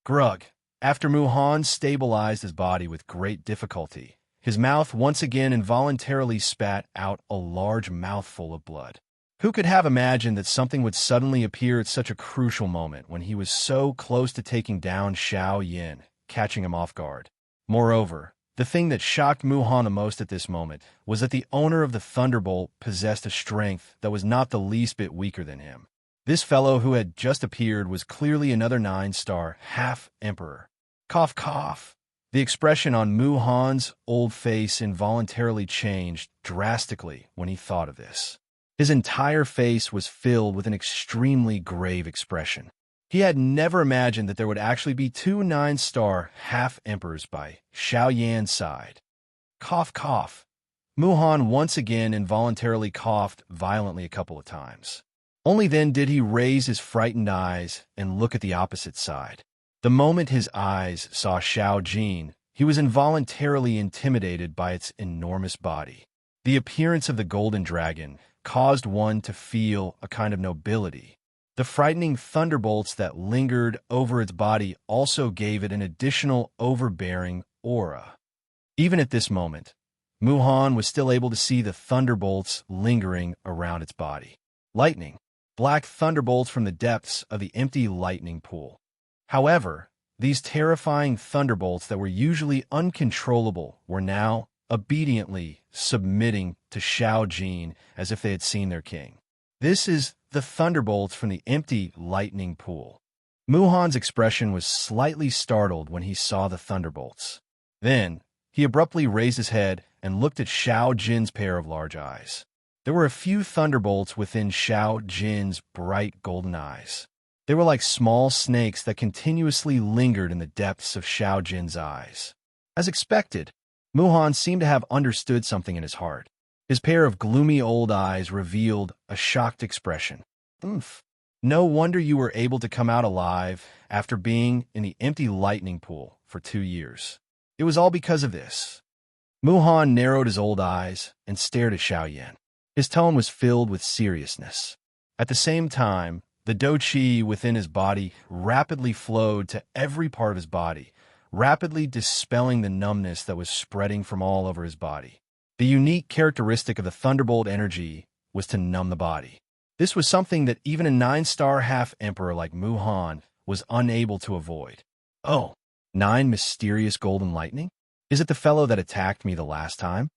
Grug. After Mu Han stabilized his body with great difficulty, his mouth once again involuntarily spat out a large mouthful of blood. Who could have imagined that something would suddenly appear at such a crucial moment when he was so close to taking down Xiao Yan, catching him off guard? Moreover, the thing that shocked Mu Han the most at this moment was that the owner of the thunderbolt possessed a strength that was not the least bit weaker than him. This fellow who had just appeared was clearly another 9-star half-emperor. Cough, cough. The expression on Mu Han's old face involuntarily changed drastically when he thought of this. His entire face was filled with an extremely grave expression. He had never imagined that there would actually be 2 9-star half-emperors by Xiao Yan's side. Cough, cough. Mu Han once again involuntarily coughed violently a couple of times. Only then did he raise his frightened eyes and look at the opposite side. The moment his eyes saw Xiao Jin, he was involuntarily intimidated by its enormous body. The appearance of the golden dragon caused one to feel a kind of nobility. The frightening thunderbolts that lingered over its body also gave it an additional overbearing aura. Even at this moment, Mu Han was still able to see the thunderbolts lingering around its body. Lightning. Black thunderbolts from the depths of the empty lightning pool. However, these terrifying thunderbolts that were usually uncontrollable were now obediently submitting to Xiao Jin as if they had seen their king. This is the thunderbolts from the empty lightning pool. Mu Han's expression was slightly startled when he saw the thunderbolts. Then, he abruptly raised his head and looked at Xiao Jin's pair of large eyes. There were a few thunderbolts within Xiao Jin's bright golden eyes. They were like small snakes that continuously lingered in the depths of Xiao Jin's eyes. As expected, Mu Han seemed to have understood something in his heart. His pair of gloomy old eyes revealed a shocked expression. Oomph. No wonder you were able to come out alive after being in the empty lightning pool for 2 years. It was all because of this. Mu Han narrowed his old eyes and stared at Xiao Yan. His tone was filled with seriousness. At the same time, the Do Chi within his body rapidly flowed to every part of his body, rapidly dispelling the numbness that was spreading from all over his body. The unique characteristic of the thunderbolt energy was to numb the body. This was something that even a 9-star half-emperor like Mu Han was unable to avoid. Oh, 9 mysterious golden lightning? Is it the fellow that attacked me the last time?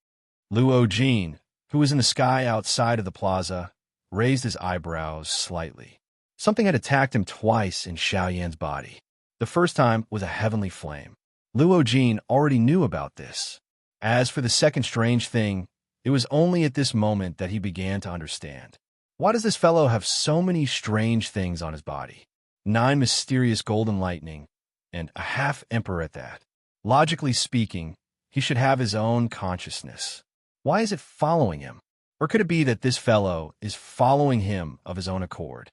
Luo Jin, who was in the sky outside of the plaza, raised his eyebrows slightly. Something had attacked him twice in Xiao Yan's body. The first time was a heavenly flame. Luo Jin already knew about this. As for the second strange thing, it was only at this moment that he began to understand. Why does this fellow have so many strange things on his body? 9 mysterious golden lightning, and a half-emperor at that. Logically speaking, he should have his own consciousness. Why is it following him? Or could it be that this fellow is following him of his own accord?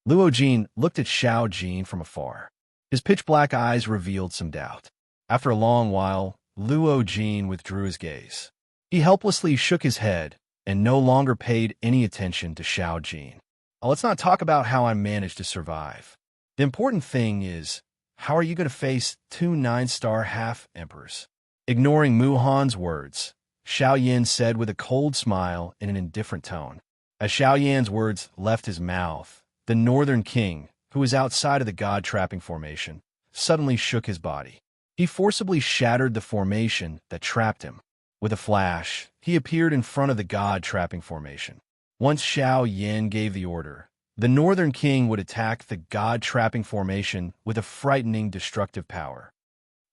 Luo Jin looked at Xiao Jin from afar. His pitch-black eyes revealed some doubt. After a long while, Luo Jin withdrew his gaze. He helplessly shook his head and no longer paid any attention to Xiao Jin. Let's not talk about how I managed to survive. The important thing is, how are you going to face 2 9-star half-emperors? Ignoring Mu Han's words, Xiao Yan said with a cold smile in an indifferent tone. As Xiao Yan's words left his mouth, the Northern King, who was outside of the god-trapping formation, suddenly shook his body. He forcibly shattered the formation that trapped him. With a flash, he appeared in front of the god-trapping formation. Once Xiao Yan gave the order, the Northern King would attack the god-trapping formation with a frightening destructive power.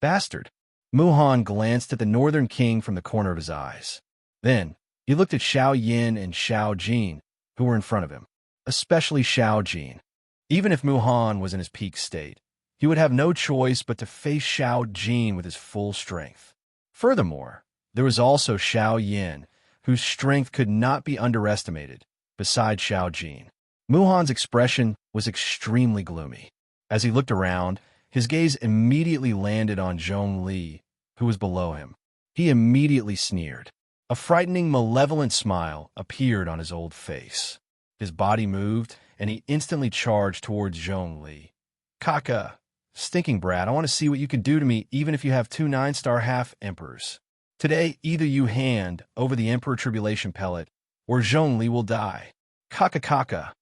Bastard! Mu Han glanced at the Northern King from the corner of his eyes. Then, he looked at Xiao Yan and Xiao Jin, who were in front of him, especially Xiao Jin. Even if Mu Han was in his peak state, he would have no choice but to face Xiao Jin with his full strength. Furthermore, there was also Xiao Yan, whose strength could not be underestimated, besides Xiao Jin. Mu Han's expression was extremely gloomy. As he looked around, his gaze immediately landed on Zhong Li, who was below him. He immediately sneered. A frightening, malevolent smile appeared on his old face. His body moved, and he instantly charged towards Zhong Li. Kaka, stinking brat, I want to see what you can do to me even if you have 2 9-star half-emperors. Today, either you hand over the Emperor Tribulation Pellet, or Zhong Li will die. Kaka.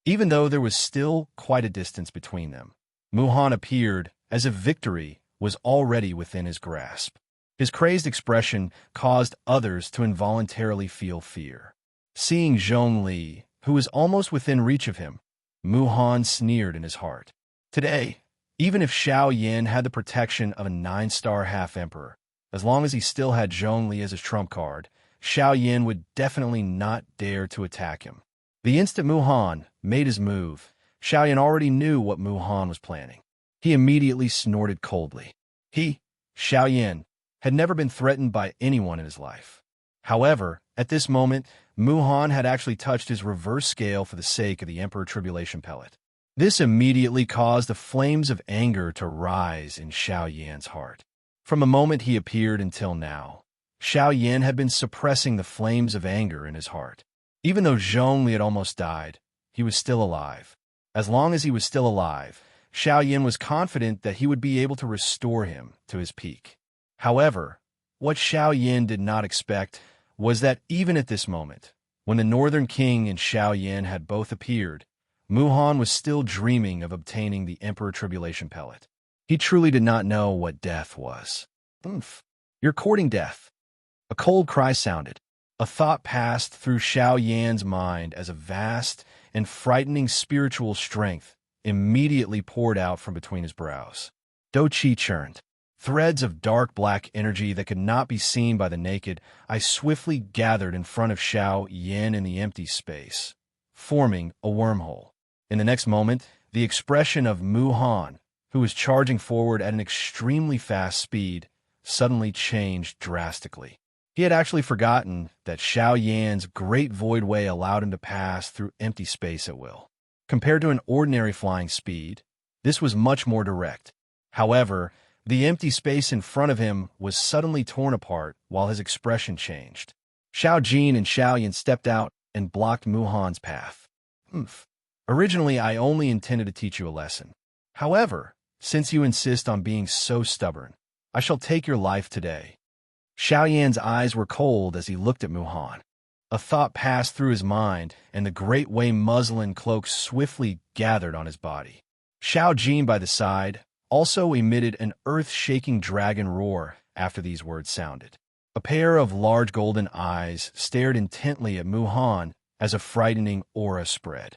Even though there was still quite a distance between them, Mu Han appeared as if victory was already within his grasp. His crazed expression caused others to involuntarily feel fear. Seeing Zhong Li, who was almost within reach of him, Mu Han sneered in his heart. Today, even if Xiao Yan had the protection of a 9-star half-emperor, as long as he still had Zhong Li as his trump card, Xiao Yan would definitely not dare to attack him. The instant Mu Han made his move, Xiao Yan already knew what Mu Han was planning. He immediately snorted coldly. He, Xiao Yan, had never been threatened by anyone in his life. However, at this moment, Mu Han had actually touched his reverse scale for the sake of the Emperor Tribulation Pellet. This immediately caused the flames of anger to rise in Xiao Yan's heart. From the moment he appeared until now, Xiao Yan had been suppressing the flames of anger in his heart. Even though Zhong Li had almost died, he was still alive. As long as he was still alive, Xiao Yan was confident that he would be able to restore him to his peak. However, what Xiao Yan did not expect was that even at this moment, when the Northern King and Xiao Yan had both appeared, Mu Han was still dreaming of obtaining the Emperor Tribulation Pellet. He truly did not know what death was. You're courting death. A cold cry sounded. A thought passed through Xiao Yan's mind as a vast and frightening spiritual strength immediately poured out from between his brows. Do Qi churned. Threads of dark black energy that could not be seen by the naked eye swiftly gathered in front of Xiao Yan in the empty space, forming a wormhole. In the next moment, the expression of Mu Han, who was charging forward at an extremely fast speed, suddenly changed drastically. He had actually forgotten that Xiao Yan's great void way allowed him to pass through empty space at will. Compared to an ordinary flying speed, this was much more direct. However, the empty space in front of him was suddenly torn apart while his expression changed. Xiao Jin and Xiao Yan stepped out and blocked Mu Han's path. Originally, I only intended to teach you a lesson. However, since you insist on being so stubborn, I shall take your life today. Xiao Yan's eyes were cold as he looked at Mu Han. A thought passed through his mind, and the great Wei muslin cloak swiftly gathered on his body. Xiao Jin by the side also emitted an earth-shaking dragon roar after these words sounded. A pair of large golden eyes stared intently at Muhan as a frightening aura spread.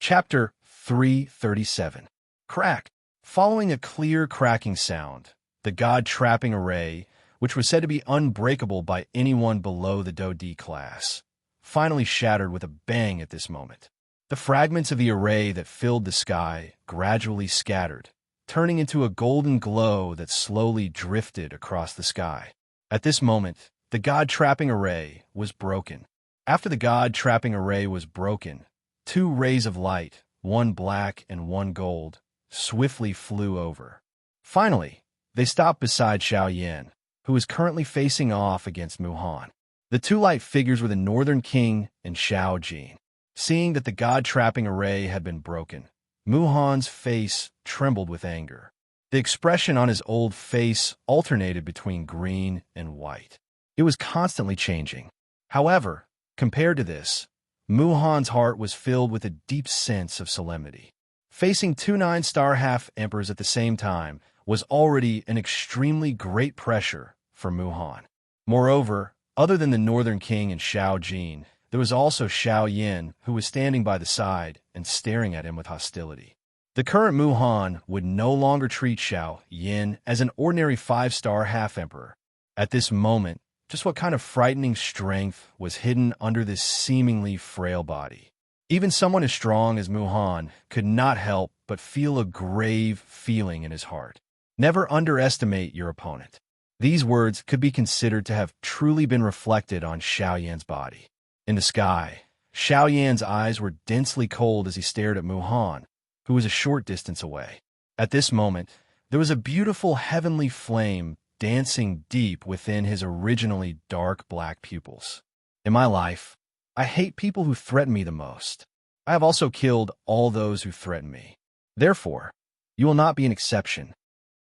Chapter 337. Crack. Following a clear cracking sound, the god-trapping array, which was said to be unbreakable by anyone below the Do-D class, finally shattered with a bang at this moment. The fragments of the array that filled the sky gradually scattered, turning into a golden glow that slowly drifted across the sky. At this moment, the god-trapping array was broken. After the god-trapping array was broken, two rays of light, one black and one gold, swiftly flew over. Finally, they stopped beside Xiao Yan, who is currently facing off against Muhan. The two light figures were the Northern King and Xiao Jin. Seeing that the god-trapping array had been broken, Muhan's face trembled with anger. The expression on his old face alternated between green and white. It was constantly changing. However, compared to this, Muhan's heart was filled with a deep sense of solemnity. Facing two 9-star half-emperors at the same time was already an extremely great pressure for Muhan. Moreover, other than the Northern King and Xiao Jin, there was also Xiao Yan, who was standing by the side and staring at him with hostility. The current Muhan would no longer treat Xiao Yan as an ordinary 5-star half-emperor. At this moment, just what kind of frightening strength was hidden under this seemingly frail body? Even someone as strong as Muhan could not help but feel a grave feeling in his heart. Never underestimate your opponent. These words could be considered to have truly been reflected on Xiao Yan's body. In the sky, Xiao Yan's eyes were densely cold as he stared at Muhan, who was a short distance away. At this moment, there was a beautiful heavenly flame dancing deep within his originally dark black pupils. In my life, I hate people who threaten me the most. I have also killed all those who threaten me. Therefore, you will not be an exception.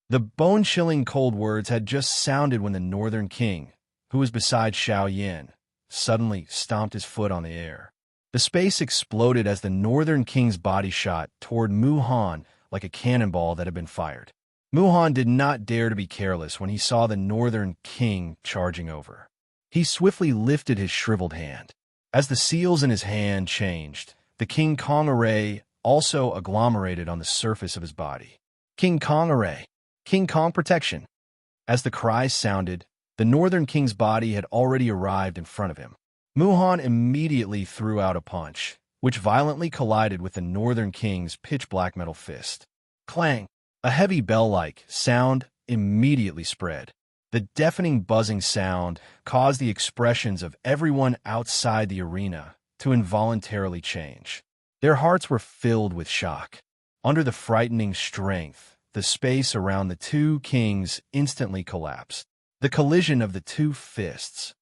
The bone-chilling cold words had just sounded when the Northern King, who was beside Xiao Yan, suddenly stomped his foot on the air. The space exploded as the Northern King's body shot toward Muhan like a cannonball that had been fired. Muhan did not dare to be careless when he saw the Northern King charging over. He swiftly lifted his shriveled hand. As the seals in his hand changed, the King Kong array also agglomerated on the surface of his body. King Kong array. King Kong protection. As the cries sounded, the Northern King's body had already arrived in front of him. Muhan immediately threw out a punch, which violently collided with the Northern King's pitch-black metal fist. Clang! A heavy bell-like sound immediately spread. The deafening buzzing sound caused the expressions of everyone outside the arena to involuntarily change. Their hearts were filled with shock. Under the frightening strength, the space around the two kings instantly collapsed. The collision of the two fists.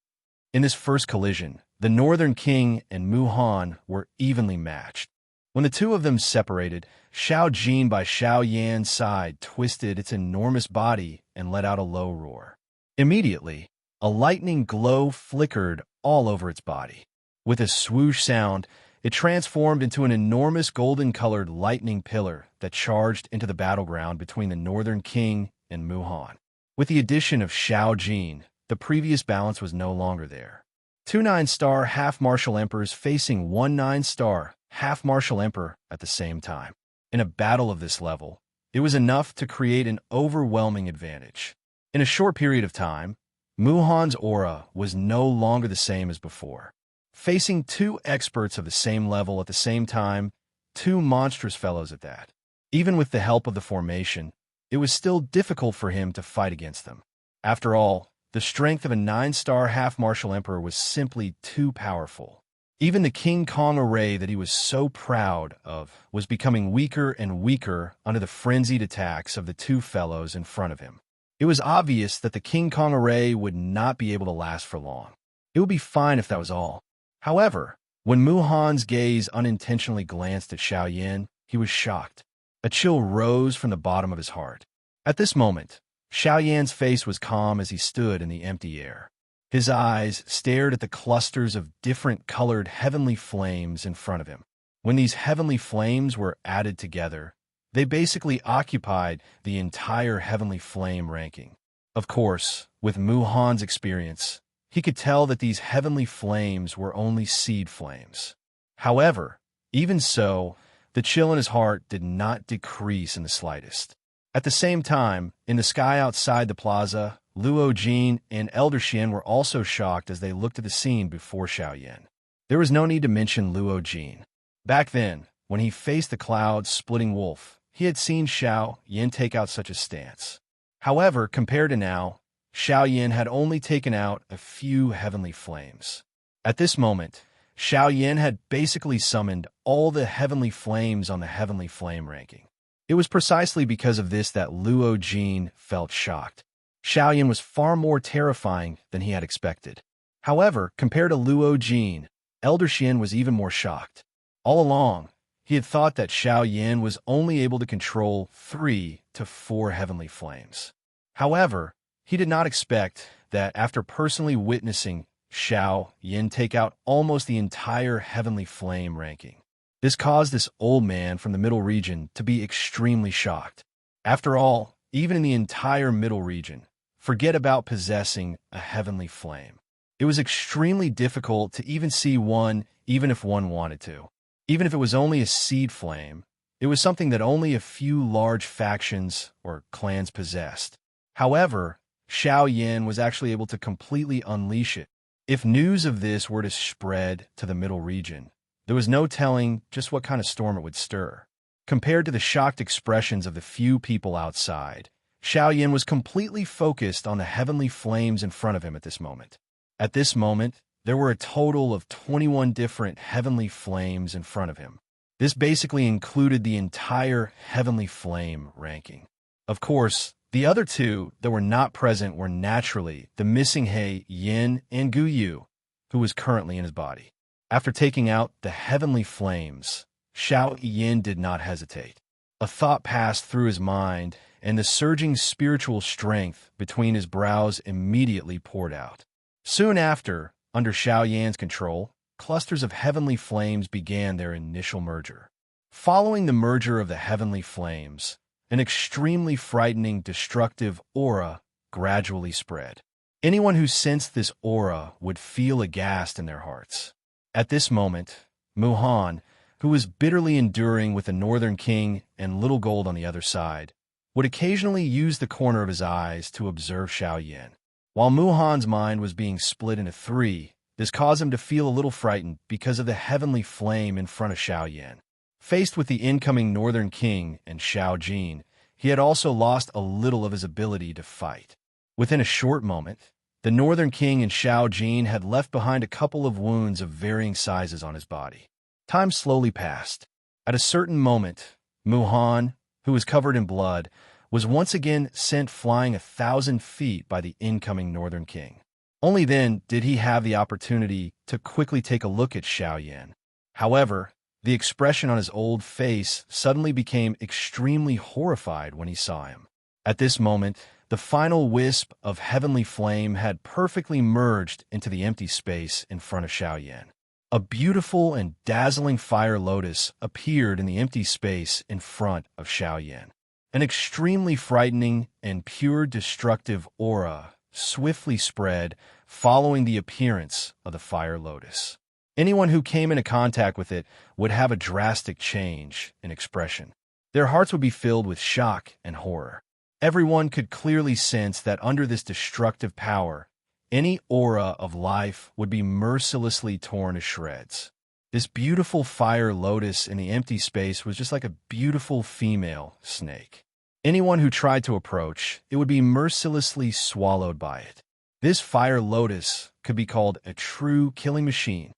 In this first collision, the Northern King and Muhan were evenly matched. When the two of them separated, Xiao Jin by Xiao Yan's side twisted its enormous body and let out a low roar. Immediately, a lightning glow flickered all over its body. With a swoosh sound, it transformed into an enormous golden-colored lightning pillar that charged into the battleground between the Northern King and Muhan. With the addition of Xiao Jin, the previous balance was no longer there. Two 9-star half-martial emperors facing one 9-star half-martial emperor at the same time. In a battle of this level, it was enough to create an overwhelming advantage. In a short period of time, Muhan's aura was no longer the same as before. Facing two experts of the same level at the same time, two monstrous fellows at that. Even with the help of the formation, it was still difficult for him to fight against them. After all, the strength of a 9-star half-martial emperor was simply too powerful. Even the King Kong array that he was so proud of was becoming weaker and weaker under the frenzied attacks of the two fellows in front of him. It was obvious that the King Kong array would not be able to last for long. It would be fine if that was all. However, when Muhan's gaze unintentionally glanced at Xiao Yan, he was shocked. A chill rose from the bottom of his heart. At this moment, Xiao Yan's face was calm as he stood in the empty air. His eyes stared at the clusters of different colored heavenly flames in front of him. When these heavenly flames were added together, they basically occupied the entire heavenly flame ranking. Of course, with Muhan's experience, he could tell that these heavenly flames were only seed flames. However, even so, the chill in his heart did not decrease in the slightest. At the same time, in the sky outside the plaza, Luo Jin and Elder Xian were also shocked as they looked at the scene before Xiaoyan. There was no need to mention Luo Jin. Back then, when he faced the cloud-splitting wolf, he had seen Xiaoyan take out such a stance. However, compared to now, Xiaoyan had only taken out a few heavenly flames. At this moment, Xiaoyan had basically summoned all the heavenly flames on the heavenly flame ranking. It was precisely because of this that Luo Jin felt shocked. Xiaoyan was far more terrifying than he had expected. However, compared to Luo Jin, Elder Xian was even more shocked. All along, he had thought that Xiaoyan was only able to control 3 to 4 heavenly flames. However, he did not expect that after personally witnessing Xiaoyan take out almost the entire heavenly flame ranking. This caused this old man from the middle region to be extremely shocked. After all, even in the entire middle region, forget about possessing a heavenly flame. It was extremely difficult to even see one, even if one wanted to. Even if it was only a seed flame, it was something that only a few large factions or clans possessed. However, Xiaoyan was actually able to completely unleash it. If news of this were to spread to the middle region, there was no telling just what kind of storm it would stir. Compared to the shocked expressions of the few people outside, Xiaoyan was completely focused on the heavenly flames in front of him at this moment. At this moment, there were a total of 21 different heavenly flames in front of him. This basically included the entire heavenly flame ranking. Of course, the other two that were not present were naturally the missing He Yin and Gu Yu, who was currently in his body. After taking out the heavenly flames, Xiaoyan did not hesitate. A thought passed through his mind, and the surging spiritual strength between his brows immediately poured out. Soon after, under Xiaoyan's control, clusters of heavenly flames began their initial merger. Following the merger of the heavenly flames, an extremely frightening, destructive aura gradually spread. Anyone who sensed this aura would feel aghast in their hearts. At this moment, Muhan, who was bitterly enduring with the Northern King and Little Gold on the other side, would occasionally use the corner of his eyes to observe Xiaoyan. While Muhan's mind was being split into 3, this caused him to feel a little frightened because of the heavenly flame in front of Xiaoyan. Faced with the incoming Northern King and Xiao Jin, he had also lost a little of his ability to fight. Within a short moment, the Northern King and Xiao Jin had left behind a couple of wounds of varying sizes on his body. Time slowly passed. At a certain moment, Muhan, who was covered in blood, was once again sent flying 1,000 feet by the incoming Northern King. Only then did he have the opportunity to quickly take a look at Xiaoyan. However, the expression on his old face suddenly became extremely horrified when he saw him. At this moment, the final wisp of heavenly flame had perfectly merged into the empty space in front of Xiaoyan. A beautiful and dazzling fire lotus appeared in the empty space in front of Xiaoyan. An extremely frightening and pure destructive aura swiftly spread following the appearance of the fire lotus. Anyone who came into contact with it would have a drastic change in expression. Their hearts would be filled with shock and horror. Everyone could clearly sense that under this destructive power, any aura of life would be mercilessly torn to shreds. This beautiful fire lotus in the empty space was just like a beautiful female snake. Anyone who tried to approach, it would be mercilessly swallowed by it. This fire lotus could be called a true killing machine.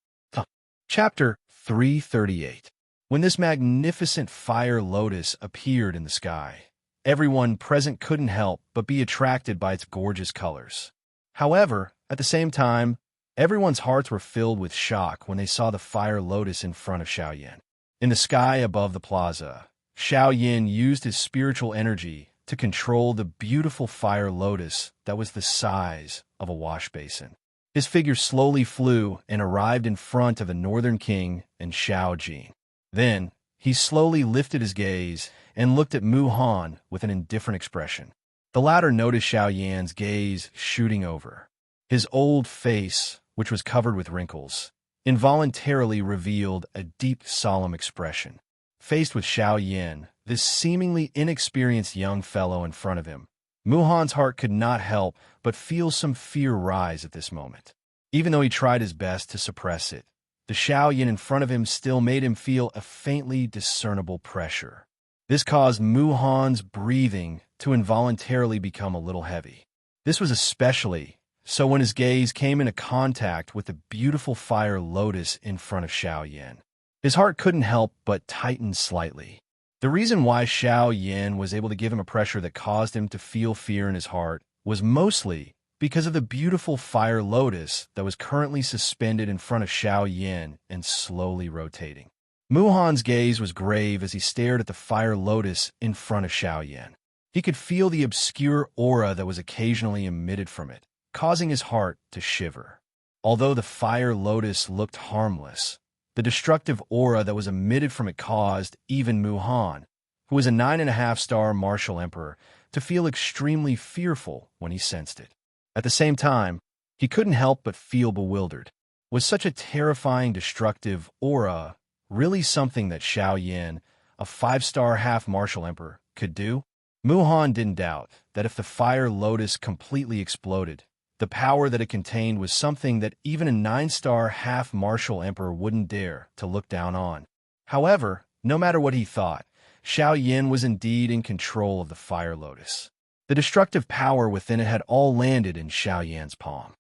Chapter 338. When this magnificent fire lotus appeared in the sky, everyone present couldn't help but be attracted by its gorgeous colors. However, at the same time, everyone's hearts were filled with shock when they saw the fire lotus in front of Xiaoyan. In the sky above the plaza, Xiaoyan used his spiritual energy to control the beautiful fire lotus that was the size of a wash basin. His figure slowly flew and arrived in front of the Northern King and Xiao Jin. Then, he slowly lifted his gaze and looked at Mu Han with an indifferent expression. The latter noticed Xiao Yan's gaze shooting over. His old face, which was covered with wrinkles, involuntarily revealed a deep, solemn expression. Faced with Xiao Yan, this seemingly inexperienced young fellow in front of him, Mu Han's heart could not help but feel some fear rise at this moment. Even though he tried his best to suppress it, the Xiao Yan in front of him still made him feel a faintly discernible pressure. This caused Mu Han's breathing to involuntarily become a little heavy. This was especially so when his gaze came into contact with the beautiful fire lotus in front of Xiao Yan. His heart couldn't help but tighten slightly. The reason why Xiao Yan was able to give him a pressure that caused him to feel fear in his heart was mostly because of the beautiful fire lotus that was currently suspended in front of Xiao Yan and slowly rotating. Mu Han's gaze was grave as he stared at the fire lotus in front of Xiao Yan. He could feel the obscure aura that was occasionally emitted from it, causing his heart to shiver. Although the fire lotus looked harmless, the destructive aura that was emitted from it caused even Mu Han, who was a 9.5-star martial emperor, to feel extremely fearful when he sensed it. At the same time, he couldn't help but feel bewildered. Was such a terrifying, destructive aura really something that Xiao Yan, a 5-star half-martial emperor, could do? Mu Han didn't doubt that if the fire lotus completely exploded, the power that it contained was something that even a 9-star half-martial emperor wouldn't dare to look down on. However, no matter what he thought, Xiao Yan was indeed in control of the fire lotus. The destructive power within it had all landed in Xiao Yan's palm.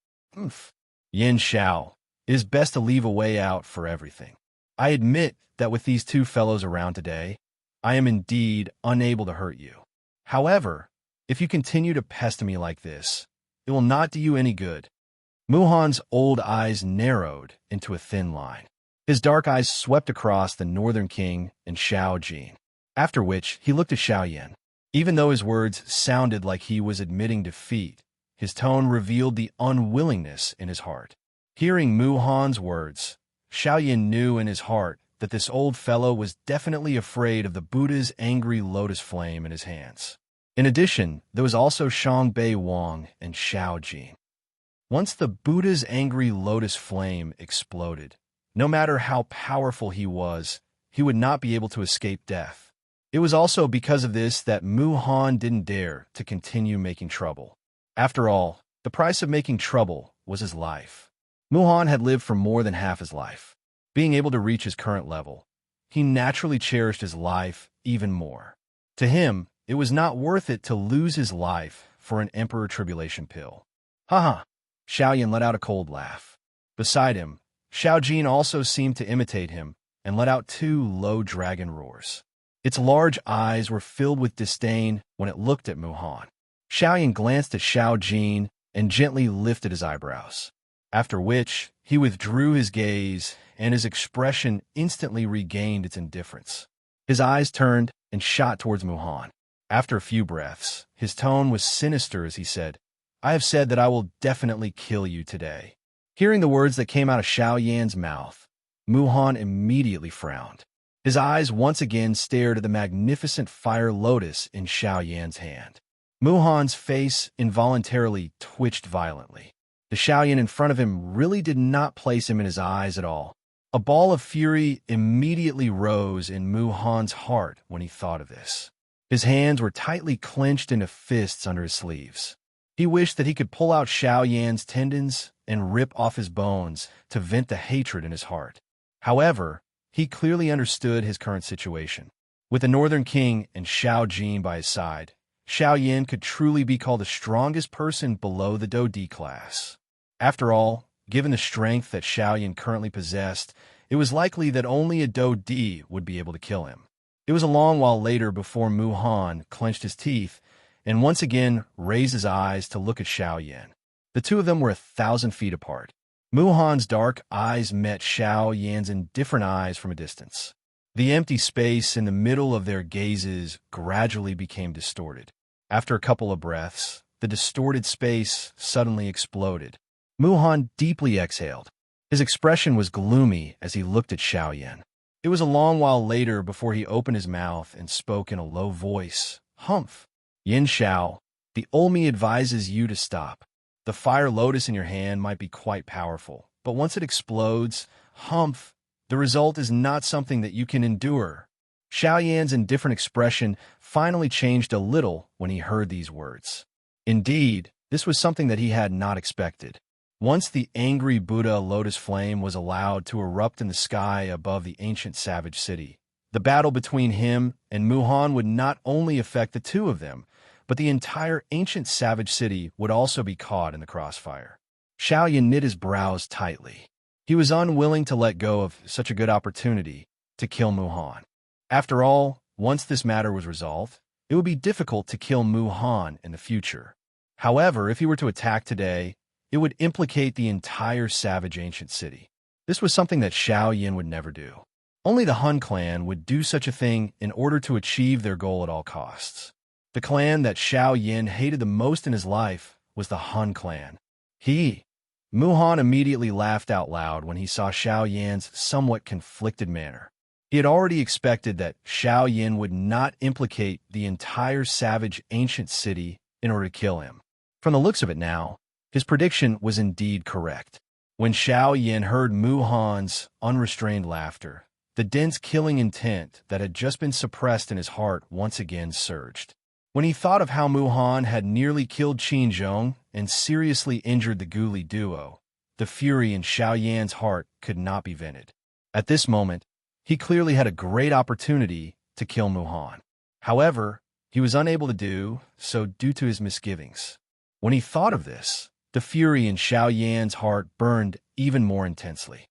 Yin Xiao, it is best to leave a way out for everything. I admit that with these two fellows around today, I am indeed unable to hurt you. However, if you continue to pester me like this, it will not do you any good. Mu Han's old eyes narrowed into a thin line. His dark eyes swept across the Northern King and Xiao Jin, after which he looked at Xiao Yan. Even though his words sounded like he was admitting defeat, his tone revealed the unwillingness in his heart. Hearing Mu Han's words, Xiao Yan knew in his heart that this old fellow was definitely afraid of the Buddha's angry lotus flame in his hands. In addition, there was also Shangbei Wang and Xiao Jin. Once the Buddha's angry lotus flame exploded, no matter how powerful he was, he would not be able to escape death. It was also because of this that Mu Han didn't dare to continue making trouble. After all, the price of making trouble was his life. Mu Han had lived for more than half his life. Being able to reach his current level, he naturally cherished his life even more. To him, it was not worth it to lose his life for an Emperor Tribulation pill. Ha! Xiao Yan let out a cold laugh. Beside him, Xiao Jin also seemed to imitate him and let out 2 low dragon roars. Its large eyes were filled with disdain when it looked at Mu Han. Xiao Yan glanced at Xiao Jin and gently lifted his eyebrows, after which he withdrew his gaze and his expression instantly regained its indifference. His eyes turned and shot towards Mu Han. After a few breaths, his tone was sinister as he said, I have said that I will definitely kill you today. Hearing the words that came out of Xiao Yan's mouth, Mu Han immediately frowned. His eyes once again stared at the magnificent fire lotus in Xiao Yan's hand. Mu Han's face involuntarily twitched violently. The Xiao Yan in front of him really did not place him in his eyes at all. A ball of fury immediately rose in Mu Han's heart when he thought of this. His hands were tightly clenched into fists under his sleeves. He wished that he could pull out Xiao Yan's tendons and rip off his bones to vent the hatred in his heart. However, he clearly understood his current situation. With the Northern King and Xiao Jin by his side, Xiao Yan could truly be called the strongest person below the Do D class. After all, given the strength that Xiao Yan currently possessed, it was likely that only a Do D would be able to kill him. It was a long while later before Mu Han clenched his teeth and once again raised his eyes to look at Xiao Yan. The two of them were 1,000 feet apart. Mu Han's dark eyes met Xiao Yan's indifferent eyes from a distance. The empty space in the middle of their gazes gradually became distorted. After a couple of breaths, the distorted space suddenly exploded. Muhan deeply exhaled. His expression was gloomy as he looked at Xiaoyan. It was a long while later before he opened his mouth and spoke in a low voice. Humph. Yin Xiao, the Olmi advises you to stop. The fire lotus in your hand might be quite powerful, but once it explodes, humph, the result is not something that you can endure. Xiaoyan's indifferent expression finally changed a little when he heard these words. Indeed, this was something that he had not expected. Once the angry Buddha lotus flame was allowed to erupt in the sky above the ancient savage city, the battle between him and Muhan would not only affect the two of them, but the entire ancient savage city would also be caught in the crossfire. Xiaoyan knit his brows tightly. He was unwilling to let go of such a good opportunity to kill Muhan. After all, once this matter was resolved, it would be difficult to kill Muhan in the future. However, if he were to attack today, it would implicate the entire savage ancient city. This was something that Xiaoyan would never do. Only the Hun clan would do such a thing in order to achieve their goal at all costs. The clan that Xiaoyan hated the most in his life was the Han clan. Muhan immediately laughed out loud when he saw Xiaoyan's somewhat conflicted manner. He had already expected that Xiaoyan would not implicate the entire savage ancient city in order to kill him. From the looks of it now, his prediction was indeed correct. When Xiaoyan heard Muhan's unrestrained laughter, the dense killing intent that had just been suppressed in his heart once again surged. When he thought of how Muhan had nearly killed Qin Zhong and seriously injured the Guli duo, the fury in Xiaoyan's heart could not be vented. At this moment, he clearly had a great opportunity to kill Muhan. However, he was unable to do so due to his misgivings. When he thought of this, the fury in Xiaoyan's heart burned even more intensely.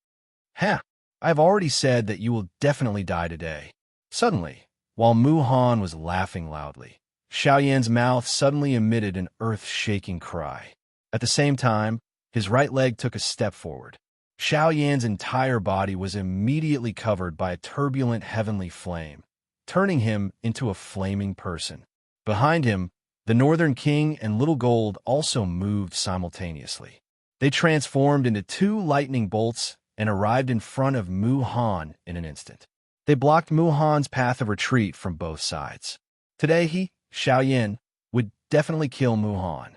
I have already said that you will definitely die today. Suddenly, while Muhan was laughing loudly, Xiaoyan's mouth suddenly emitted an earth-shaking cry. At the same time, his right leg took a step forward. Xiaoyan's entire body was immediately covered by a turbulent heavenly flame, turning him into a flaming person. Behind him, the Northern King and Little Gold also moved simultaneously. They transformed into two lightning bolts and arrived in front of Muhan in an instant. They blocked Muhan's path of retreat from both sides. Today Xiaoyan, would definitely kill Muhan.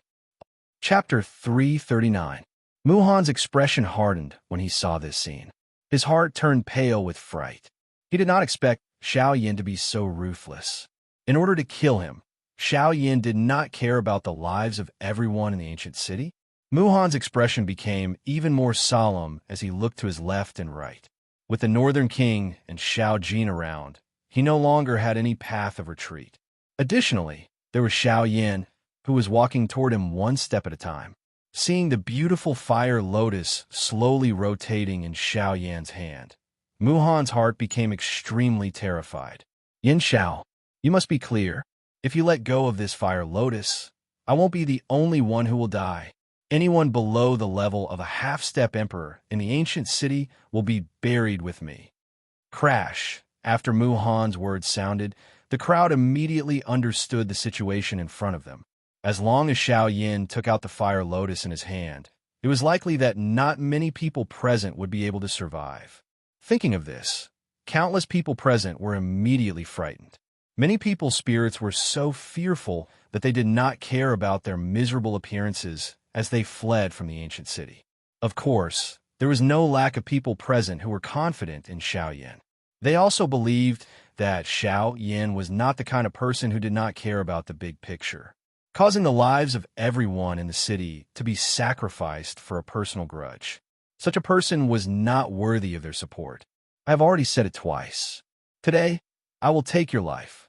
Chapter 339. Muhan's expression hardened when he saw this scene. His heart turned pale with fright. He did not expect Xiaoyan to be so ruthless. In order to kill him, Xiaoyan did not care about the lives of everyone in the ancient city. Muhan's expression became even more solemn as he looked to his left and right. With the Northern King and Xiao Jin around, he no longer had any path of retreat. Additionally, there was Xiaoyan, who was walking toward him one step at a time. Seeing the beautiful fire lotus slowly rotating in Xiaoyan's hand, Muhan's heart became extremely terrified. Yin Xiao, you must be clear. If you let go of this fire lotus, I won't be the only one who will die. Anyone below the level of a half-step emperor in the ancient city will be buried with me. Crash. After Muhan's words sounded, the crowd immediately understood the situation in front of them. As long as Xiaoyan took out the fire lotus in his hand, it was likely that not many people present would be able to survive. Thinking of this, countless people present were immediately frightened. Many people's spirits were so fearful that they did not care about their miserable appearances as they fled from the ancient city. Of course, there was no lack of people present who were confident in Xiaoyan. They also believed that Xiaoyan was not the kind of person who did not care about the big picture, causing the lives of everyone in the city to be sacrificed for a personal grudge. Such a person was not worthy of their support. I have already said it twice. Today, I will take your life.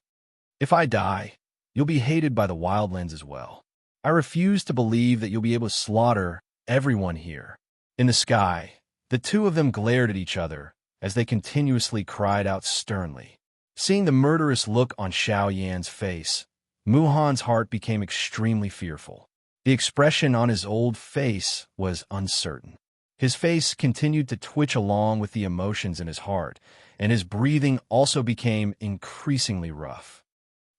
If I die, you'll be hated by the wildlands as well. I refuse to believe that you'll be able to slaughter everyone here. In the sky, the two of them glared at each other as they continuously cried out sternly. Seeing the murderous look on Xiaoyan's face, Muhan's heart became extremely fearful. The expression on his old face was uncertain. His face continued to twitch along with the emotions in his heart, and his breathing also became increasingly rough.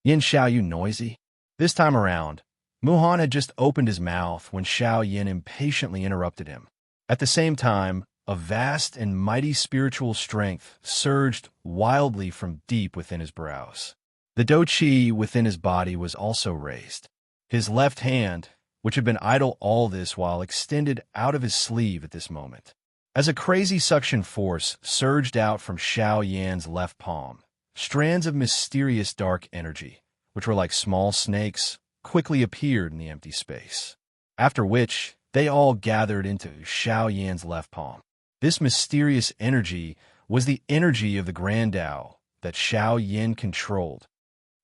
Yin Xiao, you noisy. This time around, Mu Han had just opened his mouth when Xiao Yin impatiently interrupted him. At the same time, a vast and mighty spiritual strength surged wildly from deep within his brows. The Do Qi within his body was also raised. His left hand, which had been idle all this while, extended out of his sleeve at this moment. As a crazy suction force surged out from Xiao Yan's left palm, strands of mysterious dark energy, which were like small snakes, quickly appeared in the empty space. After which, they all gathered into Xiao Yan's left palm. This mysterious energy was the energy of the Grand Tao that Xiao Yan controlled.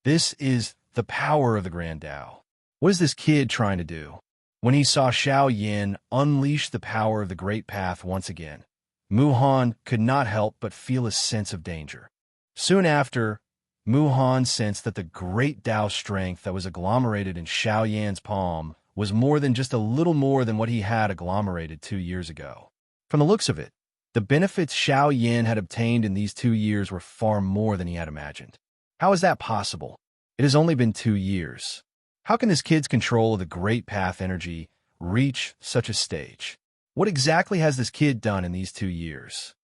This is the power of the Grand Tao. What is this kid trying to do? When he saw Xiao Yan unleash the power of the Great Path once again, Mu Han could not help but feel a sense of danger. Soon after, Mu Han sensed that the great Tao strength that was agglomerated in Xiao Yan's palm was more than just a little more than what he had agglomerated 2 years ago. From the looks of it, the benefits Xiao Yan had obtained in these 2 years were far more than he had imagined. How is that possible? It has only been 2 years. How can this kid's control of the Great Path energy reach such a stage? What exactly has this kid done in these 2 years?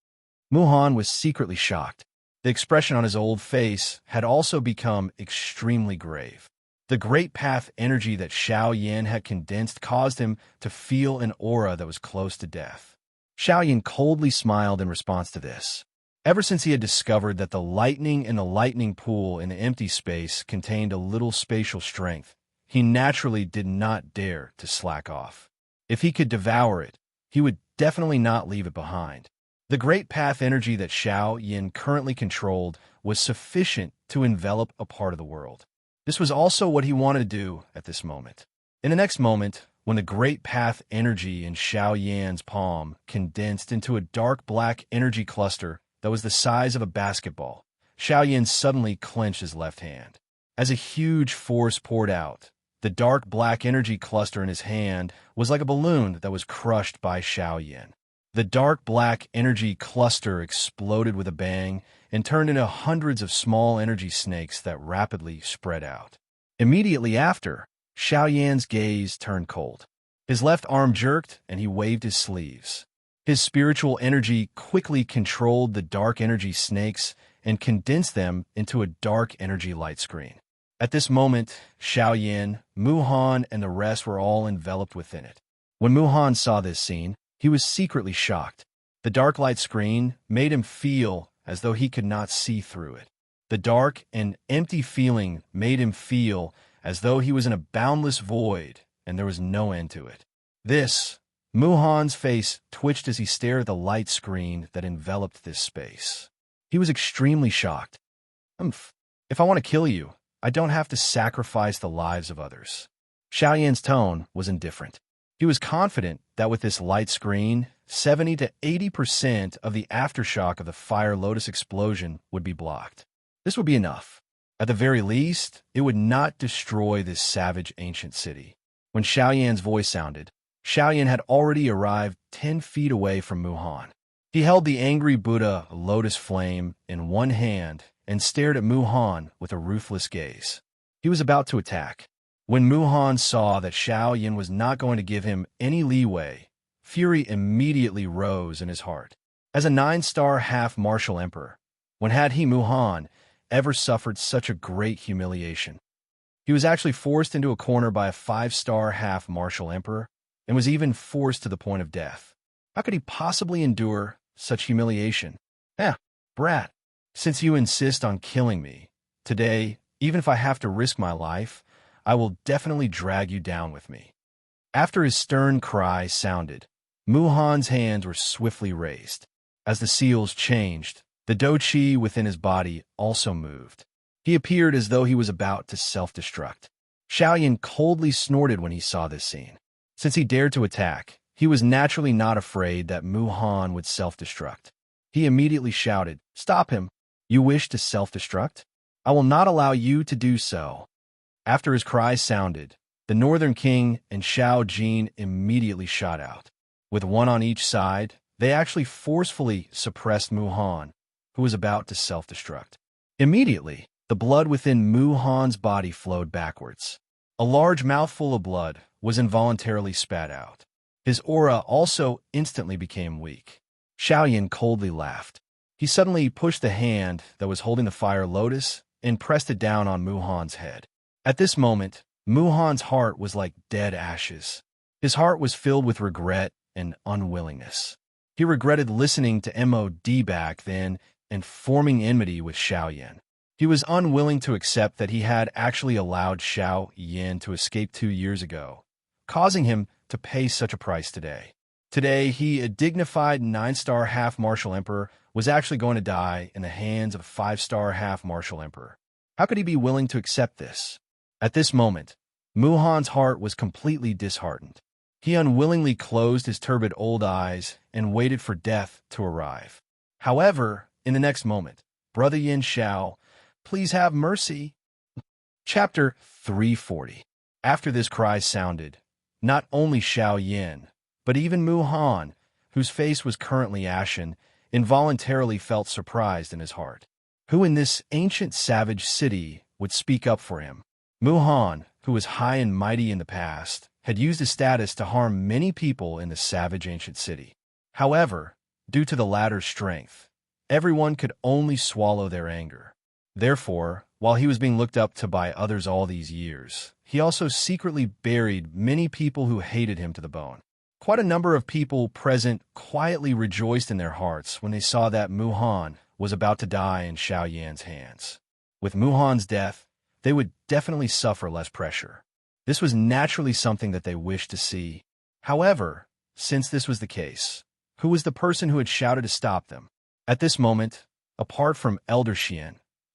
Mu Han was secretly shocked. The expression on his old face had also become extremely grave. The Great Path energy that Xiao Yan had condensed caused him to feel an aura that was close to death. Xiao Yan coldly smiled in response to this. Ever since he had discovered that the lightning in the lightning pool in the empty space contained a little spatial strength, he naturally did not dare to slack off. If he could devour it, he would definitely not leave it behind. The Great Path energy that Xiao Yan currently controlled was sufficient to envelop a part of the world. This was also what he wanted to do at this moment. In the next moment, when the Great Path energy in Xiao Yan's palm condensed into a dark black energy cluster that was the size of a basketball, Xiao Yan suddenly clenched his left hand. As a huge force poured out, the dark black energy cluster in his hand was like a balloon that was crushed by Xiao Yan. The dark black energy cluster exploded with a bang and turned into hundreds of small energy snakes that rapidly spread out. Immediately after, Xiao Yan's gaze turned cold. His left arm jerked and he waved his sleeves. His spiritual energy quickly controlled the dark energy snakes and condensed them into a dark energy light screen. At this moment, Xiao Yan, Mu Han, and the rest were all enveloped within it. When Mu Han saw this scene, he was secretly shocked. The dark light screen made him feel as though he could not see through it. The dark and empty feeling made him feel as though he was in a boundless void and there was no end to it. Mu Han's face twitched as he stared at the light screen that enveloped this space. He was extremely shocked. If I want to kill you, I don't have to sacrifice the lives of others. Xiao Yan's tone was indifferent. He was confident that with this light screen, 70 to 80% of the aftershock of the Fire Lotus explosion would be blocked. This would be enough. At the very least, it would not destroy this savage ancient city. When Xiao Yan's voice sounded, Xiao Yan had already arrived 10 feet away from Mu Han. He held the angry Buddha lotus flame in one hand and stared at Mu Han with a ruthless gaze. He was about to attack. When Mu Han saw that Xiao Yan was not going to give him any leeway, fury immediately rose in his heart. As a 9-star half-martial emperor, when had he, Mu Han, ever suffered such a great humiliation? He was actually forced into a corner by a 5-star half-martial emperor, and was even forced to the point of death. How could he possibly endure such humiliation? Brat, since you insist on killing me, today, even if I have to risk my life, I will definitely drag you down with me. After his stern cry sounded, Mu Han's hands were swiftly raised. As the seals changed, the Do Qi within his body also moved. He appeared as though he was about to self-destruct. Xiao Yan coldly snorted when he saw this scene. Since he dared to attack, he was naturally not afraid that Mu Han would self-destruct. He immediately shouted, "Stop him! You wish to self-destruct? I will not allow you to do so." After his cry sounded, the Northern King and Xiao Jin immediately shot out. With one on each side, they actually forcefully suppressed Mu Han, who was about to self-destruct. Immediately, the blood within Mu Han's body flowed backwards. A large mouthful of blood was involuntarily spat out. His aura also instantly became weak. Xiaoyan coldly laughed. He suddenly pushed the hand that was holding the fire lotus and pressed it down on Muhan's head. At this moment, Muhan's heart was like dead ashes. His heart was filled with regret and unwillingness. He regretted listening to MOD back then and forming enmity with Xiaoyan. He was unwilling to accept that he had actually allowed Xiaoyan to escape 2 years ago, causing him to pay such a price today. Today, he, a dignified 9-star half-martial emperor, was actually going to die in the hands of a 5-star half-martial emperor. How could he be willing to accept this? At this moment, Muhan's heart was completely disheartened. He unwillingly closed his turbid old eyes and waited for death to arrive. However, in the next moment, Brother Yin Xiao, please have mercy. Chapter 340. After this cry sounded, not only Xiaoyan, but even Muhan, whose face was currently ashen, involuntarily felt surprised in his heart. Who in this ancient savage city would speak up for him? Muhan, who was high and mighty in the past, had used his status to harm many people in the savage ancient city. However, due to the latter's strength, everyone could only swallow their anger. Therefore, while he was being looked up to by others all these years, he also secretly buried many people who hated him to the bone. Quite a number of people present quietly rejoiced in their hearts when they saw that Muhan was about to die in Xiaoyan's hands. With Muhan's death, they would definitely suffer less pressure. This was naturally something that they wished to see. However, since this was the case, who was the person who had shouted to stop them? At this moment, apart from Elder Xian,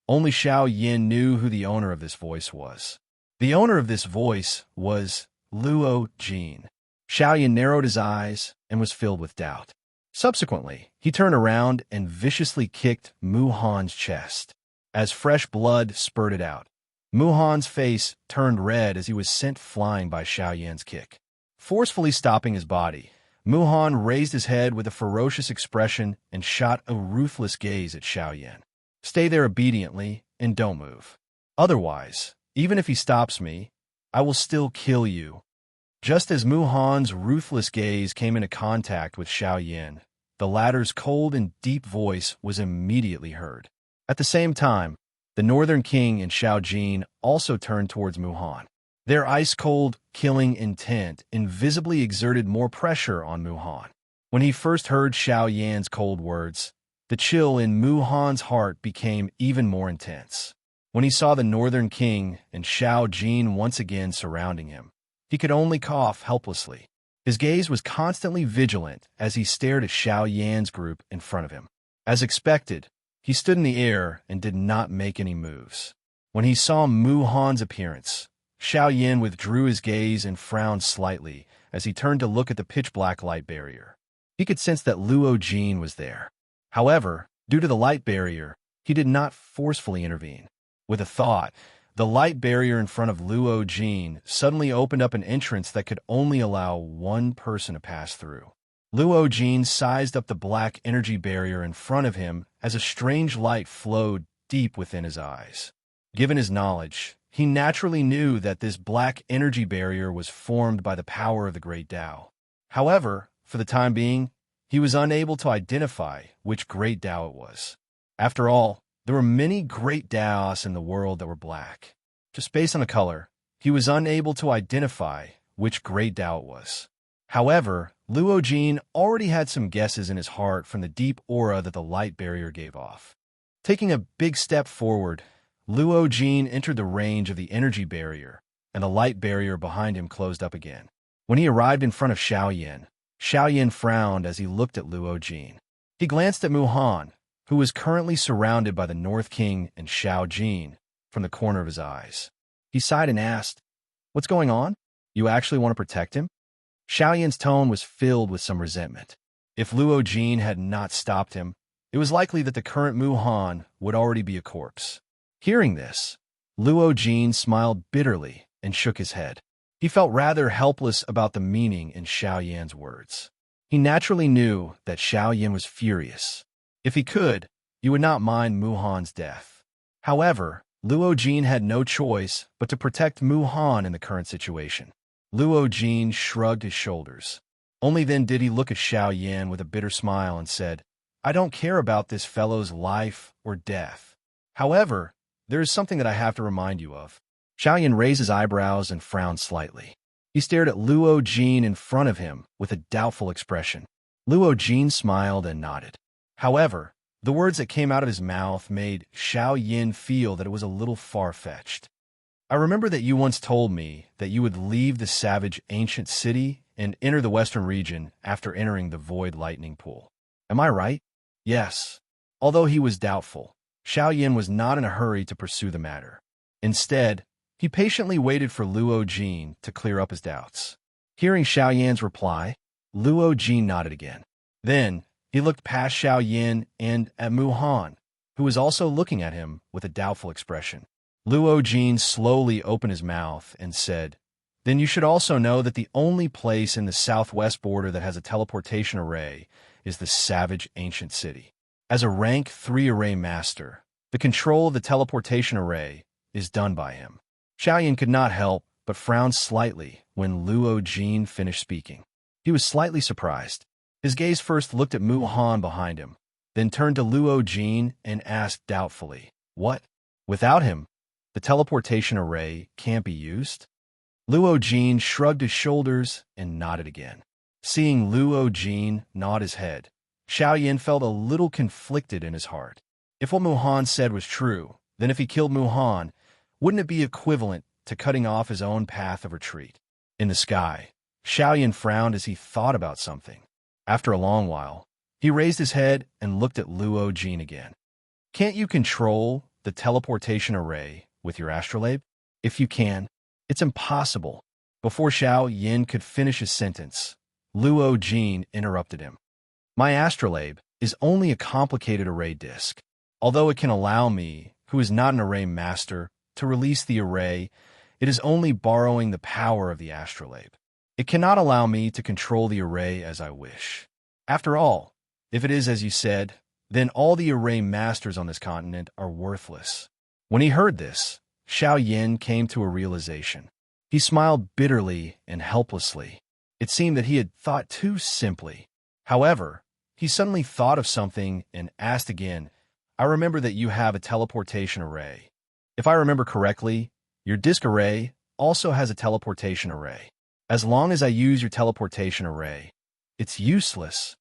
only Xiaoyan knew who the owner of this voice was. The owner of this voice was Luo Jin. Xiaoyan narrowed his eyes and was filled with doubt. Subsequently, he turned around and viciously kicked Muhan's chest. As fresh blood spurted out, Muhan's face turned red as he was sent flying by Xiaoyan's kick. Forcefully stopping his body, Muhan raised his head with a ferocious expression and shot a ruthless gaze at Xiaoyan. Stay there obediently and don't move. Otherwise, even if he stops me, I will still kill you. Just as Muhan's ruthless gaze came into contact with Xiaoyan, the latter's cold and deep voice was immediately heard. At the same time, the Northern King and Xiao Jin also turned towards Muhan. Their ice-cold, killing intent invisibly exerted more pressure on Muhan. When he first heard Xiaoyan's cold words, the chill in Muhan's heart became even more intense. When he saw the Northern King and Xiao Jin once again surrounding him, he could only cough helplessly. His gaze was constantly vigilant as he stared at Xiaoyan's group in front of him. As expected, he stood in the air and did not make any moves. When he saw Muhan's appearance, Xiaoyan withdrew his gaze and frowned slightly as he turned to look at the pitch-black light barrier. He could sense that Luo Jin was there. However, due to the light barrier, he did not forcefully intervene. With a thought, the light barrier in front of Luo Jin suddenly opened up an entrance that could only allow one person to pass through. Luo Jin sized up the black energy barrier in front of him as a strange light flowed deep within his eyes. Given his knowledge, he naturally knew that this black energy barrier was formed by the power of the Great Tao. However, for the time being, he was unable to identify which Great Tao it was. After all, there were many Great Taos in the world that were black. Just based on the color, he was unable to identify which Great Tao it was. However, Luo Jin already had some guesses in his heart from the deep aura that the light barrier gave off. Taking a big step forward, Luo Jin entered the range of the energy barrier, and the light barrier behind him closed up again. When he arrived in front of Xiaoyan, Xiaoyan frowned as he looked at Luo Jin. He glanced at Muhan, who was currently surrounded by the North King and Xiao Jin, from the corner of his eyes. He sighed and asked, "What's going on? You actually want to protect him?" Xiaoyan's tone was filled with some resentment. If Luo Jin had not stopped him, it was likely that the current Muhan would already be a corpse. Hearing this, Luo Jin smiled bitterly and shook his head. He felt rather helpless about the meaning in Xiaoyan's words. He naturally knew that Xiaoyan was furious. If he could, he would not mind Muhan's death. However, Luo Jin had no choice but to protect Mu Han in the current situation. Luo Jin shrugged his shoulders. Only then did he look at Xiao Yan with a bitter smile and said, "I don't care about this fellow's life or death. However, there is something that I have to remind you of." Xiao Yan raised his eyebrows and frowned slightly. He stared at Luo Jin in front of him with a doubtful expression. Luo Jin smiled and nodded. However, the words that came out of his mouth made Xiao Yan feel that it was a little far-fetched. "I remember that you once told me that you would leave the savage ancient city and enter the western region after entering the void lightning pool. Am I right?" Yes. Although he was doubtful, Xiao Yan was not in a hurry to pursue the matter. Instead, he patiently waited for Luo Jin to clear up his doubts. Hearing Xiao Yan's reply, Luo Jin nodded again. Then, he looked past Xiao Yan and at Mu Han, who was also looking at him with a doubtful expression. Luo Jin slowly opened his mouth and said, "Then you should also know that the only place in the southwest border that has a teleportation array is the savage ancient city. As a rank 3 array master, the control of the teleportation array is done by him." Xiao Yan could not help but frown slightly when Luo Jin finished speaking. He was slightly surprised. His gaze first looked at Mu Han behind him, then turned to Luo Jin and asked doubtfully, "What? Without him, the teleportation array can't be used?" Luo Jin shrugged his shoulders and nodded again. Seeing Luo Jin nod his head, Xiao Yan felt a little conflicted in his heart. If what Mu Han said was true, then if he killed Mu Han, wouldn't it be equivalent to cutting off his own path of retreat? In the sky, Xiao Yan frowned as he thought about something. After a long while, he raised his head and looked at Luo Jin again. "Can't you control the teleportation array with your astrolabe? If you can, it's impossible." Before Xiao Yan could finish his sentence, Luo Jin interrupted him. "My astrolabe is only a complicated array disk. Although it can allow me, who is not an array master, to release the array, it is only borrowing the power of the astrolabe. It cannot allow me to control the array as I wish. After all, if it is as you said, then all the array masters on this continent are worthless." When he heard this, Xiao Yan came to a realization. He smiled bitterly and helplessly. It seemed that he had thought too simply. However, he suddenly thought of something and asked again, "I remember that you have a teleportation array. If I remember correctly, your disk array also has a teleportation array. As long as I use your teleportation array, it's useless."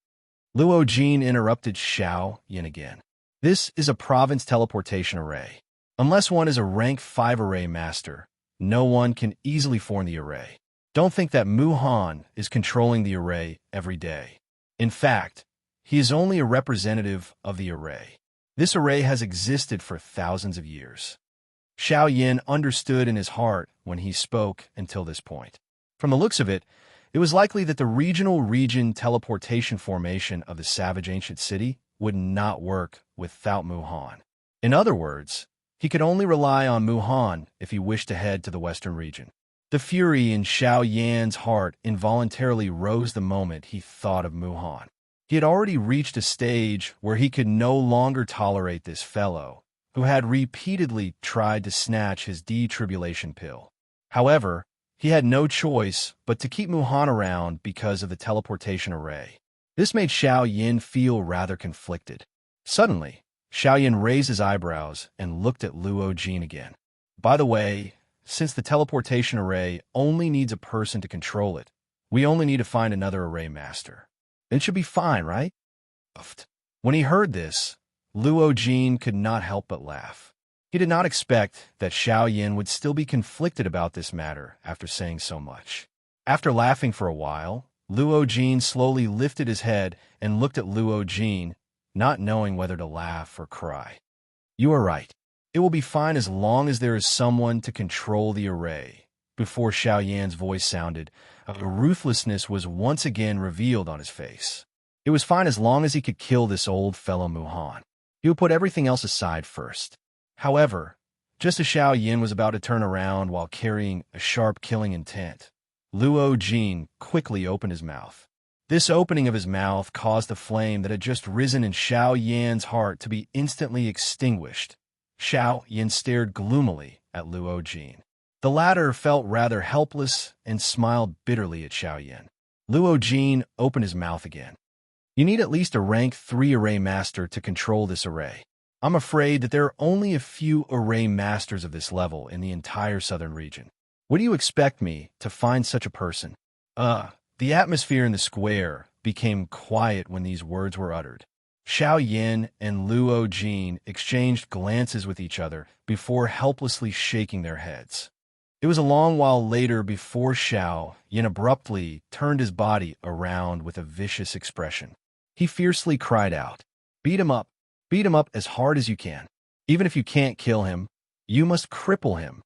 Luo Jin interrupted Xiao Yan again. "This is a province teleportation array. Unless one is a rank 5 array master, no one can easily form the array. Don't think that Mu Han is controlling the array every day. In fact, he is only a representative of the array. This array has existed for thousands of years." Xiao Yan understood in his heart when he spoke until this point. From the looks of it, it was likely that the region teleportation formation of the savage ancient city would not work without Mu Han. In other words, he could only rely on Mu Han if he wished to head to the western region. The fury in Xiao Yan's heart involuntarily rose the moment he thought of Mu Han. He had already reached a stage where he could no longer tolerate this fellow, who had repeatedly tried to snatch his detribulation pill. However, he had no choice but to keep Mu Han around because of the teleportation array. This made Xiao Yan feel rather conflicted. Suddenly, Xiao Yan raised his eyebrows and looked at Luo Jin again. "By the way, since the teleportation array only needs a person to control it, we only need to find another array master. It should be fine, right?" When he heard this, Luo Jin could not help but laugh. He did not expect that Xiao Yan would still be conflicted about this matter after saying so much. After laughing for a while, Luo Jin slowly lifted his head and looked at Luo Jin, not knowing whether to laugh or cry. "You are right. It will be fine as long as there is someone to control the array." Before Xiao Yan's voice sounded, a ruthlessness was once again revealed on his face. It was fine as long as he could kill this old fellow Mu Han. He would put everything else aside first. However, just as Xiao Yan was about to turn around while carrying a sharp killing intent, Luo Jin quickly opened his mouth. This opening of his mouth caused the flame that had just risen in Xiao Yan's heart to be instantly extinguished, Xiao Yin stared gloomily at Luo Jin. The latter felt rather helpless and smiled bitterly at Xiao Yin. Luo Jin opened his mouth again. You need at least a rank 3 array master to control this array. I'm afraid that there are only a few array masters of this level in the entire southern region. What do you expect me to find such a person? The atmosphere in the square became quiet when these words were uttered. Xiao Yin and Luo Jin exchanged glances with each other before helplessly shaking their heads. It was a long while later before Xiao Yin abruptly turned his body around with a vicious expression. He fiercely cried out, "Beat him up! Beat him up as hard as you can. Even if you can't kill him, you must cripple him."